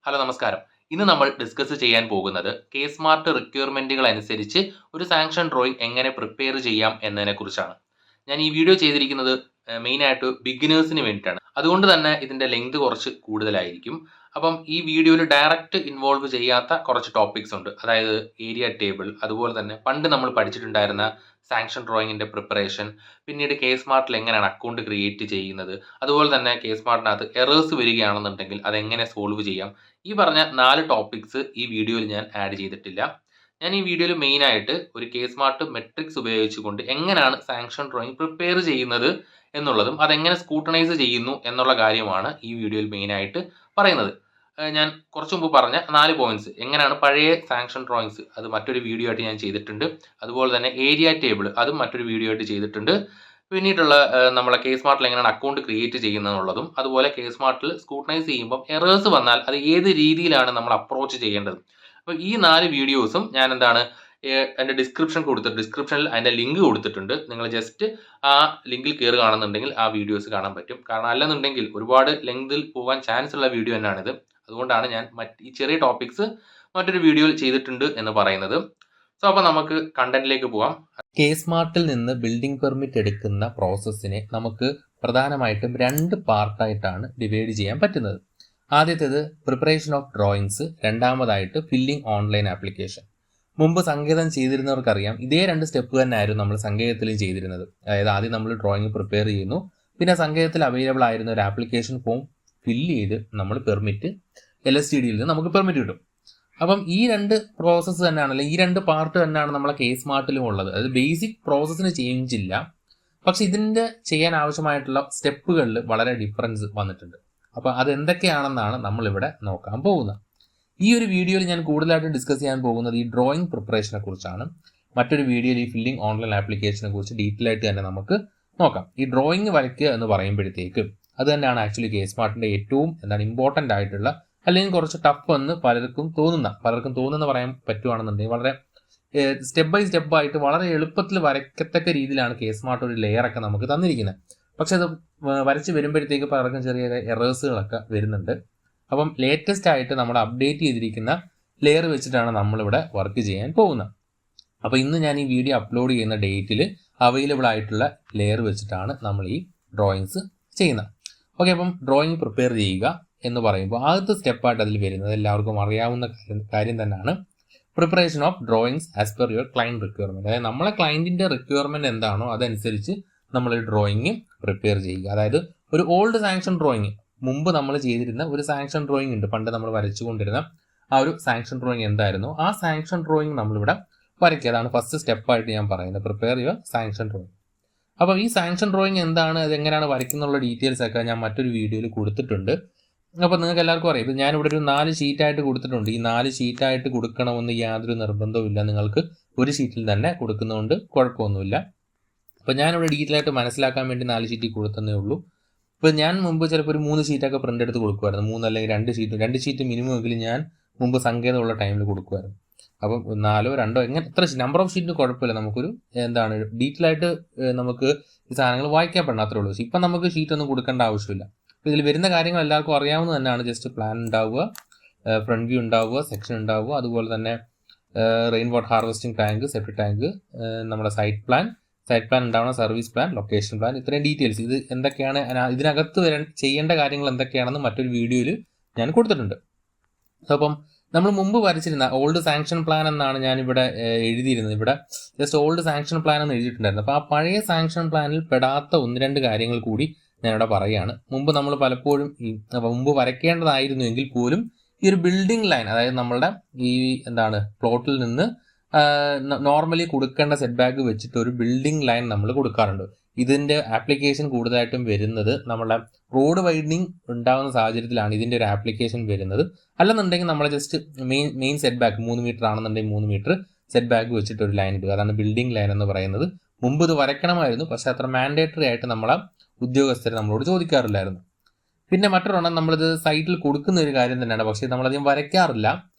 Hello നമസ്കാരം. ഇന്ന് നമ്മൾ ഡിസ്കസ് ചെയ്യാൻ പോകുന്നത് കെ സ്മാർട്ട് റിക്വയർമെന്റുകൾ അനുസരിച്ച് ഒരു സാങ്ഷൻ ഡ്രോയിങ് എങ്ങനെ പ്രിപ്പയർ ചെയ്യാം എന്നതിനെക്കുറിച്ചാണ്. ഞാൻ ഈ വീഡിയോ ചെയ്തിരിക്കുന്നത് മെയിനായിട്ട് ബിഗിനേഴ്സിന് വേണ്ടിയിട്ടാണ്. അതുകൊണ്ട് തന്നെ ഇതിൻ്റെ ലെങ്ത് കുറച്ച് കൂടുതലായിരിക്കും. അപ്പം ഈ വീഡിയോയിൽ ഡയറക്റ്റ് ഇൻവോൾവ് ചെയ്യാത്ത കുറച്ച് ടോപ്പിക്സ് ഉണ്ട്. അതായത് ഏരിയ ടേബിൾ, അതുപോലെ തന്നെ പണ്ട് നമ്മൾ പഠിച്ചിട്ടുണ്ടായിരുന്ന സാങ്ഷൻ ഡ്രോയിങ്ങിൻ്റെ പ്രിപ്പറേഷൻ, പിന്നീട് കെ സ്മാർട്ടിൽ എങ്ങനെയാണ് അക്കൗണ്ട് ക്രിയേറ്റ് ചെയ്യുന്നത്, അതുപോലെ തന്നെ കെ സ്മാർട്ടിനകത്ത് എറേഴ്സ് വരികയാണെന്നുണ്ടെങ്കിൽ അതെങ്ങനെ സോൾവ് ചെയ്യാം. ഈ പറഞ്ഞ 4 ടോപ്പിക്സ് ഈ വീഡിയോയിൽ ഞാൻ ആഡ് ചെയ്തിട്ടില്ല. ഞാൻ ഈ വീഡിയോയിൽ മെയിനായിട്ട് ഒരു കെ സ്മാർട്ട് മെട്രിക്സ് ഉപയോഗിച്ചുകൊണ്ട് എങ്ങനെയാണ് സാങ്ഷൻ ഡ്രോയിങ് പ്രിപ്പയർ ചെയ്യുന്നത് എന്നുള്ളതും അതെങ്ങനെ സ്കൂട്ടനൈസ് ചെയ്യുന്നു എന്നുള്ള കാര്യമാണ് ഈ വീഡിയോയിൽ മെയിനായിട്ട് പറയുന്നത്. ഞാൻ കുറച്ച് മുമ്പ് പറഞ്ഞ 4 പോയിന്റ്സ് എങ്ങനെയാണ് പഴയ സാങ്ഷൻ ഡ്രോയിങ്സ്, അത് മറ്റൊരു വീഡിയോ ആയിട്ട് ഞാൻ ചെയ്തിട്ടുണ്ട്. അതുപോലെ തന്നെ ഏരിയ ടേബിൾ, അതും മറ്റൊരു വീഡിയോ ആയിട്ട് ചെയ്തിട്ടുണ്ട്. പിന്നീടുള്ള നമ്മളെ കെ സ്മാർട്ടിൽ എങ്ങനെയാണ് അക്കൗണ്ട് ക്രിയേറ്റ് ചെയ്യുന്നതെന്നുള്ളതും, അതുപോലെ കെ സ്മാർട്ടിൽ സ്കൂട്ടനൈസ് ചെയ്യുമ്പോൾ എറേഴ്സ് വന്നാൽ അത് ഏത് രീതിയിലാണ് നമ്മൾ അപ്രോച്ച് ചെയ്യേണ്ടത്. അപ്പോൾ ഈ 4 വീഡിയോസും ഞാൻ എൻ്റെ ഡിസ്ക്രിപ്ഷനിൽ അതിൻ്റെ ലിങ്ക് കൊടുത്തിട്ടുണ്ട്. നിങ്ങൾ ജസ്റ്റ് ആ ലിങ്കിൽ കയറുകയാണെന്നുണ്ടെങ്കിൽ ആ വീഡിയോസ് കാണാൻ പറ്റും. കാരണം അല്ലെന്നുണ്ടെങ്കിൽ ഒരുപാട് ലെങ്തിൽ പോകാൻ ചാൻസ് ഉള്ള വീഡിയോ തന്നെയാണിത്. അതുകൊണ്ടാണ് ഞാൻ ഈ ചെറിയ ടോപ്പിക്സ് മറ്റൊരു വീഡിയോയിൽ ചെയ്തിട്ടുണ്ട് എന്ന് പറയുന്നത്. സോ അപ്പോൾ നമുക്ക് കണ്ടന്റിലേക്ക് പോവാം. കെ സ്മാർട്ടിൽ നിന്ന് ബിൽഡിംഗ് പെർമിറ്റ് എടുക്കുന്ന പ്രോസസ്സിനെ നമുക്ക് പ്രധാനമായിട്ടും 2 പാർട്ടായിട്ടാണ് ഡിവൈഡ് ചെയ്യാൻ പറ്റുന്നത്. ആദ്യത്തേത് പ്രിപ്പറേഷൻ ഓഫ് ഡ്രോയിങ്സ്, രണ്ടാമതായിട്ട് ഫില്ലിംഗ് ഓൺലൈൻ ആപ്ലിക്കേഷൻ. മുമ്പ് സങ്കേതം ചെയ്തിരുന്നവർക്കറിയാം, ഇതേ 2 സ്റ്റെപ്പ് തന്നെയായിരുന്നു നമ്മൾ സങ്കേതത്തിലും ചെയ്തിരുന്നത്. അതായത് ആദ്യം നമ്മൾ ഡ്രോയിങ് പ്രിപ്പയർ ചെയ്യുന്നു, പിന്നെ സങ്കേതത്തിൽ അവൈലബിൾ ആയിരുന്ന ഒരു ആപ്ലിക്കേഷൻ ഫോം ഫില്ല് ചെയ്ത് നമ്മൾ പെർമിറ്റ് LSTDയിൽ നിന്ന് നമുക്ക് പെർമിറ്റ് കിട്ടും. അപ്പം ഈ 2 പ്രോസസ്സ് തന്നെയാണ്, അല്ലെങ്കിൽ ഈ 2 പാർട്ട് തന്നെയാണ് നമ്മളെ കെ സ്മാർട്ടിലും ഉള്ളത്. അതായത് ബേസിക് പ്രോസസ്സിന് ചേഞ്ച് ഇല്ല, പക്ഷെ ഇതിൻ്റെ ചെയ്യാൻ ആവശ്യമായിട്ടുള്ള സ്റ്റെപ്പുകളിൽ വളരെ ഡിഫറൻസ് വന്നിട്ടുണ്ട്. അപ്പോൾ അതെന്തൊക്കെയാണെന്നാണ് നമ്മളിവിടെ നോക്കാൻ പോകുന്നത്. ഈ ഒരു വീഡിയോയിൽ ഞാൻ കൂടുതലായിട്ട് ഡിസ്കസ് ചെയ്യാൻ പോകുന്നത് ഈ ഡ്രോയിങ് പ്രിപ്പറേഷനെ കുറിച്ചാണ്. മറ്റൊരു വീഡിയോയിൽ ഈ ഫില്ലിംഗ് ഓൺലൈൻ ആപ്ലിക്കേഷനെ കുറിച്ച് ഡീറ്റെയിൽ ആയിട്ട് തന്നെ നമുക്ക് നോക്കാം. ഈ ഡ്രോയിങ് വരയ്ക്കുക എന്ന് പറയുമ്പോഴത്തേക്ക് അത് തന്നെയാണ് ആക്ച്വലി കെ സ്മാർട്ടിൻ്റെ ഏറ്റവും ഇമ്പോർട്ടൻ്റ് ആയിട്ടുള്ള, അല്ലെങ്കിൽ കുറച്ച് ടഫ് എന്ന് പലർക്കും തോന്നുന്ന പറയാൻ പറ്റുവാണെന്നുണ്ടെങ്കിൽ വളരെ സ്റ്റെപ്പ് ബൈ സ്റ്റെപ്പ് ആയിട്ട് വളരെ എളുപ്പത്തിൽ വരയ്ക്കത്തക്ക രീതിയിലാണ് കെ സ്മാർട്ട് ഒരു ലെയറൊക്കെ നമുക്ക് തന്നിരിക്കുന്നത്. പക്ഷെ അത് വരച്ച് വരുമ്പോഴത്തേക്ക് പലർക്കും ചെറിയ എറേഴ്സുകളൊക്കെ വരുന്നുണ്ട്. അപ്പം ലേറ്റസ്റ്റ് ആയിട്ട് നമ്മൾ അപ്ഡേറ്റ് ചെയ്തിരിക്കുന്ന ലെയർ വെച്ചിട്ടാണ് നമ്മളിവിടെ വർക്ക് ചെയ്യാൻ പോകുന്നത്. അപ്പോൾ ഇന്ന് ഞാൻ ഈ വീഡിയോ അപ്ലോഡ് ചെയ്യുന്ന ഡേറ്റിൽ അവൈലബിൾ ആയിട്ടുള്ള ലെയർ വെച്ചിട്ടാണ് നമ്മൾ ഈ ഡ്രോയിങ്സ് ചെയ്യുന്നത്. ഓക്കെ, അപ്പം ഡ്രോയിങ് പ്രിപ്പയർ ചെയ്യുക എന്ന് പറയുമ്പോൾ ആദ്യത്തെ സ്റ്റെപ്പായിട്ട് അതിൽ വരുന്നത് എല്ലാവർക്കും അറിയാവുന്ന കാര്യം തന്നെയാണ്, preparation of drawings as per your client requirement. അതായത് നമ്മളെ ക്ലയൻറ്റിൻ്റെ റിക്വയർമെൻറ്റ് എന്താണോ അതനുസരിച്ച് നമ്മൾ ഡ്രോയിങ് പ്രിപ്പയർ ചെയ്യുക. അതായത് ഒരു ഓൾഡ് സാങ്ഷൻ ഡ്രോയിങ്, മുമ്പ് നമ്മൾ ചെയ്തിരുന്ന ഒരു സാങ്ഷൻ ഡ്രോയിങ് ഉണ്ട്, പണ്ട് നമ്മൾ വരച്ചുകൊണ്ടിരുന്ന ആ ഒരു സാങ്ഷൻ ഡ്രോയിങ് എന്തായിരുന്നു, ആ സാങ്ഷൻ ഡ്രോയിങ് നമ്മളിവിടെ വരയ്ക്കുക. അതാണ് ഫസ്റ്റ് സ്റ്റെപ്പായിട്ട് ഞാൻ പറയുന്നത്, പ്രിപ്പയർ യുവർ സാങ്ഷൻ ഡ്രോയിങ്. അപ്പോൾ ഈ സാങ്ഷൻ ഡ്രോയിങ് എന്താണ്, അതെങ്ങനെയാണ് വരയ്ക്കുന്നുള്ള ഡീറ്റെയിൽസ് ഒക്കെ ഞാൻ മറ്റൊരു വീഡിയോയിൽ കൊടുത്തിട്ടുണ്ട്. അപ്പോൾ നിങ്ങൾക്ക് എല്ലാവർക്കും അറിയാം, ഇപ്പോൾ ഞാനിവിടെ ഒരു 4 ഷീറ്റായിട്ട് കൊടുത്തിട്ടുണ്ട്. ഈ 4 ഷീറ്റായിട്ട് കൊടുക്കണമെന്ന് യാതൊരു നിർബന്ധവുമില്ല, നിങ്ങൾക്ക് ഒരു ഷീറ്റിൽ തന്നെ കൊടുക്കുന്നതുകൊണ്ട് കുഴപ്പമൊന്നുമില്ല. അപ്പോൾ ഞാനിവിടെ ഡീറ്റെയിൽ ആയിട്ട് മനസ്സിലാക്കാൻ വേണ്ടി 4 ഷീറ്റിൽ കൊടുത്തതേ ഉള്ളൂ. ഇപ്പോൾ ഞാൻ മുമ്പ് ചിലപ്പോൾ ഒരു 3 ഷീറ്റൊക്കെ പ്രിൻ്റ് എടുത്ത് കൊടുക്കുമായിരുന്നു, 3 അല്ലെങ്കിൽ 2 ഷീറ്റ് മിനിമം എങ്കിലും ഞാൻ മുമ്പ് സങ്കേതമുള്ള ടൈമിൽ കൊടുക്കുമായിരുന്നു. അപ്പം 4 2 എങ്ങനെ എത്ര നമ്പർ ഓഫ് ഷീറ്റിന് കുഴപ്പമില്ല, നമുക്കൊരു ഡീറ്റെയിൽ ആയിട്ട് നമുക്ക് ഈ സാധനങ്ങൾ വായിക്കാൻ പറ്റണം, അത്രേ ഉള്ളൂ. ഇപ്പം നമുക്ക് ഷീറ്റൊന്നും കൊടുക്കേണ്ട ആവശ്യമില്ല. ഇതിൽ വരുന്ന കാര്യങ്ങൾ എല്ലാവർക്കും അറിയാവുന്നത് തന്നെയാണ്. ജസ്റ്റ് പ്ലാൻ ഉണ്ടാവുക, ഫ്രണ്ട് വ്യൂ ഉണ്ടാവുക, സെക്ഷൻ ഉണ്ടാവുക, അതുപോലെ തന്നെ rain water harvesting tank, septic tank, നമ്മുടെ സൈറ്റ് പ്ലാൻ ഉണ്ടാവണം, സർവീസ് പ്ലാൻ, ലൊക്കേഷൻ പ്ലാൻ, ഇത്രയും ഡീറ്റെയിൽസ്. ഇത് എന്തൊക്കെയാണ് ഇതിനകത്ത് ചെയ്യേണ്ട കാര്യങ്ങൾ എന്തൊക്കെയാണെന്ന് മറ്റൊരു വീഡിയോയിൽ ഞാൻ കൊടുത്തിട്ടുണ്ട്. സോ അപ്പം നമ്മൾ മുമ്പ് വരച്ചിരുന്ന ഓൾഡ് സാങ്ഷൻ പ്ലാൻ എന്നാണ് ഞാനിവിടെ എഴുതിയിരുന്നത്. ഇവിടെ ജസ്റ്റ് ഓൾഡ് സാങ്ഷൻ പ്ലാൻ എന്ന് എഴുതിയിട്ടുണ്ടായിരുന്നു. അപ്പോൾ ആ പഴയ സാങ്ഷൻ പ്ലാനിൽ പെടാത്ത 1-2 കാര്യങ്ങൾ കൂടി ഞാനിവിടെ പറയുകയാണ്. മുമ്പ് നമ്മൾ പലപ്പോഴും മുമ്പ് വരയ്ക്കേണ്ടതായിരുന്നു എങ്കിൽ പോലും ഈ ഒരു ബിൽഡിംഗ് ലൈൻ, അതായത് നമ്മളുടെ ഈ പ്ലോട്ടിൽ നിന്ന് നോർമലി കൊടുക്കേണ്ട സെറ്റ് ബാക്ക് വെച്ചിട്ട് ഒരു ബിൽഡിംഗ് ലൈൻ നമ്മൾ കൊടുക്കാറുണ്ട്. ഇതിൻ്റെ ആപ്ലിക്കേഷൻ കൂടുതലായിട്ടും വരുന്നത് നമ്മുടെ റോഡ് വൈഡനിങ് ഉണ്ടാകുന്ന സാഹചര്യത്തിലാണ് ഇതിൻ്റെ ഒരു ആപ്ലിക്കേഷൻ വരുന്നത്. അല്ലെന്നുണ്ടെങ്കിൽ നമ്മൾ just main set back 3 metre ആണെന്നുണ്ടെങ്കിൽ 3 മീറ്റർ സെറ്റ് ബാക്ക് വെച്ചിട്ട് ഒരു ലൈൻ ഇടുക. അതാണ് ബിൽഡിംഗ് ലൈൻ എന്ന് പറയുന്നത്. മുമ്പ് ഇത് വരയ്ക്കണമായിരുന്നു, പക്ഷെ അത്ര മാൻഡേറ്ററി ആയിട്ട് നമ്മളെ ഉദ്യോഗസ്ഥർ നമ്മളോട് ചോദിക്കാറില്ലായിരുന്നു. പിന്നെ മറ്റൊരെണ്ണം, നമ്മളിത് സൈറ്റിൽ കൊടുക്കുന്ന ഒരു കാര്യം തന്നെയാണ്, പക്ഷേ നമ്മളധികം വരയ്ക്കാറില്ല.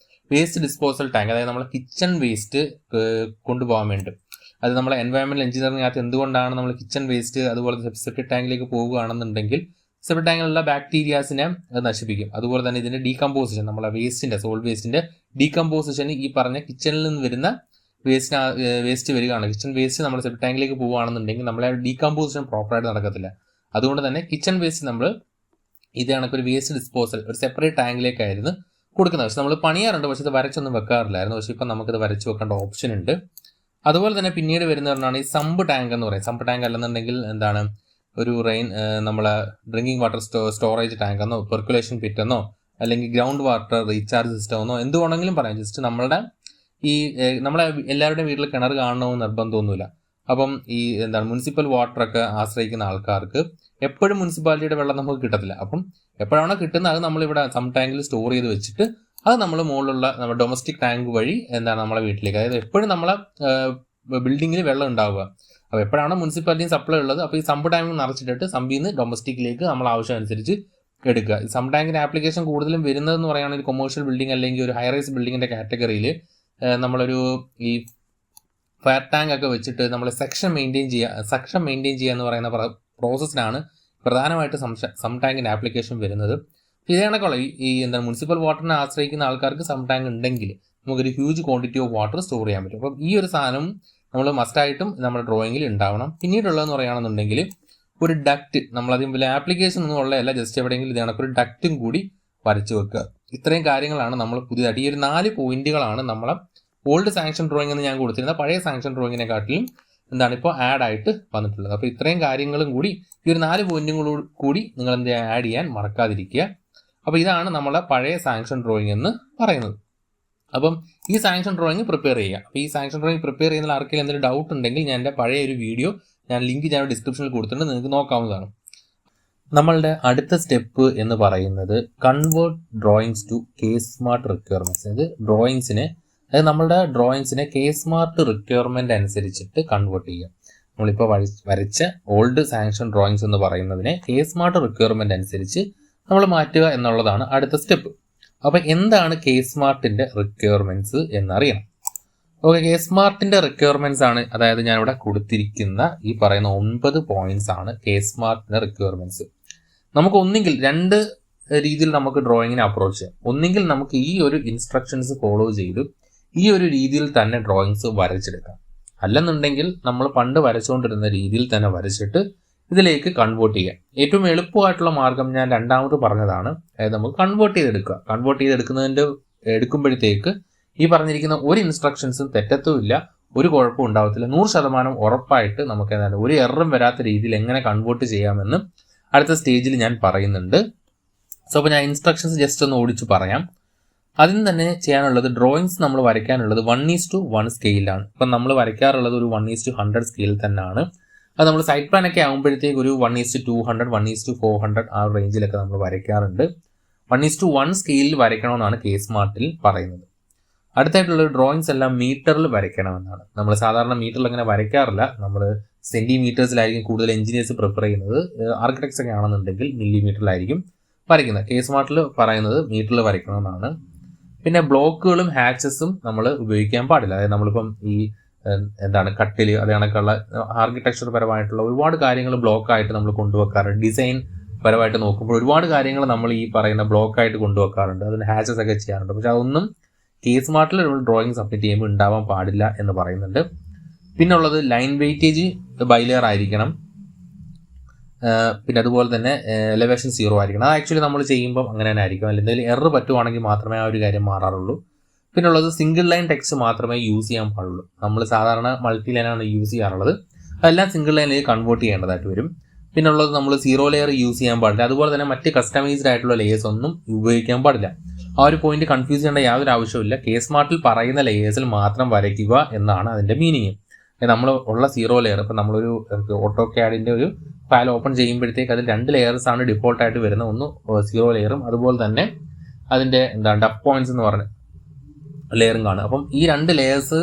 വേസ്റ്റ് ഡിസ്പോസൽ ടാങ്ക്, അതായത് നമ്മൾ കിച്ചൺ വേസ്റ്റ് കൊണ്ടുപോകാൻ വേണ്ടി, അത് നമ്മളെ എൻവയോൺമെൻറ്റൽ എഞ്ചിനീയറിംഗിനകത്ത് എന്തുകൊണ്ടാണ് നമ്മൾ കിച്ചൺ വേസ്റ്റ് അതുപോലെ സെപ്റ്റിക് ടാങ്കിലേക്ക് പോകുകയാണെന്നുണ്ടെങ്കിൽ സെപ്റ്റിക് ടാങ്കിലുള്ള ബാക്ടീരിയാസിനെ നശിപ്പിക്കും. അതുപോലെ തന്നെ ഇതിന്റെ ഡീകമ്പോസിഷൻ, നമ്മളെ വേസ്റ്റിന്റെ സോൾട്ട് വേസ്റ്റിന്റെ ഡീകമ്പോസിഷൻ ഈ പറഞ്ഞ കിച്ചണിൽ നിന്ന് വരുന്ന വേസ്റ്റ് വരികയാണ്. കിച്ചൺ വേസ്റ്റ് നമ്മൾ സെപ്റ്റിക് ടാങ്കിലേക്ക് പോവുകയാണെന്നുണ്ടെങ്കിൽ നമ്മളെ ഡീകമ്പോസിഷൻ പ്രോപ്പറായിട്ട് നടക്കത്തില്ല. അതുകൊണ്ട് തന്നെ കിച്ചൺ വേസ്റ്റ് നമ്മൾ ഇത് കണക്കൊരു വേസ്റ്റ് ഡിസ്പോസൽ ഒരു സെപ്പറേറ്റ് ടാങ്കിലേക്കായിരുന്നു കൊടുക്കുന്നത്. പക്ഷെ നമ്മൾ പണിയാറുണ്ട്, പക്ഷെ ഇത് വരച്ചൊന്നും വെക്കാറില്ലായിരുന്നു. പക്ഷെ ഇപ്പം നമുക്കിത് വരച്ച് വെക്കേണ്ട ഓപ്ഷൻ ഉണ്ട്. അതുപോലെ തന്നെ പിന്നീട് വരുന്നതാണ് ഈ സമ്പ് ടാങ്ക് എന്ന് പറയും. സമ്പ് ടാങ്ക് അല്ലെന്നുണ്ടെങ്കിൽ എന്താണ് ഒരു നമ്മളെ ഡ്രിങ്കിങ് വാട്ടർ സ്റ്റോറേജ് ടാങ്ക് എന്നോ പെർക്കുലേഷൻ പിറ്റ് എന്നോ അല്ലെങ്കിൽ ഗ്രൗണ്ട് വാട്ടർ റീചാർജ് സിസ്റ്റം എന്നോ എന്ത് വേണമെങ്കിലും പറയാം. ജസ്റ്റ് നമ്മളെ എല്ലാവരുടെയും വീട്ടിൽ കിണർ കാണണമെന്ന് നിർബന്ധമൊന്നുമില്ല. അപ്പം ഈ മുനിസിപ്പൽ വാട്ടറൊക്കെ ആശ്രയിക്കുന്ന ആൾക്കാർക്ക് എപ്പോഴും മുനിസിപ്പാലിറ്റിയുടെ വെള്ളം നമുക്ക് കിട്ടത്തില്ല. അപ്പം എപ്പോഴാണോ കിട്ടുന്നത് അത് നമ്മളിവിടെ സം ടാങ്കിൽ സ്റ്റോർ ചെയ്ത് വെച്ചിട്ട് അത് നമ്മൾ മുകളിലുള്ള നമ്മുടെ ഡൊമസ്റ്റിക് ടാങ്ക് വഴി നമ്മളെ വീട്ടിലേക്ക്, അതായത് എപ്പോഴും നമ്മളെ ബിൽഡിങ്ങിൽ വെള്ളം ഉണ്ടാവുക. അപ്പോൾ എപ്പോഴാണ് മുനിസിപ്പാലിറ്റി സപ്ലൈ ഉള്ളത് അപ്പോൾ ഈ സമ്പ് ടാങ്ക് നിറച്ചിട്ടിട്ട് സമ്പിൽ നിന്ന് ഡൊമസ്റ്റിക്കിലേക്ക് നമ്മൾ ആവശ്യം അനുസരിച്ച് എടുക്കുക. ഈ സം ടാങ്കിൻ്റെ ആപ്ലിക്കേഷൻ കൂടുതലും വരുന്നതെന്ന് പറയുകയാണെങ്കിൽ കൊമേഴ്ഷ്യൽ ബിൽഡിംഗ് അല്ലെങ്കിൽ ഒരു ഹൈ റൈസ് ബിൽഡിങ്ങിൻ്റെ കാറ്റഗറിയിൽ നമ്മളൊരു ഈ ഫയർ ടാങ്ക് ഒക്കെ വെച്ചിട്ട് നമ്മൾ സെക്ഷൻ മെയിൻറ്റെയിൻ ചെയ്യുക എന്ന് പറയുന്ന പ്രോസസ്സിനാണ് പ്രധാനമായിട്ട് സം ടാങ്കിൻ്റെ ആപ്ലിക്കേഷൻ വരുന്നത്. ഇതേ കണക്കുള്ള ഈ മുനിസിപ്പൽ വാട്ടറിനെ ആശ്രയിക്കുന്ന ആൾക്കാർക്ക് സം ടാങ്ക് ഉണ്ടെങ്കിൽ നമുക്കൊരു huge quantity of water store ചെയ്യാൻ പറ്റും. അപ്പം ഈ ഒരു സാധനം നമ്മൾ മസ്റ്റായിട്ടും നമ്മുടെ ഡ്രോയിങ്ങിൽ ഉണ്ടാവണം. പിന്നീടുള്ളതെന്ന് പറയുകയാണെന്നുണ്ടെങ്കിൽ ഒരു ഡക്റ്റ്, നമ്മളതിന് വലിയ ആപ്ലിക്കേഷൻ ഒന്നും ഉള്ളതല്ല, ജസ്റ്റ് എവിടെയെങ്കിലും ഇത് കണക്കൊരു ഡക്റ്റും കൂടി വരച്ചു വെക്കുക. ഇത്രയും കാര്യങ്ങളാണ് നമ്മൾ പുതിയതായിട്ട് ഈ ഒരു 4 പോയിന്റുകളാണ് നമ്മളെ ഓൾഡ് സാങ്ഷൻ ഡ്രോയിങ് എന്ന് ഞാൻ കൊടുത്തിരുന്ന പഴയ സാങ്ഷൻ ഡ്രോയിങ്ങിനെക്കാട്ടിലും ഇപ്പോൾ ആഡ് ആയിട്ട് വന്നിട്ടുള്ളത്. അപ്പോൾ ഇത്രയും കാര്യങ്ങളും കൂടി ഈ ഒരു 4 പോയിന്റുകളും കൂടി നിങ്ങൾ ആഡ് ചെയ്യാൻ മറക്കാതിരിക്കുക. അപ്പോൾ ഇതാണ് നമ്മളെ പഴയ സാങ്ഷൻ ഡ്രോയിങ് എന്ന് പറയുന്നത്. അപ്പം ഈ സാങ്ഷൻ ഡ്രോയിങ് പ്രിപ്പയർ ചെയ്യുക. അപ്പോൾ ഈ സാങ്ഷൻ ഡ്രോയിങ് പ്രിപ്പയർ ചെയ്യുന്ന ആർക്കെങ്കിലും എന്തെങ്കിലും ഡൗട്ട് ഉണ്ടെങ്കിൽ ഞാൻ എൻ്റെ പഴയ ഒരു വീഡിയോ ലിങ്ക് ഞാൻ ഡിസ്ക്രിപ്ഷനിൽ കൊടുത്തിട്ടുണ്ട്, നിങ്ങൾക്ക് നോക്കാവുന്നതാണ്. നമ്മളുടെ അടുത്ത സ്റ്റെപ്പ് എന്ന് പറയുന്നത് convert drawings to K smart requirements. അതായത് നമ്മളുടെ ഡ്രോയിങ്സിനെ കേസ് സ്മാർട്ട് റിക്വയർമെൻറ്റ് അനുസരിച്ചിട്ട് കൺവേർട്ട് ചെയ്യുക. നമ്മളിപ്പോൾ വരച്ച ഓൾഡ് സാങ്ഷൻ ഡ്രോയിങ്സ് എന്ന് പറയുന്നതിനെ കേസ് സ്മാർട്ട് റിക്വയർമെൻറ്റ് അനുസരിച്ച് നമ്മൾ മാറ്റുക എന്നുള്ളതാണ് അടുത്ത സ്റ്റെപ്പ്. അപ്പോൾ എന്താണ് കേസ് സ്മാർട്ടിൻ്റെ റിക്വയർമെൻറ്റ്സ് എന്നറിയണം. ഓക്കെ, കേസ് സ്മാർട്ടിൻ്റെ റിക്വയർമെൻറ്റ്സ് ആണ്, അതായത് ഞാനിവിടെ കൊടുത്തിരിക്കുന്ന ഈ പറയുന്ന 9 പോയിന്റ്സ് ആണ് കേസ് സ്മാർട്ടിൻ്റെ റിക്വയർമെൻറ്റ്സ്. നമുക്ക് ഒന്നുകിൽ 2 രീതിയിൽ നമുക്ക് ഡ്രോയിങ്ങിനെ അപ്രോച്ച് ചെയ്യാം. ഒന്നുകിൽ നമുക്ക് ഈ ഒരു ഇൻസ്ട്രക്ഷൻസ് ഫോളോ ചെയ്ത് ഈ ഒരു രീതിയിൽ തന്നെ ഡ്രോയിങ്സ് വരച്ചെടുക്കാം. അല്ലെന്നുണ്ടെങ്കിൽ നമ്മൾ പണ്ട് വരച്ചുകൊണ്ടിരുന്ന രീതിയിൽ തന്നെ വരച്ചിട്ട് ഇതിലേക്ക് കൺവേർട്ട് ചെയ്യാം. ഏറ്റവും എളുപ്പമായിട്ടുള്ള മാർഗം ഞാൻ രണ്ടാമത് പറഞ്ഞതാണ്, അതായത് നമുക്ക് കൺവേർട്ട് എടുക്കുമ്പോഴത്തേക്ക് ഈ പറഞ്ഞിരിക്കുന്ന ഒരു ഇൻസ്ട്രക്ഷൻസും തെറ്റത്തുമില്ല, ഒരു കുഴപ്പവും ഉണ്ടാവത്തില്ല. 100% ഉറപ്പായിട്ട് നമുക്ക് ഒരു എററും വരാത്ത രീതിയിൽ എങ്ങനെ കൺവേർട്ട് ചെയ്യാമെന്ന് അടുത്ത സ്റ്റേജിൽ ഞാൻ പറയുന്നുണ്ട്. സോ അപ്പോൾ ഞാൻ ഇൻസ്ട്രക്ഷൻസ് ജസ്റ്റ് ഒന്ന് ഓടിച്ച് പറയാം. അതിന് തന്നെ ചെയ്യാനുള്ളത് ഡ്രോയിങ്സ് നമ്മൾ വരയ്ക്കാനുള്ളത് 1:1 സ്കെയിലാണ്. ഇപ്പം നമ്മൾ വരയ്ക്കാറുള്ളത് ഒരു 1:100 സ്കെയിൽ തന്നെയാണ്. അത് നമ്മൾ സൈഡ് പ്ലാൻ ഒക്കെ ആകുമ്പോഴത്തേക്ക് ഒരു 1:200, 1:400 ആ റേഞ്ചിലൊക്കെ നമ്മൾ വരയ്ക്കാറുണ്ട്. 1:1 സ്കെയിലിൽ വരയ്ക്കണമെന്നാണ് കേസ് സ്മാർട്ടിൽ പറയുന്നത്. അടുത്തായിട്ടുള്ള ഡ്രോയിങ്സ് എല്ലാം മീറ്ററിൽ വരയ്ക്കണമെന്നാണ്. നമ്മൾ സാധാരണ മീറ്ററിൽ അങ്ങനെ വരയ്ക്കാറില്ല, നമ്മൾ സെൻറ്റിമീറ്റേഴ്സിലായിരിക്കും കൂടുതൽ എഞ്ചിനീയേഴ്സ് പ്രിഫർ ചെയ്യുന്നത്. ആർക്കിടെക്ട്സ് ഒക്കെ ആണെന്നുണ്ടെങ്കിൽ മില്ലിമീറ്ററിലായിരിക്കും വരയ്ക്കുന്നത്. കേസ് സ്മാർട്ടിൽ പറയുന്നത് മീറ്ററിൽ വരയ്ക്കണമെന്നാണ്. പിന്നെ ബ്ലോക്കുകളും ഹാച്ചസും നമ്മൾ ഉപയോഗിക്കാൻ പാടില്ല. അതായത് നമ്മളിപ്പം ഈ കട്ടിൽ അത് കണക്കുള്ള ആർക്കിടെക്ചർ പരമായിട്ടുള്ള ഒരുപാട് കാര്യങ്ങൾ ബ്ലോക്കായിട്ട് നമ്മൾ കൊണ്ടുവെക്കാറുണ്ട്. ഡിസൈൻ പരമായിട്ട് നോക്കുമ്പോൾ ഒരുപാട് കാര്യങ്ങൾ നമ്മൾ ഈ പറയുന്ന ബ്ലോക്കായിട്ട് കൊണ്ടുവെക്കാറുണ്ട്, അതിന് ഹാച്ചസ് ഒക്കെ ചെയ്യാറുണ്ട്. പക്ഷെ അതൊന്നും കേസ് സ്മാർട്ടിൽ ഡ്രോയിങ് സബ്മിറ്റ് ചെയ്യുമ്പോൾ ഉണ്ടാവാൻ പാടില്ല എന്ന് പറയുന്നുണ്ട്. പിന്നെ ഉള്ളത് ലൈൻ വെയിറ്റേജ് ബൈലെയർ ആയിരിക്കണം. പിന്നെ അതുപോലെ തന്നെ എലവേഷൻ 0 ആയിരിക്കണം. അത് ആക്ച്വലി നമ്മൾ ചെയ്യുമ്പം അങ്ങനെ തന്നെ ആയിരിക്കും. അല്ലെങ്കിൽ എന്തെങ്കിലും എറർ പറ്റുവാണെങ്കിൽ മാത്രമേ ആ ഒരു കാര്യം മാറാറുള്ളൂ. പിന്നെ ഉള്ളത് സിംഗിൾ ലൈൻ ടെക്സ്റ്റ് മാത്രമേ യൂസ് ചെയ്യാൻ പാടുള്ളൂ. നമ്മൾ സാധാരണ മൾട്ടി ലൈനാണ് യൂസ് ചെയ്യാറുള്ളത്, അതെല്ലാം സിംഗിൾ ലൈനിലേക്ക് കൺവേർട്ട് ചെയ്യേണ്ടതായിട്ട് വരും. പിന്നെ ഉള്ളത് നമ്മൾ 0 ലെയർ യൂസ് ചെയ്യാൻ പാടില്ല. അതുപോലെ തന്നെ മറ്റ് കസ്റ്റമൈസ്ഡ് ആയിട്ടുള്ള ലെയേഴ്സ് ഒന്നും ഉപയോഗിക്കാൻ പാടില്ല. ആ ഒരു പോയിന്റ് കൺഫ്യൂസ് ചെയ്യേണ്ട യാതൊരു ആവശ്യമില്ല. കേസ് സ്മാർട്ടിൽ പറയുന്ന ലെയേഴ്സിൽ മാത്രം വരയ്ക്കുക എന്നാണ് അതിൻ്റെ മീനിങ്. നമ്മൾ ഉള്ള 0 ലെയർ, ഇപ്പം നമ്മളൊരു ഓട്ടോ ക്യാഡിൻ്റെ ഒരു ഫയൽ ഓപ്പൺ ചെയ്യുമ്പോഴത്തേക്ക് അതിൽ 2 ലെയേഴ്സ് ആണ് ഡിഫോൾട്ടായിട്ട് വരുന്നത്. ഒന്ന് 0 ലെയറും അതുപോലെ തന്നെ അതിൻ്റെ ഡഫ് പോയിന്റ്സ് എന്ന് പറഞ്ഞ ലെയറും കാണും. അപ്പം ഈ 2 ലെയേഴ്സ്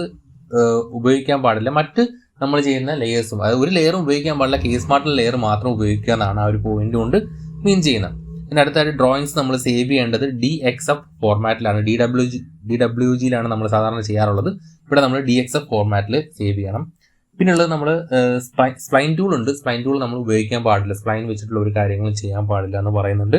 ഉപയോഗിക്കാൻ പാടില്ല. മറ്റ് നമ്മൾ ചെയ്യുന്ന ലെയേഴ്സും, അത് ഒരു ലെയറും ഉപയോഗിക്കാൻ പാടില്ല, കേസ് സ്മാർട്ടിൽ ലെയർ മാത്രം ഉപയോഗിക്കുക എന്നാണ് ആ ഒരു പോയിന്റ് കൊണ്ട് മീൻ ചെയ്യുന്നത്. പിന്നെ അടുത്തായിട്ട് ഡ്രോയിങ്സ് നമ്മൾ സേവ് ചെയ്യേണ്ടത് DXF ഫോർമാറ്റിലാണ്. DWGയിലാണ് നമ്മൾ സാധാരണ ചെയ്യാറുള്ളത്. ഇവിടെ നമ്മൾ DXF ഫോർമാറ്റിൽ സേവ് ചെയ്യണം. പിന്നുള്ളത് നമ്മൾ സ്പ്ലൈൻ ടൂൾ ഉണ്ട്. സ്പ്ലൈൻ ടൂൾ നമ്മൾ ഉപയോഗിക്കാൻ പാടില്ല, സ്പ്ലൈൻ വെച്ചിട്ടുള്ള ഒരു കാര്യങ്ങളും ചെയ്യാൻ പാടില്ല എന്ന് പറയുന്നുണ്ട്.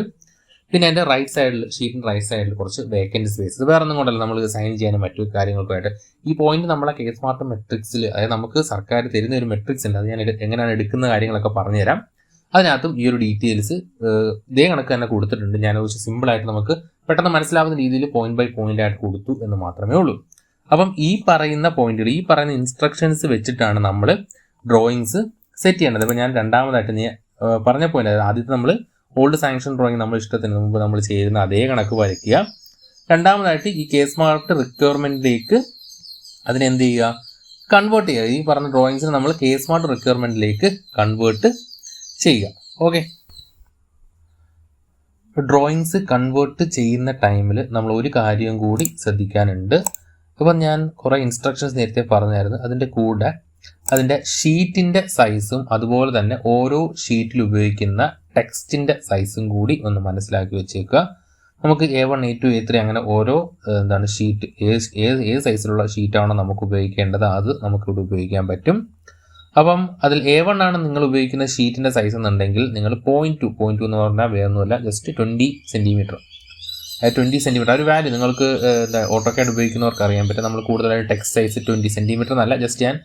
പിന്നെ എൻ്റെ റൈറ്റ് സൈഡിൽ, ഷീറ്റിൻ്റെ റൈറ്റ് സൈഡിൽ കുറച്ച് വേക്കൻറ്റ് സ്പേസ്. ഇത് വേറെ ഒന്നും കൊണ്ടല്ല, നമ്മൾ സൈൻ ചെയ്യാനും മറ്റു കാര്യങ്ങൾക്കുമായിട്ട്. ഈ പോയിന്റ് നമ്മളെ കെ സ്മാർട്ട് മെട്രിക്സിൽ, അതായത് നമുക്ക് സർക്കാർ തരുന്ന ഒരു മെട്രിക്സ് ഉണ്ട്, അത് ഞാൻ എങ്ങനെയാണ് എടുക്കുന്ന കാര്യങ്ങളൊക്കെ പറഞ്ഞുതരാം. അതിനകത്തും ഈ ഒരു ഡീറ്റെയിൽസ് ഇതേ കണക്ക് തന്നെ കൊടുത്തിട്ടുണ്ട്. ഞാൻ സിമ്പിളായിട്ട് നമുക്ക് പെട്ടെന്ന് മനസ്സിലാവുന്ന രീതിയിൽ പോയിന്റ് ബൈ പോയിന്റ് ആയിട്ട് കൊടുത്തു എന്ന് മാത്രമേ ഉള്ളൂ. അപ്പം ഈ പറയുന്ന പോയിന്റുകൾ, ഈ പറയുന്ന ഇൻസ്ട്രക്ഷൻസ് വെച്ചിട്ടാണ് നമ്മൾ ഡ്രോയിങ്സ് സെറ്റ് ചെയ്യേണ്ടത്. ഇപ്പോൾ ഞാൻ രണ്ടാമതായിട്ട് നീ പറഞ്ഞ പോയിന്റ്, ആദ്യത്തെ നമ്മൾ ഓൾഡ് സാങ്ഷൻ ഡ്രോയിങ് നമ്മൾ ഇഷ്ടത്തിന് മുമ്പ് നമ്മൾ ചെയ്യുന്ന അതേ കണക്ക് വരയ്ക്കുക. രണ്ടാമതായിട്ട് ഈ കെ സ്മാർട്ട് റിക്വയർമെന്റിലേക്ക് അതിനെന്ത് ചെയ്യുക, കൺവേർട്ട് ചെയ്യുക. ഈ പറഞ്ഞ ഡ്രോയിങ്സിന് നമ്മൾ കെ സ്മാർട്ട് റിക്വയർമെന്റിലേക്ക് കൺവേർട്ട് ചെയ്യുക. ഓക്കെ, ഡ്രോയിങ്സ് കൺവേർട്ട് ചെയ്യുന്ന ടൈമിൽ നമ്മൾ ഒരു കാര്യം കൂടി ശ്രദ്ധിക്കാനുണ്ട്. ഇപ്പം ഞാൻ കുറേ ഇൻസ്ട്രക്ഷൻസ് നേരത്തെ പറഞ്ഞായിരുന്നു, അതിൻ്റെ കൂടെ അതിൻ്റെ ഷീറ്റിൻ്റെ സൈസും അതുപോലെ തന്നെ ഓരോ ഷീറ്റിൽ ഉപയോഗിക്കുന്ന ടെക്സ്റ്റിൻ്റെ സൈസും കൂടി ഒന്ന് മനസ്സിലാക്കി വെച്ചേക്കുക. നമുക്ക് A1, A2, A3 അങ്ങനെ ഓരോ ഷീറ്റ്, ഏത് സൈസിലുള്ള ഷീറ്റാണോ നമുക്ക് ഉപയോഗിക്കേണ്ടത് അത് നമുക്കിവിടെ ഉപയോഗിക്കാൻ പറ്റും. അപ്പം അതിൽ A1 ആണ് നിങ്ങൾ ഉപയോഗിക്കുന്ന ഷീറ്റിൻ്റെ സൈസ് എന്നുണ്ടെങ്കിൽ നിങ്ങൾ 0.2 എന്ന് പറഞ്ഞാൽ വേറൊന്നുമല്ല, ജസ്റ്റ് 20 സെൻറ്റിമീറ്റർ. 20 സെൻറ്റിമീറ്റർ ഒരു വാല്യൂ നിങ്ങൾക്ക് ഓട്ടോകാഡ് ഉപയോഗിക്കുന്നവർക്ക് അറിയാൻ പറ്റും. നമ്മൾ കൂടുതലായിട്ട് ടെക്സ്റ്റ് സൈസ് 20 സെൻറ്റിമീറ്റർ എന്നല്ല, ജസ്റ്റ് ഞാൻ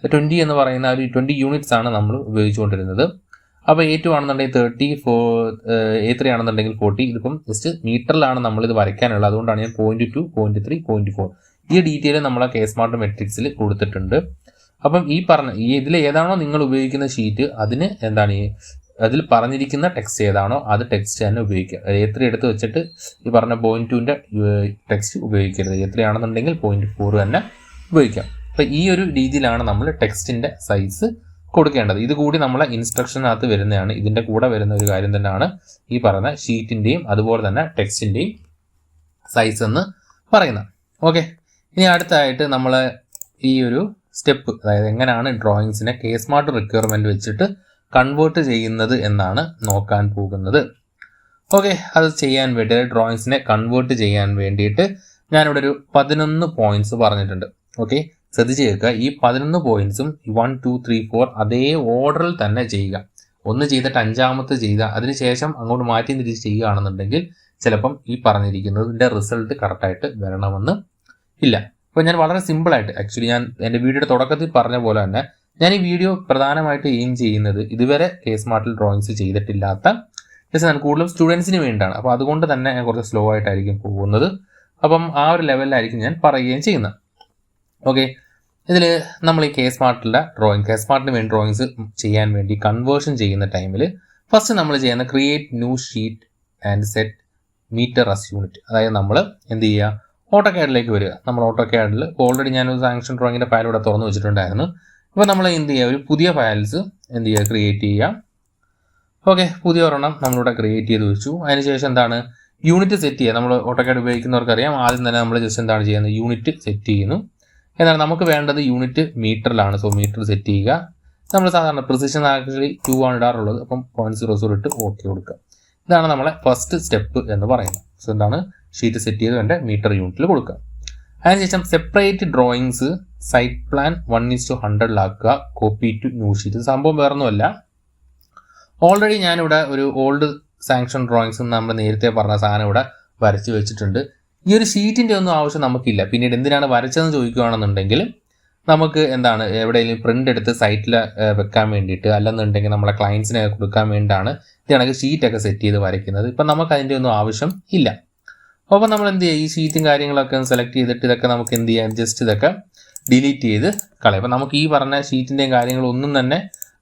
20 എന്ന് പറയുന്ന ഒരു 20 യൂണിറ്റ്സ് ആണ് നമ്മൾ ഉപയോഗിച്ചുകൊണ്ടിരുന്നത്. അപ്പോൾ A2 ആണെന്നുണ്ടെങ്കിൽ 30, A3 ആണെന്നുണ്ടെങ്കിൽ 40. ഇതിപ്പം ജസ്റ്റ് മീറ്ററിലാണ് നമ്മളിത് വരയ്ക്കാനുള്ളത്, അതുകൊണ്ടാണ് ഞാൻ 0.2, 0.3, 0.4 ഈ ഡീറ്റെയിൽ നമ്മളെ കെ സ്മാർട്ട് മെട്രിക്സിൽ കൊടുത്തിട്ടുണ്ട്. അപ്പം ഈ ഇതിൽ ഏതാണോ നിങ്ങൾ ഉപയോഗിക്കുന്ന ഷീറ്റ് അതിന് അതിൽ പറഞ്ഞിരിക്കുന്ന ടെക്സ്റ്റ് ഏതാണോ അത് ടെക്സ്റ്റ് തന്നെ ഉപയോഗിക്കുക. A3 എടുത്ത് വെച്ചിട്ട് ഈ പറഞ്ഞ 0.2ൻ്റെ ടെക്സ്റ്റ് ഉപയോഗിക്കരുത്. A3 ആണെന്നുണ്ടെങ്കിൽ 0.4 തന്നെ ഉപയോഗിക്കാം. അപ്പം ഈ ഒരു രീതിയിലാണ് നമ്മൾ ടെക്സ്റ്റിൻ്റെ സൈസ് കൊടുക്കേണ്ടത്. ഇത് കൂടി നമ്മളെ ഇൻസ്ട്രക്ഷനകത്ത് വരുന്നതാണ്. ഇതിൻ്റെ കൂടെ വരുന്ന ഒരു കാര്യം തന്നെയാണ് ഈ പറയുന്ന ഷീറ്റിൻ്റെയും അതുപോലെ തന്നെ ടെക്സ്റ്റിൻ്റെയും സൈസ് എന്ന് പറയുന്നത്. ഓക്കെ, ഇനി അടുത്തായിട്ട് നമ്മൾ ഈ ഒരു സ്റ്റെപ്പ്, അതായത് എങ്ങനെയാണ് ഡ്രോയിങ്സിനെ കെ സ്മാർട്ട് റിക്വയർമെൻറ്റ് വെച്ചിട്ട് കൺവേർട്ട് ചെയ്യുന്നത് എന്നാണ് നോക്കാൻ പോകുന്നത്. ഓക്കെ, അത് ചെയ്യാൻ വേണ്ടി ഡ്രോയിങ്സിനെ കൺവേർട്ട് ചെയ്യാൻ വേണ്ടിയിട്ട് ഞാനിവിടെ ഒരു 11 പോയിന്റ്സ് പറഞ്ഞിട്ടുണ്ട്. ഓക്കെ, ശ്രദ്ധിച്ച് കേൾക്കുക. ഈ 11 പോയിന്റ്സും 1, 2, 3, 4 അതേ ഓർഡറിൽ തന്നെ ചെയ്യുക. ഒന്ന് ചെയ്തിട്ട് അഞ്ചാമത്തെ ചെയ്യുക, അതിനുശേഷം അങ്ങോട്ട് മാറ്റി തിരിച്ച് ചെയ്യുകയാണെന്നുണ്ടെങ്കിൽ ചിലപ്പം ഈ പറഞ്ഞിരിക്കുന്നതിൻ്റെ റിസൾട്ട് കറക്റ്റായിട്ട് വരണമെന്ന് ഇല്ല. അപ്പോൾ ഞാൻ വളരെ സിമ്പിളായിട്ട്, ആക്ച്വലി ഞാൻ എൻ്റെ വീഡിയോയുടെ തുടക്കത്തിൽ പറഞ്ഞ പോലെ തന്നെ ഞാൻ ഈ വീഡിയോ പ്രധാനമായിട്ട് എയിം ചെയ്യുന്നത് ഇതുവരെ കെ സ്മാർട്ടിൽ ഡ്രോയിങ്സ് ചെയ്തിട്ടില്ലാത്ത ഞാൻ കൂടുതലും സ്റ്റുഡൻസിന് വേണ്ടിയിട്ടാണ്. അപ്പോൾ അതുകൊണ്ട് തന്നെ ഞാൻ കുറച്ച് സ്ലോ ആയിട്ടായിരിക്കും പോകുന്നത്. അപ്പം ആ ഒരു ലെവലിലായിരിക്കും ഞാൻ പറയുകയും ചെയ്യുന്നത്. ഓക്കെ, ഇതിൽ നമ്മൾ ഈ കെ സ്മാർട്ടിൻ്റെ കെ സ്മാർട്ടിന് വേണ്ടി ഡ്രോയിങ്സ് ചെയ്യാൻ വേണ്ടി കൺവേർഷൻ ചെയ്യുന്ന ടൈമിൽ ഫസ്റ്റ് നമ്മൾ ചെയ്യുന്ന create new sheet and set metre as unit. അതായത് നമ്മൾ എന്ത് ചെയ്യുക, ഓട്ടോകാഡിലേക്ക് വരിക. നമ്മൾ ഓട്ടോകാഡിൽ ഓൾറെഡി ഞാനൊരു സാങ്ഷൻ ഡ്രോയിങ്ങിൻ്റെ ഫയൽ ഇവിടെ തുറന്നു വെച്ചിട്ടുണ്ടായിരുന്നു. ഇപ്പോൾ നമ്മൾ എന്ത് ചെയ്യുക, ഒരു പുതിയ ഫയൽസ് എന്ത് ചെയ്യുക, ക്രിയേറ്റ് ചെയ്യുക. ഓക്കെ, പുതിയ ഒരെണ്ണം നമ്മളിവിടെ ക്രിയേറ്റ് ചെയ്ത് വെച്ചു. അതിനുശേഷം യൂണിറ്റ് സെറ്റ് ചെയ്യുക. നമ്മൾ ഓട്ടോകാഡ് ഉപയോഗിക്കുന്നവർക്കറിയാം, ആദ്യം തന്നെ നമ്മൾ ജസ്റ്റ് ചെയ്യുന്നത്, യൂണിറ്റ് സെറ്റ് ചെയ്യുന്നു. എന്നാൽ നമുക്ക് വേണ്ടത് യൂണിറ്റ് മീറ്ററിലാണ്. സോ മീറ്റർ സെറ്റ് ചെയ്യുക. നമ്മൾ സാധാരണ പ്രിസിഷൻ ആക്ച്വലി 2 ആണ് ഇടാറുള്ളത്. അപ്പം 0.00 ഇട്ട് ഓക്കെ കൊടുക്കുക. ഇതാണ് നമ്മളെ ഫസ്റ്റ് സ്റ്റെപ്പ് എന്ന് പറയുന്നത്. സോ ഷീറ്റ് സെറ്റ് ചെയ്ത് എൻ്റെ മീറ്റർ യൂണിറ്റിൽ കൊടുക്കുക. അതിനുശേഷം separate drawings site plan 1:100 copy to new sheet. സംഭവം വേറൊന്നുമല്ല, ഓൾറെഡി ഞാനിവിടെ ഒരു ഓൾഡ് സാങ്ഷൻ ഡ്രോയിങ്സ് നമ്മൾ നേരത്തെ പറഞ്ഞ സാധനം ഇവിടെ വരച്ച് വെച്ചിട്ടുണ്ട്. ഈ ഒരു ഷീറ്റിൻ്റെ ഒന്നും ആവശ്യം നമുക്കില്ല. പിന്നീട് എന്തിനാണ് വരച്ചതെന്ന് ചോദിക്കുകയാണെന്നുണ്ടെങ്കിൽ നമുക്ക് എവിടെയെങ്കിലും പ്രിൻ്റ് എടുത്ത് സൈറ്റിൽ വെക്കാൻ വേണ്ടിയിട്ട്, അല്ലെന്നുണ്ടെങ്കിൽ നമ്മളെ ക്ലയൻസിനെ കൊടുക്കാൻ വേണ്ടിയിട്ടാണ് ഇതാണെങ്കിൽ ഷീറ്റൊക്കെ സെറ്റ് ചെയ്ത് വരയ്ക്കുന്നത്. ഇപ്പം നമുക്ക് അതിൻ്റെ ഒന്നും ആവശ്യം ഇല്ല. അപ്പോൾ നമ്മൾ എന്ത് ചെയ്യുക, ഈ ഷീറ്റും കാര്യങ്ങളൊക്കെ സെലക്ട് ചെയ്തിട്ട് ഇതൊക്കെ നമുക്ക് എന്ത് ചെയ്യാം, ജസ്റ്റ് ഇതൊക്കെ ഡിലീറ്റ് ചെയ്ത് കളയാം. അപ്പോൾ നമുക്ക് ഈ പറഞ്ഞ ഷീറ്റിൻ്റെയും കാര്യങ്ങളൊന്നും തന്നെ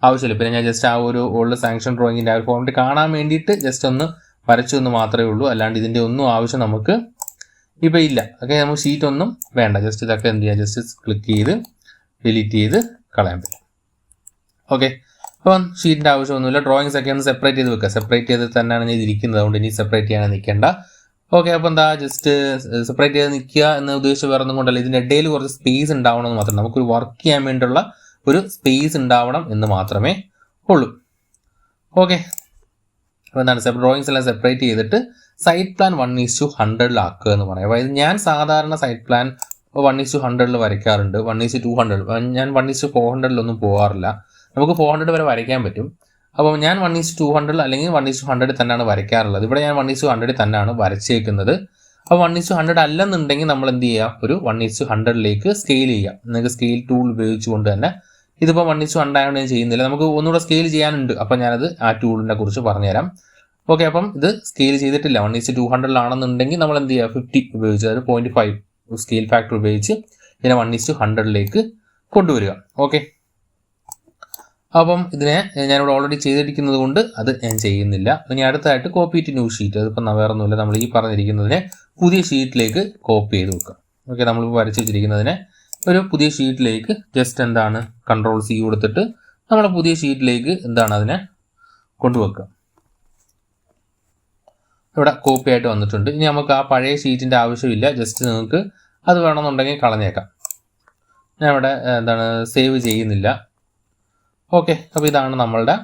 ആവശ്യമില്ല. പിന്നെ ഞാൻ ജസ്റ്റ് ആ ഒരു ഓൾഡ് സാങ്ഷൻ ഡ്രോയിങ്ങിൻ്റെ ആ ഒരു ഫോമിൽ കാണാൻ വേണ്ടിയിട്ട് ജസ്റ്റ് ഒന്ന് വരച്ചൊന്ന് മാത്രമേ ഉള്ളൂ. അല്ലാണ്ട് ഇതിൻ്റെ ഒന്നും ആവശ്യം നമുക്ക് ഇപ്പോൾ ഇല്ല. ഓക്കെ, നമുക്ക് ഷീറ്റ് ഒന്നും വേണ്ട. ജസ്റ്റ് ഇതൊക്കെ എന്ത് ചെയ്യുക, ജസ്റ്റ് ക്ലിക്ക് ചെയ്ത് ഡിലീറ്റ് ചെയ്ത് കളയാൻ പറ്റും. ഓക്കെ, അപ്പം ഷീറ്റിൻ്റെ ആവശ്യമൊന്നുമില്ല. ഡ്രോയിങ്സ് ഒക്കെ ഒന്ന് സെപ്പറേറ്റ് ചെയ്ത് വെക്കുക. സെപ്പറേറ്റ് ചെയ്ത് തന്നെയാണ് ഞാൻ ഇരിക്കുന്നത്, അതുകൊണ്ട് ഇനി സെപ്പറേറ്റ് ചെയ്യാൻ നിൽക്കേണ്ട. ഓക്കെ, അപ്പോൾ ജസ്റ്റ് സെപ്പറേറ്റ് ചെയ്ത് നിൽക്കുക എന്ന് ഉദ്ദേശിച്ച് വേറെ ഒന്നും കൊണ്ടല്ല. ഇതിൻ്റെ ഇടയിൽ കുറച്ച് സ്പേസ് ഉണ്ടാവണം എന്ന് മാത്രം. നമുക്കൊരു വർക്ക് ചെയ്യാൻ വേണ്ടിയുള്ള ഒരു സ്പേസ് ഉണ്ടാവണം എന്ന് മാത്രമേ ഉള്ളൂ. ഓക്കെ, അപ്പോൾ ഡ്രോയിങ്സ് എല്ലാം സെപ്പറേറ്റ് ചെയ്തിട്ട് സൈറ്റ് പ്ലാൻ 1:100 എന്ന് പറയും. അതായത് ഞാൻ സാധാരണ സൈറ്റ് പ്ലാൻ 1:100 വരയ്ക്കാറുണ്ട്, 1:200. ഞാൻ 1:400 പോകാറില്ല. നമുക്ക് 400 വരെ വരയ്ക്കാൻ പറ്റും. അപ്പോൾ ഞാൻ 1:200 അല്ലെങ്കിൽ 1:100 തന്നെയാണ് വരയ്ക്കാറുള്ളത്. ഇവിടെ ഞാൻ 1:100 തന്നെയാണ് വരച്ചേക്കുന്നത്. അപ്പോൾ 1:100 അല്ലെന്നുണ്ടെങ്കിൽ നമ്മൾ എന്ത് ചെയ്യുക, ഒരു 1:100 സ്കെയിൽ ചെയ്യാം. നിങ്ങൾക്ക് സ്കെയിൽ ടൂൾ ഉപയോഗിച്ചുകൊണ്ട് തന്നെ, ഇതിപ്പോൾ 1:100 ആയതുകൊണ്ട് ഞാൻ ചെയ്യുന്നില്ല, നമുക്ക് ഒന്നുകൂടെ സ്കെയിൽ ചെയ്യാനുണ്ട്. അപ്പം ഞാനത് ആ ടൂളിനെ കുറിച്ച് പറഞ്ഞുതരാം. ഓക്കെ, അപ്പം ഇത് സ്കെയിൽ ചെയ്തിട്ടില്ല. 1:200 ആണെന്നുണ്ടെങ്കിൽ നമ്മൾ എന്ത് ചെയ്യുക, 50 ഉപയോഗിച്ച്, അതായത് 0.5 സ്കെയിൽ ഫാക്ടർ ഉപയോഗിച്ച് ഇതിനെ 1:100 കൊണ്ടുവരിക. ഓക്കെ, അപ്പം ഇതിനെ ഞാനിവിടെ ഓൾറെഡി ചെയ്തിരിക്കുന്നത് കൊണ്ട് അത് ഞാൻ ചെയ്യുന്നില്ല. ഇനി അടുത്തായിട്ട് കോപ്പി ടു ന്യൂ ഷീറ്റ്. അതിപ്പോൾ വേറെ ഒന്നുമില്ല, നമ്മൾ ഈ പറഞ്ഞിരിക്കുന്നതിനെ പുതിയ ഷീറ്റിലേക്ക് കോപ്പി ചെയ്ത് വെക്കുക. ഓക്കെ, നമ്മളിപ്പോൾ വരച്ച് വെച്ചിരിക്കുന്നതിനെ ഒരു പുതിയ ഷീറ്റിലേക്ക് ജസ്റ്റ് എന്താണ് Ctrl+C കൊടുത്തിട്ട് നമ്മുടെ പുതിയ ഷീറ്റിലേക്ക് എന്താണ് അതിനെ കൊണ്ടുവെക്കുക. ഇവിടെ കോപ്പി ആയിട്ട് വന്നിട്ടുണ്ട്. ഇനി നമുക്ക് ആ പഴയ ഷീറ്റിൻ്റെ ആവശ്യമില്ല, ജസ്റ്റ് നിങ്ങൾക്ക് അത് വേണമെന്നുണ്ടെങ്കിൽ കളഞ്ഞേക്കാം. ഞാൻ ഇവിടെ സേവ് ചെയ്യുന്നില്ല. ഓക്കെ, അപ്പോൾ ഇതാണ് നമ്മളുടെ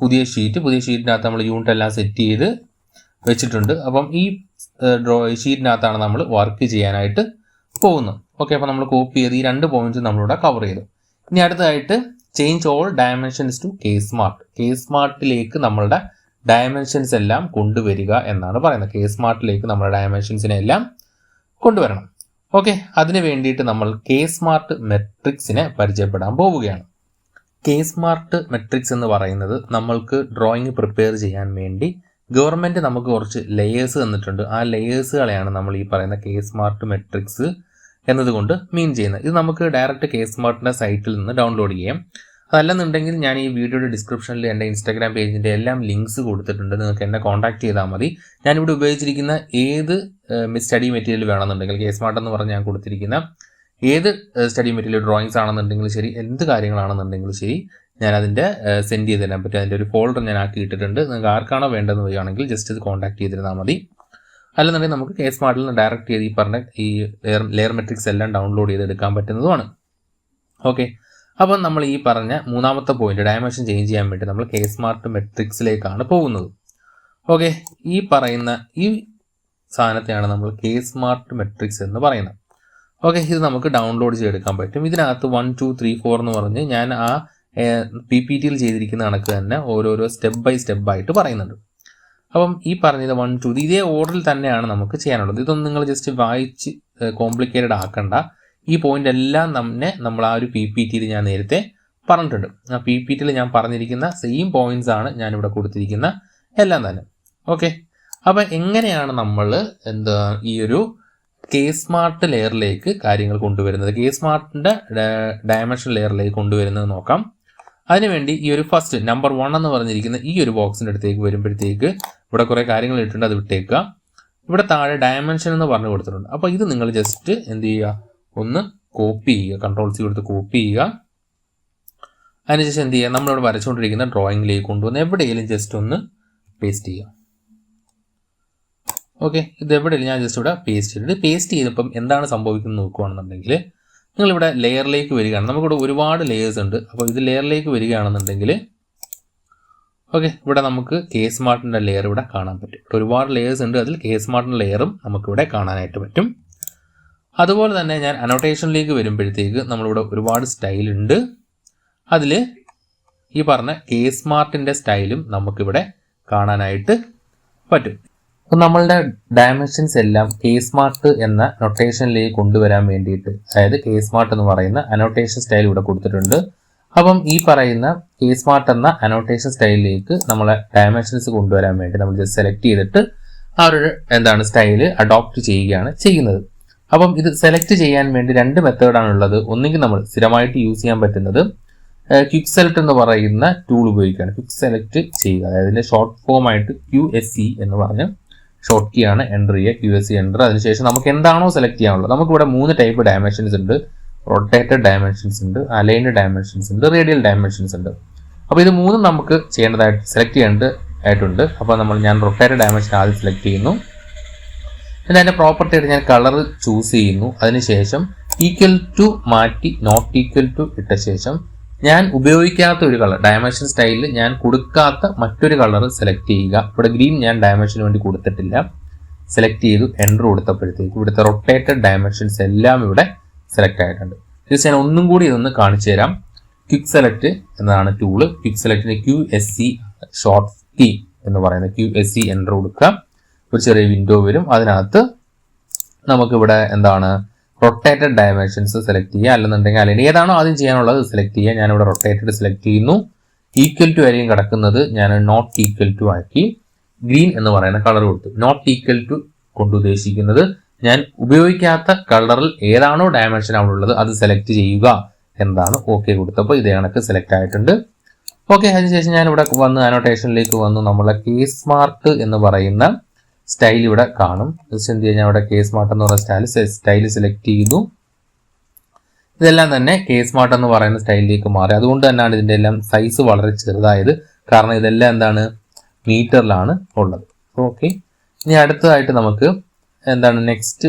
പുതിയ ഷീറ്റ്. പുതിയ ഷീറ്റിനകത്ത് നമ്മൾ യൂണിറ്റ് എല്ലാം സെറ്റ് ചെയ്ത് വെച്ചിട്ടുണ്ട്. അപ്പം ഈ ഷീറ്റിനകത്താണ് നമ്മൾ വർക്ക് ചെയ്യാനായിട്ട് പോകുന്നത്. ഓക്കെ, അപ്പോൾ നമ്മൾ കോപ്പി ചെയ്ത് ഈ 2 പോയിന്റ്സ് നമ്മളിവിടെ കവർ ചെയ്തു. ഇനി അടുത്തതായിട്ട് change all dimensions to K-Smart. K-Smartലേക്ക് നമ്മളുടെ ഡയമെൻഷൻസ് എല്ലാം കൊണ്ടുവരിക എന്നാണ് പറയുന്നത്. K-Smartലേക്ക് നമ്മുടെ ഡയമെൻഷൻസിനെ എല്ലാം കൊണ്ടുവരണം. ഓക്കെ, അതിന് വേണ്ടിയിട്ട് നമ്മൾ K-Smart മെട്രിക്സിനെ പരിചയപ്പെടാൻ പോവുകയാണ്. K-Smart മെട്രിക്സ് എന്ന് പറയുന്നത് നമ്മൾക്ക് ഡ്രോയിങ് പ്രിപ്പയർ ചെയ്യാൻ വേണ്ടി ഗവൺമെൻറ് നമുക്ക് കുറച്ച് ലെയേഴ്സ് തന്നിട്ടുണ്ട്. ആ ലെയേഴ്സുകളെയാണ് നമ്മൾ ഈ പറയുന്ന K-Smart മെട്രിക്സ് എന്നതുകൊണ്ട് മീൻ ചെയ്യുന്നത്. ഇത് നമുക്ക് ഡയറക്റ്റ് K-Smartൻ്റെ സൈറ്റിൽ നിന്ന് ഡൗൺലോഡ് ചെയ്യാം. അതല്ലെന്നുണ്ടെങ്കിൽ ഞാൻ ഈ വീഡിയോയുടെ ഡിസ്ക്രിപ്ഷനിൽ എൻ്റെ ഇൻസ്റ്റാഗ്രാം പേജിൻ്റെ എല്ലാം ലിങ്ക്സ് കൊടുത്തിട്ടുണ്ട്. നിങ്ങൾക്ക് എന്നെ കോൺടാക്ട് ചെയ്താൽ മതി. ഞാനിവിടെ ഉപയോഗിച്ചിരിക്കുന്ന ഏത് സ്റ്റഡി മെറ്റീരിയൽ വേണമെന്നുണ്ടെങ്കിൽ, K-Smart എന്ന് പറഞ്ഞ് ഞാൻ കൊടുത്തിരിക്കുന്ന ഏത് സ്റ്റഡി മെറ്റീരിയൽ ഡ്രോയിങ്സ് ആണെന്നുണ്ടെങ്കിലും ശരി, എന്ത് കാര്യങ്ങളാണെന്നുണ്ടെങ്കിലും ശരി, ഞാൻ അതിൻ്റെ സെൻഡ് ചെയ്ത് തരാൻ പറ്റും. അതിൻ്റെ ഒരു ഫോൾഡർ ഞാൻ ആക്കി ഇട്ടിട്ടുണ്ട്. നിങ്ങൾക്ക് ആർക്കാണോ വേണ്ടതെന്ന് വരികയാണെങ്കിൽ ജസ്റ്റ് ഇത് കോൺടാക്ട് ചെയ്തിരുന്നാൽ മതി. അല്ലെന്നുണ്ടെങ്കിൽ നമുക്ക് K-Smartൽ നിന്ന് ഡയറക്റ്റ് ചെയ്ത് ഈ പറഞ്ഞ ഈ ലെയർ മെട്രിക്സ് എല്ലാം ഡൗൺലോഡ് ചെയ്തെടുക്കാൻ പറ്റുന്നതുമാണ്. ഓക്കെ, അപ്പം നമ്മൾ ഈ പറഞ്ഞ മൂന്നാമത്തെ പോയിന്റ് ഡയമെൻഷൻ ചേഞ്ച് ചെയ്യാൻ വേണ്ടി നമ്മൾ K-Smart മെട്രിക്സിലേക്കാണ് പോകുന്നത്. ഓക്കെ, ഈ പറയുന്ന ഈ സാധനത്തെയാണ് നമ്മൾ K-Smart മെട്രിക്സ് എന്ന് പറയുന്നത്. ഓക്കെ, ഇത് നമുക്ക് ഡൗൺലോഡ് ചെയ്തെടുക്കാൻ പറ്റും. ഇതിനകത്ത് 1, 2, 3, 4 എന്ന് പറഞ്ഞ് ഞാൻ ആ PPTയിൽ ചെയ്തിരിക്കുന്ന കണക്ക് തന്നെ ഓരോരോ സ്റ്റെപ്പ് ബൈ സ്റ്റെപ്പ് ആയിട്ട് പറയുന്നുണ്ട്. അപ്പം ഈ പറഞ്ഞത് 1, 2 ഇതേ ഓർഡറിൽ തന്നെയാണ് നമുക്ക് ചെയ്യാനുള്ളത്. ഇതൊന്നും നിങ്ങൾ ജസ്റ്റ് വായിച്ച് കോംപ്ലിക്കേറ്റഡ് ആക്കണ്ട. ഈ പോയിന്റ് എല്ലാം നമ്മൾ ആ ഒരു PPTയിൽ ഞാൻ നേരത്തെ പറഞ്ഞിട്ടുണ്ട്. ആ PPTയിൽ ഞാൻ പറഞ്ഞിരിക്കുന്ന സെയിം പോയിന്റ്സ് ആണ് ഞാനിവിടെ കൊടുത്തിരിക്കുന്ന എല്ലാം തന്നെ. ഓക്കെ, അപ്പം എങ്ങനെയാണ് നമ്മൾ ഈ ഒരു K-Smart ലെയറിലേക്ക് കാര്യങ്ങൾ കൊണ്ടുവരുന്നത്, K-Smartൻ്റെ ഡയമെൻഷൻ ലെയറിലേക്ക് കൊണ്ടുവരുന്നത് നോക്കാം. അതിനുവേണ്ടി ഈ ഒരു ഫസ്റ്റ് നമ്പർ 1 എന്ന് പറഞ്ഞിരിക്കുന്ന ഈ ഒരു ബോക്സിൻ്റെ അടുത്തേക്ക് വരുമ്പോഴത്തേക്ക് ഇവിടെ കുറേ കാര്യങ്ങൾ ഇട്ടിട്ടുണ്ട്, അത് വിട്ടേക്കുക. ഇവിടെ താഴെ ഡയമെൻഷൻ എന്ന് പറഞ്ഞു കൊടുത്തിട്ടുണ്ട്. അപ്പോൾ ഇത് നിങ്ങൾ ജസ്റ്റ് എന്ത് ചെയ്യുക, ഒന്ന് കോപ്പി ചെയ്യുക, Ctrl+C കൊടുത്ത് കോപ്പി ചെയ്യുക. അതിനുശേഷം എന്ത് ചെയ്യുക, നമ്മളിവിടെ വരച്ചുകൊണ്ടിരിക്കുന്ന ഡ്രോയിങ്ങിലേക്ക് കൊണ്ടുവന്ന് എവിടെയെങ്കിലും ജസ്റ്റ് ഒന്ന് പേസ്റ്റ് ചെയ്യുക. ഓക്കെ, ഇത് എവിടെയെങ്കിലും ഞാൻ ജസ്റ്റ് ഇവിടെ പേസ്റ്റ് ചെയ്തിട്ട് പേസ്റ്റ് ചെയ്തപ്പം എന്താണ് സംഭവിക്കുന്നത് നോക്കുകയാണെന്നുണ്ടെങ്കിൽ, നിങ്ങളിവിടെ ലെയറിലേക്ക് വരികയാണ്. നമുക്കിവിടെ ഒരുപാട് ലെയേഴ്സ് ഉണ്ട്. അപ്പോൾ ഇത് ലെയറിലേക്ക് വരികയാണെന്നുണ്ടെങ്കിൽ ഓക്കെ, ഇവിടെ നമുക്ക് K-Smartൻ്റെ ലെയർ ഇവിടെ കാണാൻ പറ്റും. ഒരുപാട് ലെയേഴ്സ് ഉണ്ട്, അതിൽ K-Smartൻ്റെ ലെയറും നമുക്കിവിടെ കാണാനായിട്ട് പറ്റും. അതുപോലെ തന്നെ ഞാൻ അനോട്ടേഷനിലേക്ക് വരുമ്പോഴത്തേക്ക് നമ്മളിവിടെ ഒരുപാട് സ്റ്റൈലുണ്ട്. അതിൽ ഈ പറഞ്ഞ K-Smartൻ്റെ സ്റ്റൈലും നമുക്കിവിടെ കാണാനായിട്ട് പറ്റും. അപ്പോൾ നമ്മളുടെ ഡയമെൻഷൻസ് എല്ലാം K-Smart എന്ന നൊട്ടേഷനിലേക്ക് കൊണ്ടുവരാൻ വേണ്ടിയിട്ട്, അതായത് K-Smart എന്ന് പറയുന്ന അനോട്ടേഷൻ സ്റ്റൈൽ ഇവിടെ കൊടുത്തിട്ടുണ്ട്. അപ്പം ഈ പറയുന്ന K-Smart എന്ന അനോട്ടേഷൻ സ്റ്റൈലിലേക്ക് നമ്മളെ ഡയമെൻഷൻസ് കൊണ്ടുവരാൻ വേണ്ടി നമ്മൾ ജസ്റ്റ് സെലക്ട് ചെയ്തിട്ട് ആ ഒരു സ്റ്റൈല് അഡോപ്റ്റ് ചെയ്യുകയാണ് ചെയ്യുന്നത്. അപ്പം ഇത് സെലക്ട് ചെയ്യാൻ വേണ്ടി 2 മെത്തേഡാണുള്ളത്. ഒന്നുകിൽ നമ്മൾ സ്ഥിരമായിട്ട് യൂസ് ചെയ്യാൻ പറ്റുന്നത് ക്വിക്ക് സെലക്ട് എന്ന് പറയുന്ന ടൂൾ ഉപയോഗിക്കുകയാണ്. ക്വിക്ക് സെലക്ട് ചെയ്യുക, അതായത് ഇതിൻ്റെ ഷോർട്ട് ഫോം ആയിട്ട് QSE എന്ന് പറഞ്ഞ് ഷോർട്ട് കീ ആണ് എൻ്റർ ചെയ്യുക, QSE എൻ്റർ. അതിനുശേഷം നമുക്ക് എന്താണോ സെലക്ട് ചെയ്യാനുള്ളത്, നമുക്കിവിടെ 3 ടൈപ്പ് ഡയമെൻഷൻസ് ഉണ്ട്. റൊട്ടേറ്റഡ് ഡയമെൻഷൻസ് ഉണ്ട്, അലൈൻഡ് ഡയമെൻഷൻസ് ഉണ്ട്, റേഡിയൽ ഡയമെൻഷൻസ് ഉണ്ട്. അപ്പോൾ ഇത് 3 നമുക്ക് സെലക്ട് ചെയ്യേണ്ടതായിട്ടുണ്ട്. അപ്പോൾ ഞാൻ റൊട്ടേറ്റഡ് ഡയമെൻഷൻ ആദ്യം സെലക്ട് ചെയ്യുന്നു. എന്നിട്ട് അതിൻ്റെ പ്രോപ്പർട്ടി ആയിട്ട് ഞാൻ കളർ ചൂസ് ചെയ്യുന്നു. അതിനുശേഷം ഈക്വൽ ടു മാറ്റി നോട്ട് ഈക്വൽ ടു ഇട്ട ശേഷം ഞാൻ ഉപയോഗിക്കാത്ത ഒരു കളർ, ഡയമെൻഷൻ സ്റ്റൈലിൽ ഞാൻ കൊടുക്കാത്ത മറ്റൊരു കളർ സെലക്ട് ചെയ്യുക. ഇവിടെ ഗ്രീൻ ഞാൻ ഡയമെൻഷന് വേണ്ടി കൊടുത്തിട്ടില്ല. സെലക്ട് ചെയ്തു എൻ്റർ കൊടുത്തപ്പോഴത്തേക്ക് ഇവിടുത്തെ റൊട്ടേറ്റഡ് ഡയമെൻഷൻസ് എല്ലാം ഇവിടെ സെലക്ട് ആയിട്ടുണ്ട്. ജസ്റ്റ് ഞാൻ ഒന്നും കൂടി ഇതൊന്ന് കാണിച്ചു തരാം. ക്വിക്ക് സെലക്ട് എന്നതാണ് ടൂള്. ക്വിക്ക് സെലക്ടിന് QSC ഷോർട്ട് കീ എന്ന് പറയുന്നത് QSC എൻ്റർ കൊടുക്കുക. ഒരു ചെറിയ വിൻഡോ വരും. അതിനകത്ത് നമുക്കിവിടെ എന്താണ് റൊട്ടേറ്റഡ് ഡയമെൻഷൻസ് സെലക്ട് ചെയ്യുക, അല്ലെന്നുണ്ടെങ്കിൽ അല്ലെങ്കിൽ ഏതാണോ ആദ്യം ചെയ്യാനുള്ളത് സെലക്ട് ചെയ്യുക. ഞാനിവിടെ റൊട്ടേറ്റഡ് സെലക്ട് ചെയ്യുന്നു. ഈക്വൽ ടു ആയിരിക്കും കിടക്കുന്നത്, ഞാൻ നോട്ട് ഈക്വൽ ടു ആക്കി ഗ്രീൻ എന്ന് പറയുന്ന കളർ കൊടുത്തു. നോട്ട് ഈക്വൽ ടു കൊണ്ട് ഉദ്ദേശിക്കുന്നത് ഞാൻ ഉപയോഗിക്കാത്ത കളറിൽ ഏതാണോ ഡയമെൻഷൻ അവിടെ ഉള്ളത് അത് സെലക്ട് ചെയ്യുക എന്താണ്. ഓക്കെ കൊടുത്തപ്പോൾ ഇതേ കണക്ക് സെലക്ട് ആയിട്ടുണ്ട്. ഓക്കെ, അതിനുശേഷം ഞാൻ ഇവിടെ വന്ന് അനോട്ടേഷനിലേക്ക് വന്നു. നമ്മളെ കേസ് സ്മാർട്ട് എന്ന് പറയുന്ന സ്റ്റൈൽ ഇവിടെ കാണും. ജസ്റ്റ് എന്ത് ചെയ്യാൻ ഇവിടെ കേസ് സ്മാർട്ട് എന്ന് പറയുന്ന സ്റ്റൈൽ സെലക്ട് ചെയ്തു. ഇതെല്ലാം തന്നെ കേസ് സ്മാർട്ട് എന്ന് പറയുന്ന സ്റ്റൈലിലേക്ക് മാറി. അതുകൊണ്ട് തന്നെയാണ് ഇതിൻ്റെ എല്ലാം സൈസ് വളരെ ചെറുതായത്. കാരണം ഇതെല്ലാം എന്താണ് മീറ്ററിലാണ് ഉള്ളത്. ഓക്കെ, ഇനി അടുത്തതായിട്ട് നമുക്ക് എന്താണ് നെക്സ്റ്റ്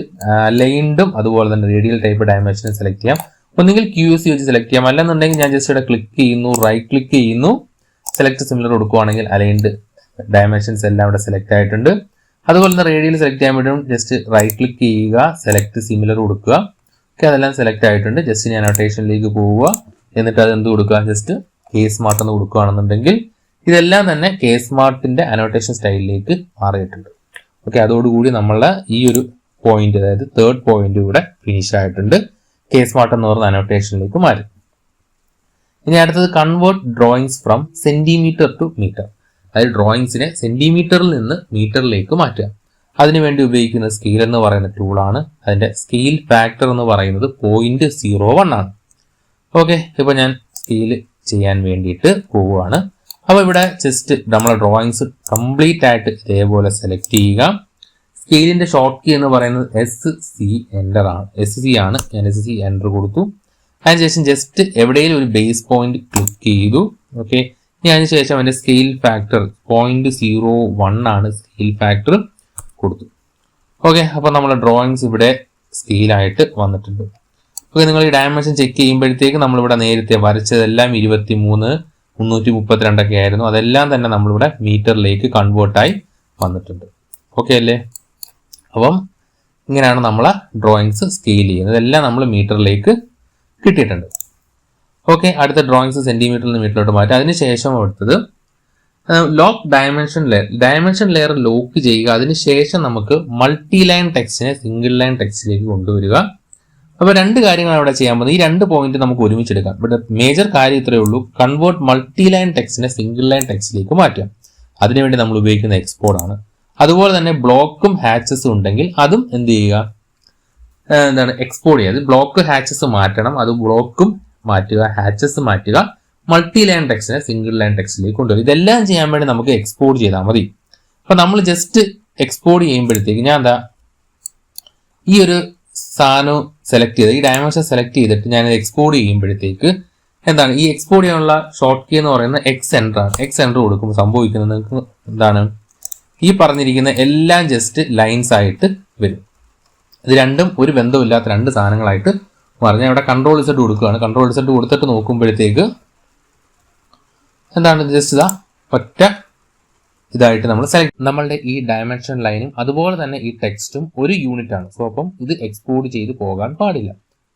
ലൈൻഡും അതുപോലെ തന്നെ റേഡിയൽ ടൈപ്പ് ഡയമെൻഷൻ സെലക്ട് ചെയ്യാം. ഒന്നുകിൽ QSC വെച്ച് സെലക്ട് ചെയ്യാം, അല്ലെന്നുണ്ടെങ്കിൽ ഞാൻ ജസ്റ്റ് ഇവിടെ ക്ലിക്ക് ചെയ്യുന്നു, റൈറ്റ് ക്ലിക്ക് ചെയ്യുന്നു, സെലക്ട് സിമിലർ കൊടുക്കുവാണെങ്കിൽ അലൈൻഡ് ഡയമെൻഷൻസ് എല്ലാം ഇവിടെ സെലക്ട് ആയിട്ടുണ്ട്. അതുപോലെ തന്നെ റേഡിയൽ സെലക്ട് ചെയ്യാൻ വേണ്ടിയും ജസ്റ്റ് റൈറ്റ് ക്ലിക്ക് ചെയ്യുക, സെലക്ട് സിമിലർ കൊടുക്കുക. ഓക്കെ, അതെല്ലാം സെലക്ട് ആയിട്ടുണ്ട്. ജസ്റ്റ് ഞാൻ അനോട്ടേഷനിലേക്ക് പോവുക, എന്നിട്ട് അത് എന്ത് കൊടുക്കുക, ജസ്റ്റ് കേസ് സ്മാർട്ട് എന്ന് കൊടുക്കുകയാണെന്നുണ്ടെങ്കിൽ ഇതെല്ലാം തന്നെ കേസ് സ്മാർട്ടിന്റെ അനോട്ടേഷൻ സ്റ്റൈലിലേക്ക് മാറിയിട്ടുണ്ട്. ഓക്കെ, അതോടുകൂടി നമ്മളെ ഈ ഒരു പോയിന്റ്, അതായത് തേർഡ് പോയിന്റ് ഇവിടെ ഫിനിഷ് ആയിട്ടുണ്ട്. കേസ് സ്മാർട്ട് എന്ന് പറഞ്ഞ അനോട്ടേഷനിലേക്ക് മാറി. ഇനി അടുത്തത് convert drawings from centimetre to metre, അതായത് ഡ്രോയിങ്സിനെ സെന്റിമീറ്ററിൽ നിന്ന് മീറ്ററിലേക്ക് മാറ്റുക. അതിനുവേണ്ടി ഉപയോഗിക്കുന്ന സ്കെയിൽ എന്ന് പറയുന്ന ടൂളാണ്. അതിന്റെ സ്കെയിൽ ഫാക്ടർ എന്ന് പറയുന്നത് 0.01 ആണ്. ഓക്കെ, ഇപ്പൊ ഞാൻ സ്കെയിൽ ചെയ്യാൻ വേണ്ടിയിട്ട് പോവുകയാണ്. അപ്പോൾ ഇവിടെ ജസ്റ്റ് നമ്മളെ ഡ്രോയിങ്സ് കംപ്ലീറ്റ് ആയിട്ട് ഇതേപോലെ സെലക്ട് ചെയ്യുക. സ്കെയിലിന്റെ ഷോർട്ട് കീ എന്ന് പറയുന്നത് SC എൻ്റർ ആണ്. SC ആണ്. ഞാൻ SC എൻ്റർ കൊടുത്തു. അതിനുശേഷം ജസ്റ്റ് എവിടെയെങ്കിലും ഒരു ബേസ് പോയിന്റ് ക്ലിക്ക് ചെയ്തു. ഓക്കെ, ഇനി അതിനുശേഷം അതിന്റെ സ്കെയിൽ ഫാക്ടർ 0.01 ആണ് സ്കെയിൽ ഫാക്ടർ കൊടുത്തു. ഓക്കെ, അപ്പോൾ നമ്മുടെ ഡ്രോയിങ്സ് ഇവിടെ സ്കെയിലായിട്ട് വന്നിട്ടുണ്ട്. ഓക്കെ, നിങ്ങൾ ഈ ഡയമെൻഷൻ ചെക്ക് ചെയ്യുമ്പോഴത്തേക്ക് നമ്മളിവിടെ നേരത്തെ വരച്ചതെല്ലാം 23, 332 ഒക്കെ ആയിരുന്നു. അതെല്ലാം തന്നെ നമ്മളിവിടെ മീറ്ററിലേക്ക് കൺവേർട്ടായി വന്നിട്ടുണ്ട്. ഓക്കെ അല്ലേ? അപ്പം ഇങ്ങനെയാണ് നമ്മളെ ഡ്രോയിങ്സ് സ്കെയിൽ ചെയ്യുന്നത്. ഇതെല്ലാം നമ്മൾ മീറ്ററിലേക്ക് കിട്ടിയിട്ടുണ്ട്. ഓക്കെ, അടുത്ത ഡ്രോയിങ്സ് സെന്റിമീറ്ററിൽ നിന്ന് മീറ്ററിലോട്ട് മാറ്റാം. അതിനുശേഷം അടുത്തത് ലോക്ക് ഡയമെൻഷൻ ലെയർ ലോക്ക് ചെയ്യുക. അതിനുശേഷം നമുക്ക് മൾട്ടി ലൈൻ ടെക്സ്റ്റിനെ സിംഗിൾ ലൈൻ ടെക്സ്റ്റിലേക്ക് കൊണ്ടുവരിക. അപ്പോൾ രണ്ട് കാര്യങ്ങൾ അവിടെ ചെയ്യാൻ പോകുന്നത്. ഈ രണ്ട് പോയിന്റ് നമുക്ക് ഒരുമിച്ചെടുക്കാം. ഇവിടെ മേജർ കാര്യം ഇത്രയേ ഉള്ളൂ, കൺവേർട്ട് മൾട്ടി ലൈൻ ടെക്സ്റ്റിനെ സിംഗിൾ ലൈൻ ടെക്സ്റ്റിലേക്ക് മാറ്റാം. അതിനുവേണ്ടി നമ്മൾ ഉപയോഗിക്കുന്ന എക്സ്പോർട്ട് ആണ്. അതുപോലെ തന്നെ ബ്ലോക്കും ഹാച്ചസും ഉണ്ടെങ്കിൽ അതും എന്ത് ചെയ്യുക, എക്സ്പോർട്ട് ചെയ്യുക. ബ്ലോക്ക് ഹാച്ചസ് മാറ്റണം, അത് ബ്ലോക്കും മാറ്റുക, ഹാച്ചസ് മാറ്റുക, മൾട്ടി ലൈൻ ടെക്സ്റ്റിനെ സിംഗിൾ ലൈൻ ടെക്സ്റ്റിലേക്ക് കൊണ്ടുവരും. ഇതെല്ലാം ചെയ്യാൻ വേണ്ടി നമുക്ക് എക്സ്പോർട്ട് ചെയ്താൽ മതി. അപ്പൊ നമ്മൾ ജസ്റ്റ് എക്സ്പോർട്ട് ചെയ്യുമ്പോഴത്തേക്ക് ഞാൻ ഈ ഒരു സാധനം സെലക്ട് ചെയ്ത് ഈ ഡയമെൻഷൻ സെലക്ട് ചെയ്തിട്ട് ഞാൻ എക്സ്പോർട്ട് ചെയ്യുമ്പോഴത്തേക്ക് ഈ എക്സ്പോർട്ട് ചെയ്യാനുള്ള ഷോർട്ട് കീ എന്ന് പറയുന്നത് X എൻ്റർ ആണ്. X എൻ്റർ കൊടുക്കുമ്പോൾ സംഭവിക്കുന്നത് നിങ്ങൾക്ക് ഈ പറഞ്ഞിരിക്കുന്ന എല്ലാം ജസ്റ്റ് ലൈൻസ് ആയിട്ട് വരും. ഇത് രണ്ടും ഒരു ബന്ധമില്ലാത്ത രണ്ട് സാധനങ്ങളായിട്ട് പറഞ്ഞാൽ ഇവിടെ കൺട്രോൾ Z കൊടുക്കുകയാണ്. കൺട്രോൾ Z കൊടുത്തിട്ട് നോക്കുമ്പോഴത്തേക്ക് ജസ്റ്റ് ഒറ്റ ഇതായിട്ട് നമ്മൾ സെലക്ട്. നമ്മളുടെ ഈ ഡയമെൻഷൻ ലൈനും അതുപോലെ തന്നെ ഈ ടെക്സ്റ്റും ഒരു യൂണിറ്റ് ആണ്. സോ അപ്പം ഇത് എക്സ്പോർട്ട് ചെയ്ത് പോകാൻ പാടില്ല.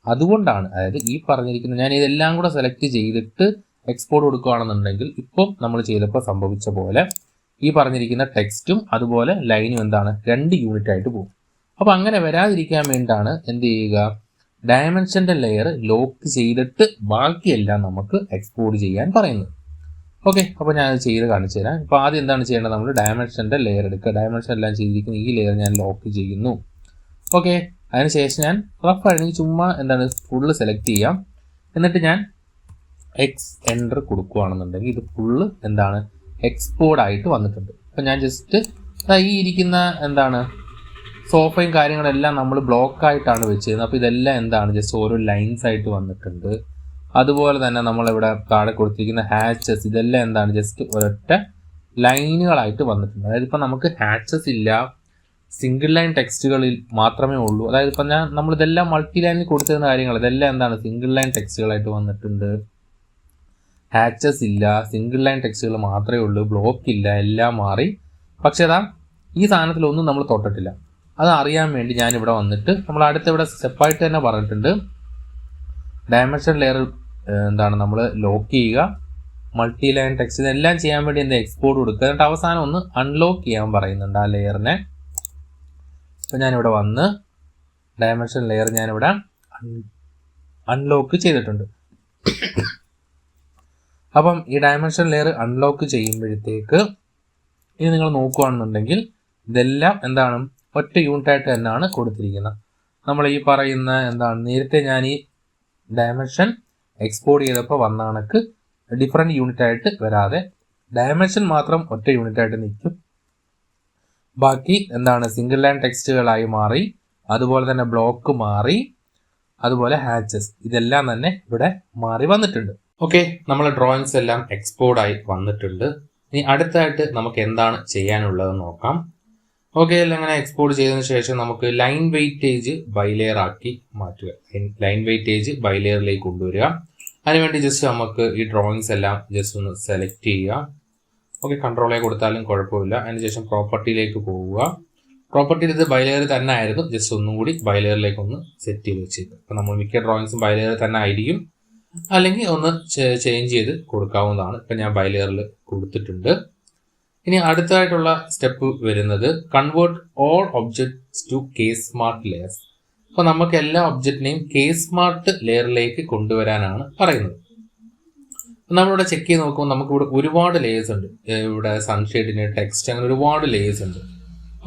അതുകൊണ്ടാണ്, അതായത് ഈ പറഞ്ഞിരിക്കുന്ന ഞാൻ ഇതെല്ലാം കൂടെ സെലക്ട് ചെയ്തിട്ട് എക്സ്പോർട്ട് കൊടുക്കുകയാണെന്നുണ്ടെങ്കിൽ ഇപ്പം നമ്മൾ ചെയ്തപ്പോൾ സംഭവിച്ച പോലെ ഈ പറഞ്ഞിരിക്കുന്ന ടെക്സ്റ്റും അതുപോലെ ലൈനും രണ്ട് യൂണിറ്റ് ആയിട്ട് പോകും. അപ്പൊ അങ്ങനെ വരാതിരിക്കാൻ വേണ്ടിയാണ് എന്ത് ചെയ്യുക, ഡയമെൻഷന്റെ ലെയർ ലോക്ക് ചെയ്തിട്ട് ബാക്കിയെല്ലാം നമുക്ക് എക്സ്പോർട്ട് ചെയ്യാൻ പറയുന്നത്. ഓക്കെ, അപ്പോൾ ഞാൻ അത് ചെയ്ത് കാണിച്ചു തരാം. ഇപ്പോൾ ആദ്യം എന്താണ് ചെയ്യേണ്ടത്, നമ്മൾ ഡയമെൻഷന്റെ ലെയർ എടുക്കുക. ഡയമെൻഷൻ എല്ലാം ചെയ്തിരിക്കുന്ന ഈ ലെയർ ഞാൻ ലോക്ക് ചെയ്യുന്നു. ഓക്കെ, അതിനുശേഷം ഞാൻ റഫ് ആണെങ്കിൽ ചുമ്മാ ഫുള്ള് സെലക്ട് ചെയ്യാം. എന്നിട്ട് ഞാൻ എക്സ് എൻ്റർ കൊടുക്കുകയാണെന്നുണ്ടെങ്കിൽ ഇത് ഫുള്ള് എക്സ്പോർട്ട് ആയിട്ട് വന്നിട്ടുണ്ട്. അപ്പം ഞാൻ ജസ്റ്റ് ഈ ഇരിക്കുന്ന സോഫയും കാര്യങ്ങളെല്ലാം നമ്മൾ ബ്ലോക്ക് ആയിട്ടാണ് വെച്ചിരുന്നത്. അപ്പോൾ ഇതെല്ലാം ജസ്റ്റ് ഓരോ ലൈൻസ് ആയിട്ട് വന്നിട്ടുണ്ട്. അതുപോലെ തന്നെ നമ്മളിവിടെ താഴെ കൊടുത്തിരിക്കുന്ന ഹാച്ചസ് ഇതെല്ലാം ജസ്റ്റ് ഒരൊറ്റ ലൈനുകളായിട്ട് വന്നിട്ടുണ്ട്. അതായത് ഇപ്പം നമുക്ക് ഹാച്ചസ് ഇല്ല, സിംഗിൾ ലൈൻ ടെക്സ്റ്റുകളിൽ മാത്രമേ ഉള്ളൂ. അതായത് ഇപ്പം നമ്മളിതെല്ലാം മൾട്ടി ലൈനിൽ കൊടുത്തിരുന്ന കാര്യങ്ങൾ ഇതെല്ലാം സിംഗിൾ ലൈൻ ടെക്സ്റ്റുകളായിട്ട് വന്നിട്ടുണ്ട്. ഹാച്ചസ് ഇല്ല, സിംഗിൾ ലൈൻ ടെക്സ്റ്റുകൾ മാത്രമേ ഉള്ളൂ, ബ്ലോക്ക് ഇല്ല, എല്ലാം മാറി. പക്ഷേ ഈ സാധനത്തിലൊന്നും നമ്മൾ തൊട്ടിട്ടില്ല. അത് അറിയാൻ വേണ്ടി ഞാനിവിടെ വന്നിട്ട് നമ്മൾ അടുത്തിവിടെ സ്റ്റെപ്പായിട്ട് തന്നെ പറഞ്ഞിട്ടുണ്ട്. ഡയമെൻഷൻ ലെയർ നമ്മൾ ലോക്ക് ചെയ്യുക, മൾട്ടി ലൈൻ ടെക്സ്റ്റ് ഇതെല്ലാം ചെയ്യാൻ വേണ്ടി എക്സ്പോർട്ട് കൊടുക്കുക. എന്നിട്ട് അവസാനം ഒന്ന് അൺലോക്ക് ചെയ്യാൻ പറയുന്നുണ്ട് ആ ലെയറിനെ. അപ്പോൾ ഞാനിവിടെ വന്ന് ഡയമെൻഷൻ ലെയർ ഞാനിവിടെ അൺലോക്ക് ചെയ്തിട്ടുണ്ട്. അപ്പം ഈ ഡയമെൻഷൻ ലെയർ അൺലോക്ക് ചെയ്യുമ്പോഴത്തേക്ക് ഇനി നിങ്ങൾ നോക്കുകയാണെന്നുണ്ടെങ്കിൽ ഇതെല്ലാം ഒറ്റ യൂണിറ്റായിട്ട് തന്നെയാണ് കൊടുത്തിരിക്കുന്നത്. നമ്മൾ ഈ പറയുന്ന നേരത്തെ ഞാൻ ഈ ഡയമെൻഷൻ എക്സ്പോർട്ട് ചെയ്തപ്പോൾ വന്ന കണക്ക് ഡിഫറെൻറ്റ് യൂണിറ്റ് ആയിട്ട് വരാതെ ഡയമെൻഷൻ മാത്രം ഒറ്റ യൂണിറ്റ് ആയിട്ട് നിൽക്കും. ബാക്കി സിംഗിൾ ലൈൻ ടെക്സ്റ്റുകളായി മാറി, അതുപോലെ തന്നെ ബ്ലോക്ക് മാറി, അതുപോലെ ഹാച്ചസ് ഇതെല്ലാം തന്നെ ഇവിടെ മാറി വന്നിട്ടുണ്ട്. ഓക്കെ, നമ്മളെ ഡ്രോയിങ്സ് എല്ലാം എക്സ്പോർട്ട് ആയി വന്നിട്ടുണ്ട്. ഇനി അടുത്തായിട്ട് നമുക്ക് എന്താണ് ചെയ്യാനുള്ളതെന്ന് നോക്കാം. ഓക്കെ, അങ്ങനെ എക്സ്പോർട്ട് ചെയ്തതിനു ശേഷം നമുക്ക് ലൈൻ വെയിറ്റേജ് ബൈലെയർ ആക്കി മാറ്റുക. ലൈൻ വെയിറ്റേജ് ബൈലെയറിലേക്ക് കൊണ്ടുവരിക. അതിനുവേണ്ടി ജസ്റ്റ് നമുക്ക് ഈ ഡ്രോയിങ്സ് എല്ലാം ജസ്റ്റ് ഒന്ന് സെലക്ട് ചെയ്യുക. ഓക്കെ, കൺട്രോളേ കൊടുത്താലും കുഴപ്പമില്ല. അതിനുശേഷം പ്രോപ്പർട്ടിയിലേക്ക് പോവുക. പ്രോപ്പർട്ടിയിൽ ഇത് ബൈലെയർ തന്നെ ആയിരുന്നു, ജസ്റ്റ് ഒന്നും കൂടി ബൈലെയറിലേക്ക് ഒന്ന് സെറ്റ് ചെയ്ത് വെച്ചേക്കുക. അപ്പോൾ നമ്മൾ മിക്ക ഡ്രോയിങ്സും ബൈലെയർ തന്നെ ആയിരിക്കും, അല്ലെങ്കിൽ ഒന്ന് ചേഞ്ച് ചെയ്ത് കൊടുക്കാവുന്നതാണ്. ഇപ്പം ഞാൻ ബൈലെയറിൽ കൊടുത്തിട്ടുണ്ട്. ഇനി അടുത്തതായിട്ടുള്ള സ്റ്റെപ്പ് വരുന്നത് convert all objects to K-Smart layers. അപ്പോൾ നമുക്ക് എല്ലാ ഒബ്ജക്റ്റിനെയും K-Smart ലെയറിലേക്ക് കൊണ്ടുവരാനാണ് പറയുന്നത്. നമ്മളിവിടെ ചെക്ക് ചെയ്ത് നോക്കുമ്പോൾ നമുക്കിവിടെ ഒരുപാട് ലേയേഴ്സ് ഉണ്ട്. ഇവിടെ സൺഷെയ്ഡിന്, ടെക്സ്റ്റ്, അങ്ങനെ ഒരുപാട് ലേയേഴ്സ് ഉണ്ട്.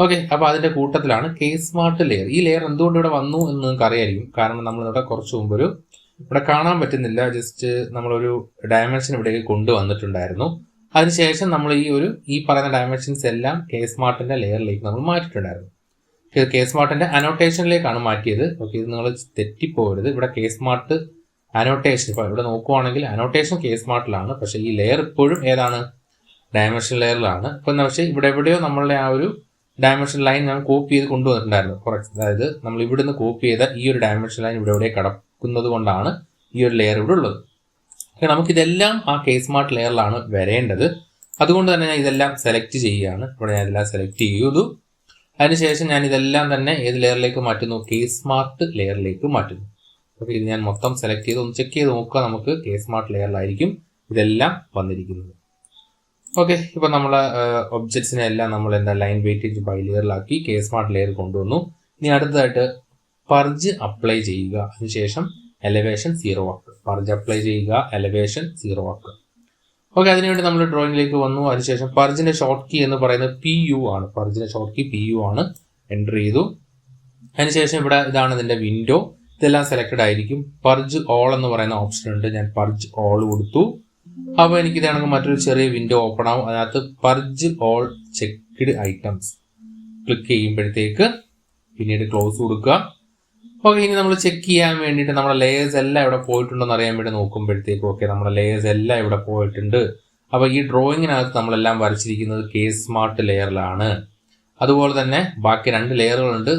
ഓക്കെ, അപ്പോൾ അതിൻ്റെ കൂട്ടത്തിലാണ് K-Smart ലെയർ. ഈ ലെയർ എന്തുകൊണ്ട് ഇവിടെ വന്നു എന്ന് നിങ്ങൾക്ക് അറിയായിരിക്കും. കാരണം നമ്മളിവിടെ കുറച്ച് മുമ്പ് ഇവിടെ കാണാൻ പറ്റുന്നില്ല, ജസ്റ്റ് നമ്മളൊരു ഡയമെൻഷൻ ഇവിടേക്ക് കൊണ്ടുവന്നിട്ടുണ്ടായിരുന്നു. അതിനുശേഷം നമ്മൾ ഈ പറയുന്ന ഡയമെൻഷൻസ് എല്ലാം K-Smartന്റെ ലെയറിലേക്ക് നമ്മൾ മാറ്റിയിട്ടുണ്ടായിരുന്നു. K-Smartന്റെ അനോട്ടേഷനിലേക്കാണ് മാറ്റിയത്. ഓക്കെ, ഇത് നിങ്ങൾ തെറ്റിപ്പോകരുത്. ഇവിടെ K-Smart അനോട്ടേഷൻ, ഇപ്പോൾ ഇവിടെ നോക്കുവാണെങ്കിൽ അനോട്ടേഷൻ K-Smartലാണ്, പക്ഷേ ഈ ലെയർ ഇപ്പോഴും ഏതാണ്, ഡയമെൻഷൻ ലെയറിലാണ്. ഇപ്പം പക്ഷേ ഇവിടെ എവിടെയോ നമ്മളുടെ ആ ഒരു ഡയമെൻഷൻ ലൈൻ ഞാൻ കോപ്പി ചെയ്ത് കൊണ്ടുവന്നിട്ടുണ്ടായിരുന്നു. അതായത് നമ്മൾ ഇവിടുന്ന് കോപ്പി ചെയ്ത ഈ ഒരു ഡയമെൻഷൻ ലൈൻ ഇവിടെ എവിടെ കിടക്കുന്നത് കൊണ്ടാണ് ഈ ഒരു ലെയർ ഇവിടെ ഉള്ളത്. നമുക്കിതെല്ലാം ആ K-Smart ലെയറിലാണ് വരേണ്ടത്. അതുകൊണ്ട് തന്നെ ഞാൻ ഇതെല്ലാം സെലക്ട് ചെയ്യുകയാണ്. ഇവിടെ ഞാൻ ഇതെല്ലാം സെലക്ട് ചെയ്തു. അതിനുശേഷം ഞാൻ ഇതെല്ലാം തന്നെ ഏത് ലെയറിലേക്ക് മാറ്റുന്നു, K-Smart ലെയറിലേക്ക് മാറ്റുന്നു. അപ്പോൾ ഇത് ഞാൻ മൊത്തം സെലക്ട് ചെയ്ത് ഒന്ന് ചെക്ക് ചെയ്ത് നോക്കുക. നമുക്ക് K-Smart ലെയറിലായിരിക്കും ഇതെല്ലാം വന്നിരിക്കുന്നത്. ഓക്കെ, ഇപ്പോൾ നമ്മൾ ഒബ്ജക്ട്സിനെ എല്ലാം നമ്മൾ ലൈൻ വെയിറ്റേജ് ബൈ ലെയറിലാക്കി K-Smart ലെയർ കൊണ്ടുവന്നു. ഇനി അടുത്തതായിട്ട് പർജ് അപ്ലൈ ചെയ്യുക. അതിനുശേഷം എലവേഷൻ 0 ആക്കുക. പർജ് അപ്ലൈ ചെയ്യുക, എലവേഷൻ 0 ആക്കുക. ഓക്കെ, അതിനുവേണ്ടി നമ്മൾ ഡ്രോയിങ്ങിലേക്ക് വന്നു. അതിനുശേഷം പർജിന്റെ ഷോർട്ട് കീ എന്ന് പറയുന്നത് PU ആണ്. പർജിന്റെ ഷോർട്ട് കീ PU ആണ്. എൻ്റർ ചെയ്തു. അതിനുശേഷം ഇവിടെ ഇതാണ് ഇതിന്റെ വിൻഡോ. ഇതെല്ലാം സെലക്റ്റഡ് ആയിരിക്കും. പർജ് ഓൾ എന്ന് പറയുന്ന ഓപ്ഷൻ ഉണ്ട്. ഞാൻ പർജ് ഓൾ കൊടുത്തു. അപ്പോൾ എനിക്ക് ഇതാണെങ്കിൽ മറ്റൊരു ചെറിയ വിൻഡോ ഓപ്പൺ ആവും. അതിനകത്ത് purge all checked items click ചെയ്യുമ്പോഴത്തേക്ക് പിന്നീട് ക്ലോസ് കൊടുക്കുക. ഓക്കെ, ഇനി നമ്മൾ ചെക്ക് ചെയ്യാൻ വേണ്ടിയിട്ട് നമ്മുടെ ലേയേഴ്സ് എല്ലാം ഇവിടെ പോയിട്ടുണ്ടോ എന്ന് അറിയാൻ വേണ്ടി നോക്കുമ്പോഴത്തേക്കും ഓക്കെ, നമ്മുടെ ലേയേഴ്സ് എല്ലാം ഇവിടെ പോയിട്ടുണ്ട്. അപ്പോൾ ഈ ഡ്രോയിങ്ങിനകത്ത് നമ്മളെല്ലാം വരച്ചിരിക്കുന്നത് K-Smart ലെയറിലാണ്. അതുപോലെ തന്നെ ബാക്കി 2 ലെയറുകളുണ്ട്.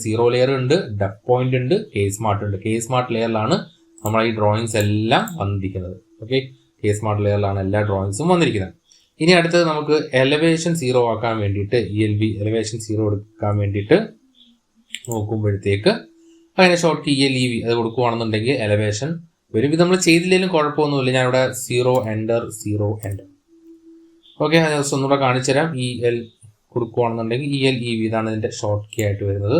സീറോ ലെയർ ഉണ്ട്, ഡെപ്ത് പോയിന്റ് ഉണ്ട്, K-Smart ഉണ്ട്. K-Smart ലെയറിലാണ് നമ്മൾ ഈ ഡ്രോയിങ്സ് എല്ലാം വന്നിരിക്കുന്നത്. ഓക്കെ, K-Smart ലെയറിലാണ് എല്ലാ ഡ്രോയിങ്സും വന്നിരിക്കുന്നത്. ഇനി അടുത്തത് നമുക്ക് എലവേഷൻ 0 ആക്കാൻ വേണ്ടിയിട്ട് ELV എലവേഷൻ 0 എടുക്കാൻ വേണ്ടിയിട്ട് നോക്കുമ്പോഴത്തേക്ക് അങ്ങനെ ഷോർട്ട് കീ ELEV അത് കൊടുക്കുകയാണെന്നുണ്ടെങ്കിൽ എലവേഷൻ വരും. ഇത് നമ്മൾ ചെയ്തില്ലെങ്കിലും കുഴപ്പമൊന്നുമില്ല. ഞാനിവിടെ 0 എൻ്റർ 0 എൻ്റർ. ഓക്കെ, അത് ദിവസം ഒന്നുകൂടെ കാണിച്ചു തരാം. EL കൊടുക്കുകയാണെന്നുണ്ടെങ്കിൽ ELEV ഇതാണ് ഇതിൻ്റെ ഷോർട്ട് കീ ആയിട്ട് വരുന്നത്.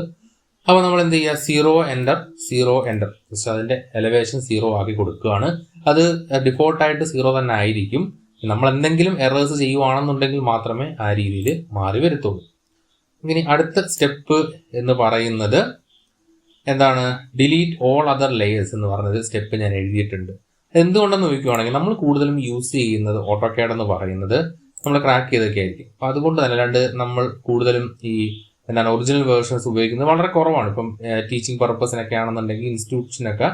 അപ്പോൾ നമ്മൾ എന്ത് ചെയ്യുക, 0 എൻ്റർ 0 എൻ്റർ ജസ്റ്റ് അതിൻ്റെ എലവേഷൻ 0 ആക്കി കൊടുക്കുകയാണ്. അത് ഡിഫോൾട്ടായിട്ട് 0 തന്നെ ആയിരിക്കും. നമ്മൾ എന്തെങ്കിലും എറേഴ്സ് ചെയ്യുവാണെന്നുണ്ടെങ്കിൽ മാത്രമേ ആ രീതിയിൽ മാറി വരത്തുള്ളൂ. ഇനി അടുത്ത സ്റ്റെപ്പ് എന്ന് പറയുന്നത് എന്താണ്, ഡിലീറ്റ് ഓൾ അതർ ലെയേഴ്സ് എന്ന് പറഞ്ഞത് സ്റ്റെപ്പ് ഞാൻ എഴുതിയിട്ടുണ്ട്. എന്തുകൊണ്ടെന്ന് ചോദിക്കുവാണെങ്കിൽ നമ്മൾ കൂടുതലും യൂസ് ചെയ്യുന്നത് ഓട്ടോകാഡ് എന്ന് പറയുന്നത് നമ്മൾ ക്രാക്ക് ചെയ്തൊക്കെ ആയിരിക്കും. അപ്പം അതുകൊണ്ട് തന്നെ അല്ലാണ്ട് നമ്മൾ കൂടുതലും ഈ ഒറിജിനൽ വേർഷൻസ് ഉപയോഗിക്കുന്നത് വളരെ കുറവാണ്. ഇപ്പം ടീച്ചിങ് പർപ്പസിനൊക്കെ ആണെന്നുണ്ടെങ്കിൽ ഇൻസ്റ്റിറ്റ്യൂഷനൊക്കെ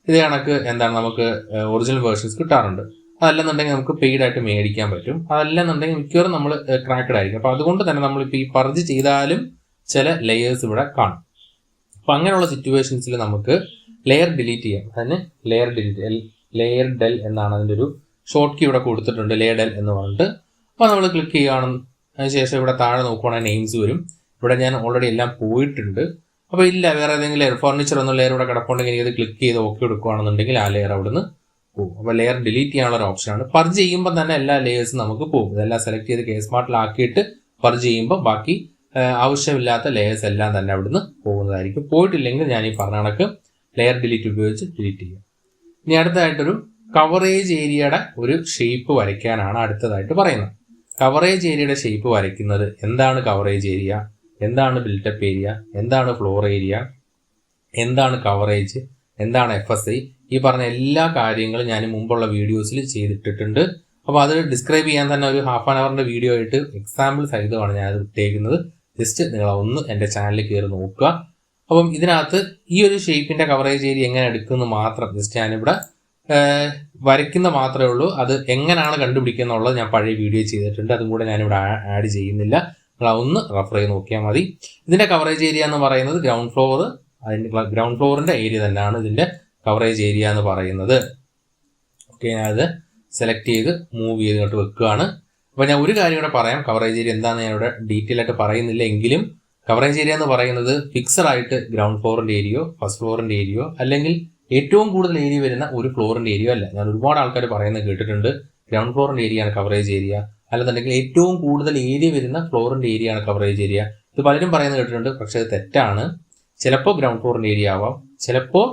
ഇത് കണക്ക് നമുക്ക് ഒറിജിനൽ വേർഷൻസ് കിട്ടാറുണ്ട്. അതല്ലെന്നുണ്ടെങ്കിൽ നമുക്ക് പെയ്ഡ് ആയിട്ട് മേടിക്കാൻ പറ്റും. അതല്ലെന്നുണ്ടെങ്കിൽ മിക്കവാറും നമ്മൾ ക്രാക്കഡ് ആയിരിക്കും. അപ്പോൾ അതുകൊണ്ട് തന്നെ നമ്മളിപ്പോൾ ഈ പർജ് ചെയ്താലും ചില ലെയേഴ്സ് ഇവിടെ കാണും. അപ്പം അങ്ങനെയുള്ള സിറ്റുവേഷൻസിൽ നമുക്ക് ലെയർ ഡിലീറ്റ് ചെയ്യാം. അതിന് ലെയർ ഡെൽ എന്നാണ് അതിൻ്റെ ഒരു ഷോർട്ട് കീ ഇവിടെ കൊടുത്തിട്ടുണ്ട്, ലെയർ ഡെൽ എന്ന് പറഞ്ഞിട്ട്. അപ്പോൾ നമ്മൾ ക്ലിക്ക് ചെയ്യുകയാണ്. അതിനുശേഷം ഇവിടെ താഴെ നോക്കുവാണെങ്കിൽ നെയിംസ് വരും. ഇവിടെ ഞാൻ ഓൾറെഡി എല്ലാം പോയിട്ടുണ്ട്. അപ്പോൾ ഇല്ല, വേറെ ഏതെങ്കിലും ലെയർ ഫർണിച്ചർ ഒന്നും ലെയർ ഇവിടെ കിടപ്പുണ്ടെങ്കിൽ എനിക്കത് ക്ലിക്ക് ചെയ്ത് ഓക്കെ എടുക്കുകയാണെന്നുണ്ടെങ്കിൽ ആ ലെയർ അവിടെ നിന്ന് പോകും. അപ്പോൾ ലെയർ ഡിലീറ്റ് ചെയ്യാനുള്ള ഒരു ഓപ്ഷനാണ്. പർജ് ചെയ്യുമ്പോൾ തന്നെ എല്ലാ ലെയേഴ്സും നമുക്ക് പോകും. ഇതെല്ലാം സെലക്ട് ചെയ്ത് K-Smartലാക്കിയിട്ട് പർജ് ചെയ്യുമ്പോൾ ബാക്കി ആവശ്യമില്ലാത്ത ലെയേഴ്സ് എല്ലാം തന്നെ അവിടുന്ന് പോകുന്നതായിരിക്കും. പോയിട്ടില്ലെങ്കിൽ ഞാൻ ഈ പറഞ്ഞ കണക്ക് ലെയർ ഡിലീറ്റ് ഉപയോഗിച്ച് ഡിലീറ്റ് ചെയ്യും. ഇനി അടുത്തതായിട്ടൊരു കവറേജ് ഏരിയയുടെ ഒരു ഷേപ്പ് വരയ്ക്കാനാണ് അടുത്തതായിട്ട് പറയുന്നത്. കവറേജ് ഏരിയയുടെ ഷേപ്പ് വരയ്ക്കുന്നത് എന്താണ് കവറേജ് ഏരിയ, എന്താണ് ബിൽട്ടപ്പ് ഏരിയ, എന്താണ് ഫ്ലോർ ഏരിയ, എന്താണ് കവറേജ്, എന്താണ് FSI, ഈ പറഞ്ഞ എല്ലാ കാര്യങ്ങളും ഞാൻ മുമ്പുള്ള വീഡിയോസിൽ ചെയ്തിട്ടിട്ടുണ്ട്. അപ്പോൾ അത് ഡിസ്ക്രൈബ് ചെയ്യാൻ തന്നെ ഒരു ഹാഫ് ആൻ അവറിൻ്റെ വീഡിയോ ആയിട്ട് എക്സാമ്പിൾ സഹിതമാണ് ഞാനത് ഇട്ടേക്കുന്നത്. ജസ്റ്റ് നിങ്ങൾ ഒന്ന് എൻ്റെ ചാനലിൽ കയറി നോക്കുക. അപ്പം ഇതിനകത്ത് ഈ ഒരു ഷേപ്പിൻ്റെ കവറേജ് ഏരിയ എങ്ങനെ എടുക്കുന്നത് മാത്രം ജസ്റ്റ് ഞാനിവിടെ വരയ്ക്കുന്ന മാത്രമേ ഉള്ളൂ. അത് എങ്ങനെയാണ് കണ്ടുപിടിക്കുക എന്നുള്ളത് ഞാൻ പഴയ വീഡിയോ ചെയ്തിട്ടുണ്ട്. അതും കൂടെ ഞാനിവിടെ ആഡ് ചെയ്യുന്നില്ല. നിങ്ങൾ ഒന്ന് റെഫർ ചെയ്ത് നോക്കിയാൽ മതി. ഇതിൻ്റെ കവറേജ് ഏരിയ എന്ന് പറയുന്നത് ഗ്രൗണ്ട് ഫ്ലോർ, അതിൻ്റെ ഗ്രൗണ്ട് ഫ്ലോറിൻ്റെ ഏരിയ തന്നെയാണ് ഇതിൻ്റെ കവറേജ് ഏരിയ എന്ന് പറയുന്നത്. ഓക്കെ, ഞാനത് സെലക്ട് ചെയ്ത് മൂവ് ചെയ്തിട്ട് വെക്കുകയാണ്. അപ്പോൾ ഞാൻ ഒരു കാര്യം ഇവിടെ പറയാം, കവറേജ് ഏരിയ എന്താണെന്ന് ഞാനിവിടെ ഡീറ്റെയിൽ ആയിട്ട് പറയുന്നില്ല. എങ്കിലും കവറേജ് ഏരിയ എന്ന് പറയുന്നത് ഫിക്സഡ് ആയിട്ട് ഗ്രൗണ്ട് ഫ്ലോറിൻ്റെ ഏരിയയോ ഫസ്റ്റ് ഫ്ലോറിൻ്റെ ഏരിയയോ അല്ലെങ്കിൽ ഏറ്റവും കൂടുതൽ ഏരിയ വരുന്ന ഒരു ഫ്ലോറിൻ്റെ ഏരിയ അല്ല. ഞാൻ ഒരുപാട് ആൾക്കാർ പറയുന്നത് കേട്ടിട്ടുണ്ട്, ഗ്രൗണ്ട് ഫ്ലോറിൻ്റെ ഏരിയയാണ് കവറേജ് ഏരിയ, അല്ലെന്നുണ്ടെങ്കിൽ ഏറ്റവും കൂടുതൽ ഏരിയ വരുന്ന ഫ്ലോറിൻ്റെ ഏരിയയാണ് കവറേജ് ഏരിയ. ഇത് പലരും പറയുന്നത് കേട്ടിട്ടുണ്ട്, പക്ഷേ അത് തെറ്റാണ്. ചിലപ്പോൾ ഗ്രൗണ്ട് ഫ്ലോറിൻ്റെ ഏരിയ ആവാം, ചിലപ്പോൾ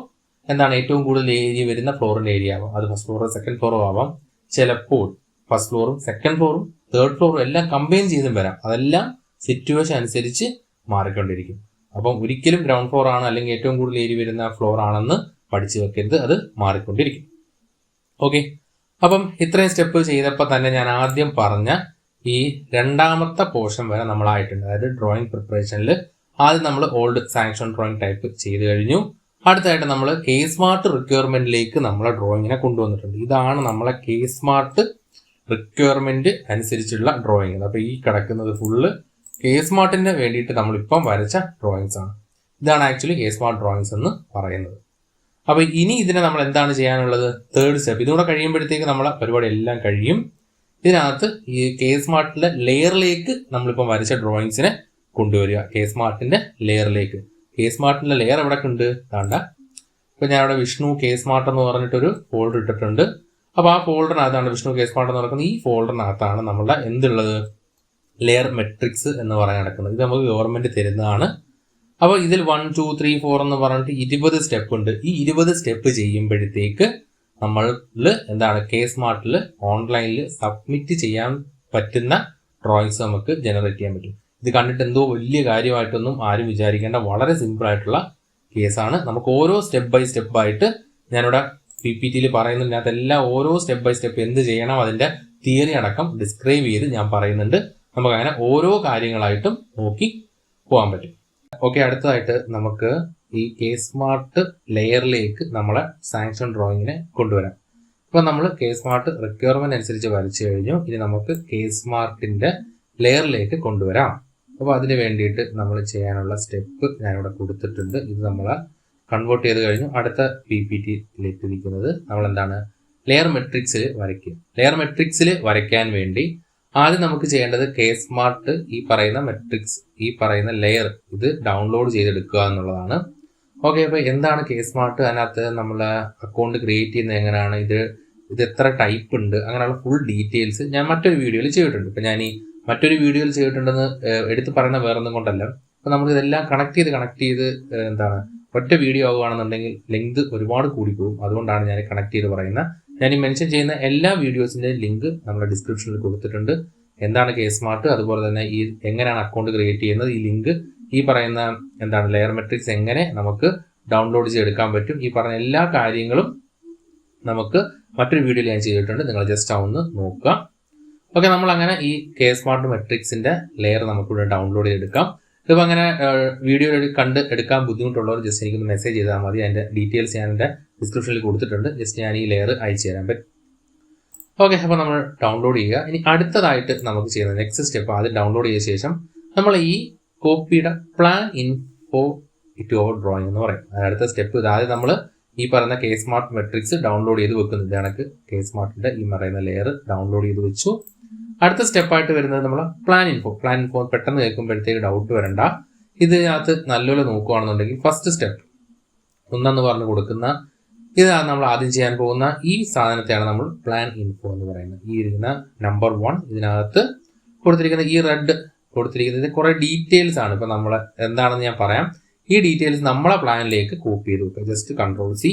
ഏറ്റവും കൂടുതൽ ഏരിയ വരുന്ന ഫ്ലോറിൻ്റെ ഏരിയ ആവാം. അത് ഫസ്റ്റ് ഫ്ലോറോ സെക്കൻഡ് ഫ്ലോറോ ആവാം. ചിലപ്പോൾ ഫസ്റ്റ് ഫ്ലോറും സെക്കൻഡ് ഫ്ലോറും തേർഡ് ഫ്ലോറും എല്ലാം കമ്പൈൻ ചെയ്തും വരാം. അതെല്ലാം സിറ്റുവേഷൻ അനുസരിച്ച് മാറിക്കൊണ്ടിരിക്കും. അപ്പം ഒരിക്കലും ഗ്രൗണ്ട് ഫ്ലോർ ആണ് അല്ലെങ്കിൽ ഏറ്റവും കൂടുതൽ ഏരിയ വരുന്ന ഫ്ലോർ ആണെന്ന് പഠിച്ചു വെക്കരുത്, അത് മാറിക്കൊണ്ടിരിക്കും. ഓക്കെ, അപ്പം ഇത്രയും സ്റ്റെപ്പ് ചെയ്തപ്പോൾ തന്നെ ഞാൻ ആദ്യം പറഞ്ഞ ഈ രണ്ടാമത്തെ പോർഷൻ വരെ നമ്മളായിട്ടുണ്ട്. അതായത് ഡ്രോയിങ് പ്രിപ്പറേഷനിൽ ആദ്യം നമ്മൾ ഓൾഡ് സാങ്ഷൻ ഡ്രോയിങ് ടൈപ്പ് ചെയ്ത് കഴിഞ്ഞു. അടുത്തായിട്ട് നമ്മൾ K-Smart റിക്വയർമെന്റിലേക്ക് നമ്മളെ ഡ്രോയിങ്ങിനെ കൊണ്ടുവന്നിട്ടുണ്ട്. ഇതാണ് നമ്മളെ K-Smart റിക്വയർമെന്റ് അനുസരിച്ചുള്ള ഡ്രോയിങ്. അപ്പോൾ ഈ കിടക്കുന്നത് ഫുള്ള് K-Smartന് വേണ്ടിയിട്ട് നമ്മളിപ്പം വരച്ച ഡ്രോയിങ്സ് ആണ്. ഇതാണ് ആക്ച്വലി K-Smart ഡ്രോയിങ്സ് എന്ന് പറയുന്നത്. അപ്പോൾ ഇനി ഇതിനെ നമ്മൾ എന്താണ് ചെയ്യാനുള്ളത്? Third step. ഇതുകൂടെ കഴിയുമ്പോഴത്തേക്ക് നമ്മളെ പരിപാടി എല്ലാം കഴിയും. ഇതിനകത്ത് ഈ K-Smartലെ ലെയറിലേക്ക് നമ്മളിപ്പം വരച്ച ഡ്രോയിങ്സിനെ കൊണ്ടുവരിക. K-Smartന്റെ ലെയറിലേക്ക്. K-Smartന്റെ ലെയർ എവിടെ ഉണ്ട്? വേണ്ട. ഇപ്പം ഞാൻ അവിടെ വിഷ്ണു K-Smart എന്ന് പറഞ്ഞിട്ടൊരു ഫോൾഡർ ഇട്ടിട്ടുണ്ട്. അപ്പോൾ ആ ഫോൾഡറിനകത്താണ് വിഷ്ണു K-Smart എന്ന് നടക്കുന്നത്. ഈ ഫോൾഡറിനകത്താണ് നമ്മളുടെ എന്തുള്ളത്? ലെയർ മെട്രിക്സ് എന്ന് പറയാൻ നടക്കുന്നത്. ഇത് നമുക്ക് ഗവൺമെന്റ് തരുന്നതാണ്. അപ്പോൾ ഇതിൽ 1, 2, 3, 4 എന്ന് പറഞ്ഞിട്ട് 20 സ്റ്റെപ്പ് ഉണ്ട്. ഈ 20 സ്റ്റെപ്പ് ചെയ്യുമ്പോഴത്തേക്ക് നമ്മൾ K-Smartൽ ഓൺലൈനിൽ സബ്മിറ്റ് ചെയ്യാൻ പറ്റുന്ന ഡ്രോയിങ്സ് നമുക്ക് ജനറേറ്റ് ചെയ്യാൻ പറ്റും. ഇത് കണ്ടിട്ട് എന്തോ വലിയ കാര്യമായിട്ടൊന്നും ആരും വിചാരിക്കേണ്ട, വളരെ സിമ്പിൾ ആയിട്ടുള്ള കേസാണ്. നമുക്ക് ഓരോ സ്റ്റെപ്പ് ബൈ സ്റ്റെപ്പ് ആയിട്ട് ഞാനിവിടെ PPTയിൽ പറയുന്നുണ്ട്. അതെല്ലാം ഓരോ സ്റ്റെപ്പ് ബൈ സ്റ്റെപ്പ് എന്ത് ചെയ്യണം അതിൻ്റെ തിയറി അടക്കം ഡിസ്ക്രൈബ് ചെയ്ത് ഞാൻ പറയുന്നുണ്ട്. നമുക്കങ്ങനെ ഓരോ കാര്യങ്ങളായിട്ടും നോക്കി പോകാൻ പറ്റും. ഓക്കെ, അടുത്തതായിട്ട് നമുക്ക് ഈ K-Smart ലെയറിലേക്ക് നമ്മളെ സാങ്ഷൻ ഡ്രോയിങ്ങിനെ കൊണ്ടുവരാം. അപ്പോൾ നമ്മൾ K-Smart റിക്വയർമെന്റ് അനുസരിച്ച് വരച്ചു കഴിഞ്ഞു. ഇനി നമുക്ക് K-Smartന്റെ ലെയറിലേക്ക് കൊണ്ടുവരാം. അപ്പോൾ അതിന് വേണ്ടിയിട്ട് നമ്മൾ ചെയ്യാനുള്ള സ്റ്റെപ്പ് ഞാനിവിടെ കൊടുത്തിട്ടുണ്ട്. ഇത് നമ്മൾ കൺവേർട്ട് ചെയ്ത് കഴിഞ്ഞു. അടുത്ത PPTയിലിട്ടിരിക്കുന്നത് നമ്മൾ ലെയർ മെട്രിക്സിൽ വരയ്ക്കുക. ലെയർ മെട്രിക്സിൽ വരയ്ക്കാൻ വേണ്ടി ആദ്യം നമുക്ക് ചെയ്യേണ്ടത് K-Smart ഈ പറയുന്ന മെട്രിക്സ്, ഈ പറയുന്ന ലെയർ ഇത് ഡൗൺലോഡ് ചെയ്തെടുക്കുക എന്നുള്ളതാണ്. ഓക്കെ, അപ്പോൾ എന്താണ് K-Smart? അതിനകത്ത് നമ്മൾ അക്കൗണ്ട് ക്രിയേറ്റ് ചെയ്യുന്നത് എങ്ങനെയാണ്, ഇത് എത്ര ടൈപ്പ് ഉണ്ട്, അങ്ങനെയുള്ള ഫുൾ ഡീറ്റെയിൽസ് ഞാൻ മറ്റൊരു വീഡിയോയിൽ ചെയ്തിട്ടുണ്ട്. ഇപ്പം ഞാൻ ഈ മറ്റൊരു വീഡിയോയിൽ ചെയ്തിട്ടുണ്ടെന്ന് എടുത്ത് പറയുന്ന വേറൊന്നും കൊണ്ടല്ല. അപ്പോൾ നമുക്കിതെല്ലാം കണക്ട് ചെയ്ത് ഒറ്റ വീഡിയോ ആവുകയാണെന്നുണ്ടെങ്കിൽ ലെങ്ത് ഒരുപാട് കൂടിപ്പോകും. അതുകൊണ്ടാണ് ഞാൻ കണക്ട് ചെയ്ത് പറയുന്നത്. ഞാൻ ഈ മെൻഷൻ ചെയ്യുന്ന എല്ലാ വീഡിയോസിൻ്റെ ലിങ്ക് നമ്മുടെ ഡിസ്ക്രിപ്ഷനിൽ കൊടുത്തിട്ടുണ്ട്. എന്താണ് K-Smart, അതുപോലെ തന്നെ ഈ എങ്ങനെയാണ് അക്കൗണ്ട് ക്രിയേറ്റ് ചെയ്യുന്നത്, ഈ ലിങ്ക്, ഈ പറയുന്ന ലെയർ മെട്രിക്സ് എങ്ങനെ നമുക്ക് ഡൗൺലോഡ് ചെയ്തെടുക്കാൻ പറ്റും, ഈ പറഞ്ഞ എല്ലാ കാര്യങ്ങളും നമുക്ക് മറ്റൊരു വീഡിയോയിൽ ഞാൻ ചെയ്തിട്ടുണ്ട്. നിങ്ങൾ ജസ്റ്റ് ഒന്ന് നോക്കുക. ഓക്കെ, നമ്മളങ്ങനെ ഈ K-Smart മെട്രിക്സിൻ്റെ ലെയർ നമുക്കിവിടെ ഡൗൺലോഡ് ചെയ്തെടുക്കാം. ഇതിപ്പോൾ അങ്ങനെ വീഡിയോയിൽ കണ്ട് എടുക്കാൻ ബുദ്ധിമുട്ടുള്ളവർ ജസ്റ്റ് എനിക്കൊന്ന് മെസ്സേജ് ചെയ്താൽ മതി. അതിൻ്റെ ഡീറ്റെയിൽസ് ഞാൻ എൻ്റെ ഡിസ്ക്രിപ്ഷനിൽ കൊടുത്തിട്ടുണ്ട്. ജസ്റ്റ് ഞാൻ ഈ ലെയർ അയച്ചു തരാൻ പറ്റും. ഓക്കെ, അപ്പോൾ നമ്മൾ ഡൗൺലോഡ് ചെയ്യുക. ഇനി അടുത്തതായിട്ട് നമുക്ക് ചെയ്യുന്നത് നെക്സ്റ്റ് സ്റ്റെപ്പ്, ആദ്യം ഡൗൺലോഡ് ചെയ്ത ശേഷം നമ്മൾ ഈ കോപ്പിയുടെ plan info to our drawing എന്ന് പറയും. അടുത്ത സ്റ്റെപ്പ് ഇതാദ്യം നമ്മൾ ഈ പറയുന്ന K-Smart മെട്രിക്സ് ഡൗൺലോഡ് ചെയ്ത് വെക്കുന്നത്. കണക്ക് K-Smartന്റെ ഈ പറയുന്ന ലെയർ ഡൗൺലോഡ് ചെയ്ത് വെച്ചു. അടുത്ത സ്റ്റെപ്പായിട്ട് വരുന്നത് നമ്മൾ പ്ലാൻ ഇൻഫോ പെട്ടെന്ന് കേൾക്കുമ്പോഴത്തേക്ക് ഡൗട്ട് വരണ്ട. ഇതിനകത്ത് നല്ലപോലെ നോക്കുകയാണെന്നുണ്ടെങ്കിൽ ഫസ്റ്റ് സ്റ്റെപ്പ് 1 പറഞ്ഞ് കൊടുക്കുന്ന ഇതാണ് നമ്മൾ ആദ്യം ചെയ്യാൻ പോകുന്ന ഈ സാധനത്തെയാണ് നമ്മൾ പ്ലാൻ ഇൻഫോ എന്ന് പറയുന്നത്. ഈ ഇരിക്കുന്ന നമ്പർ 1 ഇതിനകത്ത് കൊടുത്തിരിക്കുന്ന ഈ റെഡ് കൊടുത്തിരിക്കുന്നത് കുറെ ഡീറ്റെയിൽസ് ആണ്. ഇപ്പൊ നമ്മൾ എന്താണെന്ന് ഞാൻ പറയാം. ഈ ഡീറ്റെയിൽസ് നമ്മളെ പ്ലാനിലേക്ക് കോപ്പി ചെയ്ത് വെക്കുക. ജസ്റ്റ് Ctrl+C,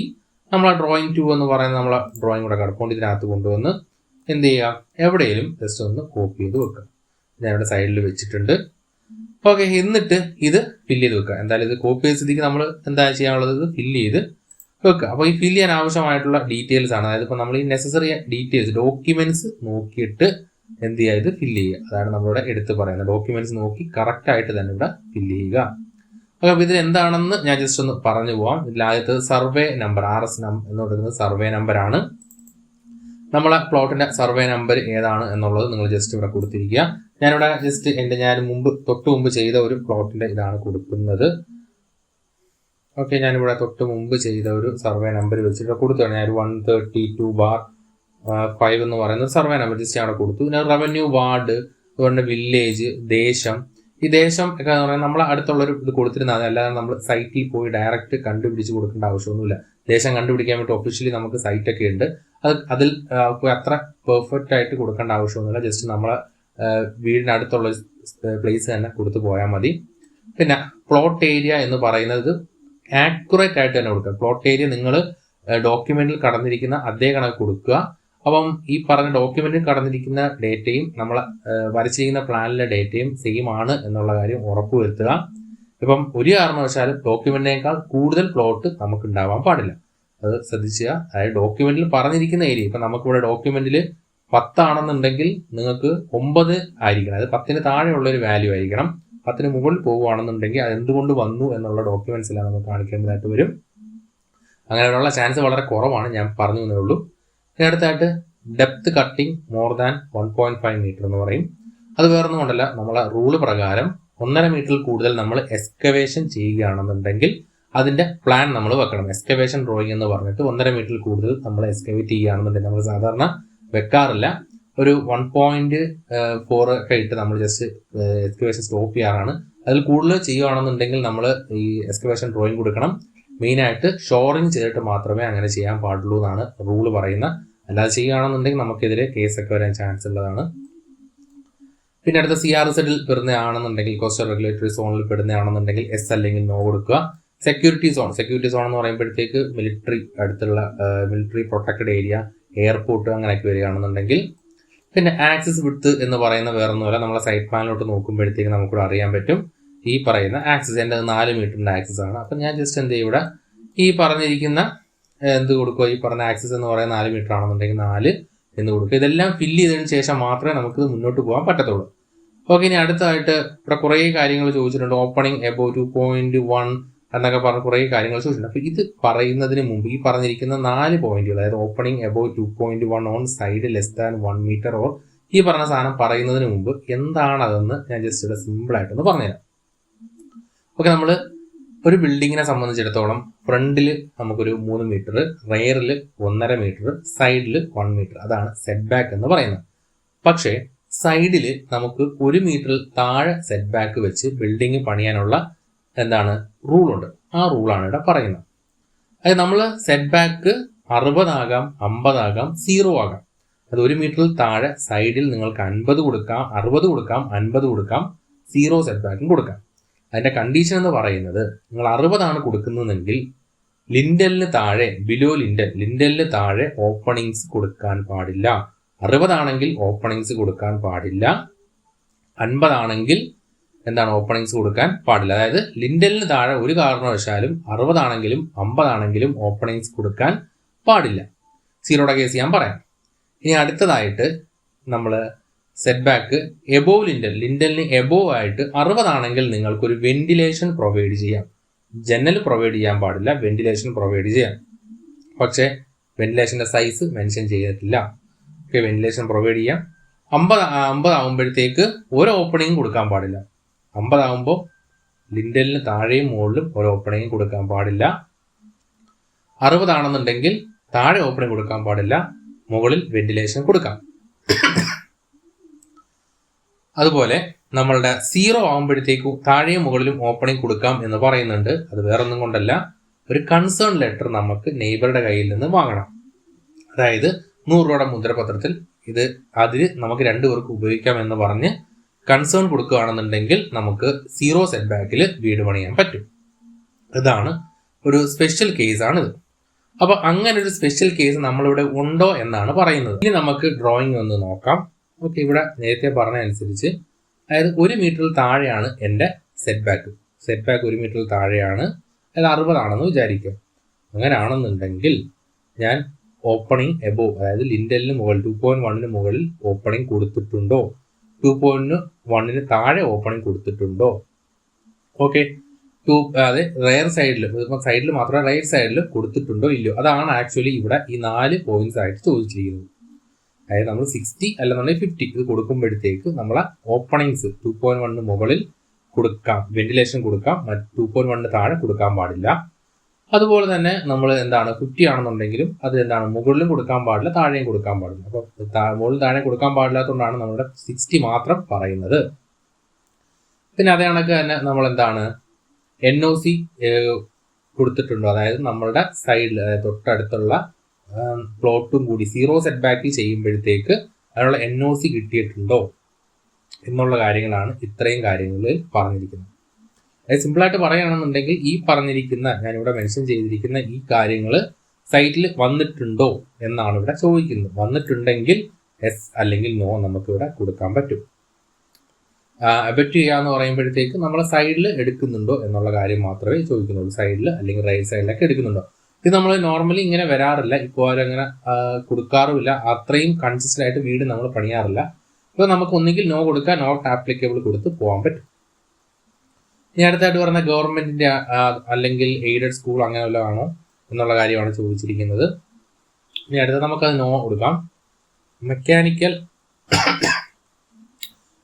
നമ്മളെ ഡ്രോയിങ് 2 എന്ന് പറയുന്ന നമ്മളെ ഡ്രോയിങ് കൂടെ കിടപ്പുണ്ട്. ഇതിനകത്ത് കൊണ്ടുവന്ന് എന്ത് ചെയ്യുക, എവിടെയെങ്കിലും ജസ്റ്റ് ഒന്ന് കോപ്പി ചെയ്ത് വെക്കുക. ഞാൻ ഇവിടെ സൈഡിൽ വെച്ചിട്ടുണ്ട്. ഓക്കെ, എന്നിട്ട് ഇത് ഫില്ല് ചെയ്ത് വെക്കുക. എന്തായാലും ഇത് കോപ്പി ചെയ്ത സ്ഥിതിക്ക് നമ്മൾ എന്താ ചെയ്യാനുള്ളത്, ഇത് ഫില്ല് ചെയ്ത് വെക്കുക. അപ്പോൾ ഈ ഫില്ല് ചെയ്യാൻ ആവശ്യമായിട്ടുള്ള ഡീറ്റെയിൽസ് ആണ്. അതായത് ഇപ്പോൾ നമ്മൾ ഈ നെസസറി ഡീറ്റെയിൽസ് ഡോക്യുമെന്റ്സ് നോക്കിയിട്ട് എന്ത് ചെയ്യുക, ഇത് ഫില്ല് ചെയ്യുക. അതാണ് നമ്മളിവിടെ എടുത്ത് പറയുന്നത്. ഡോക്യുമെന്റ്സ് നോക്കി കറക്റ്റ് ആയിട്ട് തന്നെ ഇവിടെ ഫില്ല് ചെയ്യുക. അപ്പോൾ ഇതിൽ എന്താണെന്ന് ഞാൻ ജസ്റ്റ് ഒന്ന് പറഞ്ഞു പോവാം. ഇതിൽ ആദ്യത്തെ സർവേ നമ്പർ RS എന്ന് പറയുന്നത് സർവേ നമ്പറാണ്. നമ്മളെ പ്ലോട്ടിന്റെ സർവേ നമ്പർ ഏതാണ് എന്നുള്ളത് നിങ്ങൾ ജസ്റ്റ് ഇവിടെ കൊടുത്തിരിക്കുക. ഞാനിവിടെ ജസ്റ്റ് ഞാൻ തൊട്ട് മുമ്പ് ചെയ്ത ഒരു പ്ലോട്ടിന്റെ ഇതാണ് കൊടുക്കുന്നത്. ഓക്കെ, ഞാനിവിടെ തൊട്ട് മുമ്പ് ചെയ്ത ഒരു സർവേ നമ്പർ വെച്ചിട്ട് കൊടുത്താണ്. ഞാൻ 132/5 എന്ന് പറയുന്ന സർവേ നമ്പർ ജസ്റ്റ് അവിടെ കൊടുത്തു. പിന്നെ റവന്യൂ വാർഡ്, അതുകൊണ്ട് വില്ലേജ്, ദേശം. ഈ ദേശം ഒക്കെ എന്ന് പറയുന്നത് നമ്മളെ അടുത്തുള്ളൊരു ഇത് കൊടുത്തിരുന്നത്, അല്ലാതെ നമ്മൾ സൈറ്റിൽ പോയി ഡയറക്റ്റ് കണ്ടുപിടിച്ച് കൊടുക്കേണ്ട ആവശ്യമൊന്നുമില്ല. ദേശം കണ്ടുപിടിക്കാൻ വേണ്ടി ഒഫീഷ്യലി നമുക്ക് സൈറ്റൊക്കെ ഉണ്ട്. അതിൽ അത്ര പെർഫെക്റ്റ് ആയിട്ട് കൊടുക്കേണ്ട ആവശ്യമൊന്നുമില്ല. ജസ്റ്റ് നമ്മളെ വീടിനടുത്തുള്ള പ്ലേസ് തന്നെ കൊടുത്തു പോയാൽ മതി. പിന്നെ പ്ലോട്ട് ഏരിയ എന്ന് പറയുന്നത് ആക്യുറേറ്റ് ആയിട്ട് തന്നെ കൊടുക്കുക. പ്ലോട്ട് ഏരിയ നിങ്ങൾ ഡോക്യുമെന്റിൽ കടന്നിരിക്കുന്ന അതേ കണക്ക് കൊടുക്കുക. അപ്പം ഈ പറഞ്ഞ ഡോക്യുമെന്റിൽ കടന്നിരിക്കുന്ന ഡേറ്റയും നമ്മൾ വരച്ചിരിക്കുന്ന പ്ലാനിലെ ഡേറ്റയും സെയിം ആണ് എന്നുള്ള കാര്യം ഉറപ്പുവരുത്തുക. ഇപ്പം ഒരു കാരണവശാലും ഡോക്യുമെന്റിനേക്കാൾ കൂടുതൽ പ്ലോട്ട് നമുക്ക് ഉണ്ടാവാൻ പാടില്ല. അത് ശ്രദ്ധിക്കുക. അതായത് ഡോക്യുമെന്റിൽ പറഞ്ഞിരിക്കുന്ന ഏരിയ, ഇപ്പം നമുക്കിവിടെ ഡോക്യുമെന്റിൽ 10 ആണെന്നുണ്ടെങ്കിൽ നിങ്ങൾക്ക് 9 ആയിരിക്കണം. അത് 10-ന് താഴെയുള്ള ഒരു വാല്യൂ ആയിരിക്കണം. 10-ന് മുകളിൽ പോകുകയാണെന്നുണ്ടെങ്കിൽ അത് എന്തുകൊണ്ട് വന്നു എന്നുള്ള ഡോക്യുമെന്റ്സ് എല്ലാം നമുക്ക് കാണിക്കേണ്ടതായിട്ട് വരും. അങ്ങനെയുള്ള ചാൻസ് വളരെ കുറവാണ്, ഞാൻ പറഞ്ഞു എന്നേ ഉള്ളൂ. അടുത്തായിട്ട് depth cutting more than 1.5 metre എന്ന് പറയും. അത് വേറൊന്നും കൊണ്ടല്ല, നമ്മളെ റൂള് പ്രകാരം 1.5 മീറ്ററിൽ കൂടുതൽ നമ്മൾ എക്സ്കവേഷൻ ചെയ്യുകയാണെന്നുണ്ടെങ്കിൽ അതിന്റെ പ്ലാൻ നമ്മൾ വെക്കണം. എക്സ്കവേഷൻ ഡ്രോയിങ് എന്ന് പറഞ്ഞിട്ട് 1.5 മീറ്ററിൽ കൂടുതൽ നമ്മൾ എക്സ്കവേറ്റ് ചെയ്യുകയാണെന്നുണ്ടെങ്കിൽ നമ്മൾ സാധാരണ വെക്കാറില്ല. ഒരു 1.4 ഒക്കെ ഇട്ട് നമ്മൾ ജസ്റ്റ് എക്സ്കവേഷൻ സ്റ്റോപ്പ് ചെയ്യാറാണ്. അതിൽ കൂടുതൽ ചെയ്യുകയാണെന്നുണ്ടെങ്കിൽ നമ്മൾ ഈ എക്സ്കവേഷൻ ഡ്രോയിങ് കൊടുക്കണം. മെയിനായിട്ട് ഷോറിങ് ചെയ്തിട്ട് മാത്രമേ അങ്ങനെ ചെയ്യാൻ പാടുള്ളൂ എന്നാണ് റൂള് പറയുന്നത്. അല്ലാതെ ചെയ്യുകയാണെന്നുണ്ടെങ്കിൽ നമുക്കെതിരെ കേസൊക്കെ വരാൻ ചാൻസ് ഉള്ളതാണ്. പിന്നെ അടുത്ത CRZ-ൽ പെടുന്നതാണെന്നുണ്ടെങ്കിൽ, കോസ്റ്റൽ റെഗുലേറ്ററി സോണിൽ പെടുന്നതാണെന്നുണ്ടെങ്കിൽ S അല്ലെങ്കിൽ നോ കൊടുക്കുക. സെക്യൂരിറ്റി സോൺ എന്ന് പറയുമ്പോഴത്തേക്ക് അടുത്തുള്ള മിലിറ്ററി പ്രൊട്ടക്റ്റഡ് ഏരിയ, എയർപോർട്ട് അങ്ങനെയൊക്കെ വരികയാണെന്നുണ്ടെങ്കിൽ. പിന്നെ ആക്സസ് വിഡ്ത്ത് എന്ന് പറയുന്ന വേറൊന്നുമല്ല, നമ്മളെ സൈറ്റ് പ്ലാനിലോട്ട് നോക്കുമ്പോഴത്തേക്ക് നമുക്കിവിടെ അറിയാൻ പറ്റും ഈ പറയുന്ന ആക്സസ് എൻ്റെ 4 മീറ്ററിൻ്റെ ആക്സസ് ആണ്. അപ്പം ഞാൻ ജസ്റ്റ് എന്ത് ചെയ്യും, ഇവിടെ ഈ പറഞ്ഞിരിക്കുന്ന എന്ത് കൊടുക്കുക, ഈ പറഞ്ഞ ആക്സസ് എന്ന് പറയുന്ന 4 മീറ്റർ ആണെന്നുണ്ടെങ്കിൽ 4 എന്ന് കൊടുക്കുക. ഇതെല്ലാം ഫില്ല് ചെയ്തതിന് ശേഷം മാത്രമേ നമുക്ക് മുന്നോട്ട് പോകാൻ പറ്റത്തുള്ളൂ. ഓക്കെ, ഇനി അടുത്തായിട്ട് ഇവിടെ കുറേ കാര്യങ്ങൾ ചോദിച്ചിട്ടുണ്ട്. ഓപ്പണിംഗ് എബോവ് 2.1 എന്നൊക്കെ പറഞ്ഞ് കുറേ കാര്യങ്ങൾ ചോദിച്ചിട്ടുണ്ട്. അപ്പോൾ ഇത് പറയുന്നതിന് മുമ്പ് ഈ പറഞ്ഞിരിക്കുന്ന 4 പോയിന്റുകൾ, അതായത് opening above 2.1 on side less than 1 metre or ഈ പറഞ്ഞ സാധനം പറയുന്നതിന് മുമ്പ് എന്താണ് അതെന്ന് ഞാൻ ജസ്റ്റ് ഇവിടെ സിമ്പിളായിട്ടൊന്ന് പറഞ്ഞുതരാം. ഓക്കെ, നമ്മൾ ഒരു ബിൽഡിങ്ങിനെ സംബന്ധിച്ചിടത്തോളം ഫ്രണ്ടിൽ നമുക്കൊരു 3 മീറ്റർ, റെയറിൽ 1.5 മീറ്റർ, സൈഡിൽ 1 മീറ്റർ, അതാണ് സെറ്റ് ബാക്ക് എന്ന് പറയുന്നത്. പക്ഷേ സൈഡിൽ നമുക്ക് 1 മീറ്ററിൽ താഴെ സെറ്റ് ബാക്ക് വെച്ച് ബിൽഡിംഗ് പണിയാനുള്ള റൂളുണ്ട്. ആ റൂളാണ് ഇവിടെ പറയുന്നത്. അതായത് നമ്മൾ സെറ്റ് ബാക്ക് 60 ആകാം, 50 ആകാം, 0 ആകാം. അത് 1 മീറ്ററിൽ താഴെ സൈഡിൽ നിങ്ങൾക്ക് 50 കൊടുക്കാം, 60 കൊടുക്കാം, 50 കൊടുക്കാം, 0 സെറ്റ് ബാക്കും കൊടുക്കാം. അതിന്റെ കണ്ടീഷൻ എന്ന് പറയുന്നത്, നിങ്ങൾ 60 ആണ് കൊടുക്കുന്നതെങ്കിൽ ലിൻഡലിന് താഴെ, ബിലോ ലിൻഡലിന് താഴെ ഓപ്പണിങ്സ് കൊടുക്കാൻ പാടില്ല. 60 ആണെങ്കിൽ ഓപ്പണിങ്സ് കൊടുക്കാൻ പാടില്ല. 50 ആണെങ്കിൽ ഓപ്പണിങ്സ് കൊടുക്കാൻ പാടില്ല. അതായത് ലിൻഡലിന് താഴെ ഒരു കാരണവശാലും 60 ആണെങ്കിലും 50 ആണെങ്കിലും ഓപ്പണിങ്സ് കൊടുക്കാൻ പാടില്ല. 0യുടെ കേസ് ഞാൻ പറയാം. ഇനി അടുത്തതായിട്ട് നമ്മൾ സെറ്റ് ബാക്ക് എബോവ് ലിൻഡലിന് എബോവ് ആയിട്ട് 60 ആണെങ്കിൽ നിങ്ങൾക്കൊരു വെന്റിലേഷൻ പ്രൊവൈഡ് ചെയ്യാം. ജനൽ പ്രൊവൈഡ് ചെയ്യാൻ പാടില്ല, വെന്റിലേഷൻ പ്രൊവൈഡ് ചെയ്യാം. പക്ഷേ വെന്റിലേഷന്റെ സൈസ് മെൻഷൻ ചെയ്തിട്ടില്ല. ഓക്കെ, വെന്റിലേഷൻ പ്രൊവൈഡ് ചെയ്യാം. 50 ആകുമ്പോഴത്തേക്ക് ഒരു ഓപ്പണിംഗ് കൊടുക്കാൻ പാടില്ല. 50 ആകുമ്പോൾ ലിൻഡലിന് താഴെയും മുകളിലും ഒരു ഓപ്പണിംഗ് കൊടുക്കാൻ പാടില്ല. 60 ആണെന്നുണ്ടെങ്കിൽ താഴെ ഓപ്പണിംഗ് കൊടുക്കാൻ പാടില്ല, മുകളിൽ വെന്റിലേഷൻ കൊടുക്കാം. അതുപോലെ നമ്മളുടെ 0 ആകുമ്പോഴത്തേക്കും താഴെയും മുകളിലും ഓപ്പണിംഗ് കൊടുക്കാം എന്ന് പറയുന്നുണ്ട്. അത് വേറൊന്നും കൊണ്ടല്ല, ഒരു കൺസേൺ ലെറ്റർ നമുക്ക് നെയ്ബറുടെ കയ്യിൽ നിന്ന് വാങ്ങണം. അതായത് 100 രൂപയുടെ മുദ്രപത്രത്തിൽ അതിൽ നമുക്ക് 2 പേർക്ക് ഉപയോഗിക്കാം എന്ന് പറഞ്ഞ് കൺസേൺ കൊടുക്കുകയാണെന്നുണ്ടെങ്കിൽ നമുക്ക് 0 സെറ്റ് ബാക്കിൽ വീട് പണിയാൻ പറ്റും. ഇതാണ് ഒരു സ്പെഷ്യൽ കേസാണിത്. അപ്പൊ അങ്ങനെ ഒരു സ്പെഷ്യൽ കേസ് നമ്മളിവിടെ ഉണ്ടോ എന്നാണ് പറയുന്നത്. ഇനി നമുക്ക് ഡ്രോയിങ് ഒന്ന് നോക്കാം. ഓക്കെ, ഇവിടെ നേരത്തെ പറഞ്ഞ അനുസരിച്ച് അതായത് 1 മീറ്ററിൽ താഴെയാണ് എൻ്റെ സെറ്റ് ബാക്ക് 1 മീറ്ററിൽ താഴെയാണ്, അതായത് 60 ആണെന്ന് വിചാരിക്കും. അങ്ങനെയാണെന്നുണ്ടെങ്കിൽ ഞാൻ ഓപ്പണിംഗ് എബോവ്, അതായത് ലിൻഡലിന് മുകളിൽ 2.1 മുകളിൽ ഓപ്പണിംഗ് കൊടുത്തിട്ടുണ്ടോ, 2.1 താഴെ ഓപ്പണിംഗ് കൊടുത്തിട്ടുണ്ടോ, ഓക്കെ, അതെ റയർ സൈഡിൽ മാത്രമേ റൈറ്റ് സൈഡിൽ കൊടുത്തിട്ടുണ്ടോ ഇല്ലയോ, അതാണ് ആക്ച്വലി ഇവിടെ ഈ 4 പോയിന്റ്സ് ആയിട്ട് ചോദിച്ചിരിക്കുന്നത്. അതായത് നമ്മൾ 60 അല്ലെന്നുണ്ടെങ്കിൽ 50 ഇത് കൊടുക്കുമ്പോഴത്തേക്ക് നമ്മളെ ഓപ്പണിങ്സ് 2.1 മുകളിൽ കൊടുക്കാം, വെന്റിലേഷൻ കൊടുക്കാം, 2.1 താഴെ കൊടുക്കാൻ പാടില്ല. അതുപോലെ തന്നെ നമ്മൾ 50 ആണെന്നുണ്ടെങ്കിലും അത് മുകളിലും കൊടുക്കാൻ പാടില്ല, താഴെയും കൊടുക്കാൻ പാടില്ല. അപ്പോൾ മുകളിൽ താഴെ കൊടുക്കാൻ പാടില്ലാത്തതുകൊണ്ടാണ് നമ്മുടെ 60 മാത്രം പറയുന്നത്. പിന്നെ അതേ കണക്ക് തന്നെ നമ്മൾ NOC കൊടുത്തിട്ടുണ്ടോ, അതായത് നമ്മളുടെ സൈഡിൽ തൊട്ടടുത്തുള്ള പ്ലോട്ടും കൂടി 0 സെറ്റ് ബാക്കിൽ ചെയ്യുമ്പോഴത്തേക്ക് അതിനുള്ള NOC കിട്ടിയിട്ടുണ്ടോ എന്നുള്ള കാര്യങ്ങളാണ് ഇത്രയും കാര്യങ്ങളിൽ പറഞ്ഞിരിക്കുന്നത്. അതായത് സിമ്പിളായിട്ട് പറയുകയാണെന്നുണ്ടെങ്കിൽ ഈ പറഞ്ഞിരിക്കുന്ന ഞാനിവിടെ മെൻഷൻ ചെയ്തിരിക്കുന്ന ഈ കാര്യങ്ങൾ സൈറ്റിൽ വന്നിട്ടുണ്ടോ എന്നാണ് ഇവിടെ ചോദിക്കുന്നത്. വന്നിട്ടുണ്ടെങ്കിൽ യെസ് അല്ലെങ്കിൽ നോ നമുക്കിവിടെ കൊടുക്കാൻ പറ്റും. അബറ്റ് ചെയ്യാന്ന് പറയുമ്പോഴത്തേക്ക് നമ്മൾ സൈഡിൽ എടുക്കുന്നുണ്ടോ എന്നുള്ള കാര്യം മാത്രമേ ചോദിക്കുന്നുള്ളൂ. സൈഡിൽ അല്ലെങ്കിൽ റൈറ്റ് സൈഡിലൊക്കെ എടുക്കുന്നുണ്ടോ. ഇത് നമ്മൾ നോർമലി ഇങ്ങനെ വരാറില്ല, ഇപ്പോൾ അങ്ങനെ കൊടുക്കാറുമില്ല. അത്രയും കൺസിസ്റ്റന്റ് ആയിട്ട് വീട് നമ്മൾ പണിയാറില്ല. അപ്പോൾ നമുക്ക് ഒന്നുകിൽ നോ കൊടുക്കുക, നോട്ട് ആപ്ലിക്കബിൾ കൊടുത്ത് പോകാൻ പറ്റും. ഇനി അടുത്തായിട്ട് പറഞ്ഞ ഗവൺമെന്റിന്റെ അല്ലെങ്കിൽ എയ്ഡഡ് സ്കൂൾ അങ്ങനെ വല്ലതും ആണോ എന്നുള്ള കാര്യമാണ് ചോദിച്ചിരിക്കുന്നത്. ഇനി അടുത്ത നമുക്കത് നോ കൊടുക്കാം. മെക്കാനിക്കൽ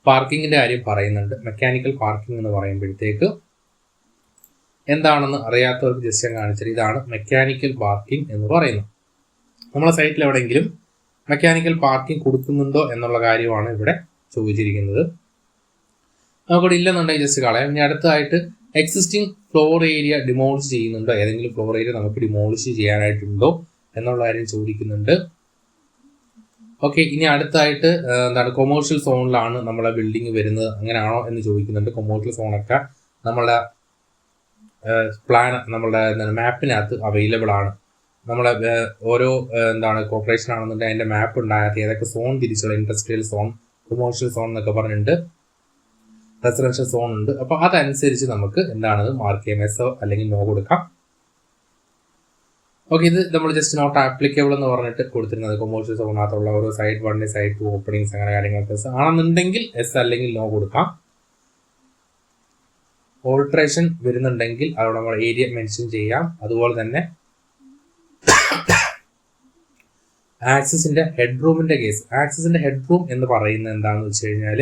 പാർക്കിങ്ങിന്റെ കാര്യം പറയുന്നുണ്ട്. മെക്കാനിക്കൽ പാർക്കിംഗ് എന്ന് പറയുമ്പോഴത്തേക്ക് എന്താണെന്ന് അറിയാത്തവർക്ക് ജസ്റ്റ് ഞാൻ കാണിച്ചത്, ഇതാണ് മെക്കാനിക്കൽ പാർക്കിംഗ് എന്ന് പറയുന്നത്. നമ്മളെ സൈറ്റിൽ എവിടെയെങ്കിലും മെക്കാനിക്കൽ പാർക്കിംഗ് കൊടുക്കുന്നുണ്ടോ എന്നുള്ള കാര്യമാണ് ഇവിടെ ചോദിച്ചിരിക്കുന്നത്. നമുക്കിവിടെ ഇല്ലെന്നുണ്ടെങ്കിൽ ജസ്റ്റ് കളയാം. ഇനി അടുത്തതായിട്ട് എക്സിസ്റ്റിംഗ് ഫ്ലോർ ഏരിയ ഡിമോളിഷ് ചെയ്യുന്നുണ്ടോ, ഏതെങ്കിലും ഫ്ലോർ ഏരിയ നമുക്ക് ഡിമോളിഷ് ചെയ്യാനായിട്ടുണ്ടോ എന്നുള്ള കാര്യം ചോദിക്കുന്നുണ്ട്. ഓക്കെ, ഇനി അടുത്തായിട്ട് കൊമേഴ്ഷ്യൽ സോണിലാണ് നമ്മളെ ബിൽഡിംഗ് വരുന്നത്, അങ്ങനെയാണോ എന്ന് ചോദിക്കുന്നുണ്ട്. കൊമേഴ്ഷ്യൽ സോണൊക്കെ നമ്മളെ പ്ലാൻ നമ്മളുടെ മാപ്പിനകത്ത് അവൈലബിൾ ആണ്. നമ്മളെ ഓരോ കോർപ്പറേഷൻ ആണെന്നുണ്ടെങ്കിൽ അതിൻ്റെ മാപ്പ് ഉണ്ടാകത്ത് ഏതൊക്കെ സോൺ തിരിച്ചുള്ള ഇൻഡസ്ട്രിയൽ സോൺ, കൊമേഴ്ഷ്യൽ സോൺ എന്നൊക്കെ പറഞ്ഞിട്ടുണ്ട്, റെസിഡൻഷ്യൽ സോൺ ഉണ്ട്. അപ്പോൾ അതനുസരിച്ച് നമുക്ക് മാർക്ക് ചെയ്യാം, എസ് അല്ലെങ്കിൽ നോ കൊടുക്കാം. ഓക്കെ, ഇത് നമ്മൾ ജസ്റ്റ് നോട്ട് ആപ്ലിക്കബിൾ എന്ന് പറഞ്ഞിട്ട് കൊടുത്തിരുന്നത് കൊമേഴ്ഷ്യൽ സോണിനകത്തുള്ള ഓരോ സൈഡ് 1 സൈഡ് 2 ഓപ്പണിങ്സ് അങ്ങനെ കാര്യങ്ങളൊക്കെ ആണെന്നുണ്ടെങ്കിൽ എസ് അല്ലെങ്കിൽ നോ കൊടുക്കാം. ഓൾട്രേഷൻ വരുന്നുണ്ടെങ്കിൽ അവിടെ നമ്മൾ ഏരിയ മെൻഷൻ ചെയ്യാം. അതുപോലെ തന്നെ ആക്സസിന്റെ ഹെഡ് റൂമിന്റെ കേസ്, ആക്സസിന്റെ ഹെഡ് റൂം എന്ന് പറയുന്നത് എന്താണെന്ന് വെച്ച് കഴിഞ്ഞാൽ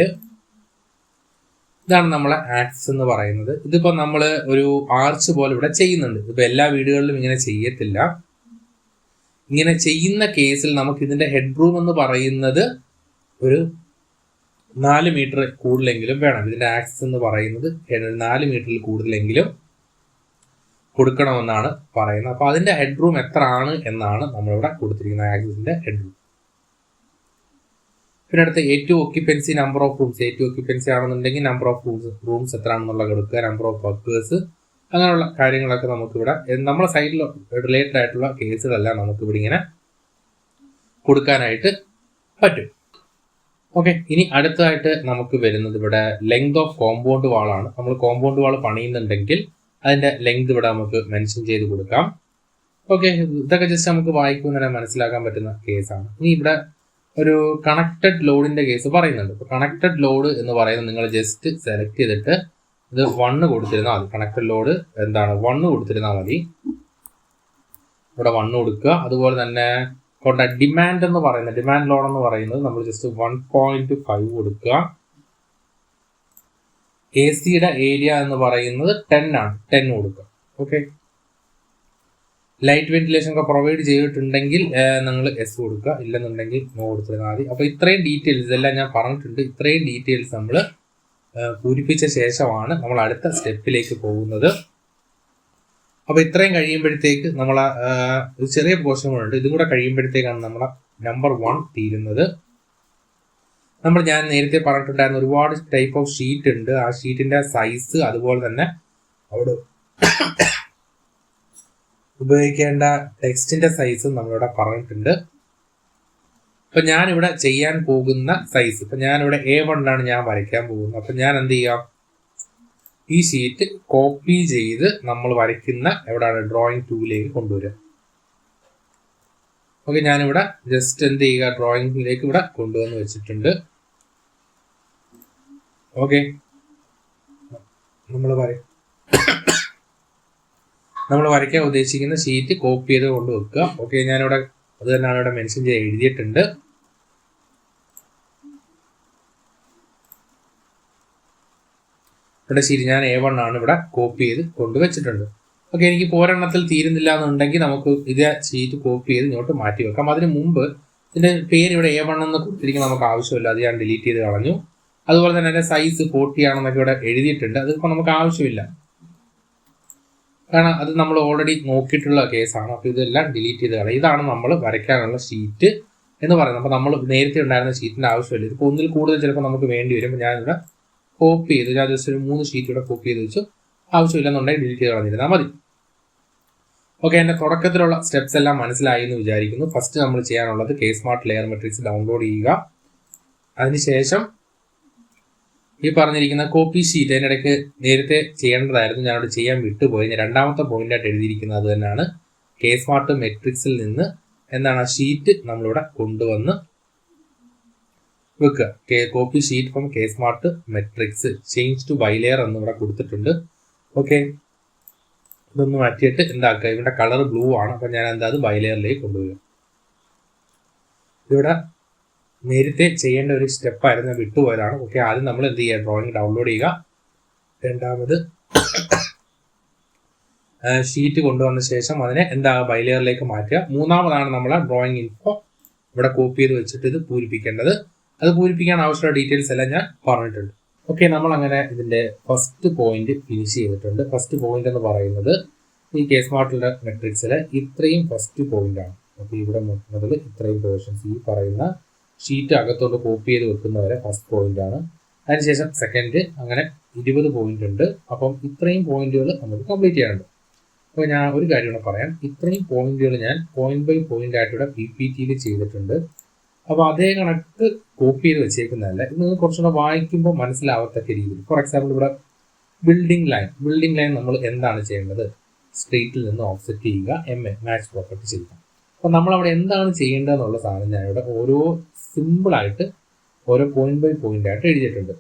ഇതാണ് നമ്മളെ ആക്സസ് എന്ന് പറയുന്നത്. ഇതിപ്പോ നമ്മൾ ഒരു ആർച്ച് പോലെ ഇവിടെ ചെയ്യുന്നുണ്ട്. ഇപ്പൊ എല്ലാ വീടുകളിലും ഇങ്ങനെ ചെയ്യത്തില്ല. ഇങ്ങനെ ചെയ്യുന്ന കേസിൽ നമുക്ക് ഇതിന്റെ ഹെഡ് റൂം എന്ന് പറയുന്നത് ഒരു 4 മീറ്റർ കൂടുതലെങ്കിലും വേണം. ഇതിന്റെ ആക്സസ് എന്ന് പറയുന്നത് 4 മീറ്ററിൽ കൂടുതലെങ്കിലും കൊടുക്കണമെന്നാണ് പറയുന്നത്. അപ്പൊ അതിന്റെ ഹെഡ് റൂം എത്ര ആണ് എന്നാണ് നമ്മളിവിടെ കൊടുത്തിരിക്കുന്ന ആക്സസിന്റെ ഹെഡ് റൂം. പിന്നെ അടുത്ത ഏറ്റവും ഒക്യുപ്പൻസി, നമ്പർ ഓഫ് റൂംസ്. ഏറ്റവും ഒക്യുപ്പൻസി ആണെന്നുണ്ടെങ്കിൽ നമ്പർ ഓഫ് റൂംസ് എത്ര ആണെന്നുള്ളത് കൊടുക്കുക, നമ്പർ ഓഫ് വർക്കേഴ്സ്, അങ്ങനെയുള്ള കാര്യങ്ങളൊക്കെ നമുക്കിവിടെ നമ്മുടെ സൈഡിൽ റിലേറ്റഡ് ആയിട്ടുള്ള കേസുകളെല്ലാം നമുക്കിവിടെ ഇങ്ങനെ കൊടുക്കാനായിട്ട് പറ്റും. ഓക്കെ, ഇനി അടുത്തതായിട്ട് നമുക്ക് വരുന്നത് ഇവിടെ ലെങ്ത് ഓഫ് കോമ്പൗണ്ട് വാളാണ്. നമ്മൾ കോമ്പൗണ്ട് വാൾ പണിയുന്നുണ്ടെങ്കിൽ അതിന്റെ ലെങ്ത് ഇവിടെ നമുക്ക് മെൻഷൻ ചെയ്ത് കൊടുക്കാം. ഓക്കെ, ഇതൊക്കെ ജസ്റ്റ് നമുക്ക് വായിക്കുമ്പോൾ മനസ്സിലാക്കാൻ പറ്റുന്ന കേസാണ്. ഇനി ഇവിടെ ഒരു കണക്റ്റഡ് ലോഡിന്റെ കേസ് പറയുന്നുണ്ട്. ഇപ്പോൾ കണക്റ്റഡ് ലോഡ് എന്ന് പറയുന്നത് നിങ്ങൾ ജസ്റ്റ് സെലക്ട് ചെയ്തിട്ട് ഇത് 1 കൊടുത്തിരുന്നാൽ മതി. കണക്റ്റഡ് ലോഡ് 1 കൊടുത്തിരുന്നാൽ മതി. ഇവിടെ 1 കൊടുക്കുക. അതുപോലെ തന്നെ ഡിമാൻഡ് എന്ന് പറയുന്നത്, ഡിമാൻഡ് ലോഡ് എന്ന് പറയുന്നത് നമ്മൾ ജസ്റ്റ് 1.5 കൊടുക്കുക. AC യുടെ ഏരിയ എന്ന് പറയുന്നത് 10 ആണ്, 10 കൊടുക്കുക. ഓക്കെ, ലൈറ്റ് വെന്റിലേഷൻ ഒക്കെ പ്രൊവൈഡ് ചെയ്തിട്ടുണ്ടെങ്കിൽ നിങ്ങൾ എസ് കൊടുക്കുക, ഇല്ലെന്നുണ്ടെങ്കിൽ നോ കൊടുത്തിരുന്നാൽ മതി. അപ്പോൾ ഇത്രയും ഡീറ്റെയിൽസ് ഇതെല്ലാം ഞാൻ പറഞ്ഞിട്ടുണ്ട്. ഇത്രയും ഡീറ്റെയിൽസ് നമ്മൾ പൂരിപ്പിച്ച ശേഷമാണ് നമ്മൾ അടുത്ത സ്റ്റെപ്പിലേക്ക് പോകുന്നത്. അപ്പോൾ ഇത്രയും കഴിയുമ്പോഴത്തേക്ക് നമ്മൾ ഒരു ചെറിയ പോർഷൻ കൂടെ ഉണ്ട്. ഇതും കൂടെ കഴിയുമ്പോഴത്തേക്കാണ് നമ്മളെ നമ്പർ 1 തീരുന്നത്. ഞാൻ നേരത്തെ പറഞ്ഞിട്ടുണ്ടായിരുന്ന ഒരുപാട് ടൈപ്പ് ഓഫ് ഷീറ്റ് ഉണ്ട്. ആ ഷീറ്റിന്റെ സൈസ്, അതുപോലെ തന്നെ അവിടെ ഉപയോഗിക്കേണ്ട ടെക്സ്റ്റിന്റെ സൈസും നമ്മളിവിടെ പറഞ്ഞിട്ടുണ്ട്. അപ്പൊ ഞാനിവിടെ ചെയ്യാൻ പോകുന്ന സൈസ്, ഇപ്പൊ ഞാനിവിടെ A1 ആണ് ഞാൻ വരയ്ക്കാൻ പോകുന്നത്. അപ്പൊ ഞാൻ എന്ത് ചെയ്യാം, ഈ ഷീറ്റ് കോപ്പി ചെയ്ത് നമ്മൾ വരയ്ക്കുന്ന എവിടെയാണ് ഡ്രോയിങ് 2ലേക്ക് കൊണ്ടുവരിക. ഓക്കെ, ഞാനിവിടെ ജസ്റ്റ് എന്ത് ചെയ്യുക, ഡ്രോയിങ്ങിലേക്ക് ഇവിടെ കൊണ്ടുവന്ന് വെച്ചിട്ടുണ്ട്. ഓക്കെ, നമ്മൾ വരയ്ക്കാൻ ഉദ്ദേശിക്കുന്ന ഷീറ്റ് കോപ്പി ചെയ്ത് കൊണ്ട് വെക്കുക. ഓക്കെ, ഞാനിവിടെ അത് തന്നെയാണ് ഇവിടെ മെൻഷൻ ചെയ്ത് എഴുതിയിട്ടുണ്ട്. ഇവിടെ ഷീറ്റ് ഞാൻ A1 ആണ് ഇവിടെ കോപ്പി ചെയ്ത് കൊണ്ടുവച്ചിട്ടുണ്ട്. ഓക്കെ, എനിക്ക് പോരെണ്ണത്തിൽ തീരുന്നില്ല എന്നുണ്ടെങ്കിൽ നമുക്ക് ഇതേ ഷീറ്റ് കോപ്പി ചെയ്ത് ഇങ്ങോട്ട് മാറ്റി വെക്കാം. അതിന് മുമ്പ് ഇതിന്റെ പേര് ഇവിടെ A1 എന്ന് കൊടുത്തിരിക്കുന്നത് നമുക്ക് ആവശ്യമില്ല, അത് ഞാൻ ഡിലീറ്റ് ചെയ്ത് കളഞ്ഞു. അതുപോലെ തന്നെ അതിന്റെ സൈസ് 40 ആണെന്നൊക്കെ ഇവിടെ എഴുതിയിട്ടുണ്ട്, അതിപ്പോൾ നമുക്ക് ആവശ്യമില്ല, കാരണം അത് നമ്മൾ ഓൾറെഡി നോക്കിയിട്ടുള്ള കേസാണ്. അപ്പോൾ ഇതെല്ലാം ഡിലീറ്റ് ചെയ്ത് കളയും. ഇതാണ് നമ്മൾ വരയ്ക്കാനുള്ള ഷീറ്റ് എന്ന് പറയുന്നത്. അപ്പോൾ നമ്മൾ നേരത്തെ ഉണ്ടായിരുന്ന ഷീറ്റിന്റെ ആവശ്യമില്ല, ഇതിപ്പോൾ ഒന്നിൽ കൂടുതൽ ചിലപ്പോൾ നമുക്ക് വേണ്ടി വരും. അപ്പോൾ ഞാനിവിടെ കോപ്പി ചെയ്ത് ഞാൻ ജസ്റ്റ് ഒരു 3 ഷീറ്റ് ഇവിടെ കോപ്പി ചെയ്ത് വെച്ചു. ആവശ്യമില്ലെന്നുണ്ടെങ്കിൽ ഡിലീറ്റ് ചെയ്ത് കളഞ്ഞിരുന്നാൽ മതി. ഓക്കെ, എൻ്റെ തുടക്കത്തിലുള്ള സ്റ്റെപ്സ് എല്ലാം മനസ്സിലായി എന്ന് വിചാരിക്കുന്നു. ഫസ്റ്റ് നമ്മൾ ചെയ്യാനുള്ളത് K-Smart ലെയർ മെട്രിക്സ് ഡൗൺലോഡ് ചെയ്യുക. അതിനുശേഷം ഈ പറഞ്ഞിരിക്കുന്ന കോപ്പി ഷീറ്റ് അതിനിടയ്ക്ക് നേരത്തെ ചെയ്യേണ്ടതായിരുന്നു, ഞാനവിടെ ചെയ്യാൻ വിട്ടുപോയി. രണ്ടാമത്തെ പോയിന്റായിട്ട് എഴുതിയിരിക്കുന്നത് അത് തന്നെയാണ്. K-Smart മെട്രിക്സിൽ നിന്ന് എന്താണ് ആ ഷീറ്റ് നമ്മളിവിടെ കൊണ്ടുവന്ന് വെക്കുക. Copy sheet from K-Smart metrics change to by layer എന്ന് ഇവിടെ കൊടുത്തിട്ടുണ്ട്. ഓക്കെ, ഇതൊന്ന് മാറ്റിയിട്ട് എന്താക്കുക, ഇവിടെ കളർ ബ്ലൂ ആണ്. അപ്പം ഞാൻ എന്താ അത് ബൈലെയറിലേക്ക് കൊണ്ടുവരിക. ഇവിടെ നേരത്തെ ചെയ്യേണ്ട ഒരു സ്റ്റെപ്പായിരുന്നു, വിട്ടുപോയതാണ്. ഓക്കെ, ആദ്യം നമ്മൾ എന്ത് ചെയ്യുക, ഡ്രോയിങ് ഡൗൺലോഡ് ചെയ്യുക. രണ്ടാമത് ഷീറ്റ് കൊണ്ടുവന്ന ശേഷം അതിനെ എന്താ ബൈലെയറിലേക്ക് മാറ്റുക. മൂന്നാമതാണ് നമ്മൾ ഡ്രോയിങ് ഇൻഫോ ഇവിടെ കോപ്പി ചെയ്ത് വെച്ചിട്ട് ഇത് പൂരിപ്പിക്കേണ്ടത്. അത് പൂരിപ്പിക്കാൻ ആവശ്യമുള്ള ഡീറ്റെയിൽസ് എല്ലാം ഞാൻ പറഞ്ഞിട്ടുണ്ട്. ഓക്കെ, നമ്മൾ അങ്ങനെ ഇതിന്റെ ഫസ്റ്റ് പോയിന്റ് ഫിനിഷ് ചെയ്തിട്ടുണ്ട്. ഫസ്റ്റ് പോയിന്റ് എന്ന് പറയുന്നത് ഈ K-Smart മെട്രിക്സിലെ ഇത്രയും ഫസ്റ്റ് പോയിന്റ് ആണ്. അപ്പോൾ ഇവിടെ മുതൽ ഇത്രയും പോർഷൻസ് ഈ പറയുന്ന ഷീറ്റ് അകത്തോട്ട് കോപ്പി ചെയ്ത് വെക്കുന്നവരെ ഫസ്റ്റ് പോയിന്റ് ആണ്. അതിനുശേഷം സെക്കൻഡ്, അങ്ങനെ 20 പോയിന്റ് ഉണ്ട്. അപ്പം ഇത്രയും പോയിന്റുകൾ നമുക്ക് കംപ്ലീറ്റ് ചെയ്യാനുണ്ട്. അപ്പോൾ ഞാൻ ഒരു കാര്യം കൂടെ പറയാം, ഇത്രയും പോയിന്റുകൾ ഞാൻ പോയിന്റ് ബൈ പോയിന്റ് ആയിട്ട് ഇവിടെ PPT-യിൽ ചെയ്തിട്ടുണ്ട്. അപ്പോൾ അതേ കണക്ക് കോപ്പി ചെയ്ത് വെച്ചേക്കുന്നതല്ല, ഇത് നിങ്ങൾ കുറച്ചുകൂടെ വായിക്കുമ്പോൾ മനസ്സിലാവത്തക്ക രീതിയിൽ. ഫോർ എക്സാമ്പിൾ ഇവിടെ ബിൽഡിംഗ് ലൈൻ നമ്മൾ എന്താണ് ചെയ്യേണ്ടത്, സ്ട്രീറ്റിൽ നിന്ന് ഓഫ്സെറ്റ് ചെയ്യുക, മാച്ച് പ്രോപ്പർട്ടി ചെയ്യുക. അപ്പോൾ നമ്മളവിടെ എന്താണ് ചെയ്യേണ്ടതെന്നുള്ള സാധനം ഞാൻ ഇവിടെ ഓരോ സിമ്പിളായിട്ട് ഓരോ പോയിന്റ് ബൈ പോയിന്റ് ആയിട്ട് എഴുതിയിട്ടുണ്ട്.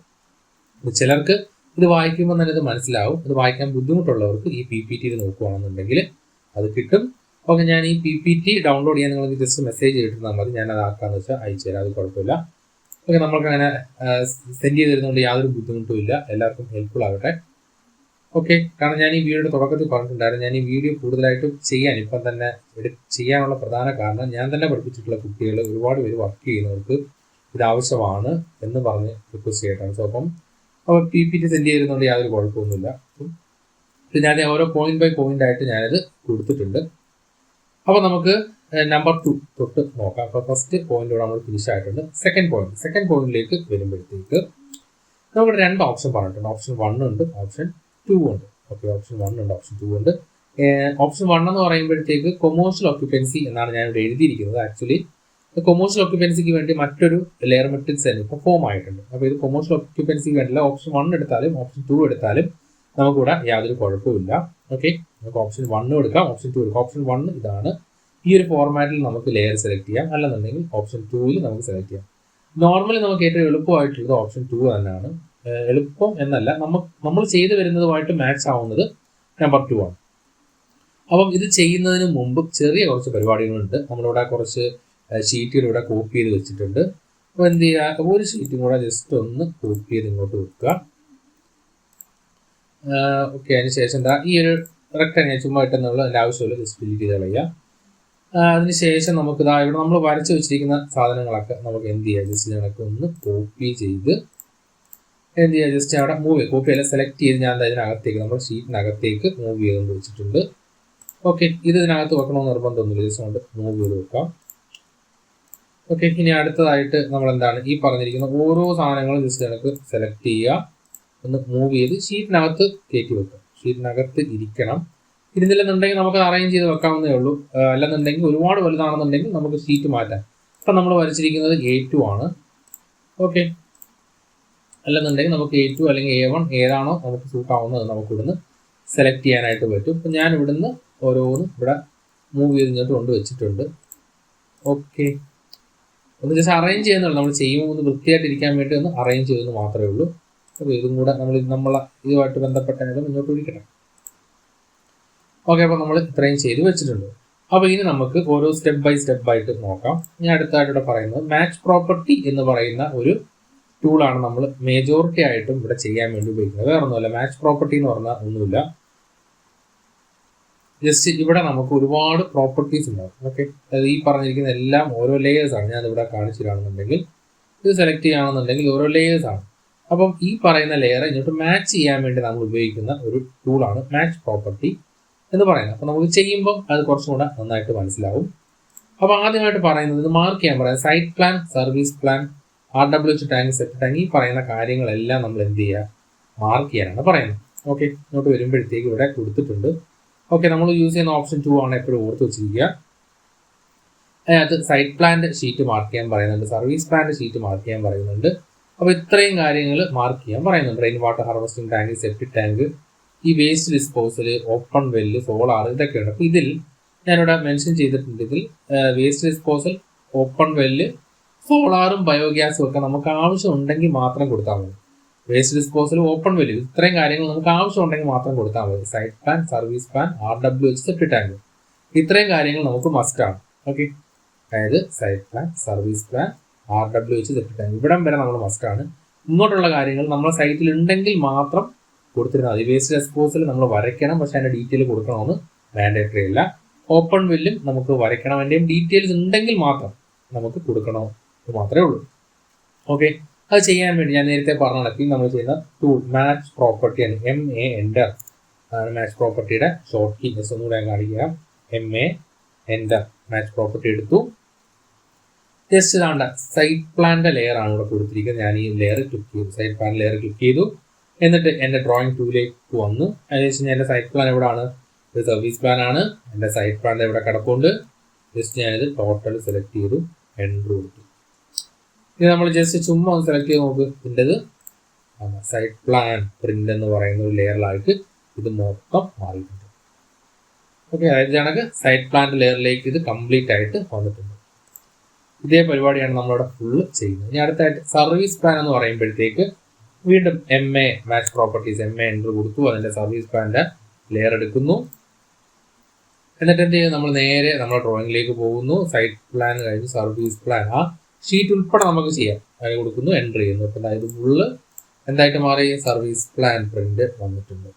ചിലർക്ക് ഇത് വായിക്കുമ്പോൾ തന്നെ ഇത് മനസ്സിലാവും. ഇത് വായിക്കാൻ ബുദ്ധിമുട്ടുള്ളവർക്ക് ഈ PPT-യിൽ നോക്കുകയാണെന്നുണ്ടെങ്കിൽ അത് കിട്ടും. ഓക്കെ, ഞാൻ ഈ PPT ഡൗൺലോഡ് ചെയ്യാൻ നിങ്ങൾക്ക് ജസ്റ്റ് മെസ്സേജ് ചെയ്തിട്ടുണ്ടെന്നാൽ മതി, ഞാൻ അത് ആക്കാന്ന് വെച്ചാൽ അയച്ചു തരാം, അത് കുഴപ്പമില്ല. ഓക്കെ, നമ്മൾക്ക് അങ്ങനെ സെൻഡ് ചെയ്ത് തരുന്നതുകൊണ്ട് യാതൊരു ബുദ്ധിമുട്ടും ഇല്ല, എല്ലാവർക്കും ഹെൽപ്ഫുൾ ആകട്ടെ. ഓക്കെ, കാരണം ഞാൻ ഈ വീഡിയോയുടെ തുടക്കത്തിൽ പറഞ്ഞിട്ടുണ്ടായിരുന്നു, ഞാൻ ഈ വീഡിയോ കൂടുതലായിട്ടും ഇപ്പം തന്നെ ചെയ്യാനുള്ള പ്രധാന കാരണം ഞാൻ തന്നെ പഠിപ്പിച്ചിട്ടുള്ള കുട്ടികൾ ഒരുപാട് പേര് വർക്ക് ചെയ്യുന്നവർക്ക് ഇത് ആവശ്യമാണ് എന്ന് പറഞ്ഞ് റിക്വസ്റ്റ് ചെയ്തിട്ടാണ്. സോ അപ്പം PPT സെൻഡ് ചെയ്യുന്നതുകൊണ്ട് യാതൊരു കുഴപ്പമൊന്നുമില്ല. ഞാൻ ഓരോ പോയിന്റ് ബൈ പോയിന്റ് ആയിട്ട് ഞാനിത് കൊടുത്തിട്ടുണ്ട്. അപ്പോൾ നമുക്ക് നമ്പർ 2 തൊട്ട് നോക്കാം. അപ്പോൾ ഫസ്റ്റ് പോയിന്റ് നമ്മൾ ഫിനിഷ് ആയിട്ടുണ്ട്. സെക്കൻഡ് പോയിന്റിലേക്ക് വരുമ്പോഴത്തേക്ക് നമുക്ക് 2 ഓപ്ഷൻ പറഞ്ഞിട്ടുണ്ട്. ഓപ്ഷൻ 1 ഉണ്ട്, ഓപ്ഷൻ 2 ഉണ്ട്. ഓക്കെ, ഓപ്ഷൻ 1 ഉണ്ട്, ഓപ്ഷൻ 2 ഉണ്ട്. ഓപ്ഷൻ 1 എന്ന് പറയുമ്പോഴത്തേക്ക് കൊമേഴ്ഷ്യൽ ഓക്യുപ്പൻസി എന്നാണ് ഞാൻ ഇവിടെ എഴുതിയിരിക്കുന്നത്. ആക്ച്വലി കൊമേഴ്ഷ്യൽ ഓക്യുപ്പൻസിക്ക് വേണ്ടി മറ്റൊരു ലെയർ മെട്രിക്സ് തന്നെ ഇപ്പോൾ ഫോം ആയിട്ടുണ്ട്. അപ്പോൾ ഇത് കൊമേഴ്ഷ്യൽ ഓക്യുപ്പൻസിക്ക് വേണ്ടിയുള്ള ഓപ്ഷൻ 1 എടുത്താലും ഓപ്ഷൻ 2 എടുത്താലും നമുക്കിവിടെ യാതൊരു കുഴപ്പമില്ല. ഓക്കെ, നമുക്ക് ഓപ്ഷൻ 1 എടുക്കാം, ഓപ്ഷൻ 2 എടുക്കാം. ഓപ്ഷൻ 1 ഇതാണ്. ഈ ഒരു ഫോർമാറ്റിൽ നമുക്ക് ലെയർ സെലക്ട് ചെയ്യാം, അല്ലെന്നുണ്ടെങ്കിൽ ഓപ്ഷൻ 2-ൽ നമുക്ക് സെലക്ട് ചെയ്യാം. നോർമലി നമുക്ക് ഏറ്റവും എളുപ്പമായിട്ടുള്ളത് ഓപ്ഷൻ 2 തന്നെയാണ്. എളുപ്പം എന്നല്ല, നമ്മൾ ചെയ്തു വരുന്നതുമായിട്ട് മാച്ച് ആവുന്നത് നമ്പർ 2 ആണ്. അപ്പം ഇത് ചെയ്യുന്നതിന് മുമ്പ് ചെറിയ കുറച്ച് പരിപാടികളുണ്ട്. നമ്മളിവിടെ കുറച്ച് ഷീറ്റുകളിവിടെ കോപ്പി ചെയ്ത് വെച്ചിട്ടുണ്ട്. അപ്പോൾ എന്ത് ചെയ്യുക, ഒരു ഷീറ്റും കൂടെ ജസ്റ്റ് ഒന്ന് കോപ്പി ചെയ്ത് ഇങ്ങോട്ട് വെക്കുക. ഓക്കെ, അതിന് ശേഷം എന്താ ഈ ഒരു റെക്ടാങ്കിൾ ചുമ്മാ ഇട്ടെന്നുള്ള അതിൻ്റെ ആവശ്യമില്ല, ജസ്റ്റ് ഡിലീറ്റ് ചെയ്ത് കളയുക. അതിനുശേഷം നമുക്ക് ഇതാ ഇവിടെ നമ്മൾ വരച്ച് വെച്ചിരിക്കുന്ന സാധനങ്ങളൊക്കെ നമുക്ക് എന്ത് ചെയ്യാം, ജസ്റ്റ് ഞങ്ങൾക്ക് ഒന്ന് കോപ്പി ചെയ്ത് എന്ത് ചെയ്യുക, ജസ്റ്റ് അവിടെ മൂവ് ചെയ്യുക. കോപ്പി എല്ലാം സെലക്ട് ചെയ്ത് ഞാൻ ഇതിനകത്തേക്ക് നമ്മുടെ ഷീറ്റിനകത്തേക്ക് മൂവ് ചെയ്തുകൊണ്ട് വെച്ചിട്ടുണ്ട്. ഓക്കെ, ഇത് ഇതിനകത്ത് വെക്കണമെന്ന് നിർബന്ധമൊന്നുമില്ല, ജസ്റ്റ് കൊണ്ട് മൂവ് ചെയ്ത് വെക്കാം. ഓക്കെ, ഇനി അടുത്തതായിട്ട് നമ്മൾ എന്താണ് ഈ പറഞ്ഞിരിക്കുന്ന ഓരോ സാധനങ്ങളും ജസ്റ്റ് നമുക്ക് സെലക്ട് ചെയ്യുക, ഒന്ന് മൂവ് ചെയ്ത് ഷീറ്റിനകത്ത് കയറ്റി വെക്കുക. ഷീറ്റിനകത്ത് ഇരിക്കണം. ഇരുന്നില്ലെന്നുണ്ടെങ്കിൽ നമുക്ക് അറേഞ്ച് ചെയ്ത് വെക്കാവുന്നേ ഉള്ളൂ. അല്ലെന്നുണ്ടെങ്കിൽ ഒരുപാട് വലുതാണെന്നുണ്ടെങ്കിൽ നമുക്ക് ഷീറ്റ് മാറ്റാം. ഇപ്പം നമ്മൾ വരച്ചിരിക്കുന്നത് A2 ആണ്. ഓക്കെ, അല്ലെന്നുണ്ടെങ്കിൽ നമുക്ക് A2 അല്ലെങ്കിൽ A1 ഏതാണോ നമുക്ക് സൂട്ട് ആവുന്നത് നമുക്ക് ഇവിടുന്ന് സെലക്ട് ചെയ്യാനായിട്ട് പറ്റും. ഇപ്പം ഞാൻ ഇവിടുന്ന് ഓരോന്നും ഇവിടെ മൂവ് ചെയ്ത് ഇങ്ങോട്ട് കൊണ്ടുവച്ചിട്ടുണ്ട്. ഓക്കെ, ഒന്ന് ജസ്റ്റ് അറേഞ്ച് ചെയ്യുന്നുള്ളൂ, നമ്മൾ ചെയ്യുമ്പോൾ ഒന്ന് വൃത്തിയായിട്ടിരിക്കാൻ വേണ്ടി ഒന്ന് അറേഞ്ച് ചെയ്തെന്ന് മാത്രമേ ഉള്ളൂ. അപ്പോൾ ഇതും കൂടെ നമ്മളെ ഇതുമായിട്ട് ബന്ധപ്പെട്ട മുന്നോട്ട് വിളിക്കണം. ഓക്കെ, അപ്പോൾ നമ്മൾ ഇത്രയും ചെയ്ത് വെച്ചിട്ടുണ്ട്. അപ്പോൾ ഇനി നമുക്ക് ഓരോ സ്റ്റെപ്പ് ബൈ സ്റ്റെപ്പ് ആയിട്ട് നോക്കാം. ഞാൻ അടുത്തായിട്ട് പറയുന്നത് മാച്ച് പ്രോപ്പർട്ടി എന്ന് പറയുന്ന ഒരു ടൂളാണ് നമ്മൾ മേജോറിറ്റി ആയിട്ടും ഇവിടെ ചെയ്യാൻ വേണ്ടി ഉപയോഗിക്കുന്നത്. വേറെ ഒന്നുമില്ല, മാച്ച് പ്രോപ്പർട്ടി എന്ന് പറഞ്ഞാൽ ഒന്നുമില്ല, ജസ്റ്റ് ഇവിടെ നമുക്ക് ഒരുപാട് പ്രോപ്പർട്ടീസ് ഉണ്ടാവും. ഓക്കെ, അതായത് ഈ പറഞ്ഞിരിക്കുന്ന എല്ലാം ഓരോ ലേയേഴ്സാണ്. ഞാൻ ഇവിടെ കാണിച്ചിട്ടാണെന്നുണ്ടെങ്കിൽ ഇത് സെലക്ട് ചെയ്യുകയാണെന്നുണ്ടെങ്കിൽ ഓരോ ലേയേഴ്സാണ്. അപ്പം ഈ പറയുന്ന ലെയർ ഇങ്ങോട്ട് മാച്ച് ചെയ്യാൻ വേണ്ടി നമ്മൾ ഉപയോഗിക്കുന്ന ഒരു ടൂളാണ് മാച്ച് പ്രോപ്പർട്ടി എന്ന് പറയുന്നത്. അപ്പോൾ നമുക്ക് ചെയ്യുമ്പോൾ അത് കുറച്ചും കൂടെ നന്നായിട്ട് മനസ്സിലാവും. അപ്പോൾ ആദ്യമായിട്ട് പറയുന്നത് ഇത് മാർക്ക് ചെയ്യാൻ പറയാം. Site plan, service plan, RWH tank, set tank, ഈ പറയുന്ന കാര്യങ്ങളെല്ലാം നമ്മൾ എന്ത് ചെയ്യുക, മാർക്ക് ചെയ്യാനാണ് പറയുന്നത്. ഓക്കെ, ഇങ്ങോട്ട് വരുമ്പോഴത്തേക്ക് ഇവിടെ കൊടുത്തിട്ടുണ്ട്. ഓക്കെ, നമ്മൾ യൂസ് ചെയ്യുന്ന ഓപ്ഷൻ 2 ആണ് എപ്പോഴും ഓർത്ത് വെച്ചിരിക്കുക. അതിനകത്ത് സൈറ്റ് പ്ലാന്റെ ഷീറ്റ് മാർക്ക് ചെയ്യാൻ പറയുന്നുണ്ട്, സർവീസ് പ്ലാന്റെ ഷീറ്റ് മാർക്ക് ചെയ്യാൻ പറയുന്നുണ്ട്. അപ്പോൾ ഇത്രയും കാര്യങ്ങൾ മാർക്ക് ചെയ്യാൻ പറയുന്നുണ്ട്. Rain water harvesting tank, septic tank, ഈ വേസ്റ്റ് ഡിസ്പോസൽ, ഓപ്പൺ വെല്ല്, സോളാർ, ഇതൊക്കെയുണ്ട്. അപ്പോൾ ഇതിൽ ഞാനിവിടെ മെൻഷൻ ചെയ്തിട്ടുണ്ട്. ഇതിൽ വേസ്റ്റ് ഡിസ്പോസൽ, ഓപ്പൺ വെല്ല്, സോളാറും ബയോഗ്യാസും ഒക്കെ നമുക്ക് ആവശ്യം ഉണ്ടെങ്കിൽ മാത്രം കൊടുത്താൽ മതി. വേസ്റ്റ് ഡിസ്പോസൽ, ഓപ്പൺ വെല്ല്, ഇത്രയും കാര്യങ്ങൾ നമുക്ക് ആവശ്യം ഉണ്ടെങ്കിൽ മാത്രം കൊടുത്താൽ മതി. Site plan, service plan, RWH, septic tank, ഇത്രയും കാര്യങ്ങൾ നമുക്ക് മസ്റ്റാണ്. ഓക്കെ, അതായത് site plan, service plan, RWH, septic tank, ഇവിടം വരെ നമ്മൾ മസ്റ്റാണ്. ഇങ്ങോട്ടുള്ള കാര്യങ്ങൾ നമ്മുടെ സൈറ്റിൽ ഉണ്ടെങ്കിൽ മാത്രം കൊടുത്തിരുന്നാൽ മതി. വേസ്റ്റ് ഡിസ്പോസൽ നമ്മൾ വരയ്ക്കണം, പക്ഷേ അതിൻ്റെ ഡീറ്റെയിൽ കൊടുക്കണമെന്ന് മാൻഡേറ്ററി അല്ല. ഓപ്പൺ വെല്ലും നമുക്ക് വരയ്ക്കണം, അതിൻ്റെയും ഡീറ്റെയിൽസ് ഉണ്ടെങ്കിൽ മാത്രം നമുക്ക് കൊടുക്കണോ എന്ന് മാത്രമേ ഉള്ളൂ. ഓക്കെ, അത് ചെയ്യാൻ വേണ്ടി ഞാൻ നേരത്തെ പറഞ്ഞ കണക്കി നമ്മൾ ചെയ്യുന്ന ടൂൾ മാച്ച് പ്രോപ്പർട്ടിയാണ്. MA എൻ്റർ ആണ് മാച്ച് പ്രോപ്പർട്ടിയുടെ ഷോർട്ട് കീ. ജസ്റ്റ് ഒന്നുകൂടെ ഞാൻ കാണിക്കാം. MA എൻ്റർ, മാച്ച് പ്രോപ്പർട്ടി എടുത്തു. ജസ്റ്റ് ഇതാണ്ട സൈറ്റ് പ്ലാന്റെ ലെയർ ആണ് ഇവിടെ കൊടുത്തിരിക്കുന്നത്. ഞാൻ ഈ ലെയർ ക്ലിക്ക് ചെയ്തു, സൈറ്റ് പ്ലാൻ ലെയർ ക്ലിക്ക് ചെയ്തു. എന്നിട്ട് എൻ്റെ ഡ്രോയിങ് ടൂളിലേക്ക് വന്നു. അതിനുശേഷം എൻ്റെ സൈറ്റ് പ്ലാൻ എവിടെയാണ്, ഇത് സർവീസ് പ്ലാൻ ആണ്. എൻ്റെ സൈറ്റ് പ്ലാൻ ഇവിടെ കിടപ്പുണ്ട്. ജസ്റ്റ് ഞാനിത് ടോട്ടൽ സെലക്ട് ചെയ്തു, എൻ്റർ കൊടുത്തു. ഇനി നമ്മൾ ജസ്റ്റ് ചുമ്മാ ഒന്ന് സെലക്ട് ചെയ്ത് നോക്ക്. ഇതിൻ്റെത് സൈറ്റ് പ്ലാൻ പ്രിന്റ് എന്ന് പറയുന്ന ഒരു ലെയറിലായിട്ട് ഇത് മൊത്തം മാറിയിട്ടുണ്ട്. ഓക്കെ, അതായത് കണക്ക് സൈറ്റ് പ്ലാന്റ് ലെയറിലേക്ക് ഇത് കംപ്ലീറ്റ് ആയിട്ട് വന്നിട്ടുണ്ട്. ഇതേ പരിപാടിയാണ് നമ്മളിവിടെ ഫുള്ള് ചെയ്യുന്നത്. ഇനി അടുത്തായിട്ട് സർവീസ് പ്ലാൻ എന്ന് പറയുമ്പോഴത്തേക്ക് വീണ്ടും MA match properties, MA enter കൊടുത്തു. അതിൻ്റെ സർവീസ് പ്ലാന്റെ ലെയർ എടുക്കുന്നു. എന്നിട്ട് എന്ത് ചെയ്യും, നമ്മൾ നേരെ നമ്മുടെ ഡ്രോയിങ്ങിലേക്ക് പോകുന്നു. സൈറ്റ് പ്ലാൻ കഴിഞ്ഞ് സർവീസ് പ്ലാൻ, ആ ഷീറ്റ് ഉൾപ്പെടെ നമുക്ക് ചെയ്യാം. അതിന് കൊടുക്കുന്നു, എൻ്റർ ചെയ്യുന്നു. അപ്പം അതായത് ഫുള്ള് എന്തായിട്ട് മാറി, സർവീസ് പ്ലാൻ പ്രിന്റ് വന്നിട്ടുണ്ട്.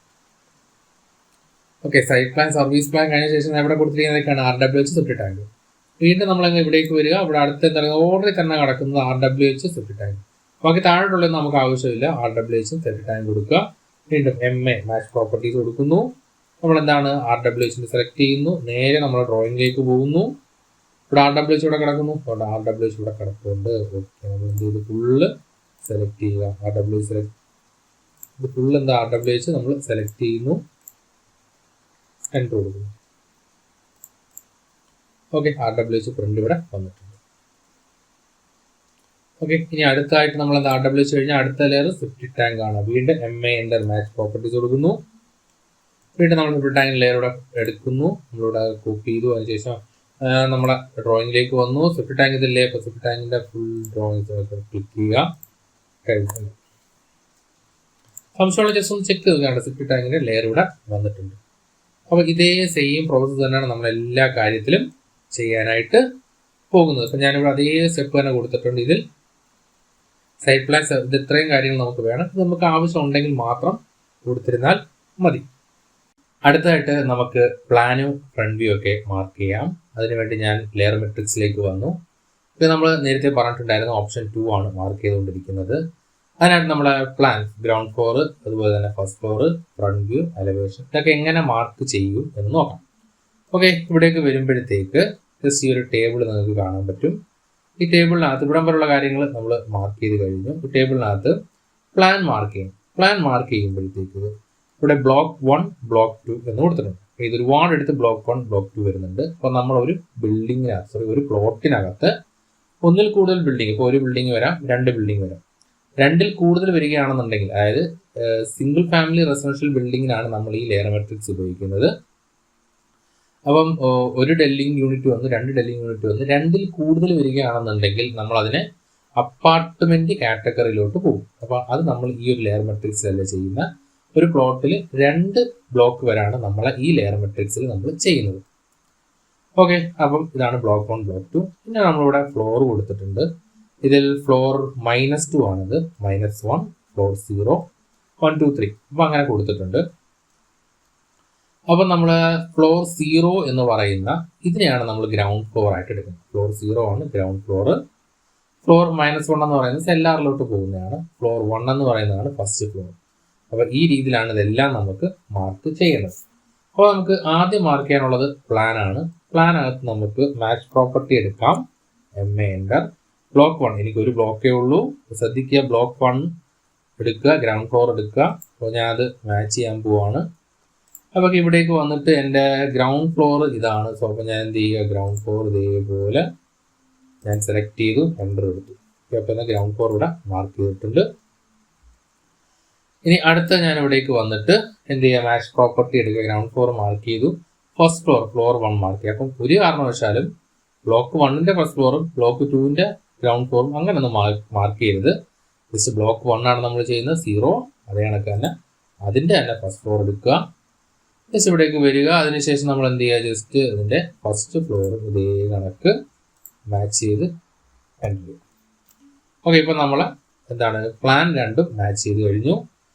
Okay, site plan, service plan കഴിഞ്ഞ ശേഷം എവിടെ കൊടുത്തിരിക്കുന്നതൊക്കെയാണ് RWH, സെപ്റ്റിക് ടാങ്ക്. വീണ്ടും നമ്മളങ്ങ് ഇവിടേക്ക് വരിക. ഇവിടെ അടുത്ത ഓർഡറിൽ തന്നെ കിടക്കുന്നത് RWH, സെപ്റ്റിക് ടാങ്ക്. ബാക്കി താഴോട്ടുള്ളത് നമുക്ക് ആവശ്യമില്ല. RWH, സെപ്റ്റിക് ടാങ്ക് കൊടുക്കുക. വീണ്ടും MA മാച്ച് പ്രോപ്പർട്ടീസ് കൊടുക്കുന്നു. നമ്മൾ എന്താണ് RWH സെലക്ട് ചെയ്യുന്നു. നേരെ നമ്മൾ ഡ്രോയിങ്ങിലേക്ക് പോകുന്നു. ഇവിടെ RWH ഇവിടെ കിടക്കുന്നു, RWH ഇവിടെ കിടപ്പുണ്ട്. ഓക്കെ, നമ്മൾ എന്ത് ചെയ്ത് ഫുള്ള് സെലക്ട് ചെയ്യുക. RWH സെലക്ട്, ഇത് ഫുള്ള് എന്താ RWH നമ്മൾ സെലക്ട് ചെയ്യുന്നു, എൻ്റർ കൊടുക്കുന്നു. ഓക്കെ, RWH പ്രിന്റ് ഇവിടെ വന്നിട്ടുണ്ട്. ഓക്കെ, ഇനി അടുത്തായിട്ട് നമ്മൾ എന്താ RWH കഴിഞ്ഞാൽ അടുത്ത ലെയർ സെപ്റ്റിക് ടാങ്ക് ആണ്. വീണ്ടും MA എൻ്റർ മാച്ച് പ്രോപ്പർട്ടീസ് കൊടുക്കുന്നു. വീണ്ടും നമ്മൾ സെപ്റ്റിക് ടാങ്ക് ലെയർ ഇവിടെ എടുക്കുന്നു. നമ്മളിവിടെ കോപ്പി ചെയ്തു. അതിനുശേഷം നമ്മളെ ഡ്രോയിങ്ങിലേക്ക് വന്നു. സെപ്റ്റിക് ടാങ്ക് ഇതില്ലേ, അപ്പോൾ സെപ്റ്റിക് ടാങ്കിൻ്റെ ഫുൾ ഡ്രോയിങ് ക്ലിക്ക് ചെയ്യുക. കഴിഞ്ഞു. സംശയമുള്ള ജസ്റ്റ് ഒന്ന് ചെക്ക് ചെയ്യുകയാണ്. സെപ്റ്റിക് ടാങ്കിൻ്റെ ലെയർ ഇവിടെ വന്നിട്ടുണ്ട്. അപ്പോൾ ഇതേ സെയിം പ്രോസസ്സ് തന്നെയാണ് നമ്മൾ എല്ലാ കാര്യത്തിലും ചെയ്യാനായിട്ട് പോകുന്നത്. അപ്പം ഞാനിവിടെ അതേ സ്റ്റെപ്പ് തന്നെ കൊടുത്തിട്ടുണ്ട്. ഇതിൽ സൈറ്റ് പ്ലാൻ, ഇത് ഇത്രയും കാര്യങ്ങൾ നമുക്ക് വേണം. ഇത് നമുക്ക് ആവശ്യം ഉണ്ടെങ്കിൽ മാത്രം കൊടുത്തിരുന്നാൽ മതി. അടുത്തതായിട്ട് നമുക്ക് പ്ലാനും ഫ്രണ്ട് വ്യൂ ഒക്കെ മാർക്ക് ചെയ്യാം. അതിനുവേണ്ടി ഞാൻ ലെയർ മെട്രിക്സിലേക്ക് വന്നു. ഇത് നമ്മൾ നേരത്തെ പറഞ്ഞിട്ടുണ്ടായിരുന്നു ഓപ്ഷൻ 2 ആണ് മാർക്ക് ചെയ്തുകൊണ്ടിരിക്കുന്നത്. അതിനായിട്ട് നമ്മളെ പ്ലാൻ ഗ്രൗണ്ട് ഫ്ലോർ, അതുപോലെ തന്നെ first floor, front view, elevation ഇതൊക്കെ എങ്ങനെ മാർക്ക് ചെയ്യും എന്ന് നോക്കാം. ഓക്കെ, ഇവിടേക്ക് വരുമ്പോഴത്തേക്ക് ജസ്റ്റ് ഈ ഒരു ടേബിൾ നിങ്ങൾക്ക് കാണാൻ പറ്റും. ഈ ടേബിളിനകത്ത് ഇവിടം വരെയുള്ള കാര്യങ്ങൾ നമ്മൾ മാർക്ക് ചെയ്ത് കഴിഞ്ഞു. ഈ ടേബിളിനകത്ത് പ്ലാൻ മാർക്ക് ചെയ്യും. പ്ലാൻ മാർക്ക് ചെയ്യുമ്പോഴത്തേക്ക് ഇവിടെ ബ്ലോക്ക് 1, ബ്ലോക്ക് 2 എന്ന് കൊടുത്തിട്ടുണ്ട്. ഇത് ഒരുപാട് എടുത്ത് ബ്ലോക്ക് 1, ബ്ലോക്ക് 2 വരുന്നുണ്ട്. അപ്പോൾ നമ്മൾ ഒരു ഒരു പ്ലോട്ടിനകത്ത് ഒന്നിൽ കൂടുതൽ ബിൽഡിംഗ്, ഇപ്പോൾ ഒരു ബിൽഡിംഗ് വരാം, 2 ബിൽഡിംഗ് വരാം. 2ൽ കൂടുതൽ വരികയാണെന്നുണ്ടെങ്കിൽ, അതായത് സിംഗിൾ ഫാമിലി റെസിഡൻഷ്യൽ ബിൽഡിങ്ങിനാണ് നമ്മൾ ഈ ലെയർ മെട്രിക്സ് ഉപയോഗിക്കുന്നത്. അപ്പം ഒരു ഡെല്ലിംഗ് യൂണിറ്റ് വന്ന് 2 ഡെല്ലിംഗ് യൂണിറ്റ് വന്ന് 2ൽ കൂടുതൽ വരികയാണെന്നുണ്ടെങ്കിൽ നമ്മൾ അതിനെ അപ്പാർട്ട്മെന്റ് കാറ്റഗറിയിലോട്ട് പോകും. അപ്പോൾ അത് നമ്മൾ ഈ ഒരു ലെയർ മെട്രിക്സിലല്ല ചെയ്യുന്ന. ഒരു പ്ലോട്ടിൽ 2 ബ്ലോക്ക് വരാണ് നമ്മളെ ഈ ലെയർ മെട്രിക്സിൽ നമ്മൾ ചെയ്യുന്നത്. ഓക്കെ, അപ്പം ഇതാണ് ബ്ലോക്ക് 1, ബ്ലോക്ക് 2. പിന്നെ നമ്മളിവിടെ ഫ്ലോർ കൊടുത്തിട്ടുണ്ട്. ഇതിൽ ഫ്ലോർ -2 ആണിത്. -1, ഫ്ലോർ 0, 1, 2, 3 അപ്പം അങ്ങനെ കൊടുത്തിട്ടുണ്ട്. അപ്പം നമ്മൾ ഫ്ലോർ 0 എന്ന് പറയുന്ന ഇതിനെയാണ് നമ്മൾ ഗ്രൗണ്ട് ഫ്ലോർ ആയിട്ട് എടുക്കുന്നത്. ഫ്ലോർ 0 ആണ് ഗ്രൗണ്ട് ഫ്ലോർ. ഫ്ലോർ -1 എന്ന് പറയുന്നത് സെല്ലാറിലോട്ട് പോകുന്നതാണ്. ഫ്ലോർ 1 എന്ന് പറയുന്നതാണ് ഫസ്റ്റ് ഫ്ലോർ. അപ്പോൾ ഈ രീതിയിലാണ് ഇതെല്ലാം നമുക്ക് മാർക്ക് ചെയ്യേണ്ടത്. അപ്പോൾ നമുക്ക് ആദ്യം മാർക്ക് ചെയ്യാനുള്ളത് പ്ലാൻ ആണ്. പ്ലാനകത്ത് നമുക്ക് മാച്ച് പ്രോപ്പർട്ടി എടുക്കാം. MA enter. ബ്ലോക്ക് 1 എനിക്കൊരു ബ്ലോക്കേ ഉള്ളൂ. ശ്രദ്ധിക്കുക, ബ്ലോക്ക് 1 എടുക്കുക, ഗ്രൗണ്ട് ഫ്ലോർ എടുക്കുക. അപ്പോൾ ഞാൻ അത് മാച്ച് ചെയ്യാൻ പോവാണ്. അപ്പോൾ ഇവിടേക്ക് വന്നിട്ട് എൻ്റെ ഗ്രൗണ്ട് ഫ്ലോർ ഇതാണ്. സോ അപ്പോൾ ഞാൻ എന്ത് ചെയ്യുക, ഗ്രൗണ്ട് ഫ്ലോർ ഇതേപോലെ ഞാൻ സെലക്ട് ചെയ്തു, എൻ്റർ എടുത്തു. അപ്പോൾ എന്നാൽ ഗ്രൗണ്ട് ഫ്ലോർ ഇവിടെ മാർക്ക് ചെയ്തിട്ടുണ്ട്. ഇനി അടുത്ത ഞാൻ ഇവിടേക്ക് വന്നിട്ട് എന്ത് ചെയ്യുക, മാച്ച് പ്രോപ്പർട്ടി എടുക്കുക, ഗ്രൗണ്ട് ഫ്ലോർ മാർക്ക് ചെയ്തു, ഫസ്റ്റ് ഫ്ലോർ ഫ്ലോർ 1 മാർക്ക് ചെയ്യുക. അപ്പം ഒരു കാരണവശാലും ബ്ലോക്ക് 1ന്റെ ഫസ്റ്റ് ഫ്ലോറും ബ്ലോക്ക് 2ന്റെ ഗ്രൗണ്ട് ഫ്ലോറും അങ്ങനെ ഒന്നും മാർക്ക് ചെയ്യരുത്. ജസ്റ്റ് ബ്ലോക്ക് 1 ആണ് നമ്മൾ ചെയ്യുന്നത്, 0 അതേ കണക്ക് തന്നെ അതിൻ്റെ തന്നെ ഫസ്റ്റ് ഫ്ലോർ എടുക്കുക. ജസ്റ്റ് ഇവിടേക്ക് വരിക. അതിനുശേഷം നമ്മൾ എന്ത് ചെയ്യുക, ജസ്റ്റ് അതിൻ്റെ ഫസ്റ്റ് ഫ്ലോർ ഇതേ കണക്ക് മാച്ച് ചെയ്ത് എൻ്റർ ചെയ്യുക. ഓക്കെ, ഇപ്പം നമ്മൾ എന്താണ് പ്ലാൻ 2 മാച്ച് ചെയ്ത് കഴിഞ്ഞു.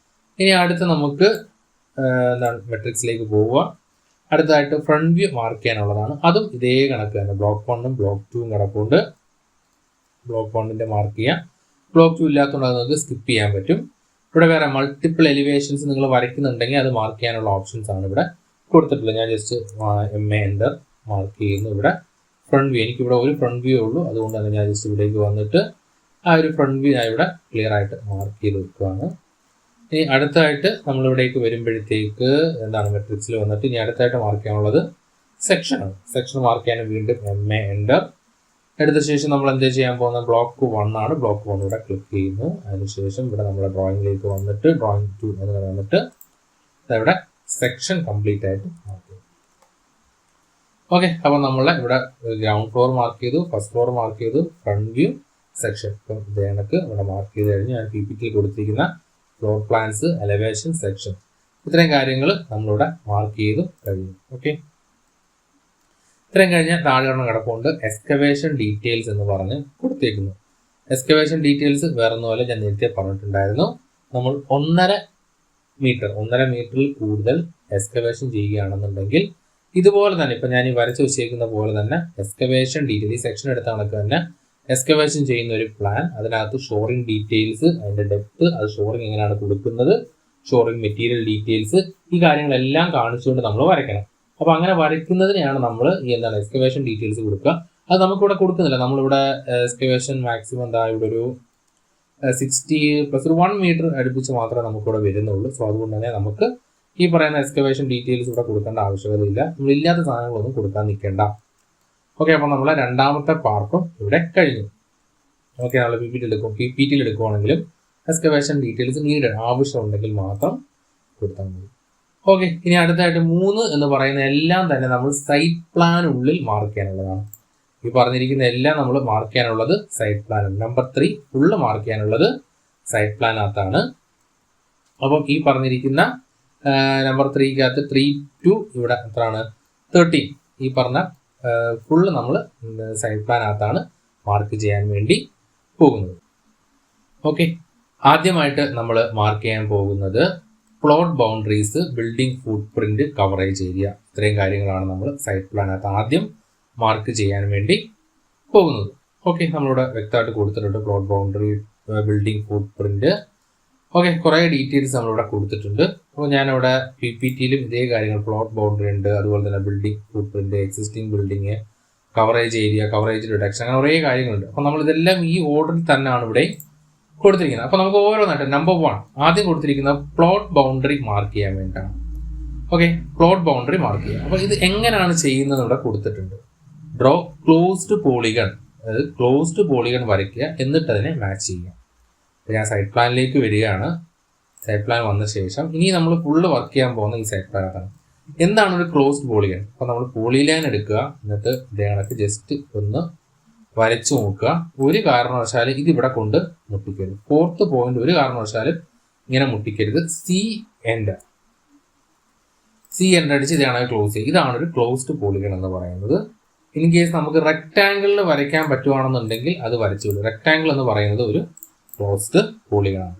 ഇനി അടുത്ത് നമുക്ക് എന്താണ് മെട്രിക്സിലേക്ക് പോവുക. അടുത്തതായിട്ട് ഫ്രണ്ട് വ്യൂ മാർക്ക് ചെയ്യാനുള്ളതാണ്. അതും ഇതേ കണക്ക് തന്നെ ബ്ലോക്ക് 1ഉം ബ്ലോക്ക് 2ഉം കിടപ്പുണ്ട്. ബ്ലോക്ക് 1ന്റെ മാർക്ക് ചെയ്യാം. ബ്ലോക്ക് 2 ഇല്ലാത്തതുകൊണ്ട് അത് നമുക്ക് സ്കിപ്പ് ചെയ്യാൻ പറ്റും. ഇവിടെ വേറെ മൾട്ടിപ്പിൾ എലിവേഷൻസ് നിങ്ങൾ വരയ്ക്കുന്നുണ്ടെങ്കിൽ അത് മാർക്ക് ചെയ്യാനുള്ള ഓപ്ഷൻസ് ആണ് ഇവിടെ കൊടുത്തിട്ടുള്ളത്. ഞാൻ ജസ്റ്റ് MA എൻ്റർ മാർക്ക് ചെയ്യുന്നു. ഇവിടെ ഫ്രണ്ട് വ്യൂ, എനിക്കിവിടെ ഒരു ഫ്രണ്ട് വ്യൂ ഉള്ളൂ. അതുകൊണ്ട് തന്നെ ഞാൻ ജസ്റ്റ് ഇവിടേക്ക് വന്നിട്ട് ആ ഒരു ഫ്രണ്ട് വ്യൂ ഞാൻ ഇവിടെ ക്ലിയർ ആയിട്ട് മാർക്ക് ചെയ്ത് വെക്കുകയാണ്. ഇനി അടുത്തായിട്ട് നമ്മളിവിടേക്ക് വരുമ്പോഴത്തേക്ക് എന്താണ് മെട്രിക്സിൽ വന്നിട്ട് ഇനി അടുത്തായിട്ട് മാർക്ക് ചെയ്യാനുള്ളത് സെക്ഷനാണ്. സെക്ഷൻ മാർക്ക് ചെയ്യാൻ വീണ്ടും MA എൻ്റർ എടുത്ത ശേഷം നമ്മൾ എന്താ ചെയ്യാൻ പോകുന്നത്, ബ്ലോക്ക് 1 ആണ്. ബ്ലോക്ക് 1 ഇവിടെ ക്ലിക്ക് ചെയ്യുന്നു. അതിനുശേഷം ഇവിടെ നമ്മുടെ ഡ്രോയിങ്ങിലേക്ക് വന്നിട്ട് ഡ്രോയിങ് 2 എന്ന് വന്നിട്ട് ഇവിടെ സെക്ഷൻ കംപ്ലീറ്റ് ആയിട്ട് മാർക്ക് ചെയ്തു. ഓക്കെ, അപ്പോൾ നമ്മൾ ഇവിടെ ഗ്രൗണ്ട് ഫ്ലോർ മാർക്ക് ചെയ്തു, ഫസ്റ്റ് ഫ്ലോർ മാർക്ക് ചെയ്തു, ഫ്രണ്ട് വ്യൂ, സെക്ഷൻ. ഇപ്പം ഇത് കണക്ക് ഇവിടെ മാർക്ക് ചെയ്ത് കഴിഞ്ഞ് ഞാൻ PPT കൊടുത്തിരിക്കുന്ന ഫ്ലോർ പ്ലാൻസ്, എലവേഷൻ, സെക്ഷൻ ഇത്രയും കാര്യങ്ങൾ നമ്മളിവിടെ മാർക്ക് ചെയ്തു കഴിഞ്ഞു. ഓക്കെ, ഇത്രയും കഴിഞ്ഞാൽ താഴെ കിടപ്പുണ്ട് എക്സ്കവേഷൻ ഡീറ്റെയിൽസ് എന്ന് പറഞ്ഞ് കൊടുത്തേക്കുന്നു. എക്സ്കവേഷൻ ഡീറ്റെയിൽസ് വേറൊന്നും പോലെ ഞാൻ നേരത്തെ പറഞ്ഞിട്ടുണ്ടായിരുന്നു. നമ്മൾ 1.5 മീറ്ററിൽ കൂടുതൽ എക്സ്കവേഷൻ ചെയ്യുകയാണെന്നുണ്ടെങ്കിൽ ഇതുപോലെ തന്നെ ഇപ്പം ഞാൻ ഈ വരച്ച് വെച്ചേക്കുന്ന പോലെ തന്നെ എക്സ്കവേഷൻ ഡീറ്റെയിൽ ഈ സെക്ഷൻ എടുത്ത കണക്ക് തന്നെ എക്സ്കവേഷൻ ചെയ്യുന്ന ഒരു പ്ലാൻ, അതിനകത്ത് ഷോറിംഗ് ഡീറ്റെയിൽസ്, അതിൻ്റെ ഡെപ്ത്, അത് ഷോറിംഗ് എങ്ങനെയാണ് കൊടുക്കുന്നത്, ഷോറിംഗ് മെറ്റീരിയൽ ഡീറ്റെയിൽസ്, ഈ കാര്യങ്ങളെല്ലാം കാണിച്ചുകൊണ്ട് നമ്മൾ വരയ്ക്കണം. അപ്പോൾ അങ്ങനെ വരയ്ക്കുന്നതിനെയാണ് നമ്മൾ ഈ എന്താണ് എക്സ്കവേഷൻ ഡീറ്റെയിൽസ് കൊടുക്കുക. അത് നമുക്കിവിടെ കൊടുക്കുന്നില്ല. നമ്മളിവിടെ എക്സ്കവേഷൻ മാക്സിമം എന്താ ഇവിടെ ഒരു 60 പ്ലസ് ഒരു 1 മീറ്റർ അടുപ്പിച്ച് മാത്രമേ നമുക്കിവിടെ വരുന്നുള്ളൂ. സോ അതുകൊണ്ട് തന്നെ നമുക്ക് ഈ പറയുന്ന എക്സ്കവേഷൻ ഡീറ്റെയിൽസ് ഇവിടെ കൊടുക്കേണ്ട ആവശ്യകതയില്ല. നമ്മളില്ലാത്ത സാധനങ്ങളൊന്നും കൊടുക്കാൻ നിൽക്കേണ്ട. ഓക്കെ, അപ്പോൾ നമ്മളെ രണ്ടാമത്തെ പാർട്ടും ഇവിടെ കഴിഞ്ഞു. ഓക്കെ, നമ്മൾ PPTയിൽ എടുക്കുവാണെങ്കിലും എക്സ്കവേഷൻ ഡീറ്റെയിൽസ് നീഡഡ് ആവശ്യമുണ്ടെങ്കിൽ മാത്രം കൊടുത്താൽ മതി. ഓക്കെ, ഇനി അടുത്തായിട്ട് 3 എന്ന് പറയുന്ന എല്ലാം തന്നെ നമ്മൾ സൈറ്റ് പ്ലാനുള്ളിൽ മാർക്ക് ചെയ്യാനുള്ളതാണ്. ഈ പറഞ്ഞിരിക്കുന്ന എല്ലാം നമ്മൾ മാർക്ക് ചെയ്യാനുള്ളത് സൈറ്റ് പ്ലാനാണ്. നമ്പർ 3 ഫുള്ള് മാർക്ക് ചെയ്യാനുള്ളത് സൈറ്റ് പ്ലാനകത്താണ്. അപ്പം ഈ പറഞ്ഞിരിക്കുന്ന നമ്പർ 3-ക്കകത്ത് 3 to ഇവിടെ എത്രയാണ് 13 ഈ പറഞ്ഞ ഫുള്ള് നമ്മൾ സൈറ്റ് പ്ലാനകത്താണ് മാർക്ക് ചെയ്യാൻ വേണ്ടി പോകുന്നത്. ഓക്കെ, ആദ്യമായിട്ട് നമ്മൾ മാർക്ക് ചെയ്യാൻ പോകുന്നത് plot boundaries, building footprint, coverage area, ഇത്രയും കാര്യങ്ങളാണ് നമ്മൾ സൈറ്റ് പ്ലാനകത്ത് ആദ്യം മാർക്ക് ചെയ്യാൻ വേണ്ടി പോകുന്നത്. ഓക്കെ, നമ്മളിവിടെ വ്യക്തമായിട്ട് കൊടുത്തിട്ടുണ്ട് പ്ലോട്ട് ബൗണ്ടറി, ബിൽഡിംഗ് ഫുട് പ്രിന്റ്. ഓക്കെ, കുറേ ഡീറ്റെയിൽസ് നമ്മളിവിടെ കൊടുത്തിട്ടുണ്ട്. അപ്പോൾ ഞാനിവിടെ PPTയിലും ഇതേ കാര്യങ്ങൾ, പ്ലോട്ട് ബൗണ്ടറി ഉണ്ട്, അതുപോലെ തന്നെ building footprint, existing building, coverage area, coverage reduction, അങ്ങനെ കുറേ കാര്യങ്ങളുണ്ട്. അപ്പോൾ നമ്മളിതെല്ലാം ഈ ഓർഡറിൽ തന്നെയാണ് ഇവിടെ കൊടുത്തിരിക്കുന്നത്. അപ്പോൾ നമുക്ക് ഓരോന്നായിട്ട് നമ്പർ 1 ആദ്യം കൊടുത്തിരിക്കുന്നത് പ്ലോട്ട് ബൗണ്ടറി മാർക്ക് ചെയ്യാൻ വേണ്ടിയിട്ടാണ്. ഓക്കെ, പ്ലോട്ട് ബൗണ്ടറി മാർക്ക് ചെയ്യാം. അപ്പോൾ ഇത് എങ്ങനെയാണ് ചെയ്യുന്നത് ഇവിടെ കൊടുത്തിട്ടുണ്ട്. ഡ്രോ ക്ലോസ്ഡ് പോളിഗൺ, അതായത് ക്ലോസ്ഡ് പോളിഗൺ വരയ്ക്കുക, എന്നിട്ട് അതിനെ മാച്ച് ചെയ്യുക. അപ്പോൾ ഞാൻ സൈറ്റ് പ്ലാനിലേക്ക് വരികയാണ്. സൈറ്റ് പ്ലാൻ വന്ന ശേഷം ഇനി നമ്മൾ ഫുള്ള് വർക്ക് ചെയ്യാൻ പോകുന്ന ഈ സൈറ്റ് പ്ലാനകത്താണ്. എന്താണ് ഒരു ക്ലോസ്ഡ് പോളിഗൺ? അപ്പോൾ നമ്മൾ പോളിലൈൻ എടുക്കുക, എന്നിട്ട് ഇതേ കണക്ക് ജസ്റ്റ് ഒന്ന് വരച്ചു നോക്കുക. ഒരു കാരണവശാലും ഇതിവിടെ കൊണ്ട് മുട്ടിക്കരുത്. 4th പോയിന്റ് ഒരു കാരണവശാലും ഇങ്ങനെ മുട്ടിക്കരുത്. സി എൻഡ് അടിച്ച് ഇതാണ് ക്ലോസ് ചെയ്യുക. ഇതാണ് ഒരു ക്ലോസ്ഡ് പോളിഗൺ എന്ന് പറയുന്നത്. ഇൻ കേസ് നമുക്ക് റെക്ടാങ്കിളിൽ വരയ്ക്കാൻ പറ്റുവാണെന്നുണ്ടെങ്കിൽ അത് വരച്ചുള്ളൂ. റെക്ടാങ്കിൾ എന്ന് പറയുന്നത് ഒരു ക്ലോസ്ഡ് പോളിഗൺ ആണ്.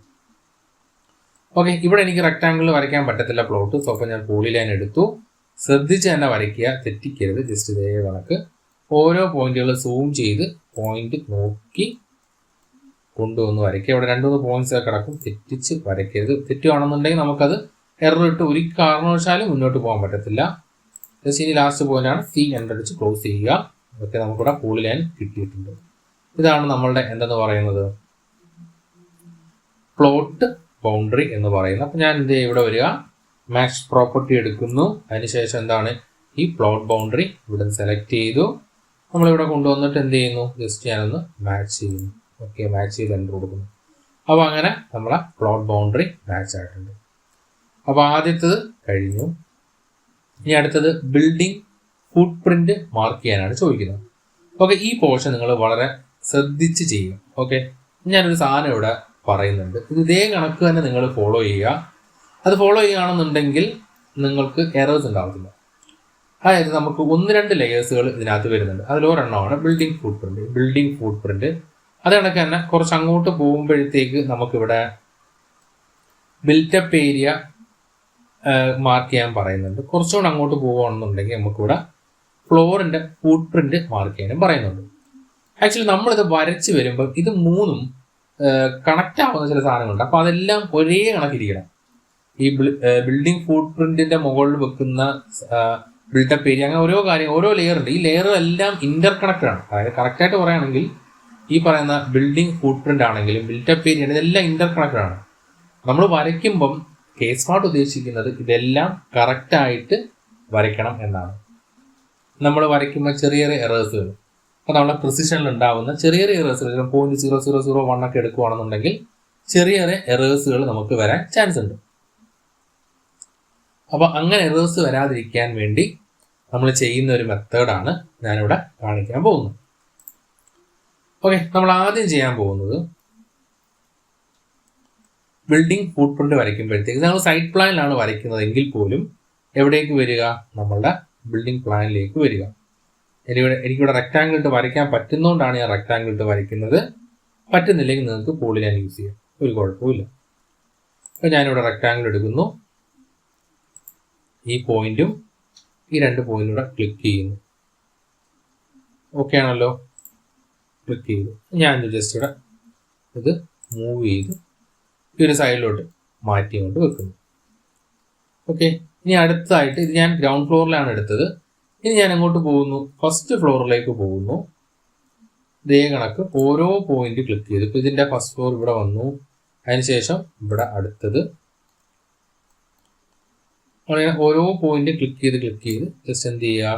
ഓക്കെ, ഇവിടെ എനിക്ക് റെക്ടാങ്കിളിൽ വരയ്ക്കാൻ പറ്റത്തില്ല പ്ലോട്ട്. സോ അപ്പോൾ ഞാൻ പോളിലൈൻ എടുത്തു. ശ്രദ്ധിച്ച് തന്നെ വരയ്ക്കുക, തെറ്റിക്കരുത്. ജസ്റ്റ് ഇതേ കണക്ക് ഓരോ പോയിന്റുകൾ സൂം ചെയ്ത് പോയിന്റ് നോക്കി കൊണ്ടുവന്ന് വരയ്ക്കുക. ഇവിടെ 2-3 പോയിന്റ്സ് കിടക്കും, തെറ്റിച്ച് വരയ്ക്കരുത്. തെറ്റുവാണെന്നുണ്ടെങ്കിൽ നമുക്കത് എറർ ഇട്ട് ഒരു കാരണവശാലും മുന്നോട്ട് പോകാൻ പറ്റത്തില്ല. ജസ്റ്റ് ഇനി ലാസ്റ്റ് പോയിന്റാണ് സി അടിച്ച് ക്ലോസ് ചെയ്യുക. അതൊക്കെ നമുക്കിവിടെ പോളിലൈൻ കിട്ടിയിട്ടുണ്ട്. ഇതാണ് നമ്മളുടെ എന്തെന്ന് പറയുന്നത് പ്ലോട്ട് ബൗണ്ടറി എന്ന് പറയുന്നത്. അപ്പം ഞാൻ എന്ത് ചെയ്യും, ഇവിടെ വരിക, മാച്ച് പ്രോപ്പർട്ടി എടുക്കുന്നു. അതിനുശേഷം എന്താണ് ഈ പ്ലോട്ട് ബൗണ്ടറി ഇവിടെ സെലക്ട് ചെയ്തു. നമ്മളിവിടെ കൊണ്ടുവന്നിട്ട് എന്ത് ചെയ്യുന്നു, ജസ്റ്റ് ഞാനൊന്ന് മാച്ച് ചെയ്യുന്നു. ഓക്കെ, മാച്ച് ചെയ്ത് എൻ്റർ കൊടുക്കുന്നു. അപ്പോൾ അങ്ങനെ നമ്മളെ പ്ലോട്ട് ബൗണ്ടറി മാച്ച് ആയിട്ടുണ്ട്. അപ്പോൾ ആദ്യത്തത് കഴിഞ്ഞു. ഇനി അടുത്തത് ബിൽഡിംഗ് ഫുട് പ്രിന്റ് മാർക്ക് ചെയ്യാനാണ് ചോദിക്കുന്നത്. ഓക്കെ, ഈ പോർഷൻ നിങ്ങൾ വളരെ ശ്രദ്ധിച്ച് ചെയ്യുക. ഓക്കെ, ഞാനൊരു സാധനം ഇവിടെ പറയുന്നുണ്ട്. ഇത് ഇതേ കണക്ക് തന്നെ നിങ്ങൾ ഫോളോ ചെയ്യുക. അത് ഫോളോ ചെയ്യുകയാണെന്നുണ്ടെങ്കിൽ നിങ്ങൾക്ക് എറേഴ്സ് ഉണ്ടാവത്തില്ല. അതായത് നമുക്ക് 1-2 ലെയേഴ്സുകൾ ഇതിനകത്ത് വരുന്നുണ്ട്. അതിലൊരെണ്ണമാണ് ബിൽഡിംഗ് ഫുട് പ്രിന്റ്. അത് കണക്ക് തന്നെ കുറച്ച് അങ്ങോട്ട് പോകുമ്പോഴത്തേക്ക് നമുക്കിവിടെ ബിൽറ്റപ്പ് ഏരിയ മാർക്ക് ചെയ്യാൻ പറയുന്നുണ്ട്. കുറച്ചുകൂടെ അങ്ങോട്ട് പോകുകയാണെന്നുണ്ടെങ്കിൽ നമുക്കിവിടെ ഫ്ലോറിന്റെ ഫുട് പ്രിന്റ് മാർക്ക് ചെയ്യാനും പറയുന്നുണ്ട്. ആക്ച്വലി നമ്മളിത് വരച്ച് വരുമ്പോൾ ഇത് 3ഉം കണക്റ്റ് ആവുന്ന ചില സാധനങ്ങളുണ്ട്. അപ്പോൾ അതെല്ലാം ഒരേ കണക്കിരിക്കണം. ഈ ബിൽഡിംഗ് ഫുട് പ്രിന്റിന്റെ മുകളിൽ വെക്കുന്ന ബിൽട്ടപ്പ് ഏരിയ, അങ്ങനെ ഓരോ കാര്യം, ഓരോ ലെയർ ഉണ്ട്. ഈ ലെയർ എല്ലാം ഇന്റർ കണക്റ്റഡ് ആണ്. അതായത് കറക്റ്റായിട്ട് പറയുകയാണെങ്കിൽ ഈ പറയുന്ന ബിൽഡിംഗ് ഫുട് പ്രിന്റ് ആണെങ്കിലും ബിൽട്ടപ്പ് ഏരിയ ഇതെല്ലാം ഇന്റർ കണക്റ്റഡ് ആണ്. നമ്മൾ വരയ്ക്കുമ്പം കേസ്മാർട്ട് ഉദ്ദേശിക്കുന്നത് ഇതെല്ലാം കറക്റ്റായിട്ട് വരയ്ക്കണം എന്നാണ്. നമ്മൾ വരയ്ക്കുമ്പോൾ ചെറിയ ചെറിയ എറേഴ്സുകൾ, അപ്പോൾ നമ്മളെ പ്രിസിഷനിൽ ഉണ്ടാവുന്ന ചെറിയ ചെറിയ എറേഴ്സുകൾ, 0.0001 ഒക്കെ എടുക്കുകയാണെന്നുണ്ടെങ്കിൽ ചെറിയ ചെറിയ എറേഴ്സുകൾ നമുക്ക് വരാൻ ചാൻസ് ഉണ്ട്. അപ്പോൾ അങ്ങനെ എറേഴ്സ് വരാതിരിക്കാൻ വേണ്ടി നമ്മൾ ചെയ്യുന്ന ഒരു മെത്തേഡാണ് ഞാനിവിടെ കാണിക്കാൻ പോകുന്നത്. ഓക്കെ, നമ്മൾ ആദ്യം ചെയ്യാൻ പോകുന്നത് ബിൽഡിംഗ് ഫുട് പ്രിന്റ് വരയ്ക്കുമ്പോഴത്തേക്ക് നമ്മൾ സൈറ്റ് പ്ലാനിലാണ് വരയ്ക്കുന്നതെങ്കിൽ പോലും എവിടേക്ക് വരിക, നമ്മളുടെ ബിൽഡിംഗ് പ്ലാനിലേക്ക് വരിക. എനിക്കിവിടെ റെക്ടാങ്കിൾ ഇട്ട് വരയ്ക്കാൻ പറ്റുന്നതുകൊണ്ടാണ് ഞാൻ റെക്ടാങ്കിൾ ഇട്ട് വരയ്ക്കുന്നത്. പറ്റുന്നില്ലെങ്കിൽ നിങ്ങൾക്ക് പോളിലൈൻ യൂസ് ചെയ്യാം, ഒരു കുഴപ്പമില്ല. അപ്പോൾ ഞാനിവിടെ റെക്ടാങ്കിൾ എടുക്കുന്നു. ഈ പോയിന്റും ഈ 2 പോയിന്റും കൂടെ ക്ലിക്ക് ചെയ്യുന്നു. ഓക്കെ ആണല്ലോ, ക്ലിക്ക് ചെയ്തു. ഞാൻ ജസ്റ്റ് ഇവിടെ ഇത് മൂവ് ചെയ്ത് ഈ ഒരു സൈഡിലോട്ട് മാറ്റി കൊണ്ട് വെക്കുന്നു. ഓക്കെ, ഇനി അടുത്തതായിട്ട് ഇത് ഞാൻ ഗ്രൗണ്ട് ഫ്ലോറിലാണ് എടുത്തത്. ഇനി ഞാൻ എങ്ങോട്ട് പോകുന്നു, ഫസ്റ്റ് ഫ്ലോറിലേക്ക് പോകുന്നു. ഇതേ കണക്ക് ഓരോ പോയിന്റ് ക്ലിക്ക് ചെയ്തു. ഇപ്പോൾ ഇതിൻ്റെ ഫസ്റ്റ് ഫ്ലോർ ഇവിടെ വന്നു. അതിനുശേഷം ഇവിടെ അടുത്തത്, അങ്ങനെ ഓരോ പോയിന്റ് ക്ലിക്ക് ചെയ്ത് ജസ്റ്റ് എന്ത് ചെയ്യുക,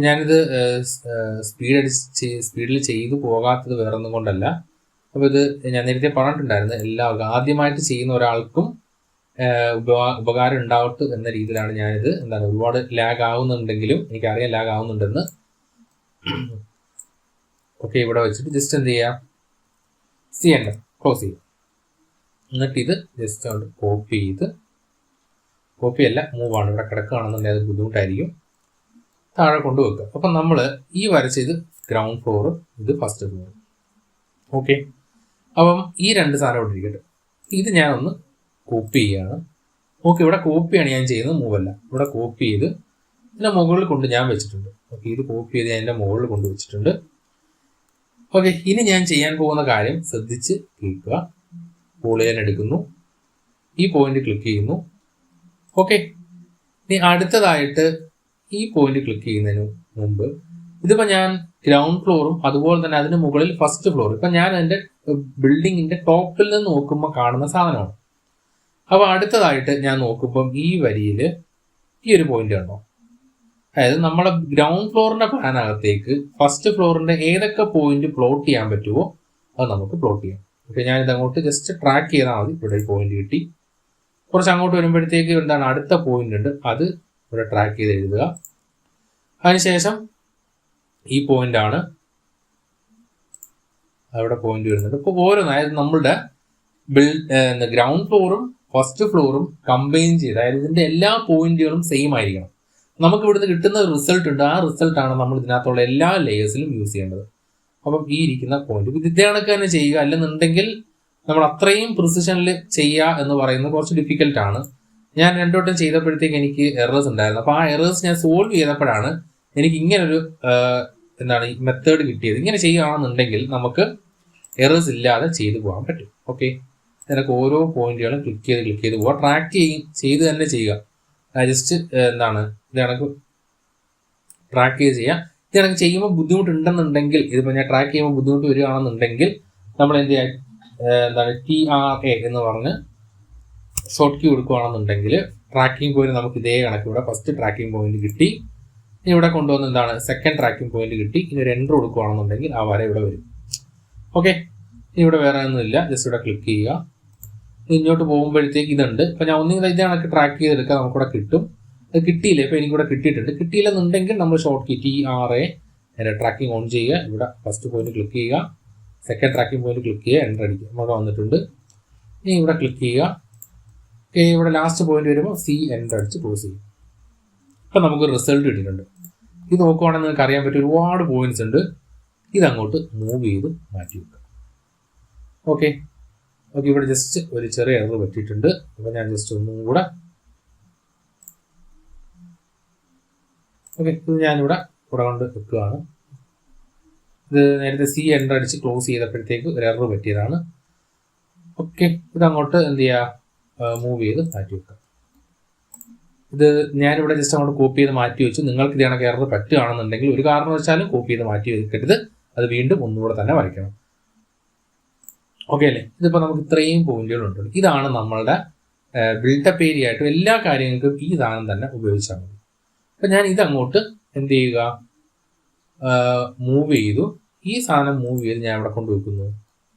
ഞാനിത് സ്പീഡിൽ ചെയ്തു പോകാത്തത് വേറെ ഒന്നും കൊണ്ടല്ല. അപ്പോൾ ഇത് ഞാൻ നേരത്തെ പറഞ്ഞിട്ടുണ്ടായിരുന്നു, എല്ലാവർക്കും ആദ്യമായിട്ട് ചെയ്യുന്ന ഒരാൾക്കും ഉപകാരം ഉണ്ടാവട്ടെ എന്ന രീതിയിലാണ് ഞാനിത്. ഒരുപാട് ലാഗ് ആവുന്നുണ്ടെങ്കിലും എനിക്കറിയാം ലാഗ് ആവുന്നുണ്ടെന്ന്. ഓക്കെ, ഇവിടെ വെച്ചിട്ട് ജസ്റ്റ് എന്ത് ചെയ്യാം, ചെയ്യണ്ട, ക്ലോസ് ചെയ്യാം. എന്നിട്ട് ഇത് ജസ്റ്റ് അവിടെ കോപ്പിയല്ല മൂവ് ആണ്. ഇവിടെ കിടക്കുകയാണെന്നുണ്ടെങ്കിൽ അത് ബുദ്ധിമുട്ടായിരിക്കും. താഴെ കൊണ്ടുവെക്കുക. അപ്പം നമ്മൾ ഈ വരച്ചത് ഗ്രൗണ്ട് ഫ്ലോർ, ഇത് ഫസ്റ്റ് ഫ്ലോർ. ഓക്കെ, അപ്പം ഈ രണ്ട് സാധനം ഇവിടെ ഇരിക്കട്ടെ. ഇത് ഞാനൊന്ന് കോപ്പി ചെയ്യുകയാണ്. ഓക്കെ, ഇവിടെ കോപ്പിയാണ് ഞാൻ ചെയ്യുന്നത്, മൂവ് അല്ല. ഇവിടെ കോപ്പി ചെയ്ത് ഇതിൻ്റെ മുകളിൽ കൊണ്ട് ഞാൻ വെച്ചിട്ടുണ്ട്. ഓക്കെ, ഇത് കോപ്പി ചെയ്ത് ഞാൻ എൻ്റെ മുകളിൽ കൊണ്ട് വെച്ചിട്ടുണ്ട്. ഓക്കെ, ഇനി ഞാൻ ചെയ്യാൻ പോകുന്ന കാര്യം ശ്രദ്ധിച്ച് കേൾക്കുക. പോളിയൻ എടുക്കുന്നു, ഈ പോയിന്റ് ക്ലിക്ക് ചെയ്യുന്നു. ഓക്കെ, ഇനി അടുത്തതായിട്ട് ഈ പോയിന്റ് ക്ലിക്ക് ചെയ്യുന്നതിന് മുമ്പ് ഇതിപ്പോൾ ഞാൻ ഗ്രൗണ്ട് ഫ്ലോറും അതുപോലെ തന്നെ അതിന് മുകളിൽ ഫസ്റ്റ് ഫ്ലോർ, ഇപ്പം ഞാൻ എൻ്റെ ബിൽഡിങ്ങിൻ്റെ ടോപ്പിൽ നിന്ന് നോക്കുമ്പോൾ കാണുന്ന സാധനമാണ്. അപ്പോൾ അടുത്തതായിട്ട് ഞാൻ നോക്കുമ്പം ഈ വരിയിൽ ഈ ഒരു പോയിന്റ് കണ്ടോ? അതായത് നമ്മളെ ഗ്രൗണ്ട് ഫ്ലോറിന്റെ പ്ലാനകത്തേക്ക് ഫസ്റ്റ് ഫ്ലോറിന്റെ ഏതൊക്കെ പോയിന്റ് പ്ലോട്ട് ചെയ്യാൻ പറ്റുമോ അത് നമുക്ക് പ്ലോട്ട് ചെയ്യാം. ഓക്കെ, ഞാനിത് അങ്ങോട്ട് ജസ്റ്റ് ട്രാക്ക് ചെയ്താൽ മതി. ഇവിടെ ഒരു പോയിന്റ് കിട്ടി. കുറച്ച് അങ്ങോട്ട് വരുമ്പോഴത്തേക്ക് എന്താണ് അടുത്ത പോയിന്റ് ഉണ്ട്, അത് ഇവിടെ ട്രാക്ക് ചെയ്ത് എഴുതുക. അതിനുശേഷം ഈ പോയിന്റ് ആണ് അവിടെ പോയിന്റ് വരുന്നുണ്ട്. ഇപ്പോൾ ഓരോന്ന്, അതായത് നമ്മളുടെ ഗ്രൗണ്ട് ഫ്ലോറും ഫസ്റ്റ് ഫ്ലോറും കമ്പൈൻ ചെയ്ത്, അതായത് ഇതിന്റെ എല്ലാ പോയിന്റുകളും സെയിം ആയിരിക്കണം. നമുക്ക് ഇവിടുന്ന് കിട്ടുന്ന റിസൾട്ട് ഉണ്ട്, ആ റിസൾട്ടാണ് നമ്മൾ ഇതിനകത്തുള്ള എല്ലാ ലെയേഴ്സിലും യൂസ് ചെയ്യേണ്ടത്. അപ്പം ഈ ഇരിക്കുന്ന പോയിന്റ് ഇതേ കണക്ക് തന്നെ ചെയ്യുക. അല്ലെന്നുണ്ടെങ്കിൽ നമ്മൾ അത്രയും പ്രിസിഷനിൽ ചെയ്യുക എന്ന് പറയുന്നത് കുറച്ച് ഡിഫിക്കൽട്ടാണ്. ഞാൻ രണ്ടോട്ടം ചെയ്തപ്പോഴത്തേക്ക് എനിക്ക് എറേഴ്സ് ഉണ്ടായിരുന്നു. അപ്പോൾ ആ എറേഴ്സ് ഞാൻ സോൾവ് ചെയ്തപ്പോഴാണ് എനിക്ക് ഇങ്ങനൊരു ഈ മെത്തേഡ് കിട്ടിയത്. ഇങ്ങനെ ചെയ്യുകയാണെന്നുണ്ടെങ്കിൽ നമുക്ക് എറേഴ്സ് ഇല്ലാതെ ചെയ്തു പോകാൻ പറ്റും. ഓക്കെ, നിനക്ക് ഓരോ പോയിന്റുകളും ക്ലിക്ക് ചെയ്ത് പോവുക. ട്രാക്ക് ചെയ്ത് തന്നെ ചെയ്യുക. ജസ്റ്റ് ഇത് കണക്ക് ട്രാക്ക് ചെയ്ത് ചെയ്യുക. ഇത് കണക്ക് ചെയ്യുമ്പോൾ ബുദ്ധിമുട്ടുണ്ടെന്നുണ്ടെങ്കിൽ, ഇതിപ്പോൾ ഞാൻ ട്രാക്ക് ചെയ്യുമ്പോൾ ബുദ്ധിമുട്ട് വരികയാണെന്നുണ്ടെങ്കിൽ നമ്മൾ എന്ത് ചെയ്യുക, TRA എന്ന് പറഞ്ഞ് ഷോർട്ട് കീ കൊടുക്കുകയാണെന്നുണ്ടെങ്കിൽ ട്രാക്കിംഗ് പോയിന്റ് നമുക്ക് ഇതേ കണക്ക് ഇവിടെ ഫസ്റ്റ് ട്രാക്കിംഗ് പോയിന്റ് കിട്ടി. ഇനി ഇവിടെ കൊണ്ടുവന്ന് സെക്കൻഡ് ട്രാക്കിംഗ് പോയിന്റ് കിട്ടി. ഇനി ഒരു എൻട്രി കൊടുക്കുകയാണെന്നുണ്ടെങ്കിൽ ആ വര ഇവിടെ വരും. ഓക്കെ, ഇവിടെ വേറെ ഒന്നുമില്ല. ജസ്റ്റ് ഇവിടെ ക്ലിക്ക് ചെയ്യുക. ഇങ്ങോട്ട് പോകുമ്പോഴത്തേക്ക് ഇതുണ്ട്. ഇപ്പം ഞാൻ ഒന്നുകിൽ ഇത് കണക്ക് ട്രാക്ക് ചെയ്തെടുക്കുക, നമുക്കിവിടെ കിട്ടും. അത് കിട്ടിയില്ല, ഇപ്പോൾ എനിക്കിവിടെ കിട്ടിയിട്ടുണ്ട്. കിട്ടിയില്ലെന്നുണ്ടെങ്കിൽ നമ്മൾ short key TRA tracking on ചെയ്യുക. ഇവിടെ ഫസ്റ്റ് പോയിന്റ് ക്ലിക്ക് ചെയ്യുക, സെക്കൻഡ് ട്രാക്കിംഗ് പോയിന്റ് ക്ലിക്ക് ചെയ്യുക, എൻ്റർ അടിക്കുക. ഇവിടെ വന്നിട്ടുണ്ട്. ഇനി ഇവിടെ ക്ലിക്ക് ചെയ്യുക. ഓക്കെ, ഇവിടെ ലാസ്റ്റ് പോയിന്റ് വരുമ്പോൾ എൻ്റർ അടിച്ച് ക്ലോസ് ചെയ്യും. ഇപ്പം നമുക്ക് റിസൾട്ട് കിട്ടിയിട്ടുണ്ട്. ഇത് നോക്കുവാണെങ്കിൽ നിങ്ങൾക്ക് അറിയാൻ പറ്റും ഒരുപാട് പോയിന്റ്സ് ഉണ്ട്. ഇതങ്ങോട്ട് മൂവ് ചെയ്ത് മാറ്റി വെക്കുക. ഓക്കെ, ഇവിടെ ജസ്റ്റ് ഒരു ചെറിയ എറർ പറ്റിയിട്ടുണ്ട്. അപ്പോൾ ഞാൻ ജസ്റ്റ് ഒന്നും കൂടെ ഇത് ഞാനിവിടെ കൊണ്ട് വെക്കുകയാണ്. ഇത് നേരത്തെ എൻ്റർ അടിച്ച് ക്ലോസ് ചെയ്തപ്പോഴത്തേക്ക് ഒരു എറർ പറ്റിയതാണ്. ഓക്കെ, ഇതങ്ങോട്ട് എന്ത് ചെയ്യുക, മൂവ് ചെയ്ത് മാറ്റി വെക്കുക. ഇത് ഞാനിവിടെ ജസ്റ്റ് അങ്ങോട്ട് കോപ്പി ചെയ്ത് മാറ്റി വെച്ചു. നിങ്ങൾക്ക് ഇത് കണക്ക് എറർ പറ്റുകയാണെന്നുണ്ടെങ്കിൽ ഒരു കാരണവശാലും കോപ്പി ചെയ്ത് മാറ്റി വെക്കരുത്. അത് വീണ്ടും ഒന്നുകൂടെ തന്നെ വരയ്ക്കണം. ഓക്കെ അല്ലേ? ഇതിപ്പോൾ നമുക്ക് ഇത്രയും പോയിന്റുകളുണ്ട്. ഇതാണ് നമ്മളുടെ ബിൽഡപ്പ് ഏരിയ ആയിട്ടും എല്ലാ കാര്യങ്ങൾക്കും ഈ സാധനം തന്നെ ഉപയോഗിച്ചാൽ മതി. അപ്പം ഞാൻ ഇതങ്ങോട്ട് എന്ത് ചെയ്യുക, മൂവ് ചെയ്തു. ഈ സാധനം മൂവ് ചെയ്ത് ഞാൻ ഇവിടെ കൊണ്ടുവെക്കുന്നു,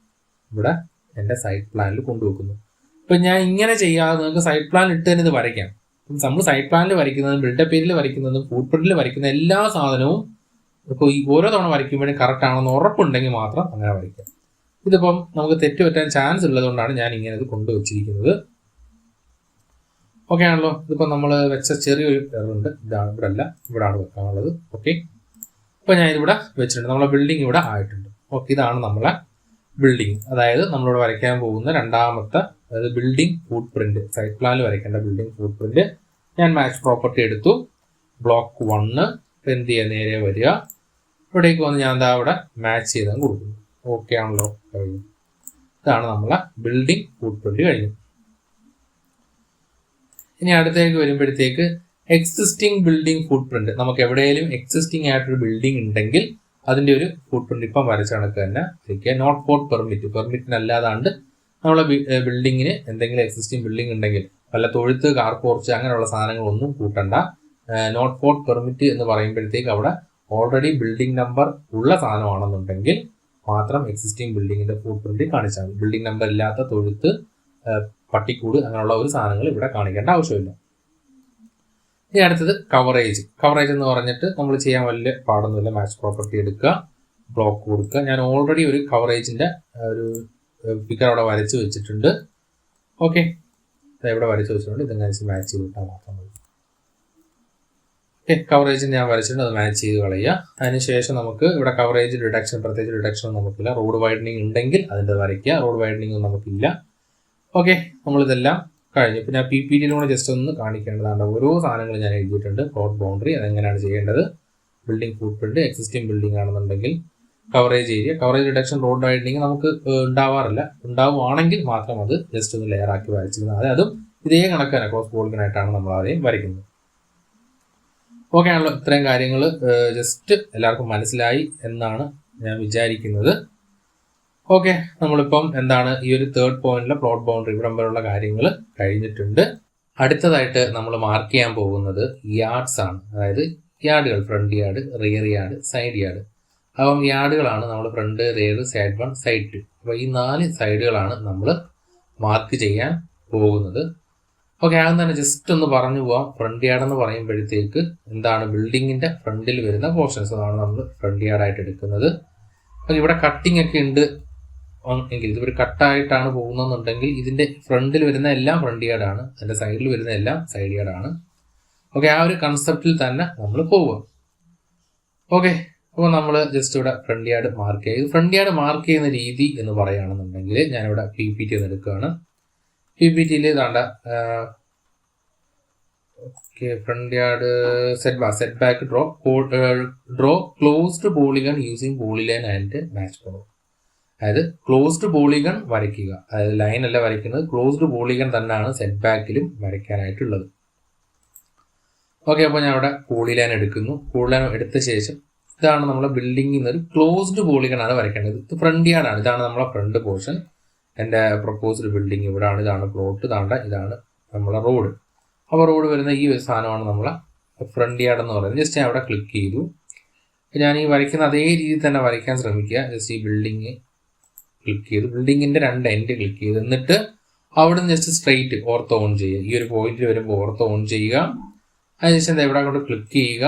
ഇവിടെ എൻ്റെ സൈഡ് പ്ലാനിൽ കൊണ്ടുവെക്കുന്നു. ഇപ്പം ഞാൻ ഇങ്ങനെ ചെയ്യാതെ നിങ്ങൾക്ക് സൈഡ് പ്ലാൻ ഇട്ട് തന്നെ ഇത് വരയ്ക്കാം. നമ്മൾ സൈഡ് പ്ലാനിൽ വരയ്ക്കുന്നതും ബിൽഡപ്പ് ഏരിയയിൽ വരയ്ക്കുന്നതും ഫുട് പ്രിന്റിൽ വരയ്ക്കുന്ന എല്ലാ സാധനവും ഇപ്പോൾ ഈ ഓരോ തവണ വരയ്ക്കുമ്പോഴും കറക്റ്റ് ആണെന്ന് ഉറപ്പുണ്ടെങ്കിൽ മാത്രം അങ്ങനെ വരയ്ക്കാം. ഇതിപ്പം നമുക്ക് തെറ്റ് പറ്റാൻ ചാൻസ് ഉള്ളതുകൊണ്ടാണ് ഞാൻ ഇങ്ങനെ ഇത് കൊണ്ടുവച്ചിരിക്കുന്നത്. ഓക്കെ ആണല്ലോ? ഇതിപ്പോൾ നമ്മൾ വെച്ച ചെറിയൊരു എററുണ്ട്. ഇതാണ് ഇവിടെ അല്ല, ഇവിടെയാണ് വെക്കാനുള്ളത്. ഓക്കെ, ഇപ്പോൾ ഞാൻ ഇതിവിടെ വെച്ചിട്ടുണ്ട്. നമ്മളെ ബിൽഡിംഗ് ഇവിടെ ആയിട്ടുണ്ട്. ഓക്കെ, ഇതാണ് നമ്മളെ ബിൽഡിംഗ്. അതായത് നമ്മളിവിടെ വരയ്ക്കാൻ പോകുന്ന രണ്ടാമത്തെ, അതായത് ബിൽഡിംഗ് ഫുട് പ്രിന്റ്, സൈഡ് പ്ലാനിൽ വരയ്ക്കേണ്ട ബിൽഡിംഗ് ഫുട് പ്രിന്റ്. ഞാൻ മാച്ച് പ്രോപ്പർട്ടി എടുത്തു. ബ്ലോക്ക് 1 എന്ത് ചെയ്യുക, നേരെ വരിക. ഇവിടേക്ക് വന്ന് ഞാൻ എന്താ അവിടെ മാച്ച് ചെയ്താൽ കൊടുക്കുന്നു. ഓക്കെ ആണല്ലോ? കഴിഞ്ഞു. ഇതാണ് നമ്മളെ ബിൽഡിംഗ് ഫുട് പ്രിന്റ് കഴിഞ്ഞു. ഇനി അടുത്തേക്ക് വരുമ്പോഴത്തേക്ക് എക്സിസ്റ്റിംഗ് ബിൽഡിംഗ് ഫുട് പ്രിന്റ്. നമുക്ക് എവിടെയെങ്കിലും എക്സിസ്റ്റിംഗ് ആയിട്ടൊരു ബിൽഡിംഗ് ഉണ്ടെങ്കിൽ അതിൻ്റെ ഒരു ഫുട് പ്രിന്റ് ഇപ്പം വരച്ച കണക്ക് തന്നെ ഇരിക്കുക. നോട്ട് ഫോർ പെർമിറ്റ്, പെർമിറ്റിനല്ലാതാണ്ട് നമ്മളെ ബിൽഡിങ്ങിന് എന്തെങ്കിലും എക്സിസ്റ്റിംഗ് ബിൽഡിംഗ് ഉണ്ടെങ്കിൽ വല്ല തൊഴുത്ത്, കാർ പോർച്ച് അങ്ങനെയുള്ള സാധനങ്ങളൊന്നും കൂട്ടണ്ട. നോട്ട് ഫോർ പെർമിറ്റ് എന്ന് പറയുമ്പോഴത്തേക്ക് അവിടെ ഓൾറെഡി ബിൽഡിംഗ് നമ്പർ ഉള്ള സാധനമാണെന്നുണ്ടെങ്കിൽ മാത്രം എക്സിസ്റ്റിംഗ് ബിൽഡിങ്ങിന്റെ ഫുട് പ്രിന്റ് കാണിച്ചാൽ മതി. ബിൽഡിംഗ് നമ്പർ ഇല്ലാത്ത തൊഴുത്ത്, പട്ടിക്കൂട് അങ്ങനെയുള്ള ഒരു സാധനങ്ങൾ ഇവിടെ കാണിക്കേണ്ട ആവശ്യമില്ല. ഇനി അടുത്തത് കവറേജ്. കവറേജ് എന്ന് പറഞ്ഞിട്ട് നമ്മൾ ചെയ്യാൻ വലിയ പാടൊന്നുമില്ല. മാച്ച് പ്രോപ്പർട്ടി എടുക്കുക, ബ്ലോക്ക് കൊടുക്കുക. ഞാൻ ഓൾറെഡി ഒരു കവറേജിന്റെ ഒരു ഫിഗർ അവിടെ വരച്ച് വെച്ചിട്ടുണ്ട്. ഓക്കെ, ഇവിടെ വരച്ച് വെച്ചിട്ടുണ്ട്. ഇതനുസരിച്ച് മാച്ച് ചെയ്ത് വിട്ടാൽ മാത്രം മതി. കവറേജ് ഞാൻ വരച്ചിട്ടുണ്ട്, അത് മാച്ച് ചെയ്ത് കളയുക. അതിനുശേഷം നമുക്ക് ഇവിടെ കവറേജ് ഡിഡക്ഷൻ, പ്രത്യേകിച്ച് ഡിഡക്ഷൻ ഒന്നും നമുക്കില്ല. റോഡ് വൈഡനിങ് ഉണ്ടെങ്കിൽ അതിൻ്റെ വരയ്ക്കുക, റോഡ് വൈഡനിങ് ഒന്നും നമുക്കില്ല. ഓക്കെ, നമ്മളിതെല്ലാം കഴിഞ്ഞു. ഇപ്പോൾ ഞാൻ PPT-യിലൂടെ ജസ്റ്റ് ഒന്ന് കാണിക്കേണ്ടതാണ്. ഓരോ സാധനങ്ങളും ഞാൻ എഴുതിയിട്ടുണ്ട്. പ്ലോട്ട് ബൗണ്ടറി അതെങ്ങനെയാണ് ചെയ്യേണ്ടത്, building footprint, existing building ആണെന്നുണ്ടെങ്കിൽ coverage area, coverage reduction, road widening നമുക്ക് ഉണ്ടാവാറില്ല. ഉണ്ടാവുകയാണെങ്കിൽ മാത്രം അത് ജസ്റ്റ് ഒന്ന് ലെയർ ആക്കി വരച്ചിരുന്നത്. അതും ഇതേ കണക്ക് തന്നെ ക്രോസ് പോളിഗണായിട്ടാണ് നമ്മൾ ആദ്യം വരയ്ക്കുന്നത്. ഓക്കെ ആണല്ലോ, ഇത്രയും കാര്യങ്ങൾ ജസ്റ്റ് എല്ലാവർക്കും മനസ്സിലായി എന്നാണ് ഞാൻ വിചാരിക്കുന്നത്. ഓക്കെ, നമ്മളിപ്പം എന്താണ് ഈ ഒരു തേർഡ് പോയിന്റിലെ പ്ലോട്ട് ബൗണ്ടറി ഇവിടം വരെയുള്ള കാര്യങ്ങൾ കഴിഞ്ഞിട്ടുണ്ട്. അടുത്തതായിട്ട് നമ്മൾ മാർക്ക് ചെയ്യാൻ പോകുന്നത് യാർഡ്സ് ആണ്. അതായത് യാർഡുകൾ, front yard, rear yard, side yard. അപ്പം യാർഡുകളാണ് നമ്മൾ ഫ്രണ്ട്, റിയർ, സൈഡ് 1, സൈഡ് 2. അപ്പോൾ ഈ 4 സൈഡുകളാണ് നമ്മൾ മാർക്ക് ചെയ്യാൻ പോകുന്നത്. ഓക്കെ, ആദ്യം തന്നെ ജസ്റ്റ് ഒന്ന് പറഞ്ഞു പോവാം. ഫ്രണ്ട് യാർഡ് എന്ന് പറയുമ്പോഴത്തേക്ക് എന്താണ്, ബിൽഡിങ്ങിന്റെ ഫ്രണ്ടിൽ വരുന്ന പോർഷൻസ് ആണ് നമ്മൾ ഫ്രണ്ട് യാർഡായിട്ട് എടുക്കുന്നത്. അപ്പോൾ ഇവിടെ കട്ടിംഗ് ഒക്കെ ഉണ്ട് എങ്കിൽ, ഇതൊരു കട്ടായിട്ടാണ് പോകുന്നതെന്നുണ്ടെങ്കിൽ ഇതിന്റെ ഫ്രണ്ടിൽ വരുന്ന എല്ലാം ഫ്രണ്ട് യാർഡാണ്, അതിന്റെ സൈഡിൽ വരുന്ന എല്ലാം സൈഡ് യാർഡാണ്. ഓക്കെ, ആ ഒരു കൺസെപ്റ്റിൽ തന്നെ നമ്മൾ പോവുക. ഓക്കെ, അപ്പോൾ നമ്മൾ ജസ്റ്റ് ഇവിടെ ഫ്രണ്ട് യാർഡ് മാർക്ക് ചെയ്ത്, ഫ്രണ്ട് യാർഡ് മാർക്ക് ചെയ്യുന്ന രീതി എന്ന് പറയുകയാണെന്നുണ്ടെങ്കിൽ ഞാനിവിടെ PPT ഒന്ന് എടുക്കുകയാണ്. PPT-യിൽ ഇതാണ്ട okay, front yard setback draw closed polygon using polyline and match power. അതായത് ക്ലോസ്ഡ് പോളിഗൺ വരയ്ക്കുക, അതായത് ലൈൻ അല്ല വരയ്ക്കുന്നത്, ക്ലോസ്ഡ് പോളിഗൺ തന്നെയാണ് സെറ്റ് ബാക്കിലും വരയ്ക്കാനായിട്ടുള്ളത്. ഓക്കെ, അപ്പോൾ ഞാൻ അവിടെ പോളിലൈൻ എടുക്കുന്നു. പോളിലൈൻ എടുത്ത ശേഷം ഇതാണ് നമ്മളെ ബിൽഡിങ്ങിൽ നിന്ന് ഒരു ക്ലോസ്ഡ് പോളിഗൺ ആണ് വരയ്ക്കേണ്ടത്. ഇത് ഫ്രണ്ട് യാർഡാണ്, ഇതാണ് നമ്മളെ ഫ്രണ്ട് പോർഷൻ, എൻ്റെ പ്രപ്പോസ്ഡ് ബിൽഡിംഗ് ഇവിടാണ്, ഇതാണ് പ്ലോട്ട്, ഇതാണ് നമ്മളെ റോഡ്. അപ്പോൾ റോഡ് വരുന്ന ഈ ഒരു സാധനമാണ് നമ്മളെ ഫ്രണ്ട് യാർഡ് എന്ന് പറയുന്നത്. ജസ്റ്റ് ഞാൻ അവിടെ ക്ലിക്ക് ചെയ്തു. ഞാൻ ഈ വരയ്ക്കുന്ന അതേ രീതിയിൽ തന്നെ വരയ്ക്കാൻ ശ്രമിക്കുക. ജസ്റ്റ് ഈ ബിൽഡിങ് ക്ലിക്ക് ചെയ്തു, ബിൽഡിങ്ങിന്റെ 2 എൻഡ് ക്ലിക്ക് ചെയ്ത്, എന്നിട്ട് അവിടെ നിന്ന് ജസ്റ്റ് സ്ട്രെയിറ്റ് ഓർത്തോ ഓൺ ചെയ്യുക. ഈ ഒരു പോയിന്റിൽ വരുമ്പോൾ ഓർത്തോ ഓൺ ചെയ്യുക. അതിനുശേഷം എവിടെ കൊണ്ട് ക്ലിക്ക് ചെയ്യുക.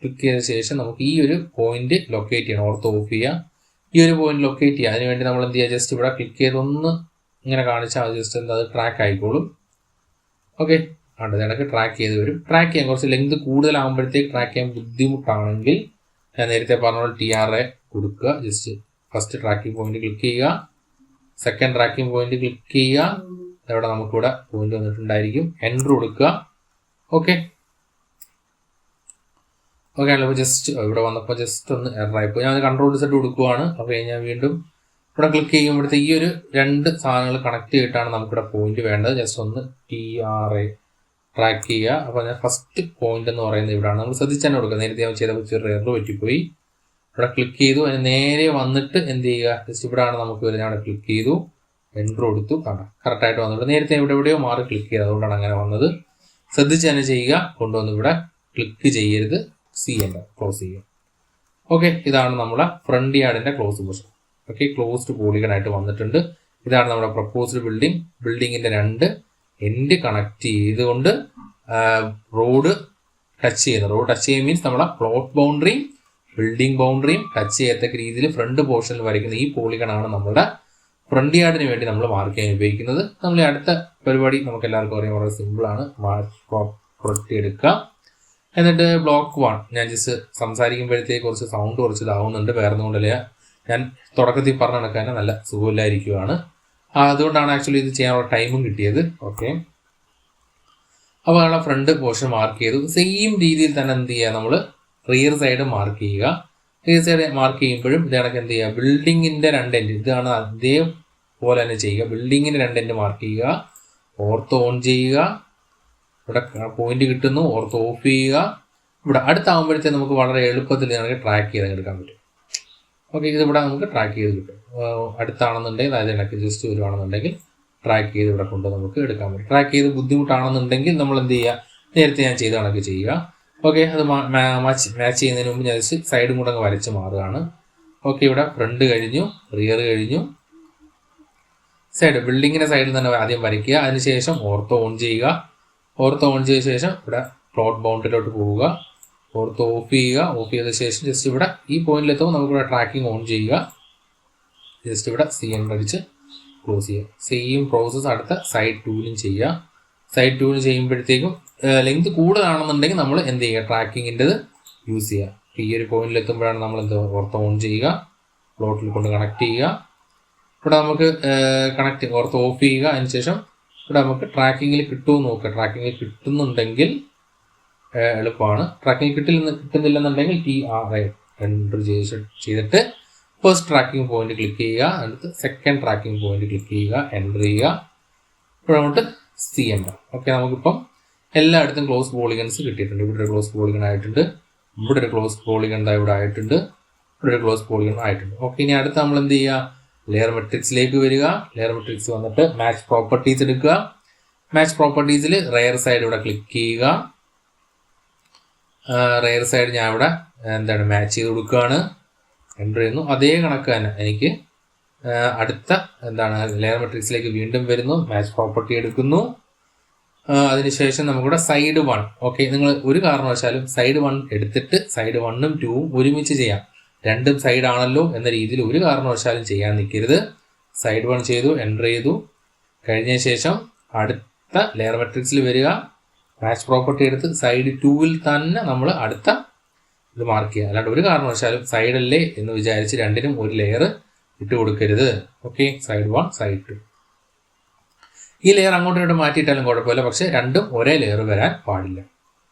ക്ലിക്ക് ചെയ്ത ശേഷം നമുക്ക് ഈ ഒരു പോയിന്റ് ലൊക്കേറ്റ് ചെയ്യണം, ഓർത്തോ ഓഫ് ചെയ്യുക. ഈ ഒരു പോയിന്റ് ലൊക്കേറ്റ് ചെയ്യുക. അതിനുവേണ്ടി നമ്മൾ എന്ത് ചെയ്യുക, ജസ്റ്റ് ഇവിടെ ക്ലിക്ക് ചെയ്ത് ഒന്ന് ഇങ്ങനെ കാണിച്ചാൽ മതി, ജസ്റ്റ് എന്താ അത് ട്രാക്ക് ആയിക്കോളും. ഓക്കെ, ഇടയ്ക്ക് ട്രാക്ക് ചെയ്ത് വരും. ട്രാക്ക് ചെയ്യാൻ കുറച്ച് ലെങ്ത് കൂടുതലാകുമ്പോഴത്തേക്ക് ട്രാക്ക് ചെയ്യാൻ ബുദ്ധിമുട്ടാണെങ്കിൽ ഞാൻ നേരത്തെ പറഞ്ഞ പോലെ TRA കൊടുക്കുക. Just first tracking point click ചെയ്യുക, സെക്കൻഡ് ട്രാക്കിംഗ് പോയിന്റ് ക്ലിക്ക് ചെയ്യുക. ഇവിടെ നമുക്കിവിടെ പോയിന്റ് വന്നിട്ടുണ്ടായിരിക്കും, എൻ്റർ കൊടുക്കുക. ഓക്കെ ആണല്ലോ, ജസ്റ്റ് ഇവിടെ വന്നപ്പോൾ ജസ്റ്റ് ഒന്ന് എററായിപ്പോൾ ഞാൻ കൺട്രോൾ സെറ്റ് കൊടുക്കുവാണ്. അപ്പോൾ ഞാൻ വീണ്ടും ഇവിടെ ക്ലിക്ക് ചെയ്യുമ്പോഴത്തെ ഈ ഒരു 2 സാധനങ്ങൾ കണക്ട് ചെയ്തിട്ടാണ് നമുക്കിവിടെ പോയിന്റ് വേണ്ടത്. ജസ്റ്റ് ഒന്ന് TRA ട്രാക്ക് ചെയ്യുക. അപ്പോൾ ഞാൻ ഫസ്റ്റ് പോയിന്റ് എന്ന് പറയുന്നത് ഇവിടെയാണ്, നമ്മൾ ശ്രദ്ധിച്ച് തന്നെ കൊടുക്കുക. നേരത്തെ ഞാൻ ചെയ്ത ചെറിയ എറർ പറ്റിപ്പോയി. ഇവിടെ ക്ലിക്ക് ചെയ്തു, അതിന് നേരെ വന്നിട്ട് എന്ത് ചെയ്യുക, ജസ്റ്റ് ഇവിടെയാണ് നമുക്ക് വരുന്നത്. അവിടെ ക്ലിക്ക് ചെയ്തു, എൻ്റർ കൊടുത്തു, കറക്റ്റായിട്ട് വന്നിട്ട്. നേരത്തെ എവിടെയോ മാറി ക്ലിക്ക് ചെയ്ത്, അതുകൊണ്ടാണ് അങ്ങനെ വന്നത്. ശ്രദ്ധിച്ച് തന്നെ ചെയ്യുക. കൊണ്ടുവന്ന് ഇവിടെ ക്ലിക്ക് ചെയ്യരുത്, ക്ലോസ് ചെയ്യുക. ഓക്കെ, ഇതാണ് നമ്മളെ ഫ്രണ്ട് യാർഡിന്റെ close portion. Okay, closed polygon ആയിട്ട് വന്നിട്ടുണ്ട്. ഇതാണ് നമ്മുടെ പ്രപ്പോസ്ഡ് ബിൽഡിങ്ങിന്റെ 2 എൻഡ് കണക്ട് ചെയ്തുകൊണ്ട് റോഡ് ടച്ച് ചെയ്യുന്നത്. റോഡ് ടച്ച് ചെയ്യുക മീൻസ് നമ്മളെ പ്ലോട്ട് ബൗണ്ടറിയും ബിൽഡിംഗ് ബൗണ്ടറിയും ടച്ച് ചെയ്യത്തക്ക രീതിയിൽ ഫ്രണ്ട് പോർഷനിൽ വരയ്ക്കുന്ന ഈ പോളിഗൺ ആണ് നമ്മുടെ ഫ്രണ്ട് യാർഡിന് വേണ്ടി നമ്മൾ മാർക്ക് ചെയ്യാൻ ഉപയോഗിക്കുന്നത്. നമ്മൾ അടുത്ത പരിപാടി നമുക്ക് എല്ലാവർക്കും അറിയാം, വളരെ സിമ്പിളാണ്. മാർക്ക് എടുക്കുക, എന്നിട്ട് ബ്ലോക്ക് 1 ഞാൻ ജസ്റ്റ് സംസാരിക്കുമ്പോഴത്തേക്ക് കുറച്ച് സൗണ്ട് കുറച്ച് ഇതാവുന്നുണ്ട്. വേറെ ഒന്നുകൊണ്ടല്ല, ഞാൻ തുടക്കത്തിൽ പറഞ്ഞ കണക്ക് തന്നെ നല്ല സുഖമില്ലായിരിക്കുവാണ്. അതുകൊണ്ടാണ് ആക്ച്വലി ഇത് ചെയ്യാനുള്ള ടൈമും കിട്ടിയത്. ഓക്കെ, അപ്പോൾ നമ്മളെ ഫ്രണ്ട് പോർഷൻ മാർക്ക് ചെയ്തു. സെയിം രീതിയിൽ തന്നെ എന്ത് ചെയ്യുക, നമ്മൾ റിയർ സൈഡ് മാർക്ക് ചെയ്യുക. റിയർ സൈഡ് മാർക്ക് ചെയ്യുമ്പോഴും ഇത് കണക്ക് എന്ത് ചെയ്യുക, ബിൽഡിങ്ങിന്റെ 2 എൻഡ് ഇതാണ് അതേപോലെ തന്നെ ചെയ്യുക. ബിൽഡിങ്ങിന്റെ 2 എൻഡ് മാർക്ക് ചെയ്യുക, ഓർത്തോ ഓൺ ചെയ്യുക. ഇവിടെ പോയിന്റ് കിട്ടുന്നു, ഓർത്തോ ഓഫ് ചെയ്യുക. ഇവിടെ അടുത്താകുമ്പോഴത്തേക്ക് നമുക്ക് വളരെ എളുപ്പത്തിൽ നമുക്ക് ട്രാക്ക് ചെയ്ത് എടുക്കാൻ പറ്റും. ഓക്കെ, ഇതിവിടെ നമുക്ക് ട്രാക്ക് ചെയ്ത് കിട്ടും. അടുത്താണെന്നുണ്ടെങ്കിൽ അതായത് എനിക്ക് ജസ്റ്റ് വരുവാണെന്നുണ്ടെങ്കിൽ ട്രാക്ക് ചെയ്ത് ഇവിടെ കൊണ്ട് നമുക്ക് എടുക്കാൻ പറ്റും. ട്രാക്ക് ചെയ്ത് ബുദ്ധിമുട്ടാണെന്നുണ്ടെങ്കിൽ നമ്മൾ എന്ത് ചെയ്യുക, നേരത്തെ ഞാൻ ചെയ്ത കണക്ക് ചെയ്യുക. ഓക്കെ, അത് മാച്ച് ചെയ്യുന്നതിന് മുമ്പ് ഞാൻ ജസ്റ്റ് സൈഡും കൂടെ അങ്ങ് വരച്ച് മാറുകയാണ്. ഓക്കെ, ഇവിടെ ഫ്രണ്ട് കഴിഞ്ഞു, റിയർ കഴിഞ്ഞു, സൈഡ് ബിൽഡിങ്ങിന്റെ സൈഡിൽ തന്നെ ആദ്യം വരയ്ക്കുക. അതിനുശേഷം ഓർത്തോ ഓൺ ചെയ്യുക. ഓർത്തോ ഓൺ ചെയ്ത ശേഷം ഇവിടെ പ്ലോട്ട് ബൗണ്ടറിയിലോട്ട് പോവുക, ഓർത്തോ ഓഫ് ചെയ്യുക. ഓഫ് ചെയ്ത ശേഷം ജസ്റ്റ് ഇവിടെ ഈ പോയിന്റിലെത്തുമ്പോൾ നമുക്കിവിടെ ട്രാക്കിംഗ് ഓൺ ചെയ്യുക. ജസ്റ്റ് ഇവിടെ CN അടിച്ച് ക്ലോസ് ചെയ്യുക. സെയിം പ്രോസസ്സ് അടുത്ത സൈഡ് 2ലും ചെയ്യുക. സൈഡ് ടൂവിന് ചെയ്യുമ്പോഴത്തേക്കും ലെങ്ത് കൂടുതലാണെന്നുണ്ടെങ്കിൽ നമ്മൾ എന്ത് ചെയ്യുക, ട്രാക്കിങ്ങിൻ്റെത് യൂസ് ചെയ്യുക. ഈ ഒരു പോയിന്റിൽ എത്തുമ്പോഴാണ് നമ്മൾ എന്ത് ഓർത്തോ ഓൺ ചെയ്യുക, പ്ലോട്ടിൽ കൊണ്ട് കണക്ട് ചെയ്യുക. ഇവിടെ നമുക്ക് ഓർത്തോ ഓഫ് ചെയ്യുക. അതിനുശേഷം ഇവിടെ നമുക്ക് ട്രാക്കിങ്ങിൽ കിട്ടുമെന്ന് നോക്കുക. ട്രാക്കിങ്ങിൽ കിട്ടുന്നുണ്ടെങ്കിൽ എളുപ്പമാണ്. ട്രാക്കിംഗ് കിട്ടുന്നില്ലെന്നുണ്ടെങ്കിൽ TRA എൻ്റർ ചെയ്തിട്ട് ഫസ്റ്റ് ട്രാക്കിംഗ് പോയിന്റ് ക്ലിക്ക് ചെയ്യുക. അടുത്ത് സെക്കൻഡ് ട്രാക്കിംഗ് പോയിന്റ് ക്ലിക്ക് ചെയ്യുക, എൻ്റർ ചെയ്യുക. ഇപ്പോൾ അങ്ങോട്ട് CMR. ഓക്കെ, നമുക്കിപ്പം എല്ലായിടത്തും ക്ലോസ് പോളിഗൺസ് കിട്ടിയിട്ടുണ്ട്. ഇവിടെ ഒരു ക്ലോസ് പോളിഗൺ ആയിട്ടുണ്ട്, ഇവിടെ ഒരു ക്ലോസ് പോളിഗൺ ഇവിടെ ആയിട്ടുണ്ട്, ഇവിടെ ഒരു ക്ലോസ് പോളിഗൺ ആയിട്ടുണ്ട്. ഓക്കെ, ഇനി അടുത്ത് നമ്മൾ എന്ത് ചെയ്യുക, ലെയർ മെട്രിക്സിലേക്ക് വരിക. ലെയർ മെട്രിക്സ് വന്നിട്ട് മാച്ച് പ്രോപ്പർട്ടീസ് എടുക്കുക. മാച്ച് പ്രോപ്പർട്ടീസിൽ റെയർ സൈഡ് ഇവിടെ ക്ലിക്ക് ചെയ്യുക. റെയർ സൈഡ് ഞാൻ ഇവിടെ മാച്ച് ചെയ്ത് കൊടുക്കുകയാണ്, എൻ്റർ ചെയ്യുന്നു. അതേ കണക്ക് തന്നെ എനിക്ക് അടുത്ത ലെയർ മെട്രിക്സിലേക്ക് വീണ്ടും വരുന്നു, മാച്ച് പ്രോപ്പർട്ടി എടുക്കുന്നു. അതിനുശേഷം നമുക്കിവിടെ സൈഡ് 1. ഓക്കെ, നിങ്ങൾ ഒരു കാരണവശാലും സൈഡ് 1 എടുത്തിട്ട് സൈഡ് 1ഉം 2ഉം ഒരുമിച്ച് ചെയ്യാം. രണ്ടും സൈഡ് ആണല്ലോ എന്ന രീതിയിൽ ഒരു കാരണവശാലും ചെയ്യാൻ നിൽക്കരുത്. സൈഡ് 1 ചെയ്തു, എൻ്റർ ചെയ്തു. കഴിഞ്ഞ ശേഷം അടുത്ത ലെയർ മെട്രിക്സിൽ വരിക, മാച്ച് പ്രോപ്പർട്ടി എടുത്ത് സൈഡ് 2വിൽ തന്നെ നമ്മൾ അടുത്ത ഇത് മാർക്ക് ചെയ്യുക. അല്ലാണ്ട് ഒരു കാരണവശാലും സൈഡല്ലേ എന്ന് വിചാരിച്ച് രണ്ടിനും ഒരു ലെയർ ഇട്ട് കൊടുക്കരുത്. Okay, side 1, side 2. ഈ ലെയർ അങ്ങോട്ടും ഇങ്ങോട്ട് മാറ്റിയിട്ടാലും കുഴപ്പമില്ല, പക്ഷെ രണ്ടും ഒരേ ലെയർ വരാൻ പാടില്ല.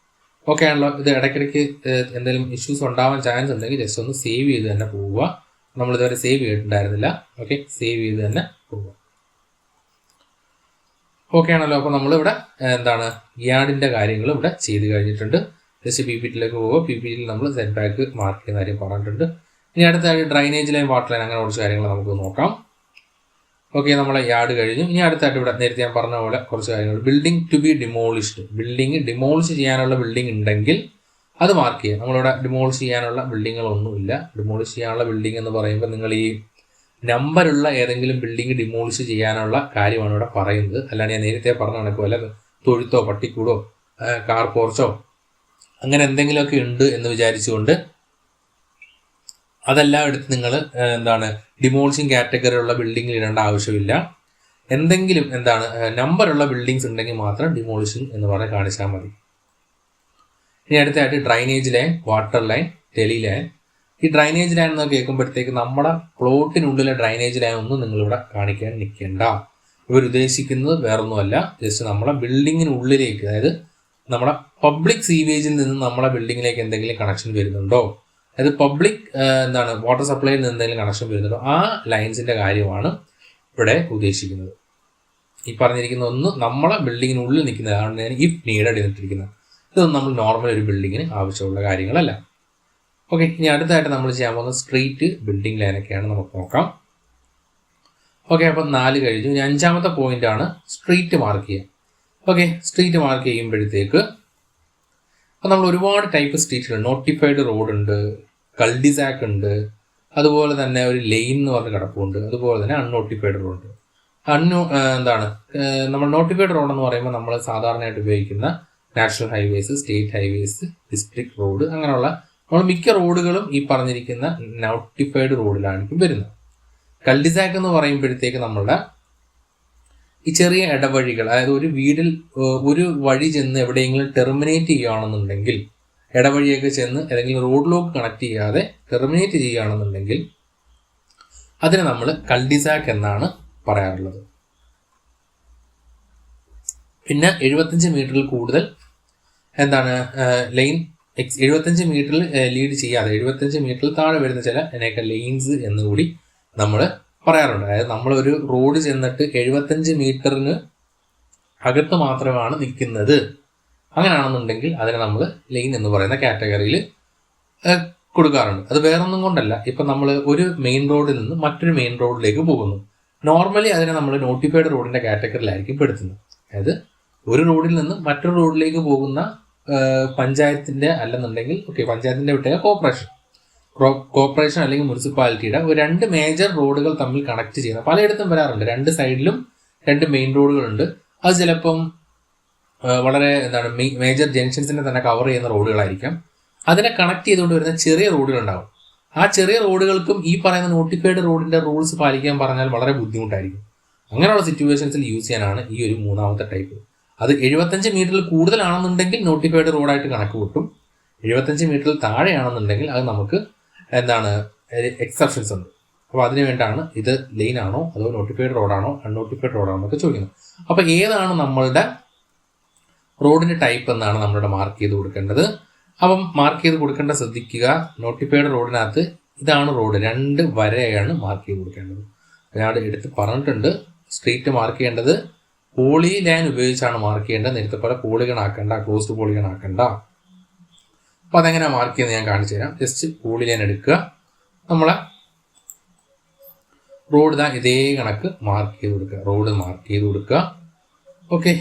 ഓക്കെ ആണല്ലോ. ഇത് ഇടയ്ക്കിടയ്ക്ക് എന്തെങ്കിലും ഇഷ്യൂസ് ഉണ്ടാവാൻ ചാൻസ് ഉണ്ടെങ്കിൽ ജസ്റ്റ് ഒന്ന് സേവ് ചെയ്ത് തന്നെ പോവുക. നമ്മളിതുവരെ സേവ് ചെയ്തിട്ടുണ്ടായിരുന്നില്ല. ഓക്കെ, സേവ് ചെയ്ത് തന്നെ പോവുക. ഓക്കെ ആണല്ലോ. അപ്പോൾ നമ്മളിവിടെ യാർഡിൻ്റെ കാര്യങ്ങൾ ഇവിടെ ചെയ്ത് കഴിഞ്ഞിട്ടുണ്ട്. ജസ്റ്റ് PPTയിലേക്ക് പോവുക. PPTയിൽ നമ്മൾ സെറ്റ് ബാക്ക് മാർക്ക് ചെയ്യുന്ന കാര്യം പറഞ്ഞിട്ടുണ്ട്. ഇനി അടുത്തായിട്ട് ഡ്രൈനേജ് ലൈൻ, വാട്ടർ ലൈൻ, അങ്ങനെ കുറച്ച് കാര്യങ്ങൾ നമുക്ക് നോക്കാം. ഓക്കെ, നമ്മളെ യാർഡ് കഴിഞ്ഞു. ഇനി അടുത്തായിട്ട് ഇവിടെ നേരത്തെ ഞാൻ പറഞ്ഞ പോലെ കുറച്ച് കാര്യങ്ങൾ. Building to be demolished. Building demolish ചെയ്യാനുള്ള ബിൽഡിംഗ് ഉണ്ടെങ്കിൽ അത് മാർക്ക് ചെയ്യുക. നമ്മളിവിടെ ഡിമോളിഷ് ചെയ്യാനുള്ള ബിൽഡിങ്ങുകളൊന്നുമില്ല. ഡിമോളിഷ് ചെയ്യാനുള്ള ബിൽഡിംഗ് എന്ന് പറയുമ്പോൾ നിങ്ങൾ ഈ നമ്പറുള്ള ഏതെങ്കിലും ബിൽഡിംഗ് ഡിമോളിഷ് ചെയ്യാനുള്ള കാര്യമാണ് ഇവിടെ പറയുന്നത്. അല്ലാണ്ട് ഞാൻ നേരത്തെ പറഞ്ഞ കണക്ക് പോലെ തൊഴുത്തോ പട്ടിക്കൂടോ കാർ പോർച്ചോ അങ്ങനെ എന്തെങ്കിലുമൊക്കെ ഉണ്ട് എന്ന് വിചാരിച്ചുകൊണ്ട് അതെല്ലാം എടുത്ത് നിങ്ങൾ ഡിമോളിഷിങ് കാറ്റഗറിയുള്ള ബിൽഡിങ്ങിൽ ഇടേണ്ട ആവശ്യമില്ല. എന്തെങ്കിലും നമ്പറുള്ള ബിൽഡിങ്സ് ഉണ്ടെങ്കിൽ മാത്രം ഡിമോളിഷിങ് എന്ന് പറഞ്ഞ് കാണിച്ചാൽ മതി. ഇനി അടുത്തായിട്ട് drainage line, water line, tele line. ഈ ഡ്രൈനേജ് ലൈൻ എന്ന് കേൾക്കുമ്പോഴത്തേക്ക് നമ്മുടെ പ്ലോട്ടിനുള്ളിലെ ഡ്രൈനേജ് ലൈൻ ഒന്നും നിങ്ങളിവിടെ കാണിക്കാൻ നിൽക്കേണ്ട. ഇവരുദ്ദേശിക്കുന്നത് വേറൊന്നുമല്ല, ജസ്റ്റ് നമ്മളെ ബിൽഡിങ്ങിനുള്ളിലേക്ക്, അതായത് നമ്മുടെ പബ്ലിക് സീവേജിൽ നിന്ന് നമ്മളെ ബിൽഡിങ്ങിലേക്ക് എന്തെങ്കിലും കണക്ഷൻ വരുന്നുണ്ടോ, അതായത് പബ്ലിക് വാട്ടർ സപ്ലൈയിൽ നിന്ന് എന്തെങ്കിലും കണക്ഷൻ വരുന്നുണ്ടോ, ആ ലൈൻസിൻ്റെ കാര്യമാണ് ഇവിടെ ഉദ്ദേശിക്കുന്നത്. ഈ പറഞ്ഞിരിക്കുന്ന ഒന്ന് നമ്മളെ ബിൽഡിങ്ങിനുള്ളിൽ നിൽക്കുന്നതാണ് ഇഫ് നീഡഡ് എന്നിട്ടിരിക്കുന്നത്. ഇതൊന്നും നമ്മൾ നോർമൽ ഒരു ബിൽഡിങ്ങിന് ആവശ്യമുള്ള കാര്യങ്ങളല്ല. ഓക്കെ, ഇനി അടുത്തായിട്ട് നമ്മൾ ചെയ്യാൻ പോകുന്ന സ്ട്രീറ്റ് ബിൽഡിംഗ് ലൈനൊക്കെയാണ് നമുക്ക് നോക്കാം. ഓക്കെ, അപ്പം 4 കഴിഞ്ഞു. ഇനി 5ാമത്തെ പോയിന്റാണ് സ്ട്രീറ്റ് മാർക്ക് ചെയ്യുക. ഓക്കെ, സ്ട്രീറ്റ് മാർക്ക് ചെയ്യുമ്പോഴത്തേക്ക് നമ്മൾ ഒരുപാട് ടൈപ്പ് സ്ട്രീറ്റുകൾ, നോട്ടിഫൈഡ് റോഡ് ഉണ്ട്, കൾഡിസാക്ക് ഉണ്ട്, അതുപോലെ തന്നെ ഒരു ലെയിൻ എന്ന് പറഞ്ഞ കിടപ്പുണ്ട്, അതുപോലെ തന്നെ അൺനോട്ടിഫൈഡ് റോഡ്. നമ്മൾ നോട്ടിഫൈഡ് റോഡ് എന്ന് പറയുമ്പോൾ നമ്മൾ സാധാരണയായിട്ട് ഉപയോഗിക്കുന്ന national highways, state highways, district road, അങ്ങനെയുള്ള നമ്മൾ മിക്ക റോഡുകളും ഈ പറഞ്ഞിരിക്കുന്ന നോട്ടിഫൈഡ് റോഡിലായിരിക്കും വരുന്നത്. കൾഡിസാക്ക് എന്ന് പറയുമ്പോഴത്തേക്ക് നമ്മളുടെ ഈ ചെറിയ ഇടവഴികൾ, അതായത് ഒരു വീടിൽ ഒരു വഴി ചെന്ന് എവിടെയെങ്കിലും ടെർമിനേറ്റ് ചെയ്യുകയാണെന്നുണ്ടെങ്കിൽ, ഇടവഴിയൊക്കെ ചെന്ന് ഏതെങ്കിലും റോഡിലേക്ക് കണക്ട് ചെയ്യാതെ ടെർമിനേറ്റ് ചെയ്യുകയാണെന്നുണ്ടെങ്കിൽ അതിനെ നമ്മൾ കൾഡിസാക്ക് എന്നാണ് പറയാറുള്ളത്. പിന്നെ 75 മീറ്ററിൽ കൂടുതൽ ലൈൻ 75 മീറ്ററിൽ ലീഡ് ചെയ്യാതെ 75 മീറ്ററിൽ താഴെ വരുന്ന ചില അതിനെയൊക്കെ ലൈൻസ് എന്നുകൂടി നമ്മൾ പറയാറുണ്ട്. അതായത് നമ്മളൊരു റോഡ് ചെന്നിട്ട് 75 മീറ്ററിന് അകത്ത് മാത്രമാണ് നിൽക്കുന്നത്, അങ്ങനെയാണെന്നുണ്ടെങ്കിൽ അതിനെ നമ്മൾ ലൈൻ എന്ന് പറയുന്ന കാറ്റഗറിയിൽ കൊടുക്കാറുണ്ട്. അത് വേറൊന്നും കൊണ്ടല്ല, ഇപ്പം നമ്മൾ ഒരു മെയിൻ റോഡിൽ നിന്ന് മറ്റൊരു മെയിൻ റോഡിലേക്ക് പോകുന്നു, നോർമലി അതിനെ നമ്മൾ നോട്ടിഫൈഡ് റോഡിൻ്റെ കാറ്റഗറിയിലായിരിക്കും പെടുത്തുന്നത്. അതായത് ഒരു റോഡിൽ നിന്ന് മറ്റൊരു റോഡിലേക്ക് പോകുന്ന പഞ്ചായത്തിൻ്റെ അല്ലെന്നുണ്ടെങ്കിൽ പഞ്ചായത്തിൻ്റെ വിട്ട കോർപ്പറേഷൻ അല്ലെങ്കിൽ മുനിസിപ്പാലിറ്റിയുടെ ഒരു 2 മേജർ റോഡുകൾ തമ്മിൽ കണക്ട് ചെയ്യുന്ന പലയിടത്തും വരാറുണ്ട്. 2 സൈഡിലും 2 മെയിൻ റോഡുകളുണ്ട്. അത് ചിലപ്പം വളരെ മേജർ ജംഗ്ഷൻസിനെ തന്നെ കവർ ചെയ്യുന്ന റോഡുകളായിരിക്കാം. അതിനെ കണക്ട് ചെയ്തുകൊണ്ട് വരുന്ന ചെറിയ റോഡുകളുണ്ടാവും. ആ ചെറിയ റോഡുകൾക്കും ഈ പറയുന്ന നോട്ടിഫൈഡ് റോഡിൻ്റെ റൂൾസ് പാലിക്കാൻ പറഞ്ഞാൽ വളരെ ബുദ്ധിമുട്ടായിരിക്കും. അങ്ങനെയുള്ള സിറ്റുവേഷൻസിൽ യൂസ് ചെയ്യാനാണ് ഈ ഒരു 3ാമത്തെ ടൈപ്പ്. അത് 75 മീറ്ററിൽ കൂടുതലാണെന്നുണ്ടെങ്കിൽ നോട്ടിഫൈഡ് റോഡായിട്ട് കണക്ക് കൂട്ടും. 75 മീറ്ററിൽ താഴെയാണെന്നുണ്ടെങ്കിൽ അത് നമുക്ക് എക്സെപ്ഷൻസ് ഉണ്ട്. അപ്പോൾ അതിന് വേണ്ടിയാണ് ഇത് ലൈൻ ആണോ അതോ നോട്ടിഫൈഡ് റോഡാണോ അൺനോട്ടിഫൈഡ് റോഡാണോ എന്നൊക്കെ ചോദിക്കുന്നത്. അപ്പോൾ ഏതാണ് നമ്മളുടെ റോഡിൻ്റെ ടൈപ്പ് എന്നാണ് നമ്മളുടെ മാർക്ക് ചെയ്ത് കൊടുക്കേണ്ടത്. അപ്പം മാർക്ക് ചെയ്ത് കൊടുക്കേണ്ട ശ്രദ്ധിക്കുക, നോട്ടിഫൈഡ് റോഡിനകത്ത് ഇതാണ് റോഡ്, 2 വരയാണ് മാർക്ക് ചെയ്ത് കൊടുക്കേണ്ടത്. ഞാൻ എടുത്ത് പറഞ്ഞിട്ടുണ്ട്, സ്ട്രീറ്റ് മാർക്ക് ചെയ്യേണ്ടത് പോളി ലൈൻ ഉപയോഗിച്ചാണ് മാർക്ക് ചെയ്യേണ്ടത്. നേരത്തെ പോലെ പോളിഗൺ ആക്കണ്ട, ക്ലോസ്ഡ് പോളിഗൺ ആക്കണ്ട. അപ്പോൾ അതെങ്ങനെയാണ് മാർക്ക് ചെയ്യുന്നത് ഞാൻ കാണിച്ചു തരാം. ജസ്റ്റ് പോളി ലൈൻ എടുക്കുക, നമ്മളെ റോഡ് ഇതേ കണക്ക് മാർക്ക് ചെയ്ത് കൊടുക്കുക, റോഡ് മാർക്ക് ചെയ്ത് കൊടുക്കുക. ഓക്കെ,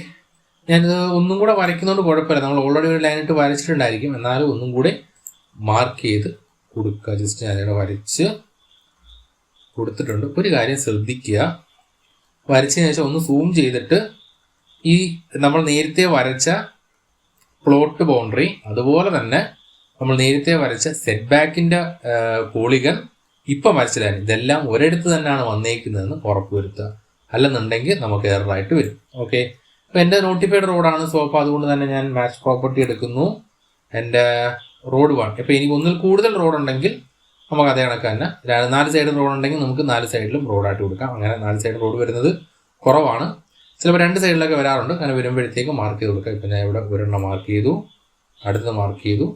ഞാനിത് ഒന്നും കൂടെ വരയ്ക്കുന്നതുകൊണ്ട് കുഴപ്പമില്ല, നമ്മൾ ഓൾറെഡി ഒരു ലൈനിട്ട് വരച്ചിട്ടുണ്ടായിരിക്കും, എന്നാലും ഒന്നും കൂടെ മാർക്ക് ചെയ്ത് കൊടുക്കുക. ജസ്റ്റ് ഞാനിവിടെ വരച്ച് കൊടുത്തിട്ടുണ്ട്. ഒരു കാര്യം ശ്രദ്ധിക്കുക, വരച്ചതിന് ശേഷം ഒന്ന് സൂം ചെയ്തിട്ട് ഈ നമ്മൾ നേരത്തെ വരച്ച പ്ലോട്ട് ബൗണ്ടറി അതുപോലെ തന്നെ നമ്മൾ നേരത്തെ വരച്ച സെറ്റ് ബാക്കിൻ്റെ പോളിഗൺ ഇപ്പം വരച്ചിടാൻ ഇതെല്ലാം ഒരിടത്ത് തന്നെയാണ് വന്നേക്കുന്നതെന്ന് ഉറപ്പുവരുത്തുക. അല്ലെന്നുണ്ടെങ്കിൽ നമുക്ക് എററായിട്ട് വരും. ഓക്കെ, അപ്പോൾ എൻ്റെ നോട്ടിഫൈഡ് റോഡാണ്, സോ അപ്പോൾ അതുകൊണ്ട് തന്നെ ഞാൻ മാച്ച് പ്രോപ്പർട്ടി എടുക്കുന്നു. എൻ്റെ റോഡ് 1. ഇപ്പോൾ എനിക്ക് ഒന്നിൽ കൂടുതൽ റോഡ് ഉണ്ടെങ്കിൽ നമുക്ക് അതേ കണക്ക് തന്നെ 4 സൈഡ് റോഡ് ഉണ്ടെങ്കിൽ നമുക്ക് 4 സൈഡിലും റോഡായിട്ട് കൊടുക്കാം. അങ്ങനെ 4 സൈഡ് റോഡ് വരുന്നത് കുറവാണ്, ചിലപ്പോൾ 2 സൈഡിലൊക്കെ വരാറുണ്ട്. അങ്ങനെ വരുമ്പോഴത്തേക്ക് മാർക്ക് ചെയ്ത് കൊടുക്കുക. ഇപ്പം ഞാൻ ഇവിടെ ഒരെണ്ണം മാർക്ക് ചെയ്തു, അടുത്തത് മാർക്ക് ചെയ്തു.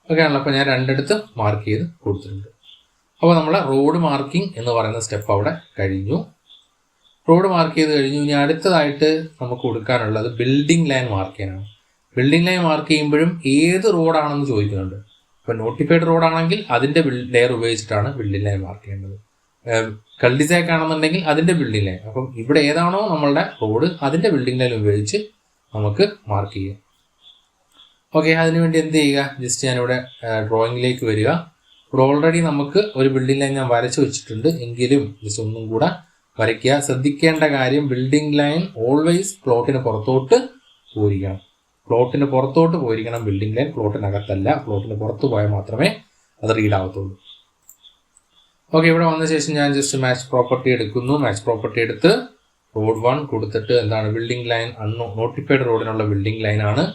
ഓക്കെ ആണല്ലോ, അപ്പോൾ ഞാൻ 2 മാർക്ക് ചെയ്ത് കൊടുത്തിട്ടുണ്ട്. അപ്പോൾ നമ്മളെ റോഡ് മാർക്കിംഗ് എന്ന് പറയുന്ന സ്റ്റെപ്പ് അവിടെ കഴിഞ്ഞു. റോഡ് മാർക്ക് ചെയ്ത് കഴിഞ്ഞു. ഇനി അടുത്തതായിട്ട് നമുക്ക് കൊടുക്കാനുള്ളത് ബിൽഡിംഗ് ലൈൻ മാർക്ക് ചെയ്യാനാണ്. ബിൽഡിംഗ് ലൈൻ മാർക്ക് ചെയ്യുമ്പോഴും ഏത് റോഡാണെന്ന് ചോദിക്കുന്നുണ്ട്. ഇപ്പോൾ നോട്ടിഫൈഡ് റോഡാണെങ്കിൽ അതിൻ്റെ ലെയർ ഉപയോഗിച്ചിട്ടാണ് ബിൽഡിംഗ് ലൈൻ മാർക്ക് ചെയ്യേണ്ടത്. കൾഡിസാക്ക് ആണെന്നുണ്ടെങ്കിൽ അതിൻ്റെ ബിൽഡിംഗ് ലൈൻ. അപ്പം ഇവിടെ ഏതാണോ നമ്മളുടെ റോഡ് അതിൻ്റെ ബിൽഡിംഗ് ലൈൻ ഉപയോഗിച്ച് നമുക്ക് മാർക്ക് ചെയ്യാം. ഓക്കെ, അതിനുവേണ്ടി എന്ത് ചെയ്യുക, ജസ്റ്റ് ഞാനിവിടെ ഡ്രോയിങ്ങിലേക്ക് വരിക. ഇവിടെ ഓൾറെഡി നമുക്ക് ഒരു ബിൽഡിംഗ് ലൈൻ ഞാൻ വരച്ച് വെച്ചിട്ടുണ്ട്, എങ്കിലും ജസ്റ്റ് ഒന്നും കൂടെ വരയ്ക്കുക. ശ്രദ്ധിക്കേണ്ട കാര്യം, ബിൽഡിംഗ് ലൈൻ ഓൾവേസ് പ്ലോട്ടിന് പുറത്തോട്ട് പോയിരിക്കണം. പ്ലോട്ടിന് പുറത്തോട്ട് പോയിരിക്കണം ബിൽഡിംഗ് ലൈൻ, പ്ലോട്ടിനകത്തല്ല. പ്ലോട്ടിന് പുറത്ത് പോയാൽ മാത്രമേ അത് റീഡ് ആവത്തുള്ളൂ. ഓക്കെ, ഇവിടെ വന്ന ശേഷം ഞാൻ ജസ്റ്റ് മാച്ച് പ്രോപ്പർട്ടി എടുക്കുന്നു. മാച്ച് പ്രോപ്പർട്ടി എടുത്ത് റോഡ് 1 കൊടുത്തിട്ട് എന്താണ് ബിൽഡിംഗ് ലൈൻ നോട്ടിഫൈഡ് റോഡിനുള്ള ബിൽഡിംഗ് ലൈനാണ്.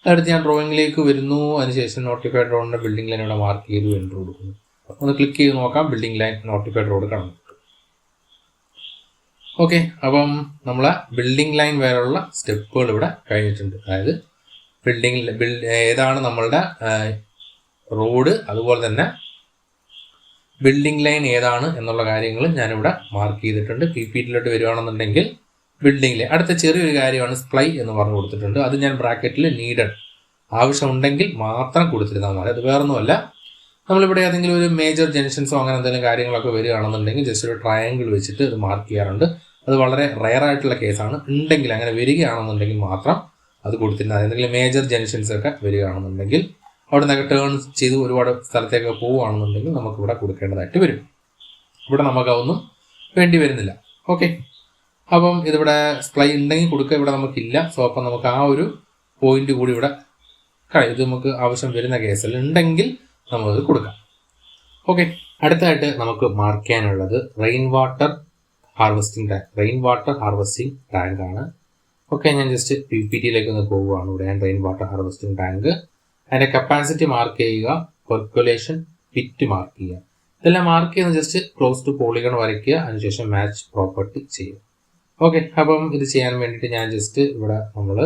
അടുത്ത് ഞാൻ ഡ്രോയിങ്ങിലേക്ക് വരുന്നു. അതിനുശേഷം നോട്ടിഫൈഡ് റോഡിൻ്റെ ബിൽഡിംഗ് ലൈൻ ഇവിടെ മാർക്ക് ചെയ്തു, എൻ്റർ കൊടുക്കുന്നു. ഒന്ന് ക്ലിക്ക് ചെയ്ത് നോക്കാം, ബിൽഡിംഗ് ലൈൻ നോട്ടിഫൈഡ് റോഡ് കാണുന്നു. ഓക്കെ, അപ്പം നമ്മളെ ബിൽഡിംഗ് ലൈൻ വരെയുള്ള സ്റ്റെപ്പുകൾ ഇവിടെ കഴിഞ്ഞിട്ടുണ്ട്. അതായത് ഏതാണ് നമ്മളുടെ റോഡ്, അതുപോലെ തന്നെ ബിൽഡിംഗ് ലൈൻ ഏതാണ് എന്നുള്ള കാര്യങ്ങൾ ഞാനിവിടെ മാർക്ക് ചെയ്തിട്ടുണ്ട്. PPTയിലോട്ട് വരികയാണെന്നുണ്ടെങ്കിൽ ബിൽഡിംഗ് ലൈൻ. അടുത്ത ചെറിയൊരു കാര്യമാണ് സ്പ്ലൈ എന്ന് പറഞ്ഞു കൊടുത്തിട്ടുണ്ട്. അത് ഞാൻ ബ്രാക്കറ്റിൽ നീഡഡ് ആവശ്യമുണ്ടെങ്കിൽ മാത്രം കൊടുത്തിരുന്നാൽ മതി. അത് വേറൊന്നുമല്ല, നമ്മളിവിടെ ഏതെങ്കിലും ഒരു മേജർ ജംഗ്ഷൻസോ അങ്ങനെ എന്തെങ്കിലും കാര്യങ്ങളൊക്കെ വരികയാണെന്നുണ്ടെങ്കിൽ ജസ്റ്റ് ഒരു ട്രയാങ്കിൾ വെച്ചിട്ട് ഇത് മാർക്ക് ചെയ്യാറുണ്ട്. അത് വളരെ റെയർ ആയിട്ടുള്ള കേസാണ്. ഉണ്ടെങ്കിൽ അങ്ങനെ വരികയാണെന്നുണ്ടെങ്കിൽ മാത്രം അത് കൊടുത്തിരുന്നത്. എന്തെങ്കിലും മേജർ ജംഗ്ഷൻസ് ഒക്കെ വരികയാണെന്നുണ്ടെങ്കിൽ അവിടെ നിന്നൊക്കെ ടേൺ ചെയ്ത് ഒരുപാട് സ്ഥലത്തേക്ക് പോവുകയാണെന്നുണ്ടെങ്കിൽ നമുക്കിവിടെ കൊടുക്കേണ്ടതായിട്ട് വരും. ഇവിടെ നമുക്കതൊന്നും വേണ്ടി വരുന്നില്ല. ഓക്കെ, അപ്പം ഇതിവിടെ സ്പ്ലൈ ഉണ്ടെങ്കിൽ കൊടുക്കുക, ഇവിടെ നമുക്കില്ല. സോ അപ്പം നമുക്ക് ആ ഒരു പോയിന്റ് കൂടി ഇവിടെ ഇത് നമുക്ക് ആവശ്യം വരുന്ന കേസിൽ ഉണ്ടെങ്കിൽ നമുക്കത് കൊടുക്കാം. ഓക്കെ, അടുത്തതായിട്ട് നമുക്ക് മാർക്ക് ചെയ്യാനുള്ളത് റെയിൻ വാട്ടർ ഹാർവെസ്റ്റിംഗ് ടാങ്ക് ആണ്. ഓക്കെ, ഞാൻ ജസ്റ്റ് PPTയിലേക്ക് ഒന്ന് പോവുകയാണ്. ഇവിടെ ഞാൻ റെയിൻ വാട്ടർ ഹാർവെസ്റ്റിംഗ് ടാങ്ക്, അതിൻ്റെ കപ്പാസിറ്റി മാർക്ക് ചെയ്യുക, പെർക്കുലേഷൻ പിറ്റ് മാർക്ക് ചെയ്യുക. ഇതെല്ലാം മാർക്ക് ചെയ്യുന്ന ജസ്റ്റ് ക്ലോസ് ടു പോളിഗൺ വരയ്ക്കുക, അതിനുശേഷം മാച്ച് പ്രോപ്പർട്ടി ചെയ്യുക. ഓക്കെ, അപ്പം ഇത് ചെയ്യാൻ വേണ്ടിയിട്ട് ഞാൻ ജസ്റ്റ് ഇവിടെ നമ്മൾ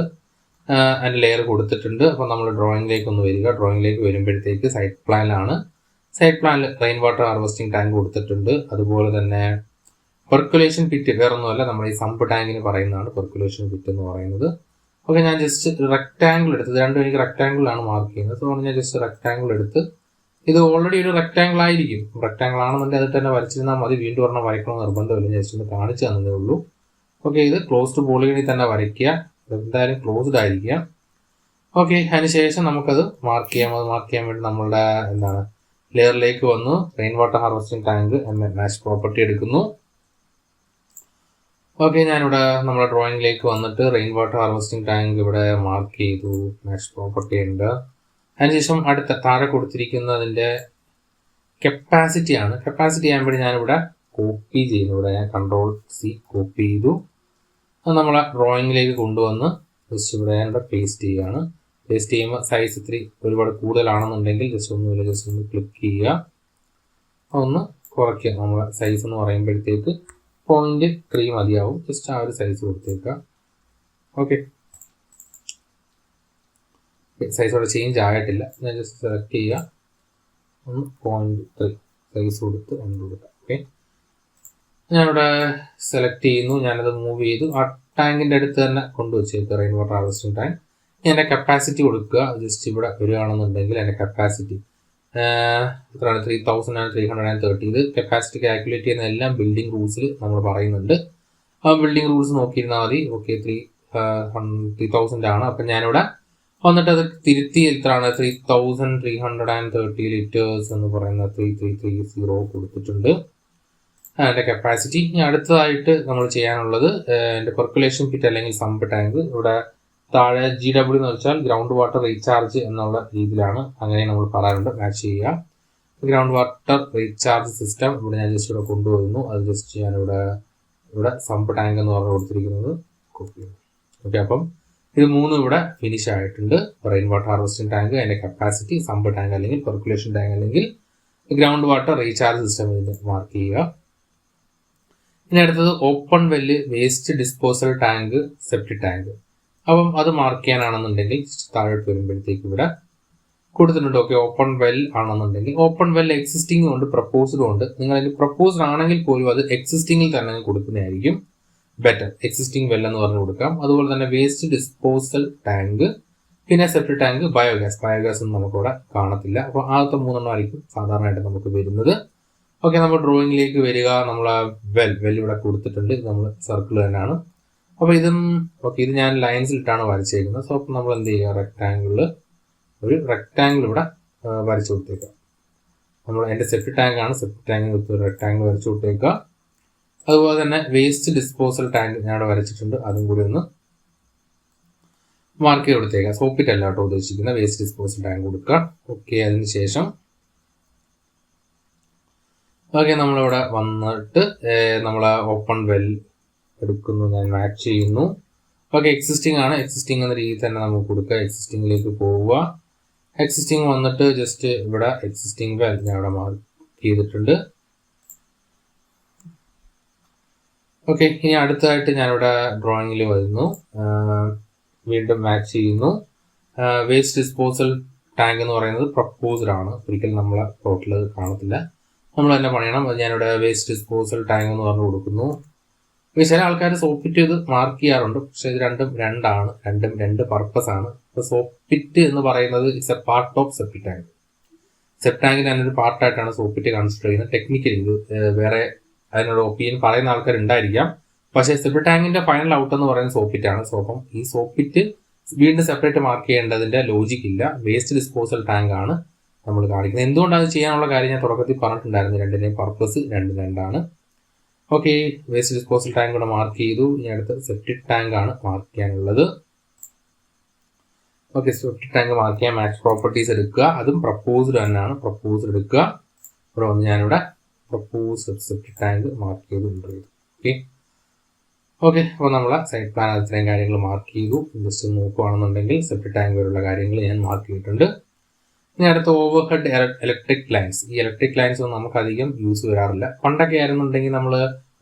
അതിൻ്റെ ലെയർ കൊടുത്തിട്ടുണ്ട്. അപ്പം നമ്മൾ ഡ്രോയിങ്ങിലേക്ക് ഒന്ന് വരിക. ഡ്രോയിങ്ങിലേക്ക് വരുമ്പോഴത്തേക്ക് സൈഡ് പ്ലാനിലാണ്. സൈഡ് പ്ലാനിൽ റെയിൻ വാട്ടർ ഹാർവെസ്റ്റിംഗ് ടാങ്ക് കൊടുത്തിട്ടുണ്ട്. അതുപോലെ തന്നെ പെർക്കുലേഷൻ പിറ്റ് വേറൊന്നുമല്ല, നമ്മൾ ഈ സമ്പ് ടാങ്കിന് പറയുന്നതാണ് പെർക്കുലേഷൻ പിറ്റ് എന്ന് പറയുന്നത്. ഓക്കെ, ഞാൻ ജസ്റ്റ് റെക്ടാങ്കിൾ എടുത്തത്, രണ്ടും എനിക്ക് റെക്ടാങ്കിളാണ് മാർക്ക് ചെയ്യുന്നത്. അതുകൊണ്ട് ഞാൻ ജസ്റ്റ് റെക്ടാങ്കിൾ എടുത്ത്, ഇത് ഓൾറെഡി ഒരു റെക്ടാങ്കിൾ ആയിരിക്കും. റെക്ടാങ്കിൾ ആണെന്നുണ്ടെങ്കിൽ അത് തന്നെ വരച്ചിരുന്നാൽ മതി, വീണ്ടും ഒരെണ്ണം വരയ്ക്കണമെന്ന് നിർബന്ധമില്ല. ജസ്റ്റ് ഒന്ന് കാണിച്ചു തന്നതേ ഉള്ളൂ. ഓക്കെ, ഇത് ക്ലോസ്ഡ് പോളിഗണിൽ തന്നെ വരയ്ക്കുക, എന്തായാലും ക്ലോസ്ഡ് ആയിരിക്കുക. ഓക്കെ, അതിനുശേഷം നമുക്കത് മാർക്ക് ചെയ്യാം. അത് മാർക്ക് ചെയ്യാൻ വേണ്ടി നമ്മളുടെ ലെയറിലേക്ക് വന്നു, rain water harvesting tank match property എടുക്കുന്നു. ഓക്കെ, ഞാനിവിടെ നമ്മുടെ ഡ്രോയിങ്ങിലേക്ക് വന്നിട്ട് റെയിൻ വാട്ടർ ഹാർവെസ്റ്റിംഗ് ടാങ്ക് ഇവിടെ മാർക്ക് ചെയ്തു, മാച്ച് പ്രോപ്പർട്ടി ഉണ്ട്. അതിനുശേഷം അടുത്ത താഴെ കൊടുത്തിരിക്കുന്നതിൻ്റെ കപ്പാസിറ്റിയാണ്. കപ്പാസിറ്റി ചെയ്യാൻ വേണ്ടി ഞാനിവിടെ കോപ്പി ചെയ്യുന്നു. ഇവിടെ ഞാൻ Ctrl+C കോപ്പി ചെയ്തു. അത് നമ്മളെ ഡ്രോയിങ്ങിലേക്ക് കൊണ്ടുവന്ന് ജസ്റ്റ് ഇവിടെ പേസ്റ്റ് ചെയ്യുകയാണ്. പേസ്റ്റ് ചെയ്യുമ്പോൾ സൈസ് ഇത്തിരി ഒരുപാട് കൂടുതലാണെന്നുണ്ടെങ്കിൽ ജസ്റ്റ് ഒന്നുമില്ല, ജസ്റ്റ് ഒന്ന് ക്ലിക്ക് ചെയ്യുക, ഒന്ന് കുറയ്ക്കുക. നമ്മളെ സൈസ് എന്ന് പറയുമ്പോഴത്തേക്ക് 0.3 മതിയാവും. ജസ്റ്റ് ആ ഒരു സൈസ് കൊടുത്തേക്കുക. ഓക്കെ, സൈസ് അവിടെ ചേഞ്ച് ആയിട്ടില്ല. ഞാൻ ജസ്റ്റ് സെലക്ട് ചെയ്യുക, ഒന്ന് 0.3 സൈസ് കൊടുത്ത് ഒന്ന് കൊടുക്കാം. ഓക്കെ, ഞാനിവിടെ സെലക്ട് ചെയ്യുന്നു, ഞാനത് മൂവ് ചെയ്തു. ആ ടാങ്കിൻ്റെ അടുത്ത് തന്നെ കൊണ്ടുവച്ചേക്കുക, റെയിൻ വാട്ടർ ഹാർവെസ്റ്റിംഗ് ടാങ്ക്. എൻ്റെ കപ്പാസിറ്റി കൊടുക്കുക. ജസ്റ്റ് ഇവിടെ വരികയാണെന്നുണ്ടെങ്കിൽ എൻ്റെ കപ്പാസിറ്റി എത്രയാണ്? 3330. ഇത് കപ്പാസിറ്റി കാൽക്കുലേറ്റ് ചെയ്യുന്ന എല്ലാം ബിൽഡിംഗ് റൂൾസിൽ നമ്മൾ പറയുന്നുണ്ട്. ആ ബിൽഡിംഗ് റൂൾസ് നോക്കിയിരുന്നാൽ മതി. ഓക്കെ, 3000 ആണ്. അപ്പം ഞാനിവിടെ വന്നിട്ട് അത് തിരുത്തി എത്രയാണ്? 3330 ലിറ്റേഴ്സ് എന്ന് പറയുന്ന 3330 കൊടുത്തിട്ടുണ്ട് എൻ്റെ കപ്പാസിറ്റി. ഇനി അടുത്തതായിട്ട് നമ്മൾ ചെയ്യാനുള്ളത് എൻ്റെ പെർക്കുലേഷൻ പിറ്റ് അല്ലെങ്കിൽ സമ്പ് ടാങ്ക്. ഇവിടെ താഴെ GW എന്ന് വെച്ചാൽ ഗ്രൗണ്ട് വാട്ടർ റീചാർജ് എന്നുള്ള രീതിയിലാണ്, അങ്ങനെ നമ്മൾ പറയാറുണ്ട്. മാച്ച് ചെയ്യുക. ഗ്രൗണ്ട് വാട്ടർ റീചാർജ് സിസ്റ്റം ഇവിടെ ഞാൻ ജസ്റ്റ് ഇവിടെ കൊണ്ടുവരുന്നു. അത് ജസ്റ്റ് ഞാനിവിടെ സമ്പ് ടാങ്ക് എന്ന് പറഞ്ഞ് കൊടുത്തിരിക്കുന്നത് കോപ്പി ചെയ്യുന്നു. ഓക്കെ, അപ്പം ഇത് മൂന്നും ഇവിടെ ഫിനിഷ് ആയിട്ടുണ്ട്. റെയിൻ വാട്ടർ ഹാർവെസ്റ്റിംഗ് ടാങ്ക്, അതിൻ്റെ കപ്പാസിറ്റി, സമ്പ് ടാങ്ക് അല്ലെങ്കിൽ പെർക്കുലേഷൻ ടാങ്ക് അല്ലെങ്കിൽ ഗ്രൗണ്ട് വാട്ടർ റീചാർജ് സിസ്റ്റം ഇതിന് മാർക്ക് ചെയ്യുക. ഇനി അടുത്തത് open well waste disposal tank septic tank. അപ്പം അത് മാർക്ക് ചെയ്യാനാണെന്നുണ്ടെങ്കിൽ താഴോട്ട് വരുമ്പോഴത്തേക്ക് ഇവിടെ കൊടുത്തിട്ടുണ്ട്. ഓക്കെ, ഓപ്പൺ വെൽ ആണെന്നുണ്ടെങ്കിൽ ഓപ്പൺ വെൽ എക്സിസ്റ്റിംഗും ഉണ്ട് പ്രപ്പോസ്ഡും ഉണ്ട്. നിങ്ങൾ പ്രപ്പോസ്ഡ് ആണെങ്കിൽ പോലും അത് എക്സിസ്റ്റിംഗിൽ തന്നെ കൊടുക്കുന്നതായിരിക്കും ബെറ്റർ. എക്സിസ്റ്റിംഗ് വെൽ എന്ന് പറഞ്ഞ് കൊടുക്കാം. അതുപോലെ തന്നെ വേസ്റ്റ് ഡിസ്പോസൽ ടാങ്ക്, പിന്നെ സെപ്റ്റിക് ടാങ്ക്, ബയോഗ്യാസ് ഒന്നും നമുക്കിവിടെ കാണത്തില്ല. അപ്പോൾ ആദ്യത്തെ 3 ആയിരിക്കും സാധാരണയായിട്ട് നമുക്ക് വരുന്നത്. ഓക്കെ, നമ്മൾ ഡ്രോയിങ്ങിലേക്ക് വരിക. നമ്മൾ വെൽ ഇവിടെ കൊടുത്തിട്ടുണ്ട്. നമ്മൾ സർക്കിൾ തന്നെയാണ്. അപ്പോൾ ഇത് ഞാൻ ലൈൻസിലിട്ടാണ് വരച്ചേക്കുന്നത്. സോ അപ്പം നമ്മൾ എന്ത് ചെയ്യുക? ഒരു റെക്ടാങ്കിൾ ഇവിടെ വരച്ചു കൊടുത്തേക്കുക. എൻ്റെ സെപ്റ്റിക് ടാങ്ക് ആണ്. സെപ്റ്റിക് ടാങ്കിന് ഒരു റെക്ടാങ്കിൾ വരച്ചു കൊടുത്തേക്കുക. അതുപോലെ തന്നെ വേസ്റ്റ് ഡിസ്പോസൽ ടാങ്ക് ഞാൻ ഇവിടെ വരച്ചിട്ടുണ്ട്. അതും കൂടി ഒന്ന് മാർക്ക് ചെയ്ത് കൊടുത്തേക്കുക. സോപ്പിറ്റ് അല്ല കേട്ടോ ഉദ്ദേശിക്കുന്ന, വേസ്റ്റ് ഡിസ്പോസൽ ടാങ്ക് കൊടുക്കുക. ഓക്കെ, അതിന് ശേഷം ഓക്കെ നമ്മളിവിടെ വന്നിട്ട് നമ്മൾ ഓപ്പൺ വെൽ എടുക്കുന്നു. ഞാൻ മാച്ച് ചെയ്യുന്നു. ഓക്കെ, എക്സിസ്റ്റിംഗ് ആണ്. എക്സിസ്റ്റിംഗ് എന്ന രീതിയിൽ തന്നെ നമുക്ക് കൊടുക്കുക. എക്സിസ്റ്റിംഗിലേക്ക് പോവുക. എക്സിസ്റ്റിംഗ് വന്നിട്ട് ജസ്റ്റ് ഇവിടെ എക്സിസ്റ്റിംഗ് വെൽ ഞാൻ ഇവിടെ മാർക്ക് ചെയ്തിട്ടുണ്ട്. ഓക്കെ, ഇനി അടുത്തതായിട്ട് ഞാനിവിടെ ഡ്രോയിങ്ങിൽ വരുന്നു. വീണ്ടും മാച്ച് ചെയ്യുന്നു. വേസ്റ്റ് ഡിസ്പോസൽ ടാങ്ക് എന്ന് പറയുന്നത് പ്രപ്പോസ്ഡ് ആണ്. ഒരിക്കലും നമ്മളെ ടോട്ടൽ കാണത്തില്ല, നമ്മൾ തന്നെ പണിയണം. ഞാനിവിടെ വേസ്റ്റ് ഡിസ്പോസൽ ടാങ്ക് എന്ന് പറഞ്ഞു കൊടുക്കുന്നു. ചില ആൾക്കാർ സോപ്പിറ്റ് ഇത് മാർക്ക് ചെയ്യാറുണ്ട്, പക്ഷെ ഇത് രണ്ടും രണ്ടാണ്. രണ്ടും രണ്ട് പർപ്പസ് ആണ്. ഇപ്പോൾ സോപ്പിറ്റ് എന്ന് പറയുന്നത് it's a part of septic tank. Septic ടാങ്കിന് അതിനൊരു പാർട്ടായിട്ടാണ് സോപ്പിറ്റ് കൺസിഡർ ചെയ്യുന്നത്. ടെക്നിക്കലി ഇത് വേറെ അതിനോട് ഒപ്പീനിയൻ പറയുന്ന ആൾക്കാർ ഉണ്ടായിരിക്കാം. പക്ഷേ സെപ്റ്റിക് ടാങ്കിന്റെ ഫൈനൽ ഔട്ട് എന്ന് പറയുന്നത് സോപ്പിറ്റ് ആണ്. സോ അപ്പം ഈ സോപ്പിറ്റ് വീണ്ടും സെപ്പറേറ്റ് മാർക്ക് ചെയ്യേണ്ടതിന്റെ ലോജിക് ഇല്ല. വേസ്റ്റ് ഡിസ്പോസൽ ടാങ്ക് ആണ് നമ്മൾ കാണിക്കുന്നത്. എന്തുകൊണ്ടാണ് അത് ചെയ്യാനുള്ള കാര്യം ഞാൻ തുടക്കത്തിൽ പറഞ്ഞിട്ടുണ്ടായിരുന്നു. രണ്ടിൻ്റെയും പർപ്പസ് രണ്ടാണ്. ഓക്കെ, വേസ്റ്റ് ഡിസ്പോസൽ ടാങ്ക് കൂടെ മാർക്ക് ചെയ്തു. ഇനി അടുത്ത് സെപ്റ്റിക് ടാങ്ക് ആണ് മാർക്ക് ചെയ്യാനുള്ളത്. ഓക്കെ, സെപ്റ്റിക് ടാങ്ക് മാർക്ക് ചെയ്യാൻ മാച്ച് പ്രോപ്പർട്ടീസ് എടുക്കുക. അതും പ്രപ്പോസ്ഡ് തന്നെയാണ്. പ്രപ്പോസ്ഡ് എടുക്കുക. ഇവിടെ വന്ന് ഞാനിവിടെ പ്രപ്പോസ്ഡ് സെപ്റ്റിക് ടാങ്ക് മാർക്ക് ചെയ്ത് എൻ്റർ ചെയ്തു. ഓക്കെ, അപ്പോൾ നമ്മൾ സൈഡ് പ്ലാൻ ഇത്രയും കാര്യങ്ങൾ മാർക്ക് ചെയ്തു. ജസ്റ്റ് നോക്കുകയാണെന്നുണ്ടെങ്കിൽ സെപ്റ്റിക് ടാങ്ക് വരെയുള്ള കാര്യങ്ങൾ ഞാൻ മാർക്ക് ചെയ്തിട്ടുണ്ട്. ഇനി അടുത്ത ഓവർ ഹെഡ് ഇലക്ട്രിക് ലൈൻസ്. ഈ ഇലക്ട്രിക് ലൈൻസ് ഒന്നും നമുക്ക് അധികം യൂസ് വരാറില്ല. പണ്ടൊക്കെ ആയിരുന്നുണ്ടെങ്കിൽ നമ്മൾ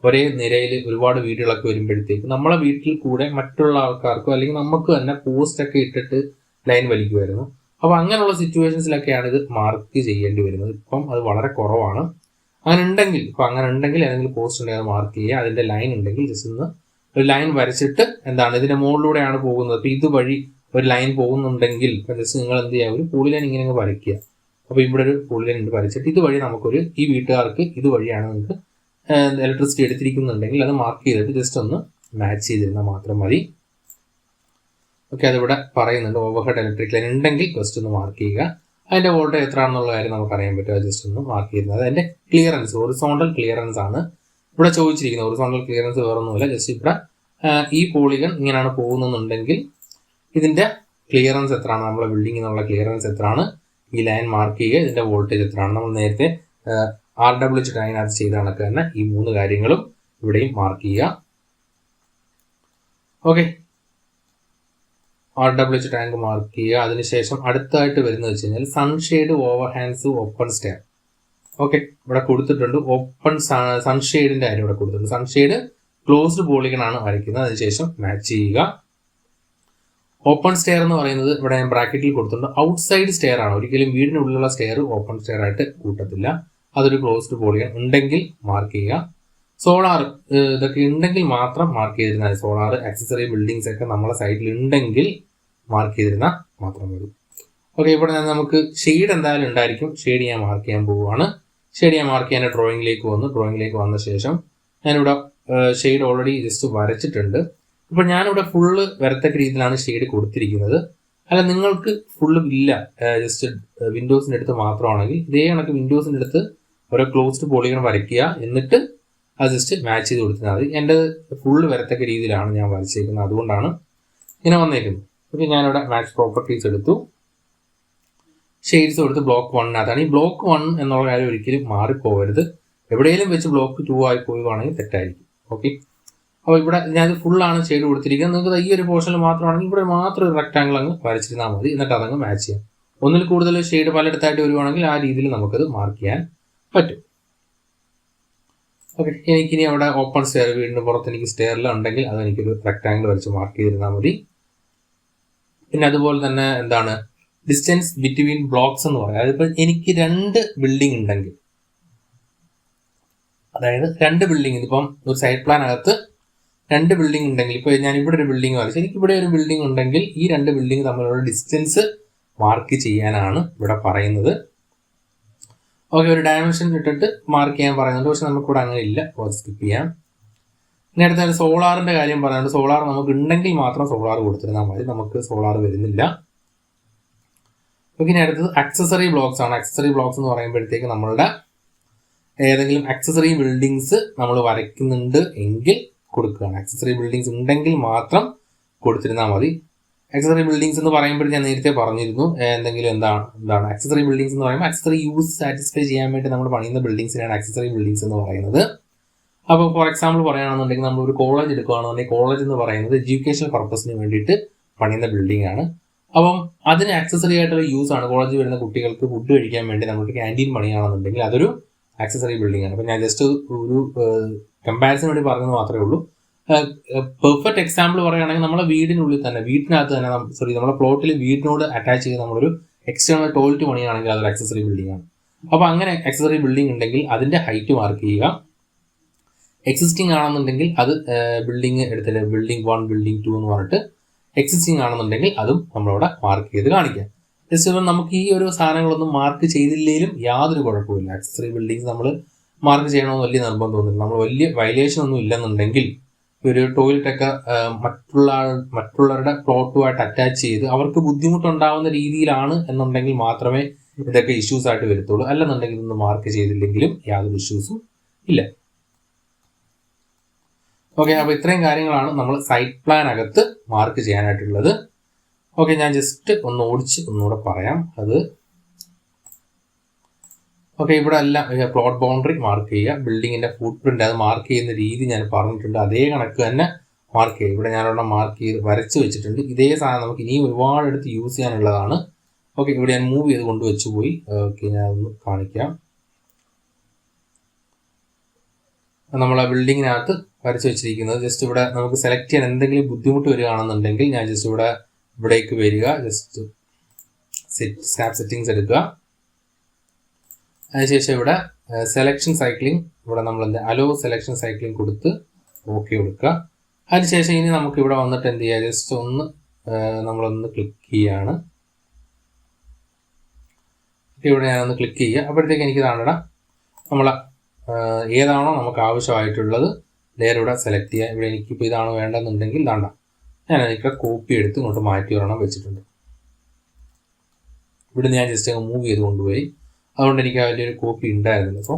ഒരേ നിരയിൽ ഒരുപാട് വീടുകളൊക്കെ വരുമ്പോഴത്തേക്ക് നമ്മളെ വീട്ടിൽ കൂടെ മറ്റുള്ള ആൾക്കാർക്കോ അല്ലെങ്കിൽ നമുക്ക് തന്നെ പോസ്റ്റ് ഒക്കെ ഇട്ടിട്ട് ലൈൻ വലിക്കുമായിരുന്നു. അപ്പോൾ അങ്ങനെയുള്ള സിറ്റുവേഷൻസിലൊക്കെയാണ് ഇത് മാർക്ക് ചെയ്യേണ്ടി വരുന്നത്. ഇപ്പം അത് വളരെ കുറവാണ്. അങ്ങനെ ഉണ്ടെങ്കിൽ ഏതെങ്കിലും പോസ്റ്റ് ഉണ്ടെങ്കിൽ അത് മാർക്ക് ചെയ്യുക. അതിൻ്റെ ലൈൻ ഉണ്ടെങ്കിൽ ജസ്റ്റ് ഒന്ന് ഒരു ലൈൻ വരച്ചിട്ട് ഇതിൻ്റെ മുകളിലൂടെയാണ് പോകുന്നത്. അപ്പോൾ ഇതുവഴി ഒരു ലൈൻ പോകുന്നുണ്ടെങ്കിൽ ജസ്റ്റ് നിങ്ങൾ എന്ത് ചെയ്യുക, ഒരു പോളി ലൈൻ ഇങ്ങനെ വരയ്ക്കുക. അപ്പോൾ ഇവിടെ ഒരു പോളി ലൈൻ വരച്ചിട്ട് ഇതുവഴി നമുക്കൊരു ഈ വീട്ടുകാർക്ക് ഇതുവഴിയാണ് നിങ്ങൾക്ക് ഇലക്ട്രിസിറ്റി എടുത്തിരിക്കുന്നുണ്ടെങ്കിൽ അത് മാർക്ക് ചെയ്തിട്ട് ജസ്റ്റ് ഒന്ന് മാച്ച് ചെയ്തിരുന്നാൽ മാത്രം മതി. ഓക്കെ, അതിവിടെ പറയുന്നുണ്ട് ഓവർ ഹെഡ് ഇലക്ട്രിക് ലൈൻ ഉണ്ടെങ്കിൽ ജസ്റ്റ് ഒന്ന് മാർക്ക് ചെയ്യുക. അതിൻ്റെ വോൾട്ടേജ് എത്രയാണെന്നുള്ള കാര്യം നമുക്ക് അറിയാൻ പറ്റും. ജസ്റ്റ് ഒന്ന് മാർക്ക് ചെയ്യുന്നത് അതിൻ്റെ ക്ലിയറൻസ്, ഹൊറിസോണ്ടൽ ക്ലിയറൻസ് ആണ് ഇവിടെ ചോദിച്ചിരിക്കുന്നത്. ഹൊറിസോണ്ടൽ ക്ലിയറൻസ് വേറൊന്നുമില്ല. ജസ്റ്റ് ഇവിടെ ഈ പോളിഗൺ ഇങ്ങനെയാണ് പോകുന്നുണ്ടെങ്കിൽ ഇതിൻ്റെ ക്ലിയറൻസ് എത്രയാണ്, നമ്മളെ ബിൽഡിംഗിൽ നിന്നുള്ള ക്ലിയറൻസ് എത്രയാണ്, ഈ ലൈൻ മാർക്ക് ചെയ്യുക. ഇതിൻ്റെ വോൾട്ടേജ് എത്രയാണ്, നമ്മൾ നേരത്തെ RWH അതിനകത്ത് ചെയ്ത കണക്ക് തന്നെ ഈ 3 കാര്യങ്ങളും ഇവിടെയും മാർക്ക് ചെയ്യുക. ഓക്കെ, RWH ടാങ്ക് മാർക്ക് ചെയ്യുക. അതിനുശേഷം അടുത്തായിട്ട് വരുന്നത് വെച്ച് കഴിഞ്ഞാൽ sunshade, over hands, open stair. Okay, ഇവിടെ കൊടുത്തിട്ടുണ്ട് ഓപ്പൺ സൺഷെയ്ഡിന്റെ കാര്യം ഇവിടെ കൊടുത്തിട്ടുണ്ട്. സൺഷെയ്ഡ് ക്ലോസ്ഡ് പോളിഗൺ ആണ് വരയ്ക്കുന്നത്. അതിനുശേഷം മാച്ച് ചെയ്യുക. ഓപ്പൺ സ്റ്റെയർ എന്ന് പറയുന്നത് ഇവിടെ ഞാൻ ബ്രാക്കറ്റിൽ കൊടുത്തിട്ടുണ്ട്. ഔട്ട്സൈഡ് സ്റ്റെയർ ആണ്, ഒരിക്കലും വീടിനുള്ളിലുള്ള സ്റ്റെയർ ഓപ്പൺ സ്റ്റെയർ ആയിട്ട് കൂട്ടത്തില്ല. അതൊരു ക്ലോസ്ഡ് പോളിഗൺ ഉണ്ടെങ്കിൽ മാർക്ക് ചെയ്യുക. സോളാർ ഇതൊക്കെ ഉണ്ടെങ്കിൽ മാത്രം മാർക്ക് ചെയ്തിരുന്നാൽ, സോളാർ ആക്സസറി ബിൽഡിങ്സ് ഒക്കെ നമ്മളെ സൈഡിൽ ഉണ്ടെങ്കിൽ മാർക്ക് ചെയ്തിരുന്നാൽ മാത്രം മതി. ഓക്കെ, ഇവിടെ നമുക്ക് ഷെയ്ഡ് എന്തായാലും ഉണ്ടായിരിക്കും. ഷെയ്ഡ് ഞാൻ മാർക്ക് ചെയ്യാൻ പോവുകയാണ്. ഷെയ്ഡ് ഞാൻ മാർക്ക് ചെയ്യാൻ ഡ്രോയിങ്ങിലേക്ക് വന്നു. ഡ്രോയിങ്ങിലേക്ക് വന്ന ശേഷം ഞാനിവിടെ ഷെയ്ഡ് ഓൾറെഡി ജസ്റ്റ് വരച്ചിട്ടുണ്ട്. ഇപ്പൊ ഞാനിവിടെ ഫുള്ള് വരത്തക്ക രീതിയിലാണ് ഷെയ്ഡ് കൊടുത്തിരിക്കുന്നത്. അല്ല, നിങ്ങൾക്ക് ഫുള്ള് ഇല്ല, ജസ്റ്റ് വിൻഡോസിന്റെ അടുത്ത് മാത്രമാണെങ്കിൽ ഇതേ കണക്ക് വിൻഡോസിന്റെ അടുത്ത് ഓരോ ക്ലോസ്ഡ് പോളിഗൺ വരയ്ക്കുക. എന്നിട്ട് അത് ജസ്റ്റ് മാച്ച് ചെയ്ത് കൊടുത്താൽ മതി. എൻ്റെ ഫുള്ള് വരത്തക്ക രീതിയിലാണ് ഞാൻ വരച്ചേക്കുന്നത്, അതുകൊണ്ടാണ് ഇങ്ങനെ വന്നേക്കുന്നത്. ഓക്കെ, ഞാനിവിടെ മാച്ച് പ്രോപ്പർട്ടീസ് എടുത്തു, ഷെയ്ഡ്സ് കൊടുത്ത് ബ്ലോക്ക് 1 ഈ ബ്ലോക്ക് 1 എന്നുള്ള കാര്യം ഒരിക്കലും മാറിപ്പോകരുത്. എവിടെയെങ്കിലും വെച്ച് ബ്ലോക്ക് 2 ആയി പോവുകയാണെങ്കിൽ തെറ്റായിരിക്കും. ഓക്കെ, അപ്പോൾ ഇവിടെ ഞാൻ ഫുള്ളാണ് ഷെയ്ഡ് കൊടുത്തിരിക്കുന്നത്. നിങ്ങൾക്ക് ഈ ഒരു പോർഷനിൽ മാത്രമാണെങ്കിൽ ഇവിടെ മാത്രം ഒരു റെക്ടാങ്കിൾ അങ്ങ് വരച്ചിരുന്നാൽ മതി. എന്നിട്ട് അതങ്ങ് മാച്ച് ചെയ്യാം. ഒന്നിൽ കൂടുതൽ ഷെയ്ഡ് പലയിടത്തായിട്ട് വരുവാണെങ്കിൽ ആ രീതിയിൽ നമുക്കത് മാർക്ക് ചെയ്യാൻ പറ്റും. ഓക്കെ, എനിക്കിനി അവിടെ ഓപ്പൺ സ്റ്റെയർ, വീടിന് പുറത്ത് എനിക്ക് സ്റ്റെയറിൽ ഉണ്ടെങ്കിൽ അത് എനിക്കൊരു റെക്ടാങ്കിൾ വരച്ച് മാർക്ക് ചെയ്തിരുന്നാൽ മതി. പിന്നെ അതുപോലെ തന്നെ എന്താണ് ഡിസ്റ്റൻസ് ബിറ്റ്വീൻ ബ്ലോക്സ് എന്ന് പറയാം. അതിപ്പോൾ എനിക്ക് 2 ബിൽഡിംഗ് ഉണ്ടെങ്കിൽ, അതായത് 2 ബിൽഡിംഗ്, ഇതിപ്പം ഒരു സൈഡ് പ്ലാൻ അകത്ത് 2 ബിൽഡിംഗ് ഉണ്ടെങ്കിൽ, ഇപ്പോൾ ഞാൻ ഇവിടെ ഒരു ബിൽഡിംഗ് വരച്ചു, എനിക്ക് ഇവിടെ ഒരു ബിൽഡിംഗ് ഉണ്ടെങ്കിൽ ഈ 2 ബിൽഡിംഗ് തമ്മിലുള്ള ഡിസ്റ്റൻസ് മാർക്ക് ചെയ്യാനാണ് ഇവിടെ പറയുന്നത്. ഓക്കെ, ഒരു ഡയമെൻഷൻ ഇട്ടിട്ട് മാർക്ക് ചെയ്യാൻ പറയുന്നുണ്ട്. പക്ഷെ നമുക്കിവിടെ അങ്ങനെ ഇല്ല, സ്കിപ്പ് ചെയ്യാം. ഇനി അടുത്ത സോളാറിന്റെ കാര്യം പറയുന്നുണ്ട്. സോളാർ നമുക്ക് ഉണ്ടെങ്കിൽ മാത്രം സോളാർ കൊടുത്തിരുന്നാൽ മതി, നമുക്ക് സോളാർ വരുന്നില്ല. ഇനി അടുത്തത് അക്സസറി ബ്ലോക്സ് ആണ്. അക്സസറി ബ്ലോക്സ് എന്ന് പറയുമ്പോഴത്തേക്ക് നമ്മളുടെ ഏതെങ്കിലും അക്സസറി ബിൽഡിങ്സ് നമ്മൾ വരയ്ക്കുന്നുണ്ട് എങ്കിൽ കൊടുക്കുകയാണ്. അക്സസറി ബിൽഡിങ്സ് ഉണ്ടെങ്കിൽ മാത്രം കൊടുത്തിരുന്നാൽ മതി. അക്സസറി ബിൽഡിങ്സ് എന്ന് പറയുമ്പോൾ ഞാൻ നേരത്തെ പറഞ്ഞിരുന്നു, എന്തെങ്കിലും എന്താണ് അക്സസറി ബിൽഡിങ്സ് എന്ന് പറയുമ്പോൾ അക്സസറി യൂസ് സാറ്റിസ്ഫൈ ചെയ്യാൻ വേണ്ടി നമ്മൾ പണിയുന്ന ബിൽഡിങ്സിനാണ് അക്സസറി ബിൽഡിങ്സ് എന്ന് പറയുന്നത്. അപ്പോൾ ഫോർ എക്സാമ്പിൾ പറയുകയാണെന്നുണ്ടെങ്കിൽ നമ്മൾ ഒരു കോളേജ് എടുക്കുകയാണെന്നുണ്ടെങ്കിൽ കോളേജ് എന്ന് പറയുന്നത് എഡ്യൂക്കേഷൻ പർപ്പസിന് വേണ്ടിയിട്ട് പണിയുന്ന ബിൽഡിംഗ് ആണ്. അപ്പം അതിന് ആക്സസറി ആയിട്ടുള്ള യൂസ് ആണ്. കോളേജിൽ വരുന്ന കുട്ടികൾക്ക് ഫുഡ് കഴിക്കാൻ വേണ്ടി നമുക്ക് ക്യാൻറ്റീൻ പണിയാണെന്നുണ്ടെങ്കിൽ അതൊരു ആക്സസറി ബിൽഡിംഗ് ആണ്. അപ്പം ഞാൻ ജസ്റ്റ് ഒരു കമ്പാരിസൺ വേണ്ടി പറഞ്ഞത് മാത്രമേ ഉള്ളൂ. പെർഫെക്റ്റ് എക്സാമ്പിൾ പറയുകയാണെങ്കിൽ നമ്മളെ വീടിനുള്ളിൽ തന്നെ, വീട്ടിനകത്ത് തന്നെ, നമ്മളെ പ്ലോട്ടിൽ വീടിനോട് അറ്റാച്ച് ചെയ്ത് നമ്മളൊരു എക്സ്റ്റേണൽ ടോയ്ലറ്റ് പണിയാണെങ്കിൽ അതൊരു ആക്സസറി ബിൽഡിംഗ് ആണ്. അപ്പോൾ അങ്ങനെ ആക്സസറി ബിൽഡിംഗ് ഉണ്ടെങ്കിൽ അതിന്റെ ഹൈറ്റ് മാർക്ക് ചെയ്യുക. എക്സിസ്റ്റിംഗ് ആണെന്നുണ്ടെങ്കിൽ അത് ബിൽഡിംഗ് എടുത്തില്ല, ബിൽഡിംഗ് 1, ബിൽഡിംഗ് 2 എന്ന് പറഞ്ഞിട്ട് എക്സിസ്റ്റിംഗ് ആണെന്നുണ്ടെങ്കിൽ അതും നമ്മളവിടെ മാർക്ക് ചെയ്ത് കാണിക്കാം. ജസ്റ്റ് നമുക്ക് ഈ ഒരു സാധനങ്ങളൊന്നും മാർക്ക് ചെയ്തില്ലെങ്കിലും യാതൊരു കുഴപ്പമില്ല. ആക്സസറി ബിൽഡിങ്സ് നമ്മൾ മാർക്ക് ചെയ്യണമെന്ന് വലിയ നിർബന്ധമൊന്നുമില്ല. നമ്മൾ വലിയ വയലേഷൻ ഒന്നും ഇല്ലെന്നുണ്ടെങ്കിൽ ഒരു ടോയ്ലറ്റ് ഒക്കെ മറ്റുള്ളവരുടെ പ്ലോട്ടുമായിട്ട് അറ്റാച്ച് ചെയ്ത് അവർക്ക് ബുദ്ധിമുട്ടുണ്ടാവുന്ന രീതിയിലാണ് എന്നുണ്ടെങ്കിൽ മാത്രമേ ഇതൊക്കെ ഇഷ്യൂസ് ആയിട്ട് വരത്തുള്ളൂ. അല്ലെന്നുണ്ടെങ്കിൽ ഇതൊന്നും മാർക്ക് ചെയ്തില്ലെങ്കിലും യാതൊരു ഇഷ്യൂസും ഇല്ല. ഓക്കെ, അപ്പോൾ ഇത്രയും കാര്യങ്ങളാണ് നമ്മൾ സൈറ്റ് പ്ലാൻ അകത്ത് മാർക്ക് ചെയ്യാനായിട്ടുള്ളത്. ഓക്കെ, ഞാൻ ജസ്റ്റ് ഒന്ന് ഓടിച്ച് ഒന്നുകൂടെ പറയാം അത്. ഓക്കെ, ഇവിടെ എല്ലാം പ്ലോട്ട് ബൗണ്ടറി മാർക്ക് ചെയ്യുക. ബിൽഡിങ്ങിന്റെ ഫുട് പ്രിന്റ് അത് മാർക്ക് ചെയ്യുന്ന രീതി ഞാൻ പറഞ്ഞിട്ടുണ്ട്, അതേ കണക്ക് തന്നെ മാർക്ക് ചെയ്യുക. ഇവിടെ ഞാനവിടെ മാർക്ക് ചെയ്ത് വരച്ച് വെച്ചിട്ടുണ്ട്. ഇതേ സാധനം നമുക്ക് ഇനിയും ഒരുപാട് എടുത്ത് യൂസ് ചെയ്യാനുള്ളതാണ്. ഓക്കെ, ഇവിടെ ഞാൻ മൂവ് ചെയ്ത് കൊണ്ടുവച്ചു പോയി. ഓക്കെ, ഞാൻ ഒന്ന് കാണിക്കാം. നമ്മളെ ബിൽഡിങ്ങിനകത്ത് വരച്ച് വെച്ചിരിക്കുന്നത് ജസ്റ്റ് ഇവിടെ നമുക്ക് സെലക്ട് ചെയ്യാൻ എന്തെങ്കിലും ബുദ്ധിമുട്ട് വരികയാണെന്നുണ്ടെങ്കിൽ ഞാൻ ജസ്റ്റ് ഇവിടേക്ക് വരിക, ജസ്റ്റ് സ്നാപ്പ് സെറ്റിങ്സ് എടുക്കുക. അതിനുശേഷം ഇവിടെ സെലക്ഷൻ സൈക്ലിംഗ്, ഇവിടെ നമ്മൾ അലോ സെലക്ഷൻ സൈക്ലിംഗ് കൊടുത്ത് ഓക്കെ കൊടുക്കുക. അതിനുശേഷം ഇനി നമുക്ക് ഇവിടെ വന്നിട്ട് എന്ത് ചെയ്യുക, ജസ്റ്റ് ഒന്ന് നമ്മളൊന്ന് ക്ലിക്ക് ചെയ്യുകയാണ്. ഇവിടെ ഞാനൊന്ന് ക്ലിക്ക് ചെയ്യുക. അപ്പോഴത്തേക്ക് എനിക്ക് താണ്ട നമ്മളെ ഏതാണോ നമുക്ക് ആവശ്യമായിട്ടുള്ളത് ലെയർ ഇവിടെ സെലക്ട് ചെയ്യുക. ഇവിടെ എനിക്കിപ്പോൾ ഇതാണോ വേണ്ടതെന്നുണ്ടെങ്കിൽ താണ്ട ഞാൻ എനിക്ക് കോപ്പി എടുത്ത് ഇങ്ങോട്ട് മാറ്റി ഒരെണ്ണം വെച്ചിട്ടുണ്ട്. ഇവിടെ ഞാൻ ജസ്റ്റ് മൂവ് ചെയ്ത് കൊണ്ടുപോയി, അതുകൊണ്ട് എനിക്ക് വലിയൊരു കോപ്പി ഉണ്ടായിരുന്നില്ല. സോ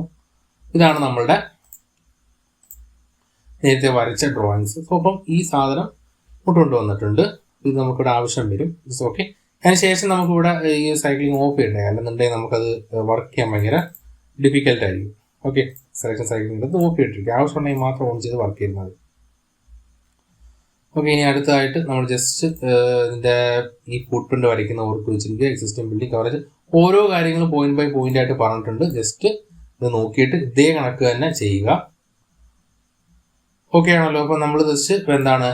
ഇതാണ് നമ്മളുടെ നേരത്തെ വരച്ച ഡ്രോയിങ്സ്. സോ അപ്പം ഈ സാധനം ഇങ്ങോട്ട് കൊണ്ടുവന്നിട്ടുണ്ട്. ഇത് നമുക്കിവിടെ ആവശ്യം വരും. It's okay. അതിനുശേഷം നമുക്കിവിടെ ഈ സൈക്ലിംഗ് ഓഫ് ചെയ്യണ്ടേ, അല്ലെന്നുണ്ടെങ്കിൽ നമുക്കത് വർക്ക് ചെയ്യാൻ ഭയങ്കര ഡിഫിക്കൽട്ട് ആയിരിക്കും. ഓക്കെ, സെലക്ഷൻ സൈക്ലിംഗ് എടുത്ത് ഓഫ് ചെയ്തിട്ടിരിക്കും. ആവശ്യമുണ്ടെങ്കിൽ മാത്രം ഓൺ ചെയ്ത് വർക്ക് ചെയ്യുന്നത്. ഓക്കെ, ഇനി അടുത്തതായിട്ട് നമ്മൾ ജസ്റ്റ് ഇതിൻ്റെ ഈ ഫുട് പ്രിന്റ് വരയ്ക്കുന്ന വർക്ക് വെച്ചിരിക്കുക. എക്സിസ്റ്റിംഗ് ബിൽഡിംഗ് കവറേജ് ഓരോ കാര്യങ്ങളും പോയിന്റ് ബൈ പോയിന്റ് ആയിട്ട് പറഞ്ഞിട്ടുണ്ട്. ജസ്റ്റ് ഇത് നോക്കിയിട്ട് ഇതേ കണക്ക് തന്നെ ചെയ്യുക. ഓക്കെ ആണല്ലോ. അപ്പോൾ നമ്മൾ ജസ്റ്റ് ഇപ്പോൾ എന്താണ്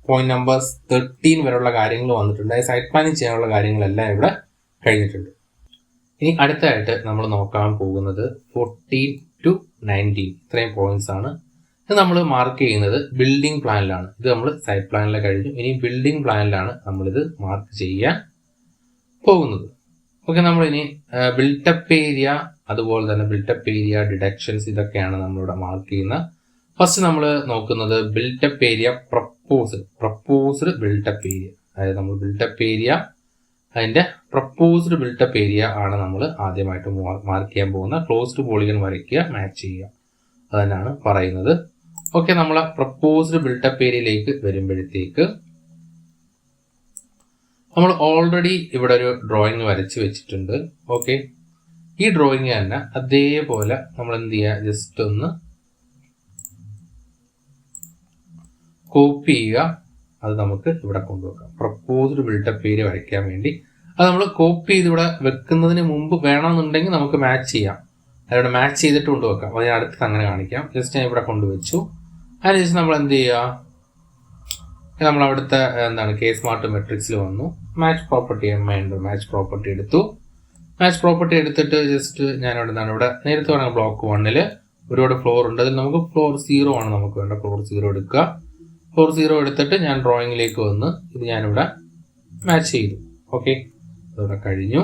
പോയിന്റ് നമ്പർ 13 വരെയുള്ള കാര്യങ്ങൾ വന്നിട്ടുണ്ട്. സൈറ്റ് പ്ലാനിങ് ചെയ്യാനുള്ള കാര്യങ്ങളെല്ലാം ഇവിടെ കഴിഞ്ഞിട്ടുണ്ട്. ഇനി അടുത്തതായിട്ട് നമ്മൾ നോക്കാൻ പോകുന്നത് 14 to 19 ഇത്രയും പോയിന്റ്സ് ആണ്. ഇത് നമ്മൾ മാർക്ക് ചെയ്യുന്നത് ബിൽഡിംഗ് പ്ലാനിലാണ്. ഇത് നമ്മൾ സൈറ്റ് പ്ലാനിലെ കഴിഞ്ഞു. ഇനി ബിൽഡിംഗ് പ്ലാനിലാണ് നമ്മളിത് മാർക്ക് ചെയ്യാൻ പോകുന്നത്. ഓക്കെ, നമ്മളിനി ബിൽട്ടപ്പ് ഏരിയ, അതുപോലെ തന്നെ ബിൽട്ടപ്പ് ഏരിയ ഡിഡക്ഷൻസ്, ഇതൊക്കെയാണ് നമ്മളിവിടെ മാർക്ക് ചെയ്യുന്നത്. ഫസ്റ്റ് നമ്മൾ നോക്കുന്നത് built-up area proposed built up area. അതായത് നമ്മൾ ബിൽട്ടപ്പ് ഏരിയ, അതിൻ്റെ പ്രപ്പോസ്ഡ് ബിൽട്ടപ്പ് ഏരിയ ആണ് നമ്മൾ ആദ്യമായിട്ട് മാർക്ക് ചെയ്യാൻ പോകുന്ന. ക്ലോസ്ഡ് പോളിഗൺ വരയ്ക്കുക, മാച്ച് ചെയ്യുക, അതന്നെയാണ് പറയുന്നത്. ഓക്കെ, നമ്മൾ പ്രപ്പോസ്ഡ് ബിൽട്ടപ്പ് ഏരിയയിലേക്ക് വരുമ്പോഴത്തേക്ക് നമ്മൾ ഓൾറെഡി ഇവിടെ ഒരു ഡ്രോയിങ് വരച്ച് വെച്ചിട്ടുണ്ട്. ഓക്കെ, ഈ ഡ്രോയിങ് തന്നെ അതേപോലെ നമ്മൾ എന്ത് ചെയ്യുക, ജസ്റ്റ് ഒന്ന് കോപ്പി ചെയ്യുക. അത് നമുക്ക് ഇവിടെ കൊണ്ടുവെക്കാം. പ്രപ്പോസ്ഡ് ബിൽട്ടപ്പ് ഏരിയ വരയ്ക്കാൻ വേണ്ടി അത് നമ്മൾ കോപ്പി ചെയ്ത് ഇവിടെ വെക്കുന്നതിന് മുമ്പ് വേണമെന്നുണ്ടെങ്കിൽ നമുക്ക് മാച്ച് ചെയ്യാം. അതിവിടെ മാച്ച് ചെയ്തിട്ട് കൊണ്ടുവെക്കാം. അത് ഞാൻ അടുത്ത് അങ്ങനെ കാണിക്കാം. ജസ്റ്റ് ഞാൻ ഇവിടെ കൊണ്ടുവച്ചു. അതിനുശേഷം നമ്മൾ എന്ത് ചെയ്യുക, നമ്മൾ അവിടുത്തെ എന്താണ് K-Smart മെട്രിക്സിൽ വന്നു. മാച്ച് പ്രോപ്പർട്ടി മാച്ച് പ്രോപ്പർട്ടി എടുത്തു. മാച്ച് പ്രോപ്പർട്ടി എടുത്തിട്ട് ജസ്റ്റ് ഞാനിവിടെ എന്താണ് ഇവിടെ നേരത്തെ പറഞ്ഞ ബ്ലോക്ക് 1 ഒരുപാട് ഫ്ലോർ ഉണ്ട്. അതിൽ നമുക്ക് ഫ്ലോർ 0 ആണ് നമുക്ക് വേണ്ട. ഫ്ലോർ 0 എടുക്കുക. ഫ്ലോർ 0 എടുത്തിട്ട് ഞാൻ ഡ്രോയിങ്ങിലേക്ക് വന്ന് ഇത് ഞാനിവിടെ മാച്ച് ചെയ്തു. ഓക്കെ, അതിവിടെ കഴിഞ്ഞു.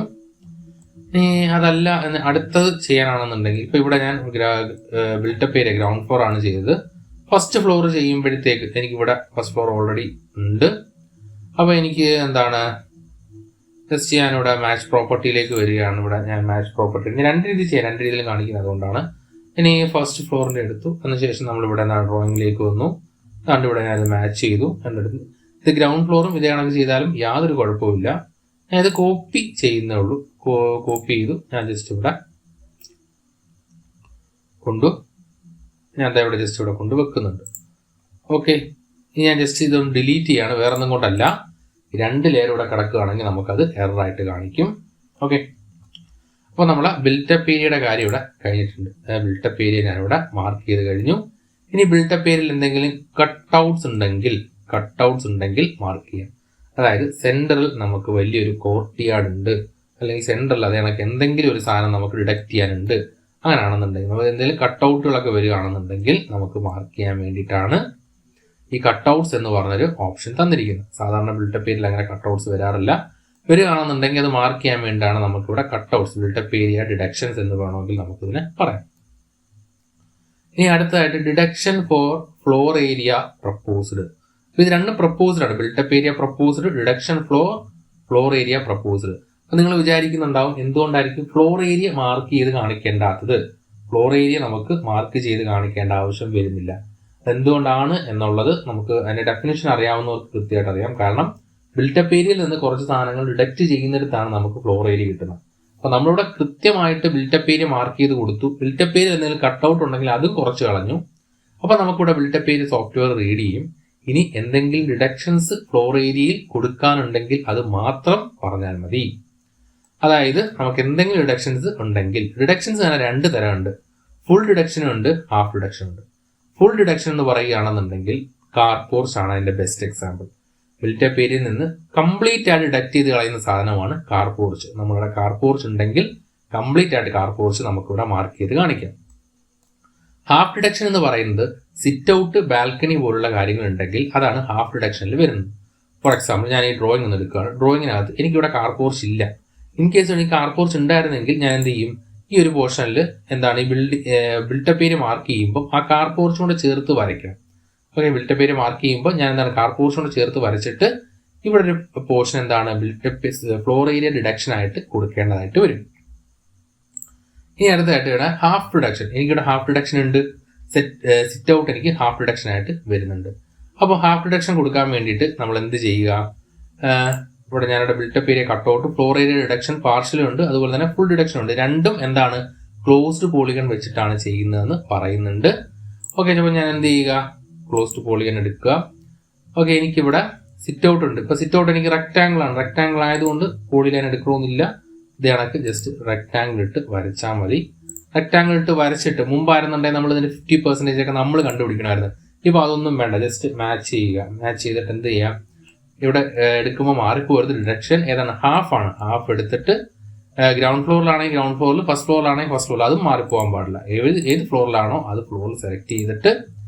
അതല്ല അടുത്തത് ചെയ്യാനാണെന്നുണ്ടെങ്കിൽ ഇപ്പോൾ ഇവിടെ ഞാൻ ബിൽട്ടപ്പ് ഏരിയ ഗ്രൗണ്ട് ഫ്ലോർ ആണ് ചെയ്തത്. ഫസ്റ്റ് ഫ്ലോർ ചെയ്യുമ്പോഴത്തേക്ക് എനിക്കിവിടെ ഫസ്റ്റ് ഫ്ലോർ ഓൾറെഡി ഉണ്ട്. അപ്പോൾ എനിക്ക് എന്താണ് ജസ്റ്റ് ഞാനിവിടെ മാച്ച് പ്രോപ്പർട്ടിയിലേക്ക് വരികയാണ്. ഇവിടെ ഞാൻ മാച്ച് പ്രോപ്പർട്ടി രണ്ട് രീതിയിൽ ചെയ്യാം, രണ്ട് രീതിയിലും കാണിക്കുന്നത് അതുകൊണ്ടാണ്. ഇനി ഫസ്റ്റ് ഫ്ലോറിൻ്റെ എടുത്തു. അതിനുശേഷം നമ്മളിവിടെ ഡ്രോയിങ്ങിലേക്ക് വന്നു. അതുകൊണ്ട് ഇവിടെ ഞാനത് മാച്ച് ചെയ്തു. എന്നിട്ട് ഇത് ഗ്രൗണ്ട് ഫ്ലോറും ഇതേ കണക്ക് ചെയ്താലും യാതൊരു കുഴപ്പമില്ല. ഞാനിത് കോപ്പി ചെയ്യുന്നേ ഉള്ളൂ. കോപ്പി ചെയ്തു. ഞാൻ ജസ്റ്റ് ഇവിടെ ഞാൻ ഇവിടെ ജസ്റ്റ് ഇവിടെ കൊണ്ടുവെക്കുന്നുണ്ട്. ഓക്കെ, ഇനി ഞാൻ ജസ്റ്റ് ഇതൊന്ന് ഡിലീറ്റ് ചെയ്യാണ്. വേറെ ഒന്നും കൊണ്ടല്ല, 2 ലെയർ ഇവിടെ കിടക്കുകയാണെങ്കിൽ നമുക്കത് എററായിട്ട് കാണിക്കും. ഓക്കെ, അപ്പോൾ നമ്മളെ ബിൽട്ടപ്പ് ഏരിയയുടെ കാര്യം ഇവിടെ കഴിഞ്ഞിട്ടുണ്ട്. ബിൽട്ടപ്പ് ഏരിയ ഞാനിവിടെ മാർക്ക് ചെയ്ത് കഴിഞ്ഞു. ഇനി ബിൽട്ടപ്പ് ഏരിയയിൽ എന്തെങ്കിലും കട്ടൗട്ട്സ് ഉണ്ടെങ്കിൽ മാർക്ക് ചെയ്യാം. അതായത് സെൻറ്ററിൽ നമുക്ക് വലിയൊരു കോർട്ട്യാർഡ് ഉണ്ട്, അല്ലെങ്കിൽ സെൻറ്ററിൽ അതേ കണക്ക് എന്തെങ്കിലും ഒരു സാധനം നമുക്ക് ഡിഡക്റ്റ് ചെയ്യാനുണ്ട്. അങ്ങനെയാണെന്നുണ്ടെങ്കിൽ നമുക്ക് എന്തെങ്കിലും കട്ടൗട്ടുകളൊക്കെ വരികയാണെന്നുണ്ടെങ്കിൽ നമുക്ക് മാർക്ക് ചെയ്യാൻ വേണ്ടിയിട്ടാണ് ഈ കട്ടൗട്ട്സ് എന്ന് പറഞ്ഞൊരു ഓപ്ഷൻ തന്നിരിക്കുന്നത്. സാധാരണ ബിൽട്ടപ്പ് ഏരിയയിൽ അങ്ങനെ കട്ടൗട്ട്സ് വരികയാണെന്നുണ്ടെങ്കിൽ അത് മാർക്ക് ചെയ്യാൻ വേണ്ടിയിട്ടാണ് നമുക്കിവിടെ കട്ടൗട്ട്സ് ബിൽട്ടപ്പ് ഏരിയ ഡിഡക്ഷൻസ് എന്ന് വേണമെങ്കിൽ നമുക്കിതിനെ പറയാം. ഇനി അടുത്തതായിട്ട് deduction for floor area proposed. ഇത് രണ്ടും പ്രപ്പോസ്ഡ് ആണ്. Built up area proposed, deduction floor area proposed. അപ്പം നിങ്ങൾ വിചാരിക്കുന്നുണ്ടാവും എന്തുകൊണ്ടായിരിക്കും ഫ്ലോർ ഏരിയ മാർക്ക് ചെയ്ത് കാണിക്കേണ്ടാത്തത്. ഫ്ലോർ ഏരിയ നമുക്ക് മാർക്ക് ചെയ്ത് കാണിക്കേണ്ട ആവശ്യം വരുന്നില്ല. എന്തുകൊണ്ടാണ് എന്നുള്ളത് നമുക്ക് അതിൻ്റെ ഡെഫിനിഷൻ അറിയാവുന്നവർക്ക് കൃത്യമായിട്ട് അറിയാം. കാരണം ബിൽട്ടപ്പ് ഏരിയയിൽ നിന്ന് കുറച്ച് സാധനങ്ങൾ ഡിഡക്റ്റ് ചെയ്യുന്നിടത്താണ് നമുക്ക് ഫ്ലോർ ഏരിയ കിട്ടുന്നത്. അപ്പോൾ നമ്മളിവിടെ കൃത്യമായിട്ട് ബിൽട്ടപ്പ് ഏരിയ മാർക്ക് ചെയ്ത് കൊടുത്തു. ബിൽട്ടപ്പ് ഏരിയ എന്തെങ്കിലും കട്ടൗട്ട് ഉണ്ടെങ്കിൽ അതും കുറച്ച് കളഞ്ഞു. അപ്പോൾ നമുക്കിവിടെ ബിൽട്ടപ്പ് ഏരിയ സോഫ്റ്റ്വെയർ റീഡ് ചെയ്യും. ഇനി എന്തെങ്കിലും ഡിഡക്ഷൻസ് ഫ്ലോർ ഏരിയയിൽ കൊടുക്കാനുണ്ടെങ്കിൽ അത് മാത്രം പറഞ്ഞാൽ മതി. അതായത് നമുക്ക് എന്തെങ്കിലും ഡിഡക്ഷൻസ് ഉണ്ടെങ്കിൽ, ഡിഡക്ഷൻസ് തന്നെ 2 തരമുണ്ട്. ഫുൾ ഡിഡക്ഷനും ഉണ്ട്, ഹാഫ് ഡിഡക്ഷൻ ഉണ്ട്. ഫുൾ ഡിഡക്ഷൻ എന്ന് പറയുകയാണെന്നുണ്ടെങ്കിൽ കാർ പോർച്ച് ആണ് അതിൻ്റെ ബെസ്റ്റ് എക്സാമ്പിൾ. ബിൽട്ടപ്പ് ഏരിയയിൽ നിന്ന് കംപ്ലീറ്റ് ആയിട്ട് ഡിഡക്റ്റ് ചെയ്ത് കളയുന്ന സാധനമാണ് കാർ പോർച്ച്. നമ്മളിവിടെ കാർ പോർച്ച് ഉണ്ടെങ്കിൽ കംപ്ലീറ്റ് ആയിട്ട് കാർ പോർച്ച് നമുക്കിവിടെ മാർക്ക് ചെയ്ത് കാണിക്കാം. ഹാഫ് ഡിഡക്ഷൻ എന്ന് പറയുന്നത് സിറ്റ് ഔട്ട്, ബാൽക്കണി പോലുള്ള കാര്യങ്ങൾ ഉണ്ടെങ്കിൽ അതാണ് ഹാഫ് ഡിഡക്ഷനിൽ വരുന്നത്. ഫോർ എക്സാമ്പിൾ ഞാൻ ഈ ഡ്രോയിങ് ഒന്ന് എടുക്കുകയാണ്. ഡ്രോയിങ്ങിനകത്ത് എനിക്കിവിടെ കാർ പോർച്ച് ഇല്ല. ഇൻ കേസ് എനിക്ക് കാർ പോർച്ച് ഉണ്ടായിരുന്നെങ്കിൽ ഞാൻ എന്ത് ചെയ്യും, ഈ ഒരു പോർഷനിൽ എന്താണ് ഈ ബിൽട്ടപ്പ് ഏരിയ മാർക്ക് ചെയ്യുമ്പോൾ ആ കാർ പോർച്ച് കൊണ്ട് ചേർത്ത് വരയ്ക്കണം. ഓക്കെ, ബിൽട്ടപ്പ് ഏരിയ മാർക്ക് ചെയ്യുമ്പോൾ ഞാൻ എന്താണ് കാർ പോർച്ച് കൊണ്ട് ചേർത്ത് വരച്ചിട്ട് ഇവിടെ ഒരു പോർഷൻ എന്താണ് ബിൽട്ടപ്പ് ഫ്ലോർ ഏരിയ ഡിഡക്ഷൻ ആയിട്ട് കൊടുക്കേണ്ടതായിട്ട് വരും. ഇനി അടുത്തതായിട്ട് ഇവിടെ ഹാഫ് ഡിഡക്ഷൻ. എനിക്കിവിടെ ഹാഫ് ഡിഡക്ഷൻ ഉണ്ട്. സിറ്റ് ഔട്ട് എനിക്ക് ഹാഫ് ഡിഡക്ഷൻ ആയിട്ട് വരുന്നുണ്ട്. അപ്പോൾ ഹാഫ് ഡിഡക്ഷൻ കൊടുക്കാൻ വേണ്ടിയിട്ട് നമ്മൾ എന്ത് ചെയ്യുക, ഇവിടെ ഞാനിവിടെ built up area cutout, floor area deduction പാർഷ്യലും ഉണ്ട്, അതുപോലെ തന്നെ ഫുൾ ഡിഡക്ഷൻ ഉണ്ട്. രണ്ടും എന്താണ് ക്ലോസ്ഡ് പോളിഗൺ വെച്ചിട്ടാണ് ചെയ്യുന്നതെന്ന് പറയുന്നുണ്ട്. ഓക്കെ, അപ്പോൾ ഞാൻ എന്ത് ചെയ്യുക, ക്ലോസ്ഡ് പോളിഗൺ എടുക്കുക. ഓക്കെ, എനിക്കിവിടെ സിറ്റ് ഔട്ട് ഉണ്ട്. ഇപ്പോൾ സിറ്റ് ഔട്ട് എനിക്ക് റെക്ടാങ്കിൾ ആണ്. റെക്ടാങ്കിൾ ആയതുകൊണ്ട് പോളിലൈൻ എടുക്കണമെന്നില്ല. ഇത് കണക്ക് ജസ്റ്റ് റെക്ടാങ്കിൾ ഇട്ട് വരച്ചാൽ മതി. റെക്ടാങ്കിൾ ഇട്ട് വരച്ചിട്ട് മുമ്പായിരുന്നുണ്ടെങ്കിൽ നമ്മൾ ഇതിന്റെ 50% ഒക്കെ നമ്മൾ കണ്ടുപിടിക്കണമായിരുന്നു. ഇപ്പോൾ അതൊന്നും വേണ്ട, ജസ്റ്റ് മാച്ച് ചെയ്യുക. മാച്ച് ചെയ്തിട്ട് എന്ത് ചെയ്യാം, ഇവിടെ എടുക്കുമ്പോൾ മാറിപ്പോരുത്. ഡിഡക്ഷൻ ഏതാണ്, ഹാഫ് ആണ്. ഹാഫ് എടുത്തിട്ട് ഗ്രൗണ്ട് ഫ്ലോറിലാണെങ്കിൽ ഗ്രൗണ്ട് ഫ്ലോറിൽ, ഫസ്റ്റ് ഫ്ലോറിലാണെങ്കിൽ ഫസ്റ്റ് ഫ്ലോറിൽ, അതും മാറിപ്പോകാൻ പാടില്ല. ഏത് ഫ്ലോറിലാണോ അത് ഫ്ലോറിൽ സെലക്ട് ചെയ്തിട്ട്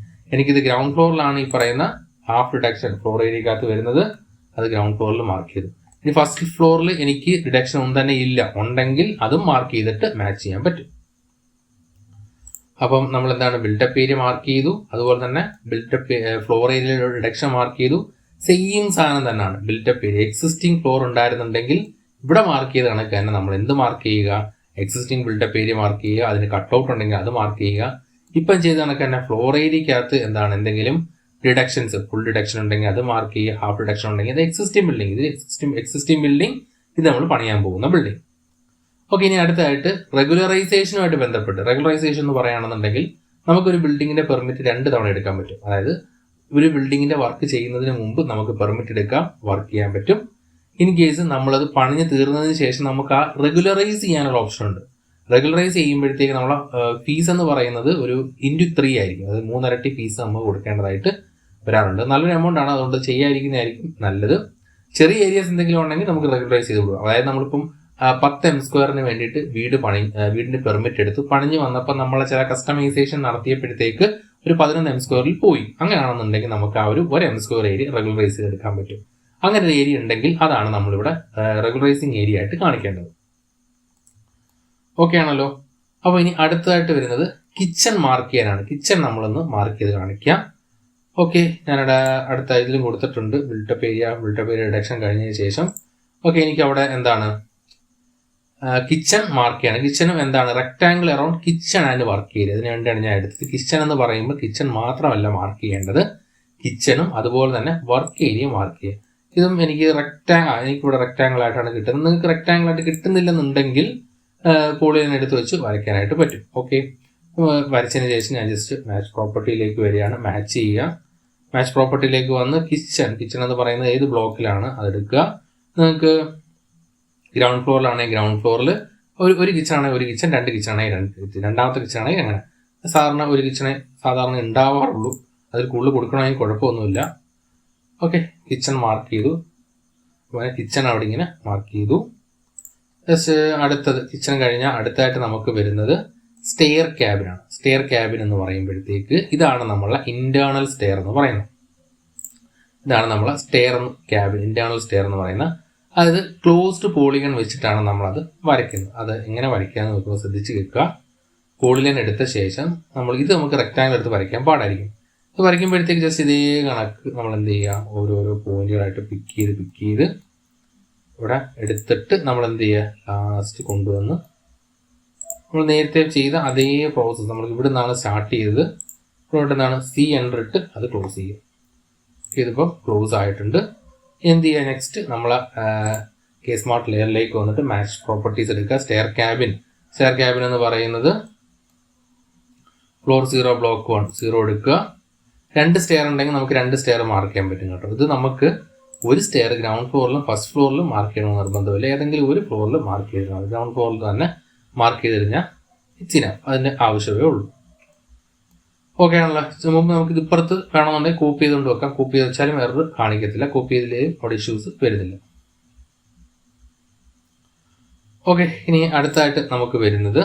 എനിക്കിത് ഗ്രൗണ്ട് ഫ്ലോറിലാണ് ഈ പറയുന്ന ഹാഫ് ഡിഡക്ഷൻ ഫ്ലോർ ഏരിയക്കകത്ത് വരുന്നത്, അത് ഗ്രൗണ്ട് ഫ്ലോറിൽ മാർക്ക് ചെയ്തു. ഇനി ഫസ്റ്റ് ഫ്ലോറിൽ എനിക്ക് ഡിഡക്ഷൻ ഒന്നും തന്നെ ഇല്ല, ഉണ്ടെങ്കിൽ അതും മാർക്ക് ചെയ്തിട്ട് മാച്ച് ചെയ്യാൻ പറ്റും. അപ്പം നമ്മൾ എന്താണ്, ബിൽഡപ്പ് ഏരിയ മാർക്ക് ചെയ്തു, അതുപോലെ തന്നെ ബിൽഡപ്പ് ഫ്ലോർ ഏരിയയിലുള്ള ഡിഡക്ഷൻ മാർക്ക് ചെയ്തു. സെയിം സാധനം തന്നെയാണ് ബിൽഡപ്പ് ഏരിയ. എക്സിസ്റ്റിംഗ് ഫ്ലോർ ഉണ്ടായിരുന്നുണ്ടെങ്കിൽ ഇവിടെ മാർക്ക് ചെയ്ത കണക്ക് തന്നെ നമ്മൾ എന്ത് മാർക്ക് ചെയ്യുക, എക്സിസ്റ്റിംഗ് ബിൽഡപ്പ് ഏരിയ മാർക്ക് ചെയ്യുക. അതിന് കട്ട് ഔട്ട് ഉണ്ടെങ്കിൽ അത് മാർക്ക് ചെയ്യുക. ഇപ്പം ചെയ്ത കണക്ക് തന്നെ ഫ്ലോർ ഏരിയക്കകത്ത് എന്താണ്, എന്തെങ്കിലും ഡിഡക്ഷൻസ്, ഫുൾ ഡിഡക്ഷൻ ഉണ്ടെങ്കിൽ അത് മാർക്ക് ചെയ്യുക. ഹാഫ് ഡിഡക്ഷൻ ഉണ്ടെങ്കിൽ അത് എക്സിസ്റ്റിംഗ് ബിൽഡിംഗ്, ഇത് എക്സിസ്റ്റിംഗ് ബിൽഡിംഗ്, ഇത് നമ്മൾ പണിയാൻ പോകുന്ന ബിൽഡിംഗ്. ഓക്കെ, ഇനി അടുത്തായിട്ട് റെഗുലറൈസേഷനുമായിട്ട് ബന്ധപ്പെട്ട്, റെഗുലറൈസേഷൻ എന്ന് പറയുകയാണെന്നുണ്ടെങ്കിൽ നമുക്കൊരു ബിൽഡിങ്ങിന്റെ പെർമിറ്റ് 2 തവണ എടുക്കാൻ പറ്റും. അതായത് ഒരു ബിൽഡിങ്ങിന്റെ വർക്ക് ചെയ്യുന്നതിന് മുമ്പ് നമുക്ക് പെർമിറ്റ് എടുക്കാം, വർക്ക് ചെയ്യാൻ പറ്റും. ഇൻ കേസ് നമ്മളത് പണിഞ്ഞ് തീർന്നതിന് ശേഷം നമുക്ക് ആ റെഗുലറൈസ് ചെയ്യാനുള്ള ഓപ്ഷൻ ഉണ്ട്. റെഗുലറൈസ് ചെയ്യുമ്പോഴത്തേക്ക് നമ്മളെ ഫീസ് എന്ന് പറയുന്നത് ഒരു × 3 ആയിരിക്കും. അത് 3 ഇരട്ടി ഫീസ് നമ്മൾ കൊടുക്കേണ്ടതായിട്ട് വരാറുണ്ട്. നല്ലൊരു എമൗണ്ട് ആണ്, അതുകൊണ്ട് ചെയ്യാതിരിക്കുന്നതായിരിക്കും നല്ലത്. ചെറിയ ഏരിയസ് എന്തെങ്കിലും ഉണ്ടെങ്കിൽ നമുക്ക് റെഗുലറൈസ് ചെയ്ത് കൊടുക്കാം. അതായത് നമ്മളിപ്പം 10 m² വേണ്ടിയിട്ട് വീടിന്റെ പെർമിറ്റ് എടുത്ത് പണിഞ്ഞ് വന്നപ്പോൾ നമ്മളെ ചില കസ്റ്റമൈസേഷൻ നടത്തിയപ്പോഴത്തേക്ക് ഒരു 11 m² പോയി. അങ്ങനെയാണെന്നുണ്ടെങ്കിൽ നമുക്ക് ആ ഒരു 1 m² ഏരിയ റെഗുലറൈസ് ചെയ്തെടുക്കാൻ പറ്റും. അങ്ങനെ ഒരു ഏരിയ ഉണ്ടെങ്കിൽ അതാണ് നമ്മളിവിടെ റെഗുലറൈസിങ് ഏരിയ ആയിട്ട് കാണിക്കേണ്ടത്. ഓക്കെ ആണല്ലോ. അപ്പോൾ ഇനി അടുത്തതായിട്ട് വരുന്നത് കിച്ചൺ മാർക്ക് ചെയ്യാനാണ്. കിച്ചൺ നമ്മളൊന്ന് മാർക്ക് ചെയ്ത് കാണിക്കാം. ഓക്കെ, ഞാനിവിടെ അടുത്ത ഇതിലും കൊടുത്തിട്ടുണ്ട് ബിൽഡപ്പ് ഏരിയ റിഡക്ഷൻ കഴിഞ്ഞതിന് ശേഷം. ഓക്കെ, എനിക്ക് അവിടെ എന്താണ് കിച്ചൺ മാർക്ക് ചെയ്യണം. കിച്ചണും എന്താണ്, rectangle around kitchen and work area, അതിന് വേണ്ടിയാണ് ഞാൻ എടുത്തത്. കിച്ചൺ എന്ന് പറയുമ്പോൾ കിച്ചൺ മാത്രമല്ല മാർക്ക് ചെയ്യേണ്ടത്, കിച്ചണും അതുപോലെ തന്നെ വർക്ക് ഏരിയ മാർക്ക് ചെയ്യുക. ഇതും എനിക്കിവിടെ റെക്ടാങ്കിൾ ആയിട്ടാണ് കിട്ടുന്നത്. നിങ്ങൾക്ക് റെക്ടാങ്കിൾ ആയിട്ട് കിട്ടുന്നില്ലെന്നുണ്ടെങ്കിൽ പോളിലൈൻ എടുത്ത് വെച്ച് വരയ്ക്കാനായിട്ട് പറ്റും. ഓക്കെ, വരച്ചതിന് ശേഷം ഞാൻ ജസ്റ്റ് മാച്ച് പ്രോപ്പർട്ടിയിലേക്ക് വരികയാണ്. മാച്ച് ചെയ്യുക. മാച്ച് പ്രോപ്പർട്ടിയിലേക്ക് വന്ന് കിച്ചൺ എന്ന് പറയുന്നത് ഏത് ബ്ലോക്കിലാണ് അതെടുക്കുക. നിങ്ങൾക്ക് ഗ്രൗണ്ട് ഫ്ലോറിലാണെങ്കിൽ ഗ്രൗണ്ട് ഫ്ലോറിൽ ഒരു കിച്ചൺ ആണെങ്കിൽ ഒരു കിച്ചൺ, 2 കിച്ചൺ ആണെങ്കിൽ 2 കിച്ചൺ, രണ്ടാമത്തെ കിച്ചൺ ആണെങ്കിൽ അങ്ങനെ. സാധാരണ ഒരു കിച്ചണേ സാധാരണ ഉണ്ടാവാറുള്ളൂ, അതിൽ കൂടുതൽ കൊടുക്കണമെങ്കിൽ കുഴപ്പമൊന്നുമില്ല. ഓക്കെ, കിച്ചൺ മാർക്ക് ചെയ്തു. കിച്ചൺ അവിടെ ഇങ്ങനെ മാർക്ക് ചെയ്തു. ജസ്റ്റ് അടുത്തത് കിച്ചൺ കഴിഞ്ഞാൽ അടുത്തായിട്ട് നമുക്ക് വരുന്നത് സ്റ്റെയർ ക്യാബിനാണ്. സ്റ്റെയർ ക്യാബിൻ എന്ന് പറയുമ്പോഴത്തേക്ക് ഇതാണ് നമ്മളെ ഇന്റേണൽ സ്റ്റെയർ എന്ന് പറയുന്നത്. ഇതാണ് നമ്മളെ സ്റ്റെയർ ക്യാബിൻ, ഇന്റേണൽ സ്റ്റെയർ എന്ന് പറയുന്നത്. അതായത് ക്ലോസ്ഡ് പോളിഗൺ വെച്ചിട്ടാണ് നമ്മളത് വരയ്ക്കുന്നത്. അത് എങ്ങനെ വരയ്ക്കാമെന്ന് നോക്കുമ്പോൾ ശ്രദ്ധിച്ച് കേൾക്കുക. പോളിഗൺ എടുത്ത ശേഷം നമുക്ക് റെക്ടാങ്കിൾ എടുത്ത് വരയ്ക്കാൻ പാടായിരിക്കും. ഇത് വരയ്ക്കുമ്പോഴത്തേക്ക് ജസ്റ്റ് ഇതേ കണക്ക് നമ്മൾ എന്ത് ചെയ്യുക, ഓരോരോ പോയിന്റുകളായിട്ട് പിക്ക് ചെയ്ത് ഇവിടെ എടുത്തിട്ട് നമ്മൾ എന്ത് ചെയ്യുക, ലാസ്റ്റ് കൊണ്ടുവന്ന് നമ്മൾ നേരത്തെ ചെയ്ത അതേ പ്രോസസ്സ് നമ്മൾ ഇവിടെ നിന്നാണ് സ്റ്റാർട്ട് ചെയ്തത്. ഇവിടെ നിന്നാണ് C എൻ്റർ ഇട്ട് അത് ക്ലോസ് ചെയ്യുക. ഇതിപ്പോൾ ക്ലോസ് ആയിട്ടുണ്ട്. എന്ത് ചെയ്യുക, നെക്സ്റ്റ് നമ്മൾ K-Smart ലെയറിലേക്ക് വന്നിട്ട് മാച്ച് പ്രോപ്പർട്ടീസ് എടുക്കുക. സ്റ്റെയർ ക്യാബിൻ എന്ന് പറയുന്നത് ഫ്ലോർ 0 ബ്ലോക്ക് 1 0 എടുക്കുക. 2 സ്റ്റെയർ ഉണ്ടെങ്കിൽ നമുക്ക് 2 സ്റ്റെയർ മാർക്ക് ചെയ്യാൻ പറ്റും കേട്ടോ. ഇത് നമുക്ക് ഒരു സ്റ്റെയർ ഗ്രൗണ്ട് ഫ്ലോറിലും ഫസ്റ്റ് ഫ്ലോറിലും മാർക്ക് ചെയ്യണമെന്ന് നിർബന്ധമില്ല. ഏതെങ്കിലും ഒരു ഫ്ലോറിൽ മാർക്ക് ചെയ്തിരുന്നത് ഗ്രൗണ്ട് ഫ്ലോറിൽ തന്നെ മാർക്ക് ചെയ്ത് കഴിഞ്ഞാൽ അതിൻ്റെ ആവശ്യമേ ഉള്ളൂ. ഓക്കെ ആണല്ലോ. മുമ്പ് നമുക്ക് ഇത് ഇപ്പുറത്ത് വേണമെന്നുണ്ടെങ്കിൽ കോപ്പി ചെയ്തുകൊണ്ട് വെക്കാം. കോപ്പി ചെയ്ത് വെച്ചാലും എറർ കാണിക്കത്തില്ല, കോപ്പി ചെയ്തില്ലേലും അവിടെ ഇഷ്യൂസ് വരുന്നില്ല. ഓക്കെ, ഇനി അടുത്തായിട്ട് നമുക്ക് വരുന്നത്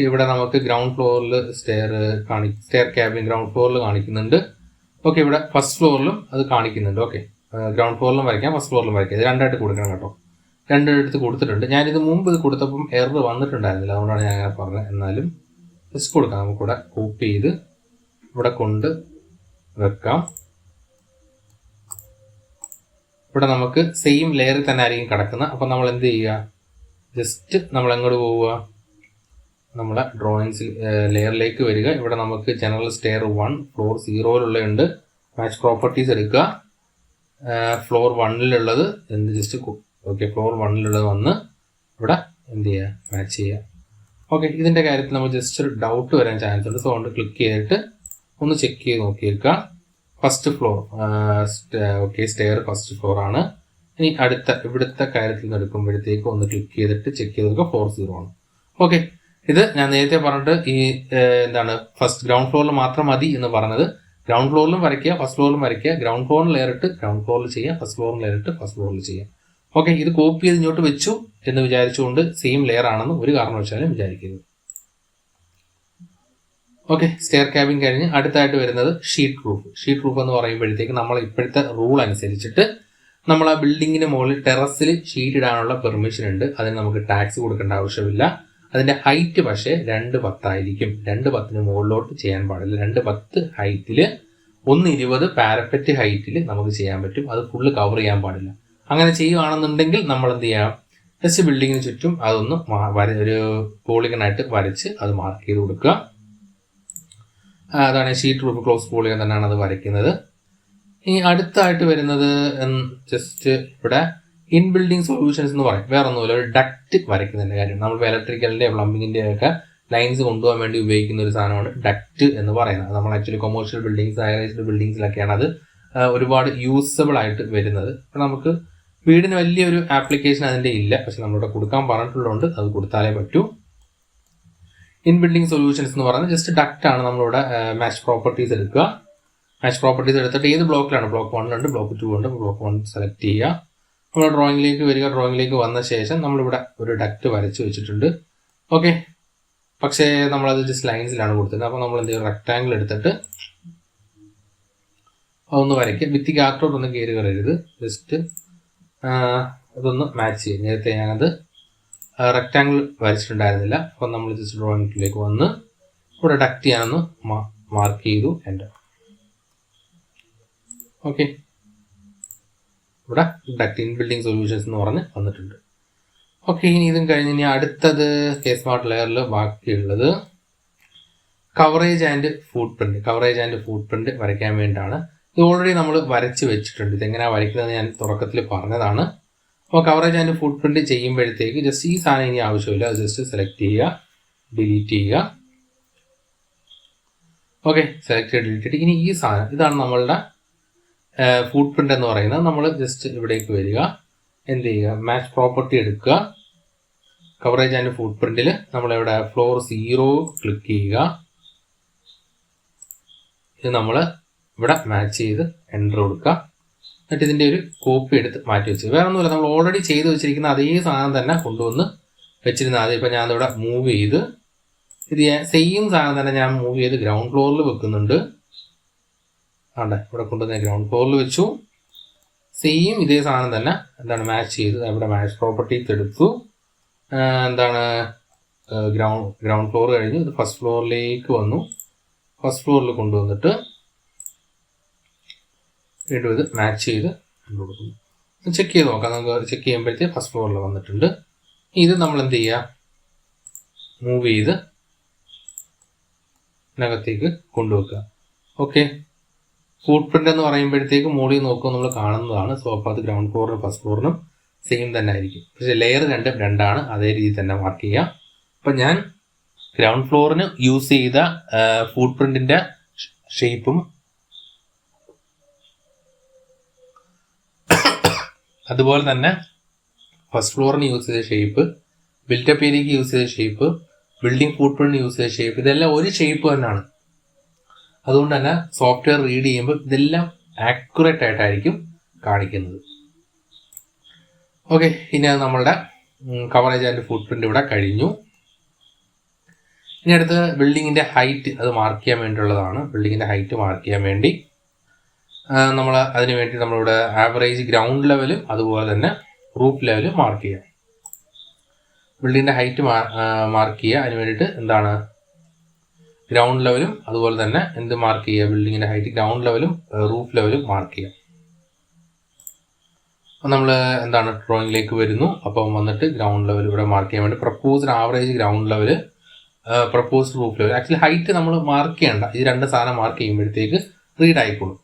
ഇവിടെ നമുക്ക് ഗ്രൗണ്ട് ഫ്ലോറിൽ സ്റ്റെയർ ക്യാബിൻ ഗ്രൗണ്ട് ഫ്ലോറിൽ കാണിക്കുന്നുണ്ട്. ഓക്കെ, ഇവിടെ ഫസ്റ്റ് ഫ്ലോറിലും അത് കാണിക്കുന്നുണ്ട്. ഓക്കെ, ഗ്രൗണ്ട് ഫ്ലോറിലും വരയ്ക്കാം, ഫസ്റ്റ് ഫ്ലോറിലും വരയ്ക്കാം. ഇത് 2 ആയിട്ട് കൊടുക്കണം കേട്ടോ. 2 എടുത്ത് കൊടുത്തിട്ടുണ്ട്. ഞാനിത് മുമ്പ് ഇത് കൊടുത്തപ്പം എറർ വന്നിട്ടുണ്ടായിരുന്നില്ല, അതുകൊണ്ടാണ് ഞാൻ അങ്ങനെ പറഞ്ഞത്. എന്നാലും ജസ്റ്റ് കൊടുക്കാം. നമുക്കിവിടെ കോപ്പി ചെയ്ത് ഇവിടെ കൊണ്ട് വെക്കാം. ഇവിടെ നമുക്ക് സെയിം ലെയറിൽ തന്നെ ആയിരിക്കും കിടക്കുന്നത്. അപ്പം നമ്മൾ എന്ത് ചെയ്യുക, ജസ്റ്റ് നമ്മൾ എങ്ങോട്ട് പോവുക, നമ്മളെ ഡ്രോയിങ്സിൽ ലെയറിലേക്ക് വരിക. ഇവിടെ നമുക്ക് general stair 1 floor 0 match properties എടുക്കുക. ഫ്ലോർ 1 ജസ്റ്റ് ഓക്കെ, ഫ്ലോർ 1 വന്ന് ഇവിടെ എന്ത് ചെയ്യുക, മാച്ച് ചെയ്യുക. ഓക്കെ, ഇതിൻ്റെ കാര്യത്തിൽ നമ്മൾ ജസ്റ്റ് ഒരു ഡൗട്ട് വരാൻ ചാൻസ് ഉണ്ട്. സോ കൊണ്ട് ക്ലിക്ക് ചെയ്തിട്ട് ഒന്ന് ചെക്ക് ചെയ്ത് നോക്കിയേക്കുക. First floor. Okay, stair first floor ആണ്. ഇനി ഇവിടുത്തെ കാര്യത്തിൽ നിന്ന് എടുക്കുമ്പോഴത്തേക്ക് ഒന്ന് ക്ലിക്ക് ചെയ്തിട്ട് ചെക്ക് ചെയ്ത് നോക്കുക, 40 ആണ്. ഓക്കെ, ഇത് ഞാൻ നേരത്തെ പറഞ്ഞിട്ട് ഈ ഫസ്റ്റ് ഗ്രൗണ്ട് ഫ്ലോറിൽ മാത്രം മതി എന്ന് പറഞ്ഞത്. ഗ്രൗണ്ട് ഫ്ലോറിലും വരയ്ക്കുക, ഫസ്റ്റ് ഫ്ലോറിലും വരയ്ക്കുക. ഗ്രൗണ്ട് ഫ്ലോറിൽ ലെയർ ഇട്ട് ഗ്രൗണ്ട് ഫ്ലോറിൽ ചെയ്യുക, ഫസ്റ്റ് ഫ്ലോറിൽ ലെയർ ഇട്ട് ഫസ്റ്റ് ഫ്ലോറിൽ ചെയ്യുക. ഓക്കെ, ഇത് കോപ്പി ചെയ്ത് ഇങ്ങോട്ട് വെച്ചു എന്ന് വിചാരിച്ചുകൊണ്ട് സെയിം ലെയർ ആണെന്ന് ഒരു കാരണവശാലും വിചാരിക്കരുത്. ഓക്കെ, സ്റ്റെയർ ക്യാബിൻ കഴിഞ്ഞ് അടുത്തായിട്ട് വരുന്നത് ഷീറ്റ് റൂഫ്. ഷീറ്റ് റൂഫ് എന്ന് പറയുമ്പോഴത്തേക്ക് നമ്മൾ ഇപ്പോഴത്തെ റൂൾ അനുസരിച്ചിട്ട് നമ്മൾ ആ ബിൽഡിങ്ങിന് മുകളിൽ ടെറസിൽ ഷീറ്റ് ഇടാനുള്ള പെർമിഷൻ ഉണ്ട്. അതിന് നമുക്ക് ടാക്സ് കൊടുക്കേണ്ട ആവശ്യമില്ല. അതിന്റെ ഹൈറ്റ് പക്ഷേ 2.10 ആയിരിക്കും. 2.10 മുകളിലോട്ട് ചെയ്യാൻ പാടില്ല. 2.10 ഹൈറ്റിൽ 1.20 പാരപ്പറ്റ് ഹൈറ്റിൽ നമുക്ക് ചെയ്യാൻ പറ്റും. അത് ഫുള്ള് കവർ ചെയ്യാൻ പാടില്ല. അങ്ങനെ ചെയ്യുകയാണെന്നുണ്ടെങ്കിൽ നമ്മൾ എന്ത് ചെയ്യാം, ജസ്റ്റ് ബിൽഡിങ്ങിന് ചുറ്റും അതൊന്ന് ഒരു പോളിഗണായിട്ട് വരച്ച് അത് മാർക്ക് ചെയ്ത് കൊടുക്കുക. അതാണ് ഷീറ്റ് റൂഫ് ക്ലോസ് പോളിഗൺ തന്നെയാണ് അത് വരയ്ക്കുന്നത്. ഇനി അടുത്തായിട്ട് വരുന്നത് ജസ്റ്റ് ഇവിടെ ഇൻ ബിൽഡിംഗ് സൊല്യൂഷൻസ് എന്ന് പറയും. വേറെ ഒന്നുമില്ല, ഒരു ഡക്റ്റ് വരയ്ക്കുന്നതിന്റെ കാര്യം. നമ്മൾ ഇലക്ട്രിക്കലിന്റെ പ്ലംബിങ്ങിന്റെ ഒക്കെ ലൈൻസ് കൊണ്ടുപോകാൻ വേണ്ടി ഉപയോഗിക്കുന്ന ഒരു സാധനമാണ് ഡക്റ്റ് എന്ന് പറയുന്നത്. നമ്മൾ ആക്ച്വലി കൊമേഴ്ഷ്യൽ ബിൽഡിങ്സ്, ഹൈറൈസ്ഡ് ബിൽഡിങ്സിലൊക്കെയാണ് അത് ഒരുപാട് യൂസബിൾ ആയിട്ട് വരുന്നത്. അപ്പം നമുക്ക് വീടിന് വലിയൊരു ആപ്ലിക്കേഷൻ അതിന്റെ ഇല്ല, പക്ഷെ നമ്മളിവിടെ കൊടുക്കാൻ പറഞ്ഞിട്ടുള്ളതുകൊണ്ട് അത് കൊടുത്താലേ പറ്റൂ. ഇൻ ബിൽഡിംഗ് സൊല്യൂഷൻസ് എന്ന് പറയുന്നത് ജസ്റ്റ് ഡക്റ്റ് ആണ്. നമ്മളിവിടെ മാച്ച് പ്രോപ്പർട്ടീസ് എടുക്കുക. മാച്ച് പ്രോപ്പർട്ടീസ് എടുത്തിട്ട് ഏത് ബ്ലോക്കിലാണ്, ബ്ലോക്ക് 1 ഉണ്ട്, ബ്ലോക്ക് 2 ഉണ്ട്, ബ്ലോക്ക് 1 സെലക്ട് ചെയ്യുക. നമ്മൾ ഡ്രോയിങ്ങിലേക്ക് വരിക. ഡ്രോയിങ്ങിലേക്ക് വന്ന ശേഷം നമ്മളിവിടെ ഒരു ഡക്റ്റ് വരച്ച് വെച്ചിട്ടുണ്ട്. ഓക്കെ, പക്ഷേ നമ്മളത് ജസ്റ്റ് ലൈൻസിലാണ് കൊടുത്തത്. അപ്പോൾ നമ്മൾ എന്തെങ്കിലും റെക്ടാങ്കിൾ എടുത്തിട്ട് അതൊന്ന് വരയ്ക്കുക. ഭിത്തിക്ക് അകത്തോട്ടൊന്നും കയറി വരരുത്, ജസ്റ്റ് അതൊന്ന് മാച്ച് ചെയ്യും. നേരത്തെ ഞാനത് റെക്ടാങ്കിൾ വരച്ചിട്ടുണ്ടായിരുന്നില്ല. അപ്പം നമ്മൾ ജസ്റ്റ് ഡ്രോയിങ്ങിലേക്ക് വന്ന് ഇവിടെ ഡക്റ്റ് ചെയ്യാനൊന്ന് മാർക്ക് ചെയ്തു. എൻ്റെ ഓക്കെ, ഇവിടെ ഡക്റ്റ് ഇൻ ബിൽഡിംഗ് സൊല്യൂഷൻസ് എന്ന് പറഞ്ഞ് വന്നിട്ടുണ്ട്. ഓക്കെ, ഇനി ഇതും കഴിഞ്ഞ് ഇനി അടുത്തത് കെ സ്മാർട്ട് ലെയറിൽ ബാക്കിയുള്ളത് coverage and footprint. Coverage and footprint വരയ്ക്കാൻ വേണ്ടിയിട്ടാണ്. ഇത് ഓൾറെഡി നമ്മൾ വരച്ച് വെച്ചിട്ടുണ്ട്. ഇതെങ്ങനെയാണ് വരയ്ക്കുന്നത് ഞാൻ തുടക്കത്തിൽ പറഞ്ഞതാണ്. അപ്പോൾ കവറേജ് ആൻഡ് ഫുട് പ്രിന്റ് ചെയ്യുമ്പോഴത്തേക്ക് ജസ്റ്റ് ഈ സാധനം ഇനി ആവശ്യമില്ല, അത് ജസ്റ്റ് സെലക്ട് ചെയ്യുക, ഡിലീറ്റ് ചെയ്യുക. ഓക്കെ, സെലക്ട് ചെയ്ത് ഡിലീറ്റ് ചെയ്തിട്ട് ഇനി ഈ സാധനം, ഇതാണ് നമ്മളുടെ ഫുട് പ്രിന്റ് എന്ന് പറയുന്നത്. നമ്മൾ ജസ്റ്റ് ഇവിടേക്ക് വരിക, എന്ത് ചെയ്യുക, മാച്ച് പ്രോപ്പർട്ടി എടുക്കുക. കവറേജ് ആൻഡ് ഫുട് പ്രിന്റിൽ നമ്മളിവിടെ ഫ്ലോർ 0 ക്ലിക്ക് ചെയ്യുക. ഇത് നമ്മൾ ഇവിടെ മാച്ച് ചെയ്ത് എൻ്റർ കൊടുക്കുക. എന്നിട്ട് ഇതിൻ്റെ ഒരു കോപ്പി എടുത്ത് മാറ്റി വെച്ച്, വേറെ ഒന്നുമില്ല, നമ്മൾ ഓൾറെഡി ചെയ്ത് വെച്ചിരിക്കുന്ന അതേ സാധനം തന്നെ കൊണ്ടുവന്ന് വെച്ചിരുന്ന ആദ്യം. ഇപ്പം ഞാനിവിടെ മൂവ് ചെയ്ത് ഇത് സെയിം സാധനം തന്നെ ഞാൻ മൂവ് ചെയ്ത് ഗ്രൗണ്ട് ഫ്ലോറിൽ വെക്കുന്നുണ്ട്. ആണ്ടെ, ഇവിടെ കൊണ്ടുവന്ന് ഗ്രൗണ്ട് ഫ്ലോറിൽ വെച്ചു. സെയിം ഇതേ സാധനം തന്നെ മാച്ച് ചെയ്ത് ഇവിടെ മാച്ച് പ്രോപ്പർട്ടീസ് എടുത്തു. ഗ്രൗണ്ട് ഫ്ലോർ കഴിഞ്ഞു ഇത് ഫസ്റ്റ് ഫ്ലോറിലേക്ക് വന്നു. ഫസ്റ്റ് ഫ്ലോറിൽ കൊണ്ടുവന്നിട്ട് വീണ്ടും ഇത് മാച്ച് ചെയ്ത് കൊടുക്കുന്നു. ചെക്ക് ചെയ്ത് നോക്കാം. നമുക്ക് ചെക്ക് ചെയ്യുമ്പോഴത്തേക്ക് ഫസ്റ്റ് ഫ്ലോറിൽ വന്നിട്ടുണ്ട്. ഇത് നമ്മൾ എന്ത് ചെയ്യുക, മൂവ് ചെയ്ത് ഇതിനകത്തേക്ക് കൊണ്ടുവെക്കുക. ഓക്കെ, ഫുട് പ്രിന്റ് എന്ന് പറയുമ്പോഴത്തേക്ക് മുകളിൽ നോക്കുമ്പോൾ നമ്മൾ കാണുന്നതാണ്. സോ അപ്പോൾ അത് ഗ്രൗണ്ട് ഫ്ലോറിനും ഫസ്റ്റ് ഫ്ലോറിനും സെയിം തന്നെ ആയിരിക്കും. പക്ഷേ ലെയർ രണ്ടാണ്, അതേ രീതിയിൽ തന്നെ മാർക്ക് ചെയ്യുക. അപ്പം ഞാൻ ഗ്രൗണ്ട് ഫ്ലോറിന് യൂസ് ചെയ്ത ഫുട് പ്രിന്റിന്റെ ഷേപ്പും അതുപോലെ തന്നെ ഫസ്റ്റ് ഫ്ലോറിന് യൂസ് ചെയ്ത ഷേപ്പ്, ബിൽറ്റപ്പ് ഏരിയക്ക് യൂസ് ചെയ്ത ഷേപ്പ്, ബിൽഡിംഗ് ഫുട് പ്രിന്റിന് യൂസ് ചെയ്ത ഷേപ്പ്, ഇതെല്ലാം ഒരു ഷേപ്പ് തന്നെയാണ്. അതുകൊണ്ട് തന്നെ സോഫ്റ്റ്വെയർ റീഡ് ചെയ്യുമ്പോൾ ഇതെല്ലാം ആക്യുറേറ്റ് ആയിട്ടായിരിക്കും കാണിക്കുന്നത്. ഓക്കെ, ഇനി അത് നമ്മളുടെ കവറേജ് ആൻഡ് ഫുട് പ്രിന്റ് ഇവിടെ കഴിഞ്ഞു. ഇനി അടുത്ത് ബിൽഡിങ്ങിന്റെ ഹൈറ്റ് അത് മാർക്ക് ചെയ്യാൻ വേണ്ടിയുള്ളതാണ്. ബിൽഡിങ്ങിന്റെ ഹൈറ്റ് മാർക്ക് ചെയ്യാൻ വേണ്ടി നമ്മൾ അതിന് വേണ്ടി നമ്മളിവിടെ ആവറേജ് ഗ്രൗണ്ട് ലെവലും അതുപോലെ തന്നെ റൂഫ് ലെവലും മാർക്ക് ചെയ്യാം. ബിൽഡിങ്ങിന്റെ ഹൈറ്റ് മാർക്ക് ചെയ്യുക. അതിന് വേണ്ടിയിട്ട് ഗ്രൗണ്ട് ലെവലും അതുപോലെ തന്നെ എന്ത് മാർക്ക് ചെയ്യുക, ബിൽഡിങ്ങിന്റെ ഹൈറ്റ് ഗ്രൗണ്ട് ലെവലും റൂഫ് ലെവലും മാർക്ക് ചെയ്യാം. നമ്മൾ ഡ്രോയിങ്ങിലേക്ക് വരുന്നു. അപ്പം വന്നിട്ട് ഗ്രൗണ്ട് ലെവൽ ഇവിടെ മാർക്ക് ചെയ്യാൻ വേണ്ടി proposed average ground level, proposed roof level. Actually height നമ്മൾ മാർക്ക് ചെയ്യേണ്ട, ഈ രണ്ട് സാധനം മാർക്ക് ചെയ്യുമ്പോഴത്തേക്ക് റീഡ് ആയിക്കോളും.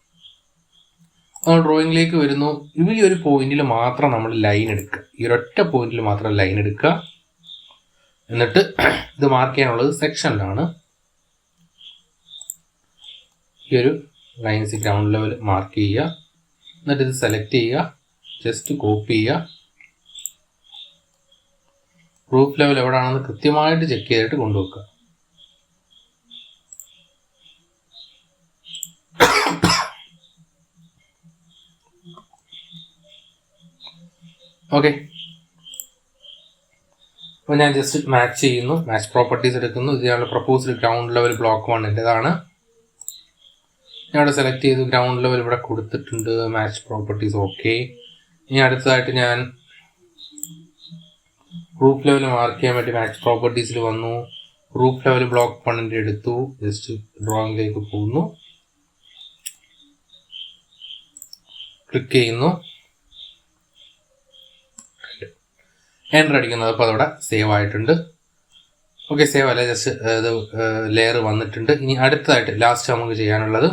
നമ്മൾ ഡ്രോയിങ്ങിലേക്ക് വരുന്നു. ഈ ഒരു പോയിന്റിൽ മാത്രം നമ്മൾ ലൈൻ എടുക്കുക, ഈ ഒരൊറ്റ പോയിന്റിൽ മാത്രം ലൈൻ എടുക്കുക. എന്നിട്ട് ഇത് മാർക്ക് ചെയ്യാനുള്ളത് സെക്ഷനിലാണ്. ഈ ഒരു ലൈൻസ് ഗ്രൗണ്ട് ലെവൽ മാർക്ക് ചെയ്യുക. എന്നിട്ട് ഇത് സെലക്ട് ചെയ്യുക, ജസ്റ്റ് കോപ്പി ചെയ്യുക. റൂഫ് ലെവൽ എവിടെയാണെന്ന് കൃത്യമായിട്ട് ചെക്ക് ചെയ്തിട്ട് കൊണ്ടുവെക്കുക. ഓക്കെ, അപ്പോൾ ഞാൻ ജസ്റ്റ് മാച്ച് ചെയ്യുന്നു, മാച്ച് പ്രോപ്പർട്ടീസ് എടുക്കുന്നു. ഇതിനുള്ള പ്രപ്പോസ്ഡ് ഗ്രൗണ്ട് ലെവൽ ബ്ലോക്ക് 1-ൻ്റെതാണ്. ഞാൻ ഇവിടെ സെലക്ട് ചെയ്തു, ഗ്രൗണ്ട് ലെവൽ ഇവിടെ കൊടുത്തിട്ടുണ്ട്, മാച്ച് പ്രോപ്പർട്ടീസ് ഓക്കെ. ഇനി അടുത്തതായിട്ട് ഞാൻ റൂഫ് ലെവൽ മാർക്ക് ചെയ്യാൻ വേണ്ടി മാച്ച് പ്രോപ്പർട്ടീസിൽ വന്നു, റൂഫ് ലെവൽ ബ്ലോക്ക് 1-ൻ്റെ എടുത്തു, ജസ്റ്റ് ഡ്രോയിങ്ങിലേക്ക് പോകുന്നു, ക്ലിക്ക് ചെയ്യുന്നു, എൻ്റർ അടിക്കുന്നത്. അപ്പോൾ അതവിടെ സേവ് ആയിട്ടുണ്ട്. ഓക്കെ, സേവ് അല്ല, ജസ്റ്റ് ഇത് ലെയർ വന്നിട്ടുണ്ട്. ഇനി അടുത്തതായിട്ട് ലാസ്റ്റ് നമുക്ക് ചെയ്യാനുള്ളത്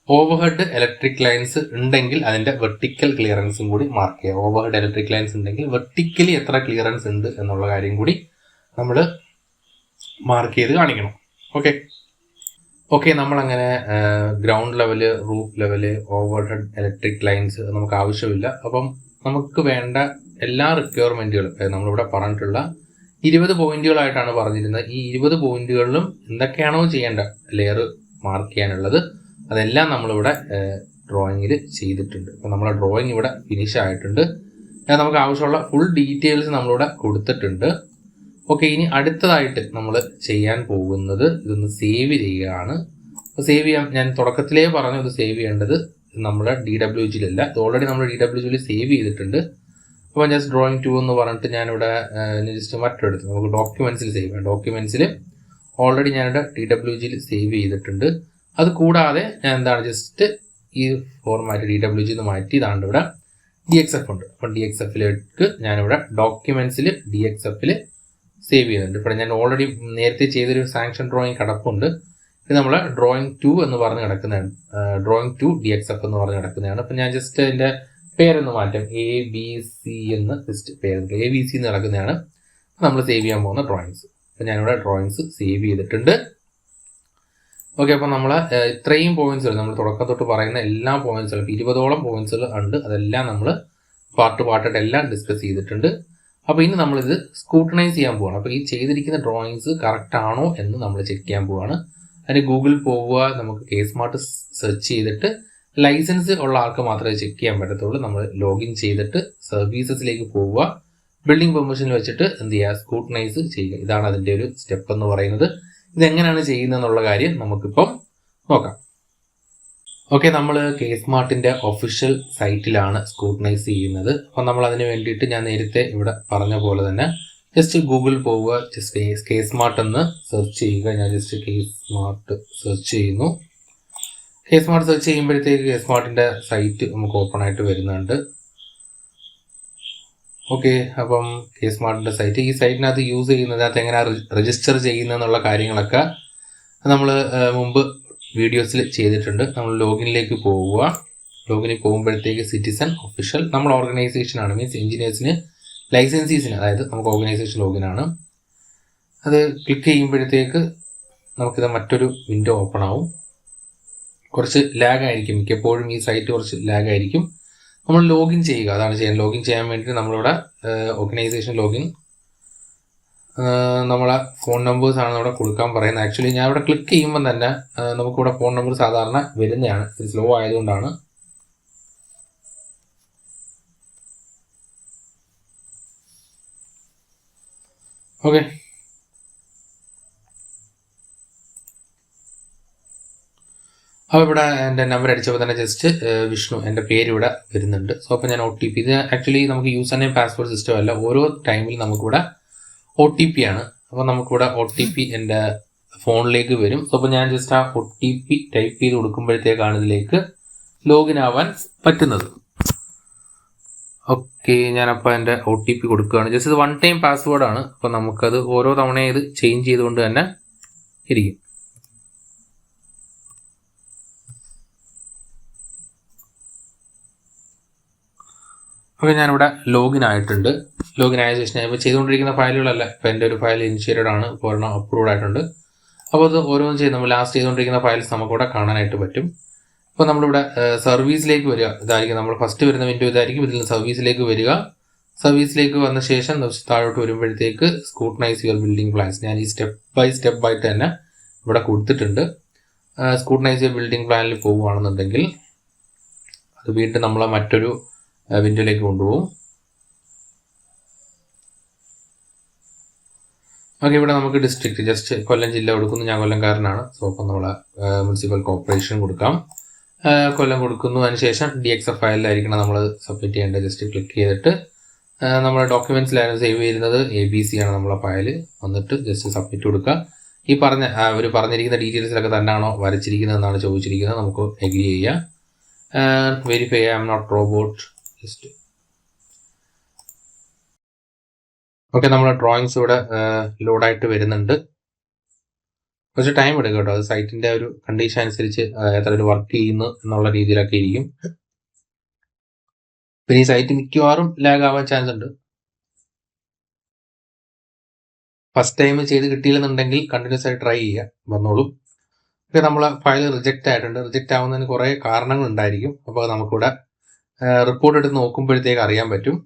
ഓവർഹെഡ് ഇലക്ട്രിക് ലൈൻസ് ഉണ്ടെങ്കിൽ അതിൻ്റെ വെർട്ടിക്കൽ ക്ലിയറൻസും കൂടി മാർക്ക് ചെയ്യുക. ഓവർഹെഡ് ഇലക്ട്രിക് ലൈൻസ് ഉണ്ടെങ്കിൽ വെർട്ടിക്കലി എത്ര ക്ലിയറൻസ് ഉണ്ട് എന്നുള്ള കാര്യം കൂടി നമ്മൾ മാർക്ക് ചെയ്ത് കാണിക്കണം. ഓക്കെ, നമ്മളങ്ങനെ ground level, roof level, overhead electric lines നമുക്ക് ആവശ്യമില്ല. അപ്പം നമുക്ക് വേണ്ട എല്ലാ റിക്വയർമെൻറ്റുകളും നമ്മളിവിടെ പറഞ്ഞിട്ടുള്ള 20 പോയിന്റുകളായിട്ടാണ് പറഞ്ഞിരുന്നത്. ഈ 20 പോയിന്റുകളിലും എന്തൊക്കെയാണോ ചെയ്യേണ്ട ലെയർ മാർക്ക് ചെയ്യാനുള്ളത് അതെല്ലാം നമ്മളിവിടെ ഡ്രോയിങ്ങിൽ ചെയ്തിട്ടുണ്ട്. അപ്പോൾ നമ്മളെ ഡ്രോയിങ് ഇവിടെ ഫിനിഷ് ആയിട്ടുണ്ട്. നമുക്ക് ആവശ്യമുള്ള ഫുൾ ഡീറ്റെയിൽസ് നമ്മളിവിടെ കൊടുത്തിട്ടുണ്ട്. ഓക്കെ, ഇനി അടുത്തതായിട്ട് നമ്മൾ ചെയ്യാൻ പോകുന്നത് ഇതൊന്ന് സേവ് ചെയ്യുകയാണ്. അപ്പോൾ സേവ് ചെയ്യാൻ ഞാൻ തുടക്കത്തിലേ പറഞ്ഞു, ഇത് സേവ് ചെയ്യേണ്ടത് നമ്മുടെ DWGയിലല്ല, ഇത് ഓൾറെഡി നമ്മൾ DWGയിൽ സേവ് ചെയ്തിട്ടുണ്ട്. അപ്പോൾ ജസ്റ്റ് ഡ്രോയിങ് 2 എന്ന് പറഞ്ഞിട്ട് ഞാനിവിടെ ജസ്റ്റ് മറ്റെടുത്ത് നമുക്ക് ഡോക്യുമെൻറ്റ്സിൽ സേവ് ചെയ്യാം. ഡോക്യുമെൻറ്റ്സിൽ ഓൾറെഡി ഞാനിവിടെ DWGയിൽ സേവ് ചെയ്തിട്ടുണ്ട്. അത് കൂടാതെ ഞാൻ എന്താണ് ജസ്റ്റ് ഈ ഫോർമാറ്റ് DWG എന്ന് മാറ്റി ഇതാണ്ട് ഇവിടെ DXF ഉണ്ട്. അപ്പം DXFലേക്ക് ഞാനിവിടെ ഡോക്യുമെൻറ്റ്സിൽ DXFൽ സേവ് ചെയ്യുന്നുണ്ട്. ഇപ്പോൾ ഞാൻ ഓൾറെഡി നേരത്തെ ചെയ്തൊരു സാങ്ഷൻ ഡ്രോയിങ് കിടപ്പുണ്ട്. ഇത് നമ്മൾ ഡ്രോയിങ് 2 എന്ന് പറഞ്ഞ് കിടക്കുന്നതാണ്, ഡ്രോയിങ് 2 DXF എന്ന് പറഞ്ഞ് കിടക്കുന്നതാണ്. അപ്പം ഞാൻ ജസ്റ്റ് അതിൻ്റെ പേരൊന്ന് മാറ്റാം, ABC എന്ന് ജസ്റ്റ് പേരുണ്ട്, ABC എന്ന് കിടക്കുന്നതാണ് നമ്മൾ സേവ് ചെയ്യാൻ പോകുന്ന ഡ്രോയിങ്സ്. അപ്പം ഞാനിവിടെ ഡ്രോയിങ്സ് സേവ് ചെയ്തിട്ടുണ്ട്. ഓക്കെ, അപ്പോൾ നമ്മൾ ഇത്രയും പോയിന്റ്സുകൾ നമ്മൾ തുടക്കം തൊട്ട് പറയുന്ന എല്ലാ പോയിന്റ്സുകളും 20ഓളം പോയിന്റ്സുകൾ ഉണ്ട്. അതെല്ലാം നമ്മൾ പാർട്ടായിട്ട് എല്ലാം ഡിസ്കസ് ചെയ്തിട്ടുണ്ട്. അപ്പോൾ ഇനി നമ്മളിത് സ്ക്രൂട്ടനൈസ് ചെയ്യാൻ പോവാണ്. അപ്പോൾ ഈ ചെയ്തിരിക്കുന്ന ഡ്രോയിങ്സ് കറക്റ്റ് ആണോ എന്ന് നമ്മൾ ചെക്ക് ചെയ്യാൻ പോവാണ്. അതിന് ഗൂഗിൾ പോവുക, നമുക്ക് K-Smart സെർച്ച് ചെയ്തിട്ട് ലൈസൻസ് ഉള്ള ആൾക്ക് മാത്രമേ ചെക്ക് ചെയ്യാൻ പറ്റത്തുള്ളൂ. നമ്മൾ ലോഗിൻ ചെയ്തിട്ട് സർവീസസിലേക്ക് പോവുക, ബിൽഡിംഗ് പെർമിഷനിൽ വെച്ചിട്ട് എന്ത് ചെയ്യുക, സ്ക്രൂട്ടനൈസ് ചെയ്യുക. ഇതാണ് അതിൻ്റെ ഒരു സ്റ്റെപ്പ് എന്ന് പറയുന്നത്. ഇതെങ്ങനെയാണ് ചെയ്യുന്നത് എന്നുള്ള കാര്യം നമുക്കിപ്പം നോക്കാം. ഓക്കെ, നമ്മൾ K-Smartൻ്റെ ഒഫീഷ്യൽ സൈറ്റിലാണ് സ്ക്രൂട്ടനൈസ് ചെയ്യുന്നത്. അപ്പം നമ്മൾ അതിന് വേണ്ടിയിട്ട് ഞാൻ നേരത്തെ ഇവിടെ പറഞ്ഞ പോലെ തന്നെ ജസ്റ്റ് ഗൂഗിൾ പോവുക, ജസ്റ്റ് K-Smart എന്ന് സെർച്ച് ചെയ്യുക. ഞാൻ ജസ്റ്റ് K-Smart സെർച്ച് ചെയ്യുന്നു. K-Smart സെർച്ച് ചെയ്യുമ്പോഴത്തേക്ക് K-Smartൻ്റെ സൈറ്റ് നമുക്ക് ഓപ്പൺ ആയിട്ട് വരുന്നുണ്ട്. ഓക്കെ, അപ്പം K-Smartൻ്റെ സൈറ്റ്, ഈ സൈറ്റിനകത്ത് യൂസ് ചെയ്യുന്നതിനകത്ത് എങ്ങനെയാണ് രജിസ്റ്റർ ചെയ്യുന്നതെന്നുള്ള കാര്യങ്ങളൊക്കെ നമ്മൾ മുമ്പ് വീഡിയോസിൽ ചെയ്തിട്ടുണ്ട്. നമ്മൾ ലോഗിനിലേക്ക് പോവുക. ലോഗിനിൽ പോകുമ്പോഴത്തേക്ക് സിറ്റിസൺ ഒഫീഷ്യൽ, നമ്മൾ ഓർഗനൈസേഷനാണ്, മീൻസ് എഞ്ചിനീയേഴ്സിന് ലൈസൻസീസിന്, അതായത് നമുക്ക് ഓർഗനൈസേഷൻ ലോഗിനാണ്. അത് ക്ലിക്ക് ചെയ്യുമ്പോഴത്തേക്ക് നമുക്കിത് മറ്റൊരു വിൻഡോ ഓപ്പൺ ആവും. കുറച്ച് ലാഗ് ആയിരിക്കും, മിക്കപ്പോഴും ഈ സൈറ്റ് കുറച്ച് ലാഗ് ആയിരിക്കും. നമ്മൾ ലോഗിൻ ചെയ്യുക, അതാണ് ചെയ്യാൻ. ലോഗിൻ ചെയ്യാൻ വേണ്ടിയിട്ട് നമ്മളിവിടെ ഓർഗനൈസേഷൻ ലോഗിൻ, നമ്മളെ ഫോൺ നമ്പേഴ്സാണ് ഇവിടെ കൊടുക്കാൻ പറയുന്നത്. ആക്ച്വലി ഞാൻ ഇവിടെ ക്ലിക്ക് ചെയ്യുമ്പോൾ തന്നെ നമുക്കിവിടെ ഫോൺ നമ്പർ സാധാരണ വരുന്നതാണ്, സ്ലോ ആയതുകൊണ്ടാണ്. ഓക്കെ, അപ്പോൾ ഇവിടെ എൻ്റെ നമ്പർ അടിച്ചപ്പോൾ തന്നെ ജസ്റ്റ് വിഷ്ണു എൻ്റെ പേര് ഇവിടെ വരുന്നുണ്ട്. സോ അപ്പോൾ ഞാൻ OTP, ഇത് ആക്ച്വലി നമുക്ക് യൂസർ നെയിം പാസ്വേഡ് സിസ്റ്റം അല്ല, ഓരോ ടൈമിൽ നമുക്കിവിടെ OTP ആണ്. അപ്പോൾ നമുക്കിവിടെ OTP എൻ്റെ ഫോണിലേക്ക് വരും. സോ അപ്പോൾ ഞാൻ ജസ്റ്റ് ആ OTP ടൈപ്പ് ചെയ്ത് കൊടുക്കുമ്പോഴത്തേക്കാണ് ഇതിലേക്ക് ലോഗിൻ ആവാൻ പറ്റുന്നത്. ഓക്കെ, ഞാനപ്പോൾ എൻ്റെ OTP കൊടുക്കുകയാണ്. ജസ്റ്റ് ഇത് 1 ടൈം പാസ്വേഡാണ്. അപ്പോൾ നമുക്കത് ഓരോ തവണയും ഇത് ചേഞ്ച് ചെയ്തുകൊണ്ട് തന്നെ ഇരിക്കും. ഓക്കെ, ഞാനിവിടെ ലോഗിൻ ആയിട്ടുണ്ട്. ലോഗിൻ ആയ ശേഷം ഞാൻ ഇപ്പോൾ ചെയ്തുകൊണ്ടിരിക്കുന്ന ഫയലുകളല്ല, ഇപ്പോൾ എൻ്റെ ഒരു ഫയൽ ഇനിഷ്യേറ്റഡ് ആണ്, ഇപ്പോൾ ഒരെണ്ണം അപ്രൂവ്ഡ് ആയിട്ടുണ്ട്. അപ്പോൾ അത് ഓരോന്നും ചെയ്ത് നമ്മൾ ലാസ്റ്റ് ചെയ്തുകൊണ്ടിരിക്കുന്ന ഫയൽസ് നമുക്കിവിടെ കാണാനായിട്ട് പറ്റും. അപ്പോൾ നമ്മളിവിടെ സർവീസിലേക്ക് വരിക. ഇതായിരിക്കും നമ്മൾ ഫസ്റ്റ് വരുന്ന വിൻഡോ ഇതായിരിക്കും. ഇതിൽ സർവീസിലേക്ക് വരിക. സർവീസിലേക്ക് വന്ന ശേഷം താഴോട്ട് വരുമ്പോഴത്തേക്ക് സ്ക്രൂട്ടനൈസ് യുവർ ബിൽഡിംഗ് പ്ലാൻസ്. ഞാൻ ഈ സ്റ്റെപ്പ് ബൈ തന്നെ ഇവിടെ കൊടുത്തിട്ടുണ്ട്. സ്ക്രൂട്ടനൈസ് യുവർ ബിൽഡിംഗ് പ്ലാനിൽ പോവുകയാണെന്നുണ്ടെങ്കിൽ അത് വീണ്ടും നമ്മളെ മറ്റൊരു വിൻഡോയിലേക്ക് കൊണ്ടുപോകും. ഓക്കെ, ഇവിടെ നമുക്ക് ഡിസ്ട്രിക്ട് ജസ്റ്റ് കൊല്ലം ജില്ല കൊടുക്കുന്നു. ഞാൻ കൊല്ലംകാരനാണ്. സോ അപ്പം നമ്മൾ മുനിസിപ്പൽ കോർപ്പറേഷൻ കൊടുക്കാം. കൊല്ലം കൊടുക്കുന്നു. അതിനുശേഷം DXF ഫയലിലായിരിക്കണം നമ്മൾ സബ്മിറ്റ് ചെയ്യേണ്ടത്. ജസ്റ്റ് ക്ലിക്ക് ചെയ്തിട്ട് നമ്മുടെ ഡോക്യുമെന്റ്സിലായിരുന്നു സേവ് ചെയ്യുന്നത്. ABC ആണ് നമ്മളെ ഫയൽ. വന്നിട്ട് ജസ്റ്റ് സബ്മിറ്റ് കൊടുക്കുക. ഈ അവർ പറഞ്ഞിരിക്കുന്ന ഡീറ്റെയിൽസിലൊക്കെ തന്നെയാണോ വരച്ചിരിക്കുന്നതെന്നാണ് ചോദിച്ചിരിക്കുന്നത്. നമുക്ക് എഗ്രി ചെയ്യാം. Verify I am not robot. Just okay, നമ്മുടെ ഡ്രോയിങ്സ് ഇവിടെ ലോഡായിട്ട് വരുന്നുണ്ട്. കുറച്ച് ടൈം എടുക്കും കേട്ടോ. അത് സൈറ്റിന്റെ ഒരു കണ്ടീഷൻ അനുസരിച്ച് എത്ര ഒരു വർക്ക് ചെയ്യുന്നു എന്നുള്ള രീതിയിലൊക്കെ ഇരിക്കും. പിന്നെ ഈ സൈറ്റ് മിക്കവാറും ലാഗ് ആവാൻ ചാൻസ് ഉണ്ട്. ഫസ്റ്റ് ടൈം ചെയ്ത് കിട്ടിയില്ലെന്നുണ്ടെങ്കിൽ കണ്ടിന്യൂസ് ആയി ട്രൈ ചെയ്യുക, വന്നോളും. ഓക്കെ, നമ്മളെ ഫയൽ റിജക്റ്റ് ആയിട്ടുണ്ട്. റിജക്റ്റ് ആവുന്നതിന് കുറേ കാരണങ്ങൾ ഉണ്ടായിരിക്കും. അപ്പോൾ നമുക്കിവിടെ റിപ്പോർട്ട് എടുത്ത് നോക്കുമ്പോഴത്തേക്ക് അറിയാൻ പറ്റും.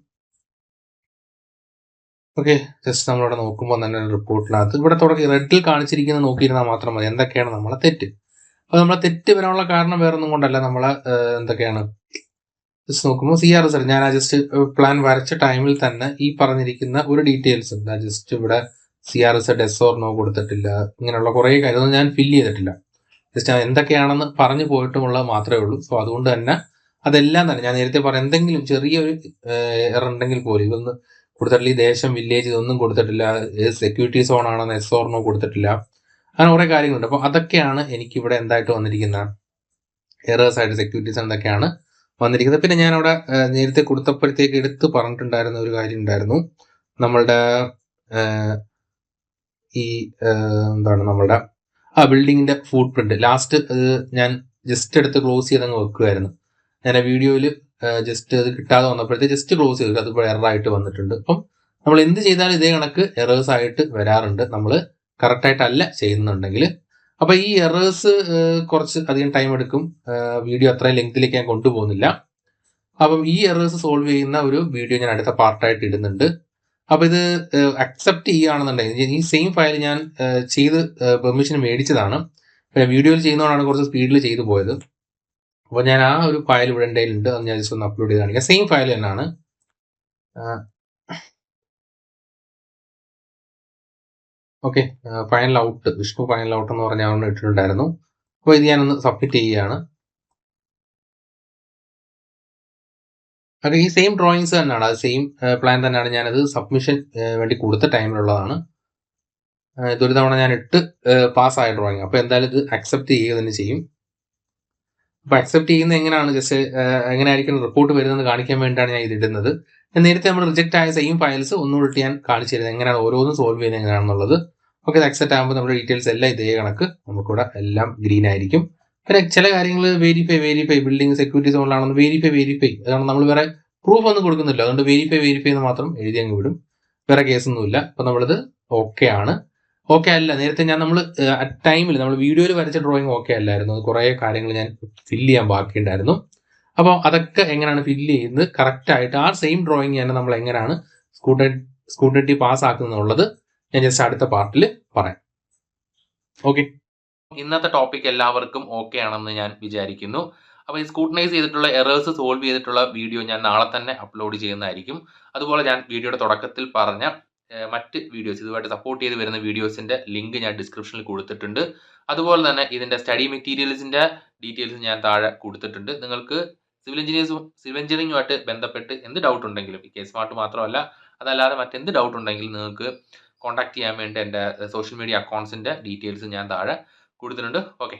ഓക്കെ, ജസ്റ്റ് നമ്മളിവിടെ നോക്കുമ്പോൾ തന്നെ റിപ്പോർട്ടിനകത്ത് ഇവിടെ തുടങ്ങി റെഡിൽ കാണിച്ചിരിക്കുന്നത് നോക്കിയിരുന്നാൽ മാത്രം മതി എന്തൊക്കെയാണ് നമ്മളെ തെറ്റ്. അപ്പോൾ നമ്മളെ തെറ്റ് വരാനുള്ള കാരണം വേറൊന്നും കൊണ്ടല്ല. നമ്മളെ എന്തൊക്കെയാണ് ജസ്റ്റ് നോക്കുമ്പോൾ CRZ ഞാൻ ജസ്റ്റ് പ്ലാൻ വരച്ച ടൈമിൽ തന്നെ ഈ പറഞ്ഞിരിക്കുന്ന ഒരു ഡീറ്റെയിൽസ് ഉണ്ട്. ജസ്റ്റ് ഇവിടെ CRZ yes or no കൊടുത്തിട്ടില്ല. ഇങ്ങനെയുള്ള കുറേ കാര്യമൊന്നും ഞാൻ ഫില്ല് ചെയ്തിട്ടില്ല. ജസ്റ്റ് എന്തൊക്കെയാണെന്ന് പറഞ്ഞു പോയിട്ടുമുള്ളത് മാത്രമേ ഉള്ളൂ. സോ അതുകൊണ്ട് തന്നെ അതെല്ലാം തന്നെ ഞാൻ നേരത്തെ പറയാം, എന്തെങ്കിലും ചെറിയൊരു എറർ ഉണ്ടെങ്കിൽ പോലും ഇതൊന്ന് കൊടുത്തിട്ടില്ല. ഈ ദേശം വില്ലേജ് ഇതൊന്നും കൊടുത്തിട്ടില്ല. സെക്യൂരിറ്റി സോൺ ആണെന്ന് yes or no കൊടുത്തിട്ടില്ല. അങ്ങനെ കുറേ കാര്യങ്ങളുണ്ട്. അപ്പോൾ അതൊക്കെയാണ് എനിക്കിവിടെ എന്തായിട്ട് വന്നിരിക്കുന്ന എറേഴ്സ് ആയിട്ട് സെക്യൂരിറ്റീസ് എന്തൊക്കെയാണ് വന്നിരിക്കുന്നത്. പിന്നെ ഞാൻ അവിടെ നേരത്തെ കൊടുത്തപ്പോഴത്തേക്ക് എടുത്ത് പറഞ്ഞിട്ടുണ്ടായിരുന്ന ഒരു കാര്യം ഉണ്ടായിരുന്നു. നമ്മളുടെ ഈ എന്താണ് നമ്മളുടെ ബിൽഡിങ്ങിന്റെ ഫുട് പ്രിന്റ് ലാസ്റ്റ് ഞാൻ ജസ്റ്റ് എടുത്ത് ക്ലോസ് ചെയ്തങ്ങ് വെക്കുമായിരുന്നു. ഞാൻ ആ വീഡിയോയിൽ ജസ്റ്റ് അത് കിട്ടാതെ വന്നപ്പോഴത്തേക്ക് ജസ്റ്റ് ക്ലോസ് ചെയ്തു. അതിപ്പോൾ എററായിട്ട് വന്നിട്ടുണ്ട്. അപ്പം നമ്മൾ എന്ത് ചെയ്താലും ഇതേ കണക്ക് എറേഴ്സ് ആയിട്ട് വരാറുണ്ട്, നമ്മൾ കറക്റ്റായിട്ടല്ല ചെയ്യുന്നുണ്ടെങ്കിൽ. അപ്പൊ ഈ എറേഴ്സ് കുറച്ച് അധികം ടൈം എടുക്കും. വീഡിയോ അത്രയും ലെങ്തിലേക്ക് ഞാൻ കൊണ്ടുപോകുന്നില്ല. അപ്പം ഈ എറേഴ്സ് സോൾവ് ചെയ്യുന്ന ഒരു വീഡിയോ ഞാൻ അടുത്ത പാർട്ടായിട്ട് ഇടുന്നുണ്ട്. അപ്പൊ ഇത് അക്സെപ്റ്റ് ചെയ്യുകയാണെന്നുണ്ടെങ്കിൽ ഈ സെയിം ഫയൽ ഞാൻ ചെയ്ത് പെർമിഷൻ മേടിച്ചതാണ്. വീഡിയോയിൽ ചെയ്യുന്നതുകൊണ്ടാണ് കുറച്ച് സ്പീഡിൽ ചെയ്തു പോയത്. അപ്പോൾ ഞാൻ ആ ഒരു ഫയൽ ഇവിടെ എൻ്റെ കയ്യിലുണ്ട്. അത് ഞാൻ ജസ്റ്റ് ഒന്ന് അപ്ലോഡ് ചെയ്ത് കാണിക്കാം. സെയിം ഫയൽ തന്നെയാണ്. Okay, final out Vishnu final out എന്ന് പറഞ്ഞ അവിടെ ഇട്ടിട്ടുണ്ടായിരുന്നു. അപ്പോൾ ഇത് ഞാനൊന്ന് സബ്മിറ്റ് ചെയ്യുകയാണ്. ഓക്കെ, ഈ സെയിം ഡ്രോയിങ്സ് തന്നെയാണ്, അത് സെയിം പ്ലാൻ തന്നെയാണ്. ഞാനത് സബ്മിഷൻ വേണ്ടി കൊടുത്ത ടൈമിലുള്ളതാണ്. ഇതൊരു തവണ ഞാൻ ഇട്ട് പാസ്സായ ഡ്രോയിങ്. അപ്പോൾ എന്തായാലും ഇത് അക്സെപ്റ്റ് ചെയ്യുക തന്നെ ചെയ്യും. അപ്പോൾ അക്സെപ്റ്റ് ചെയ്യുന്നത് എങ്ങനെയാണ്, ജസ്റ്റ് എങ്ങനെയായിരിക്കും റിപ്പോർട്ട് വരുന്നതെന്ന് കാണിക്കാൻ വേണ്ടിയിട്ടാണ് ഞാൻ ഇത് ഇടുന്നത്. നേരത്തെ നമ്മൾ റിജക്റ്റ് ആയ സെയിം ഫയൽസ് ഒന്നുകൂടി ഞാൻ കാണിച്ചു തരുന്നത് എങ്ങനെയാണ് ഓരോന്നും സോൾവ് ചെയ്യുന്നത് എങ്ങനെയാണെന്നുള്ളത്. ഓക്കെ, ഇത് അക്സെപ്റ്റ് ആകുമ്പോൾ നമ്മുടെ ഡീറ്റെയിൽസ് എല്ലാം ഇതേ കണക്ക് നമുക്കിവിടെ എല്ലാം ഗ്രീൻ ആയിരിക്കും. പിന്നെ ചില കാര്യങ്ങൾ വെരിഫൈ ബിൽഡിംഗ് സെക്യൂരിറ്റി സോണിലാണെന്ന് വെരിഫൈ അതാണ് നമ്മൾ വേറെ പ്രൂഫ് ഒന്നും കൊടുക്കുന്നില്ല. അതുകൊണ്ട് വെരിഫൈ എന്ന് മാത്രം എഴുതി അങ്ങ് വിടും. വേറെ കേസൊന്നുമില്ല. അപ്പൊ നമ്മളിത് ഓക്കെ ആണ്. ഓക്കെ അല്ല, നേരത്തെ നമ്മൾ ടൈമിൽ നമ്മൾ വീഡിയോയിൽ വരച്ച ഡ്രോയിങ് ഓക്കെ അല്ലായിരുന്നു. അത് കുറേ കാര്യങ്ങൾ ഞാൻ ഫില്ല് ചെയ്യാൻ ബാക്കിയുണ്ടായിരുന്നു. അപ്പോൾ അതൊക്കെ എങ്ങനെയാണ് ഫില്ല് ചെയ്യുന്നത് കറക്റ്റ് ആയിട്ട് ആ സെയിം ഡ്രോയിങ് തന്നെ നമ്മൾ എങ്ങനെയാണ് സ്കൂട്ടർ പാസ് ആക്കുന്നുള്ളത് ഞാൻ ജസ്റ്റ് അടുത്ത പാർട്ടിൽ പറയാം. ഓക്കെ, ഇന്നത്തെ ടോപ്പിക് എല്ലാവർക്കും ഓക്കെ ആണെന്ന് ഞാൻ വിചാരിക്കുന്നു. അപ്പോൾ ഈ സ്ക്രൂട്ടനൈസ് ചെയ്തിട്ടുള്ള എറേഴ്സ് സോൾവ് ചെയ്തിട്ടുള്ള വീഡിയോ ഞാൻ നാളെ തന്നെ അപ്ലോഡ് ചെയ്യുന്നതായിരിക്കും. അതുപോലെ ഞാൻ വീഡിയോയുടെ തുടക്കത്തിൽ പറഞ്ഞ മറ്റ് വീഡിയോസ് ഇതുമായിട്ട് സപ്പോർട്ട് ചെയ്ത് വരുന്ന വീഡിയോസിൻ്റെ ലിങ്ക് ഞാൻ ഡിസ്ക്രിപ്ഷനിൽ കൊടുത്തിട്ടുണ്ട്. അതുപോലെ തന്നെ ഇതിൻ്റെ സ്റ്റഡി മെറ്റീരിയൽസിൻ്റെ ഡീറ്റെയിൽസ് ഞാൻ താഴെ കൊടുത്തിട്ടുണ്ട്. നിങ്ങൾക്ക് സിവിൽ എഞ്ചിനീയറിംഗുമായിട്ട് ബന്ധപ്പെട്ട് എന്ത് ഡൗട്ട് ഉണ്ടെങ്കിലും, ഈ കേസ് സ്മാർട്ട് മാത്രമല്ല അതല്ലാതെ മറ്റെന്ത് ഡൗട്ട് ഉണ്ടെങ്കിലും നിങ്ങൾക്ക് കോൺടാക്ട് ചെയ്യാൻ വേണ്ടി എൻ്റെ സോഷ്യൽ മീഡിയ അക്കൗണ്ട്സിൻ്റെ ഡീറ്റെയിൽസ് ഞാൻ താഴെ കൊടുത്തിട്ടുണ്ട്. ഓക്കെ.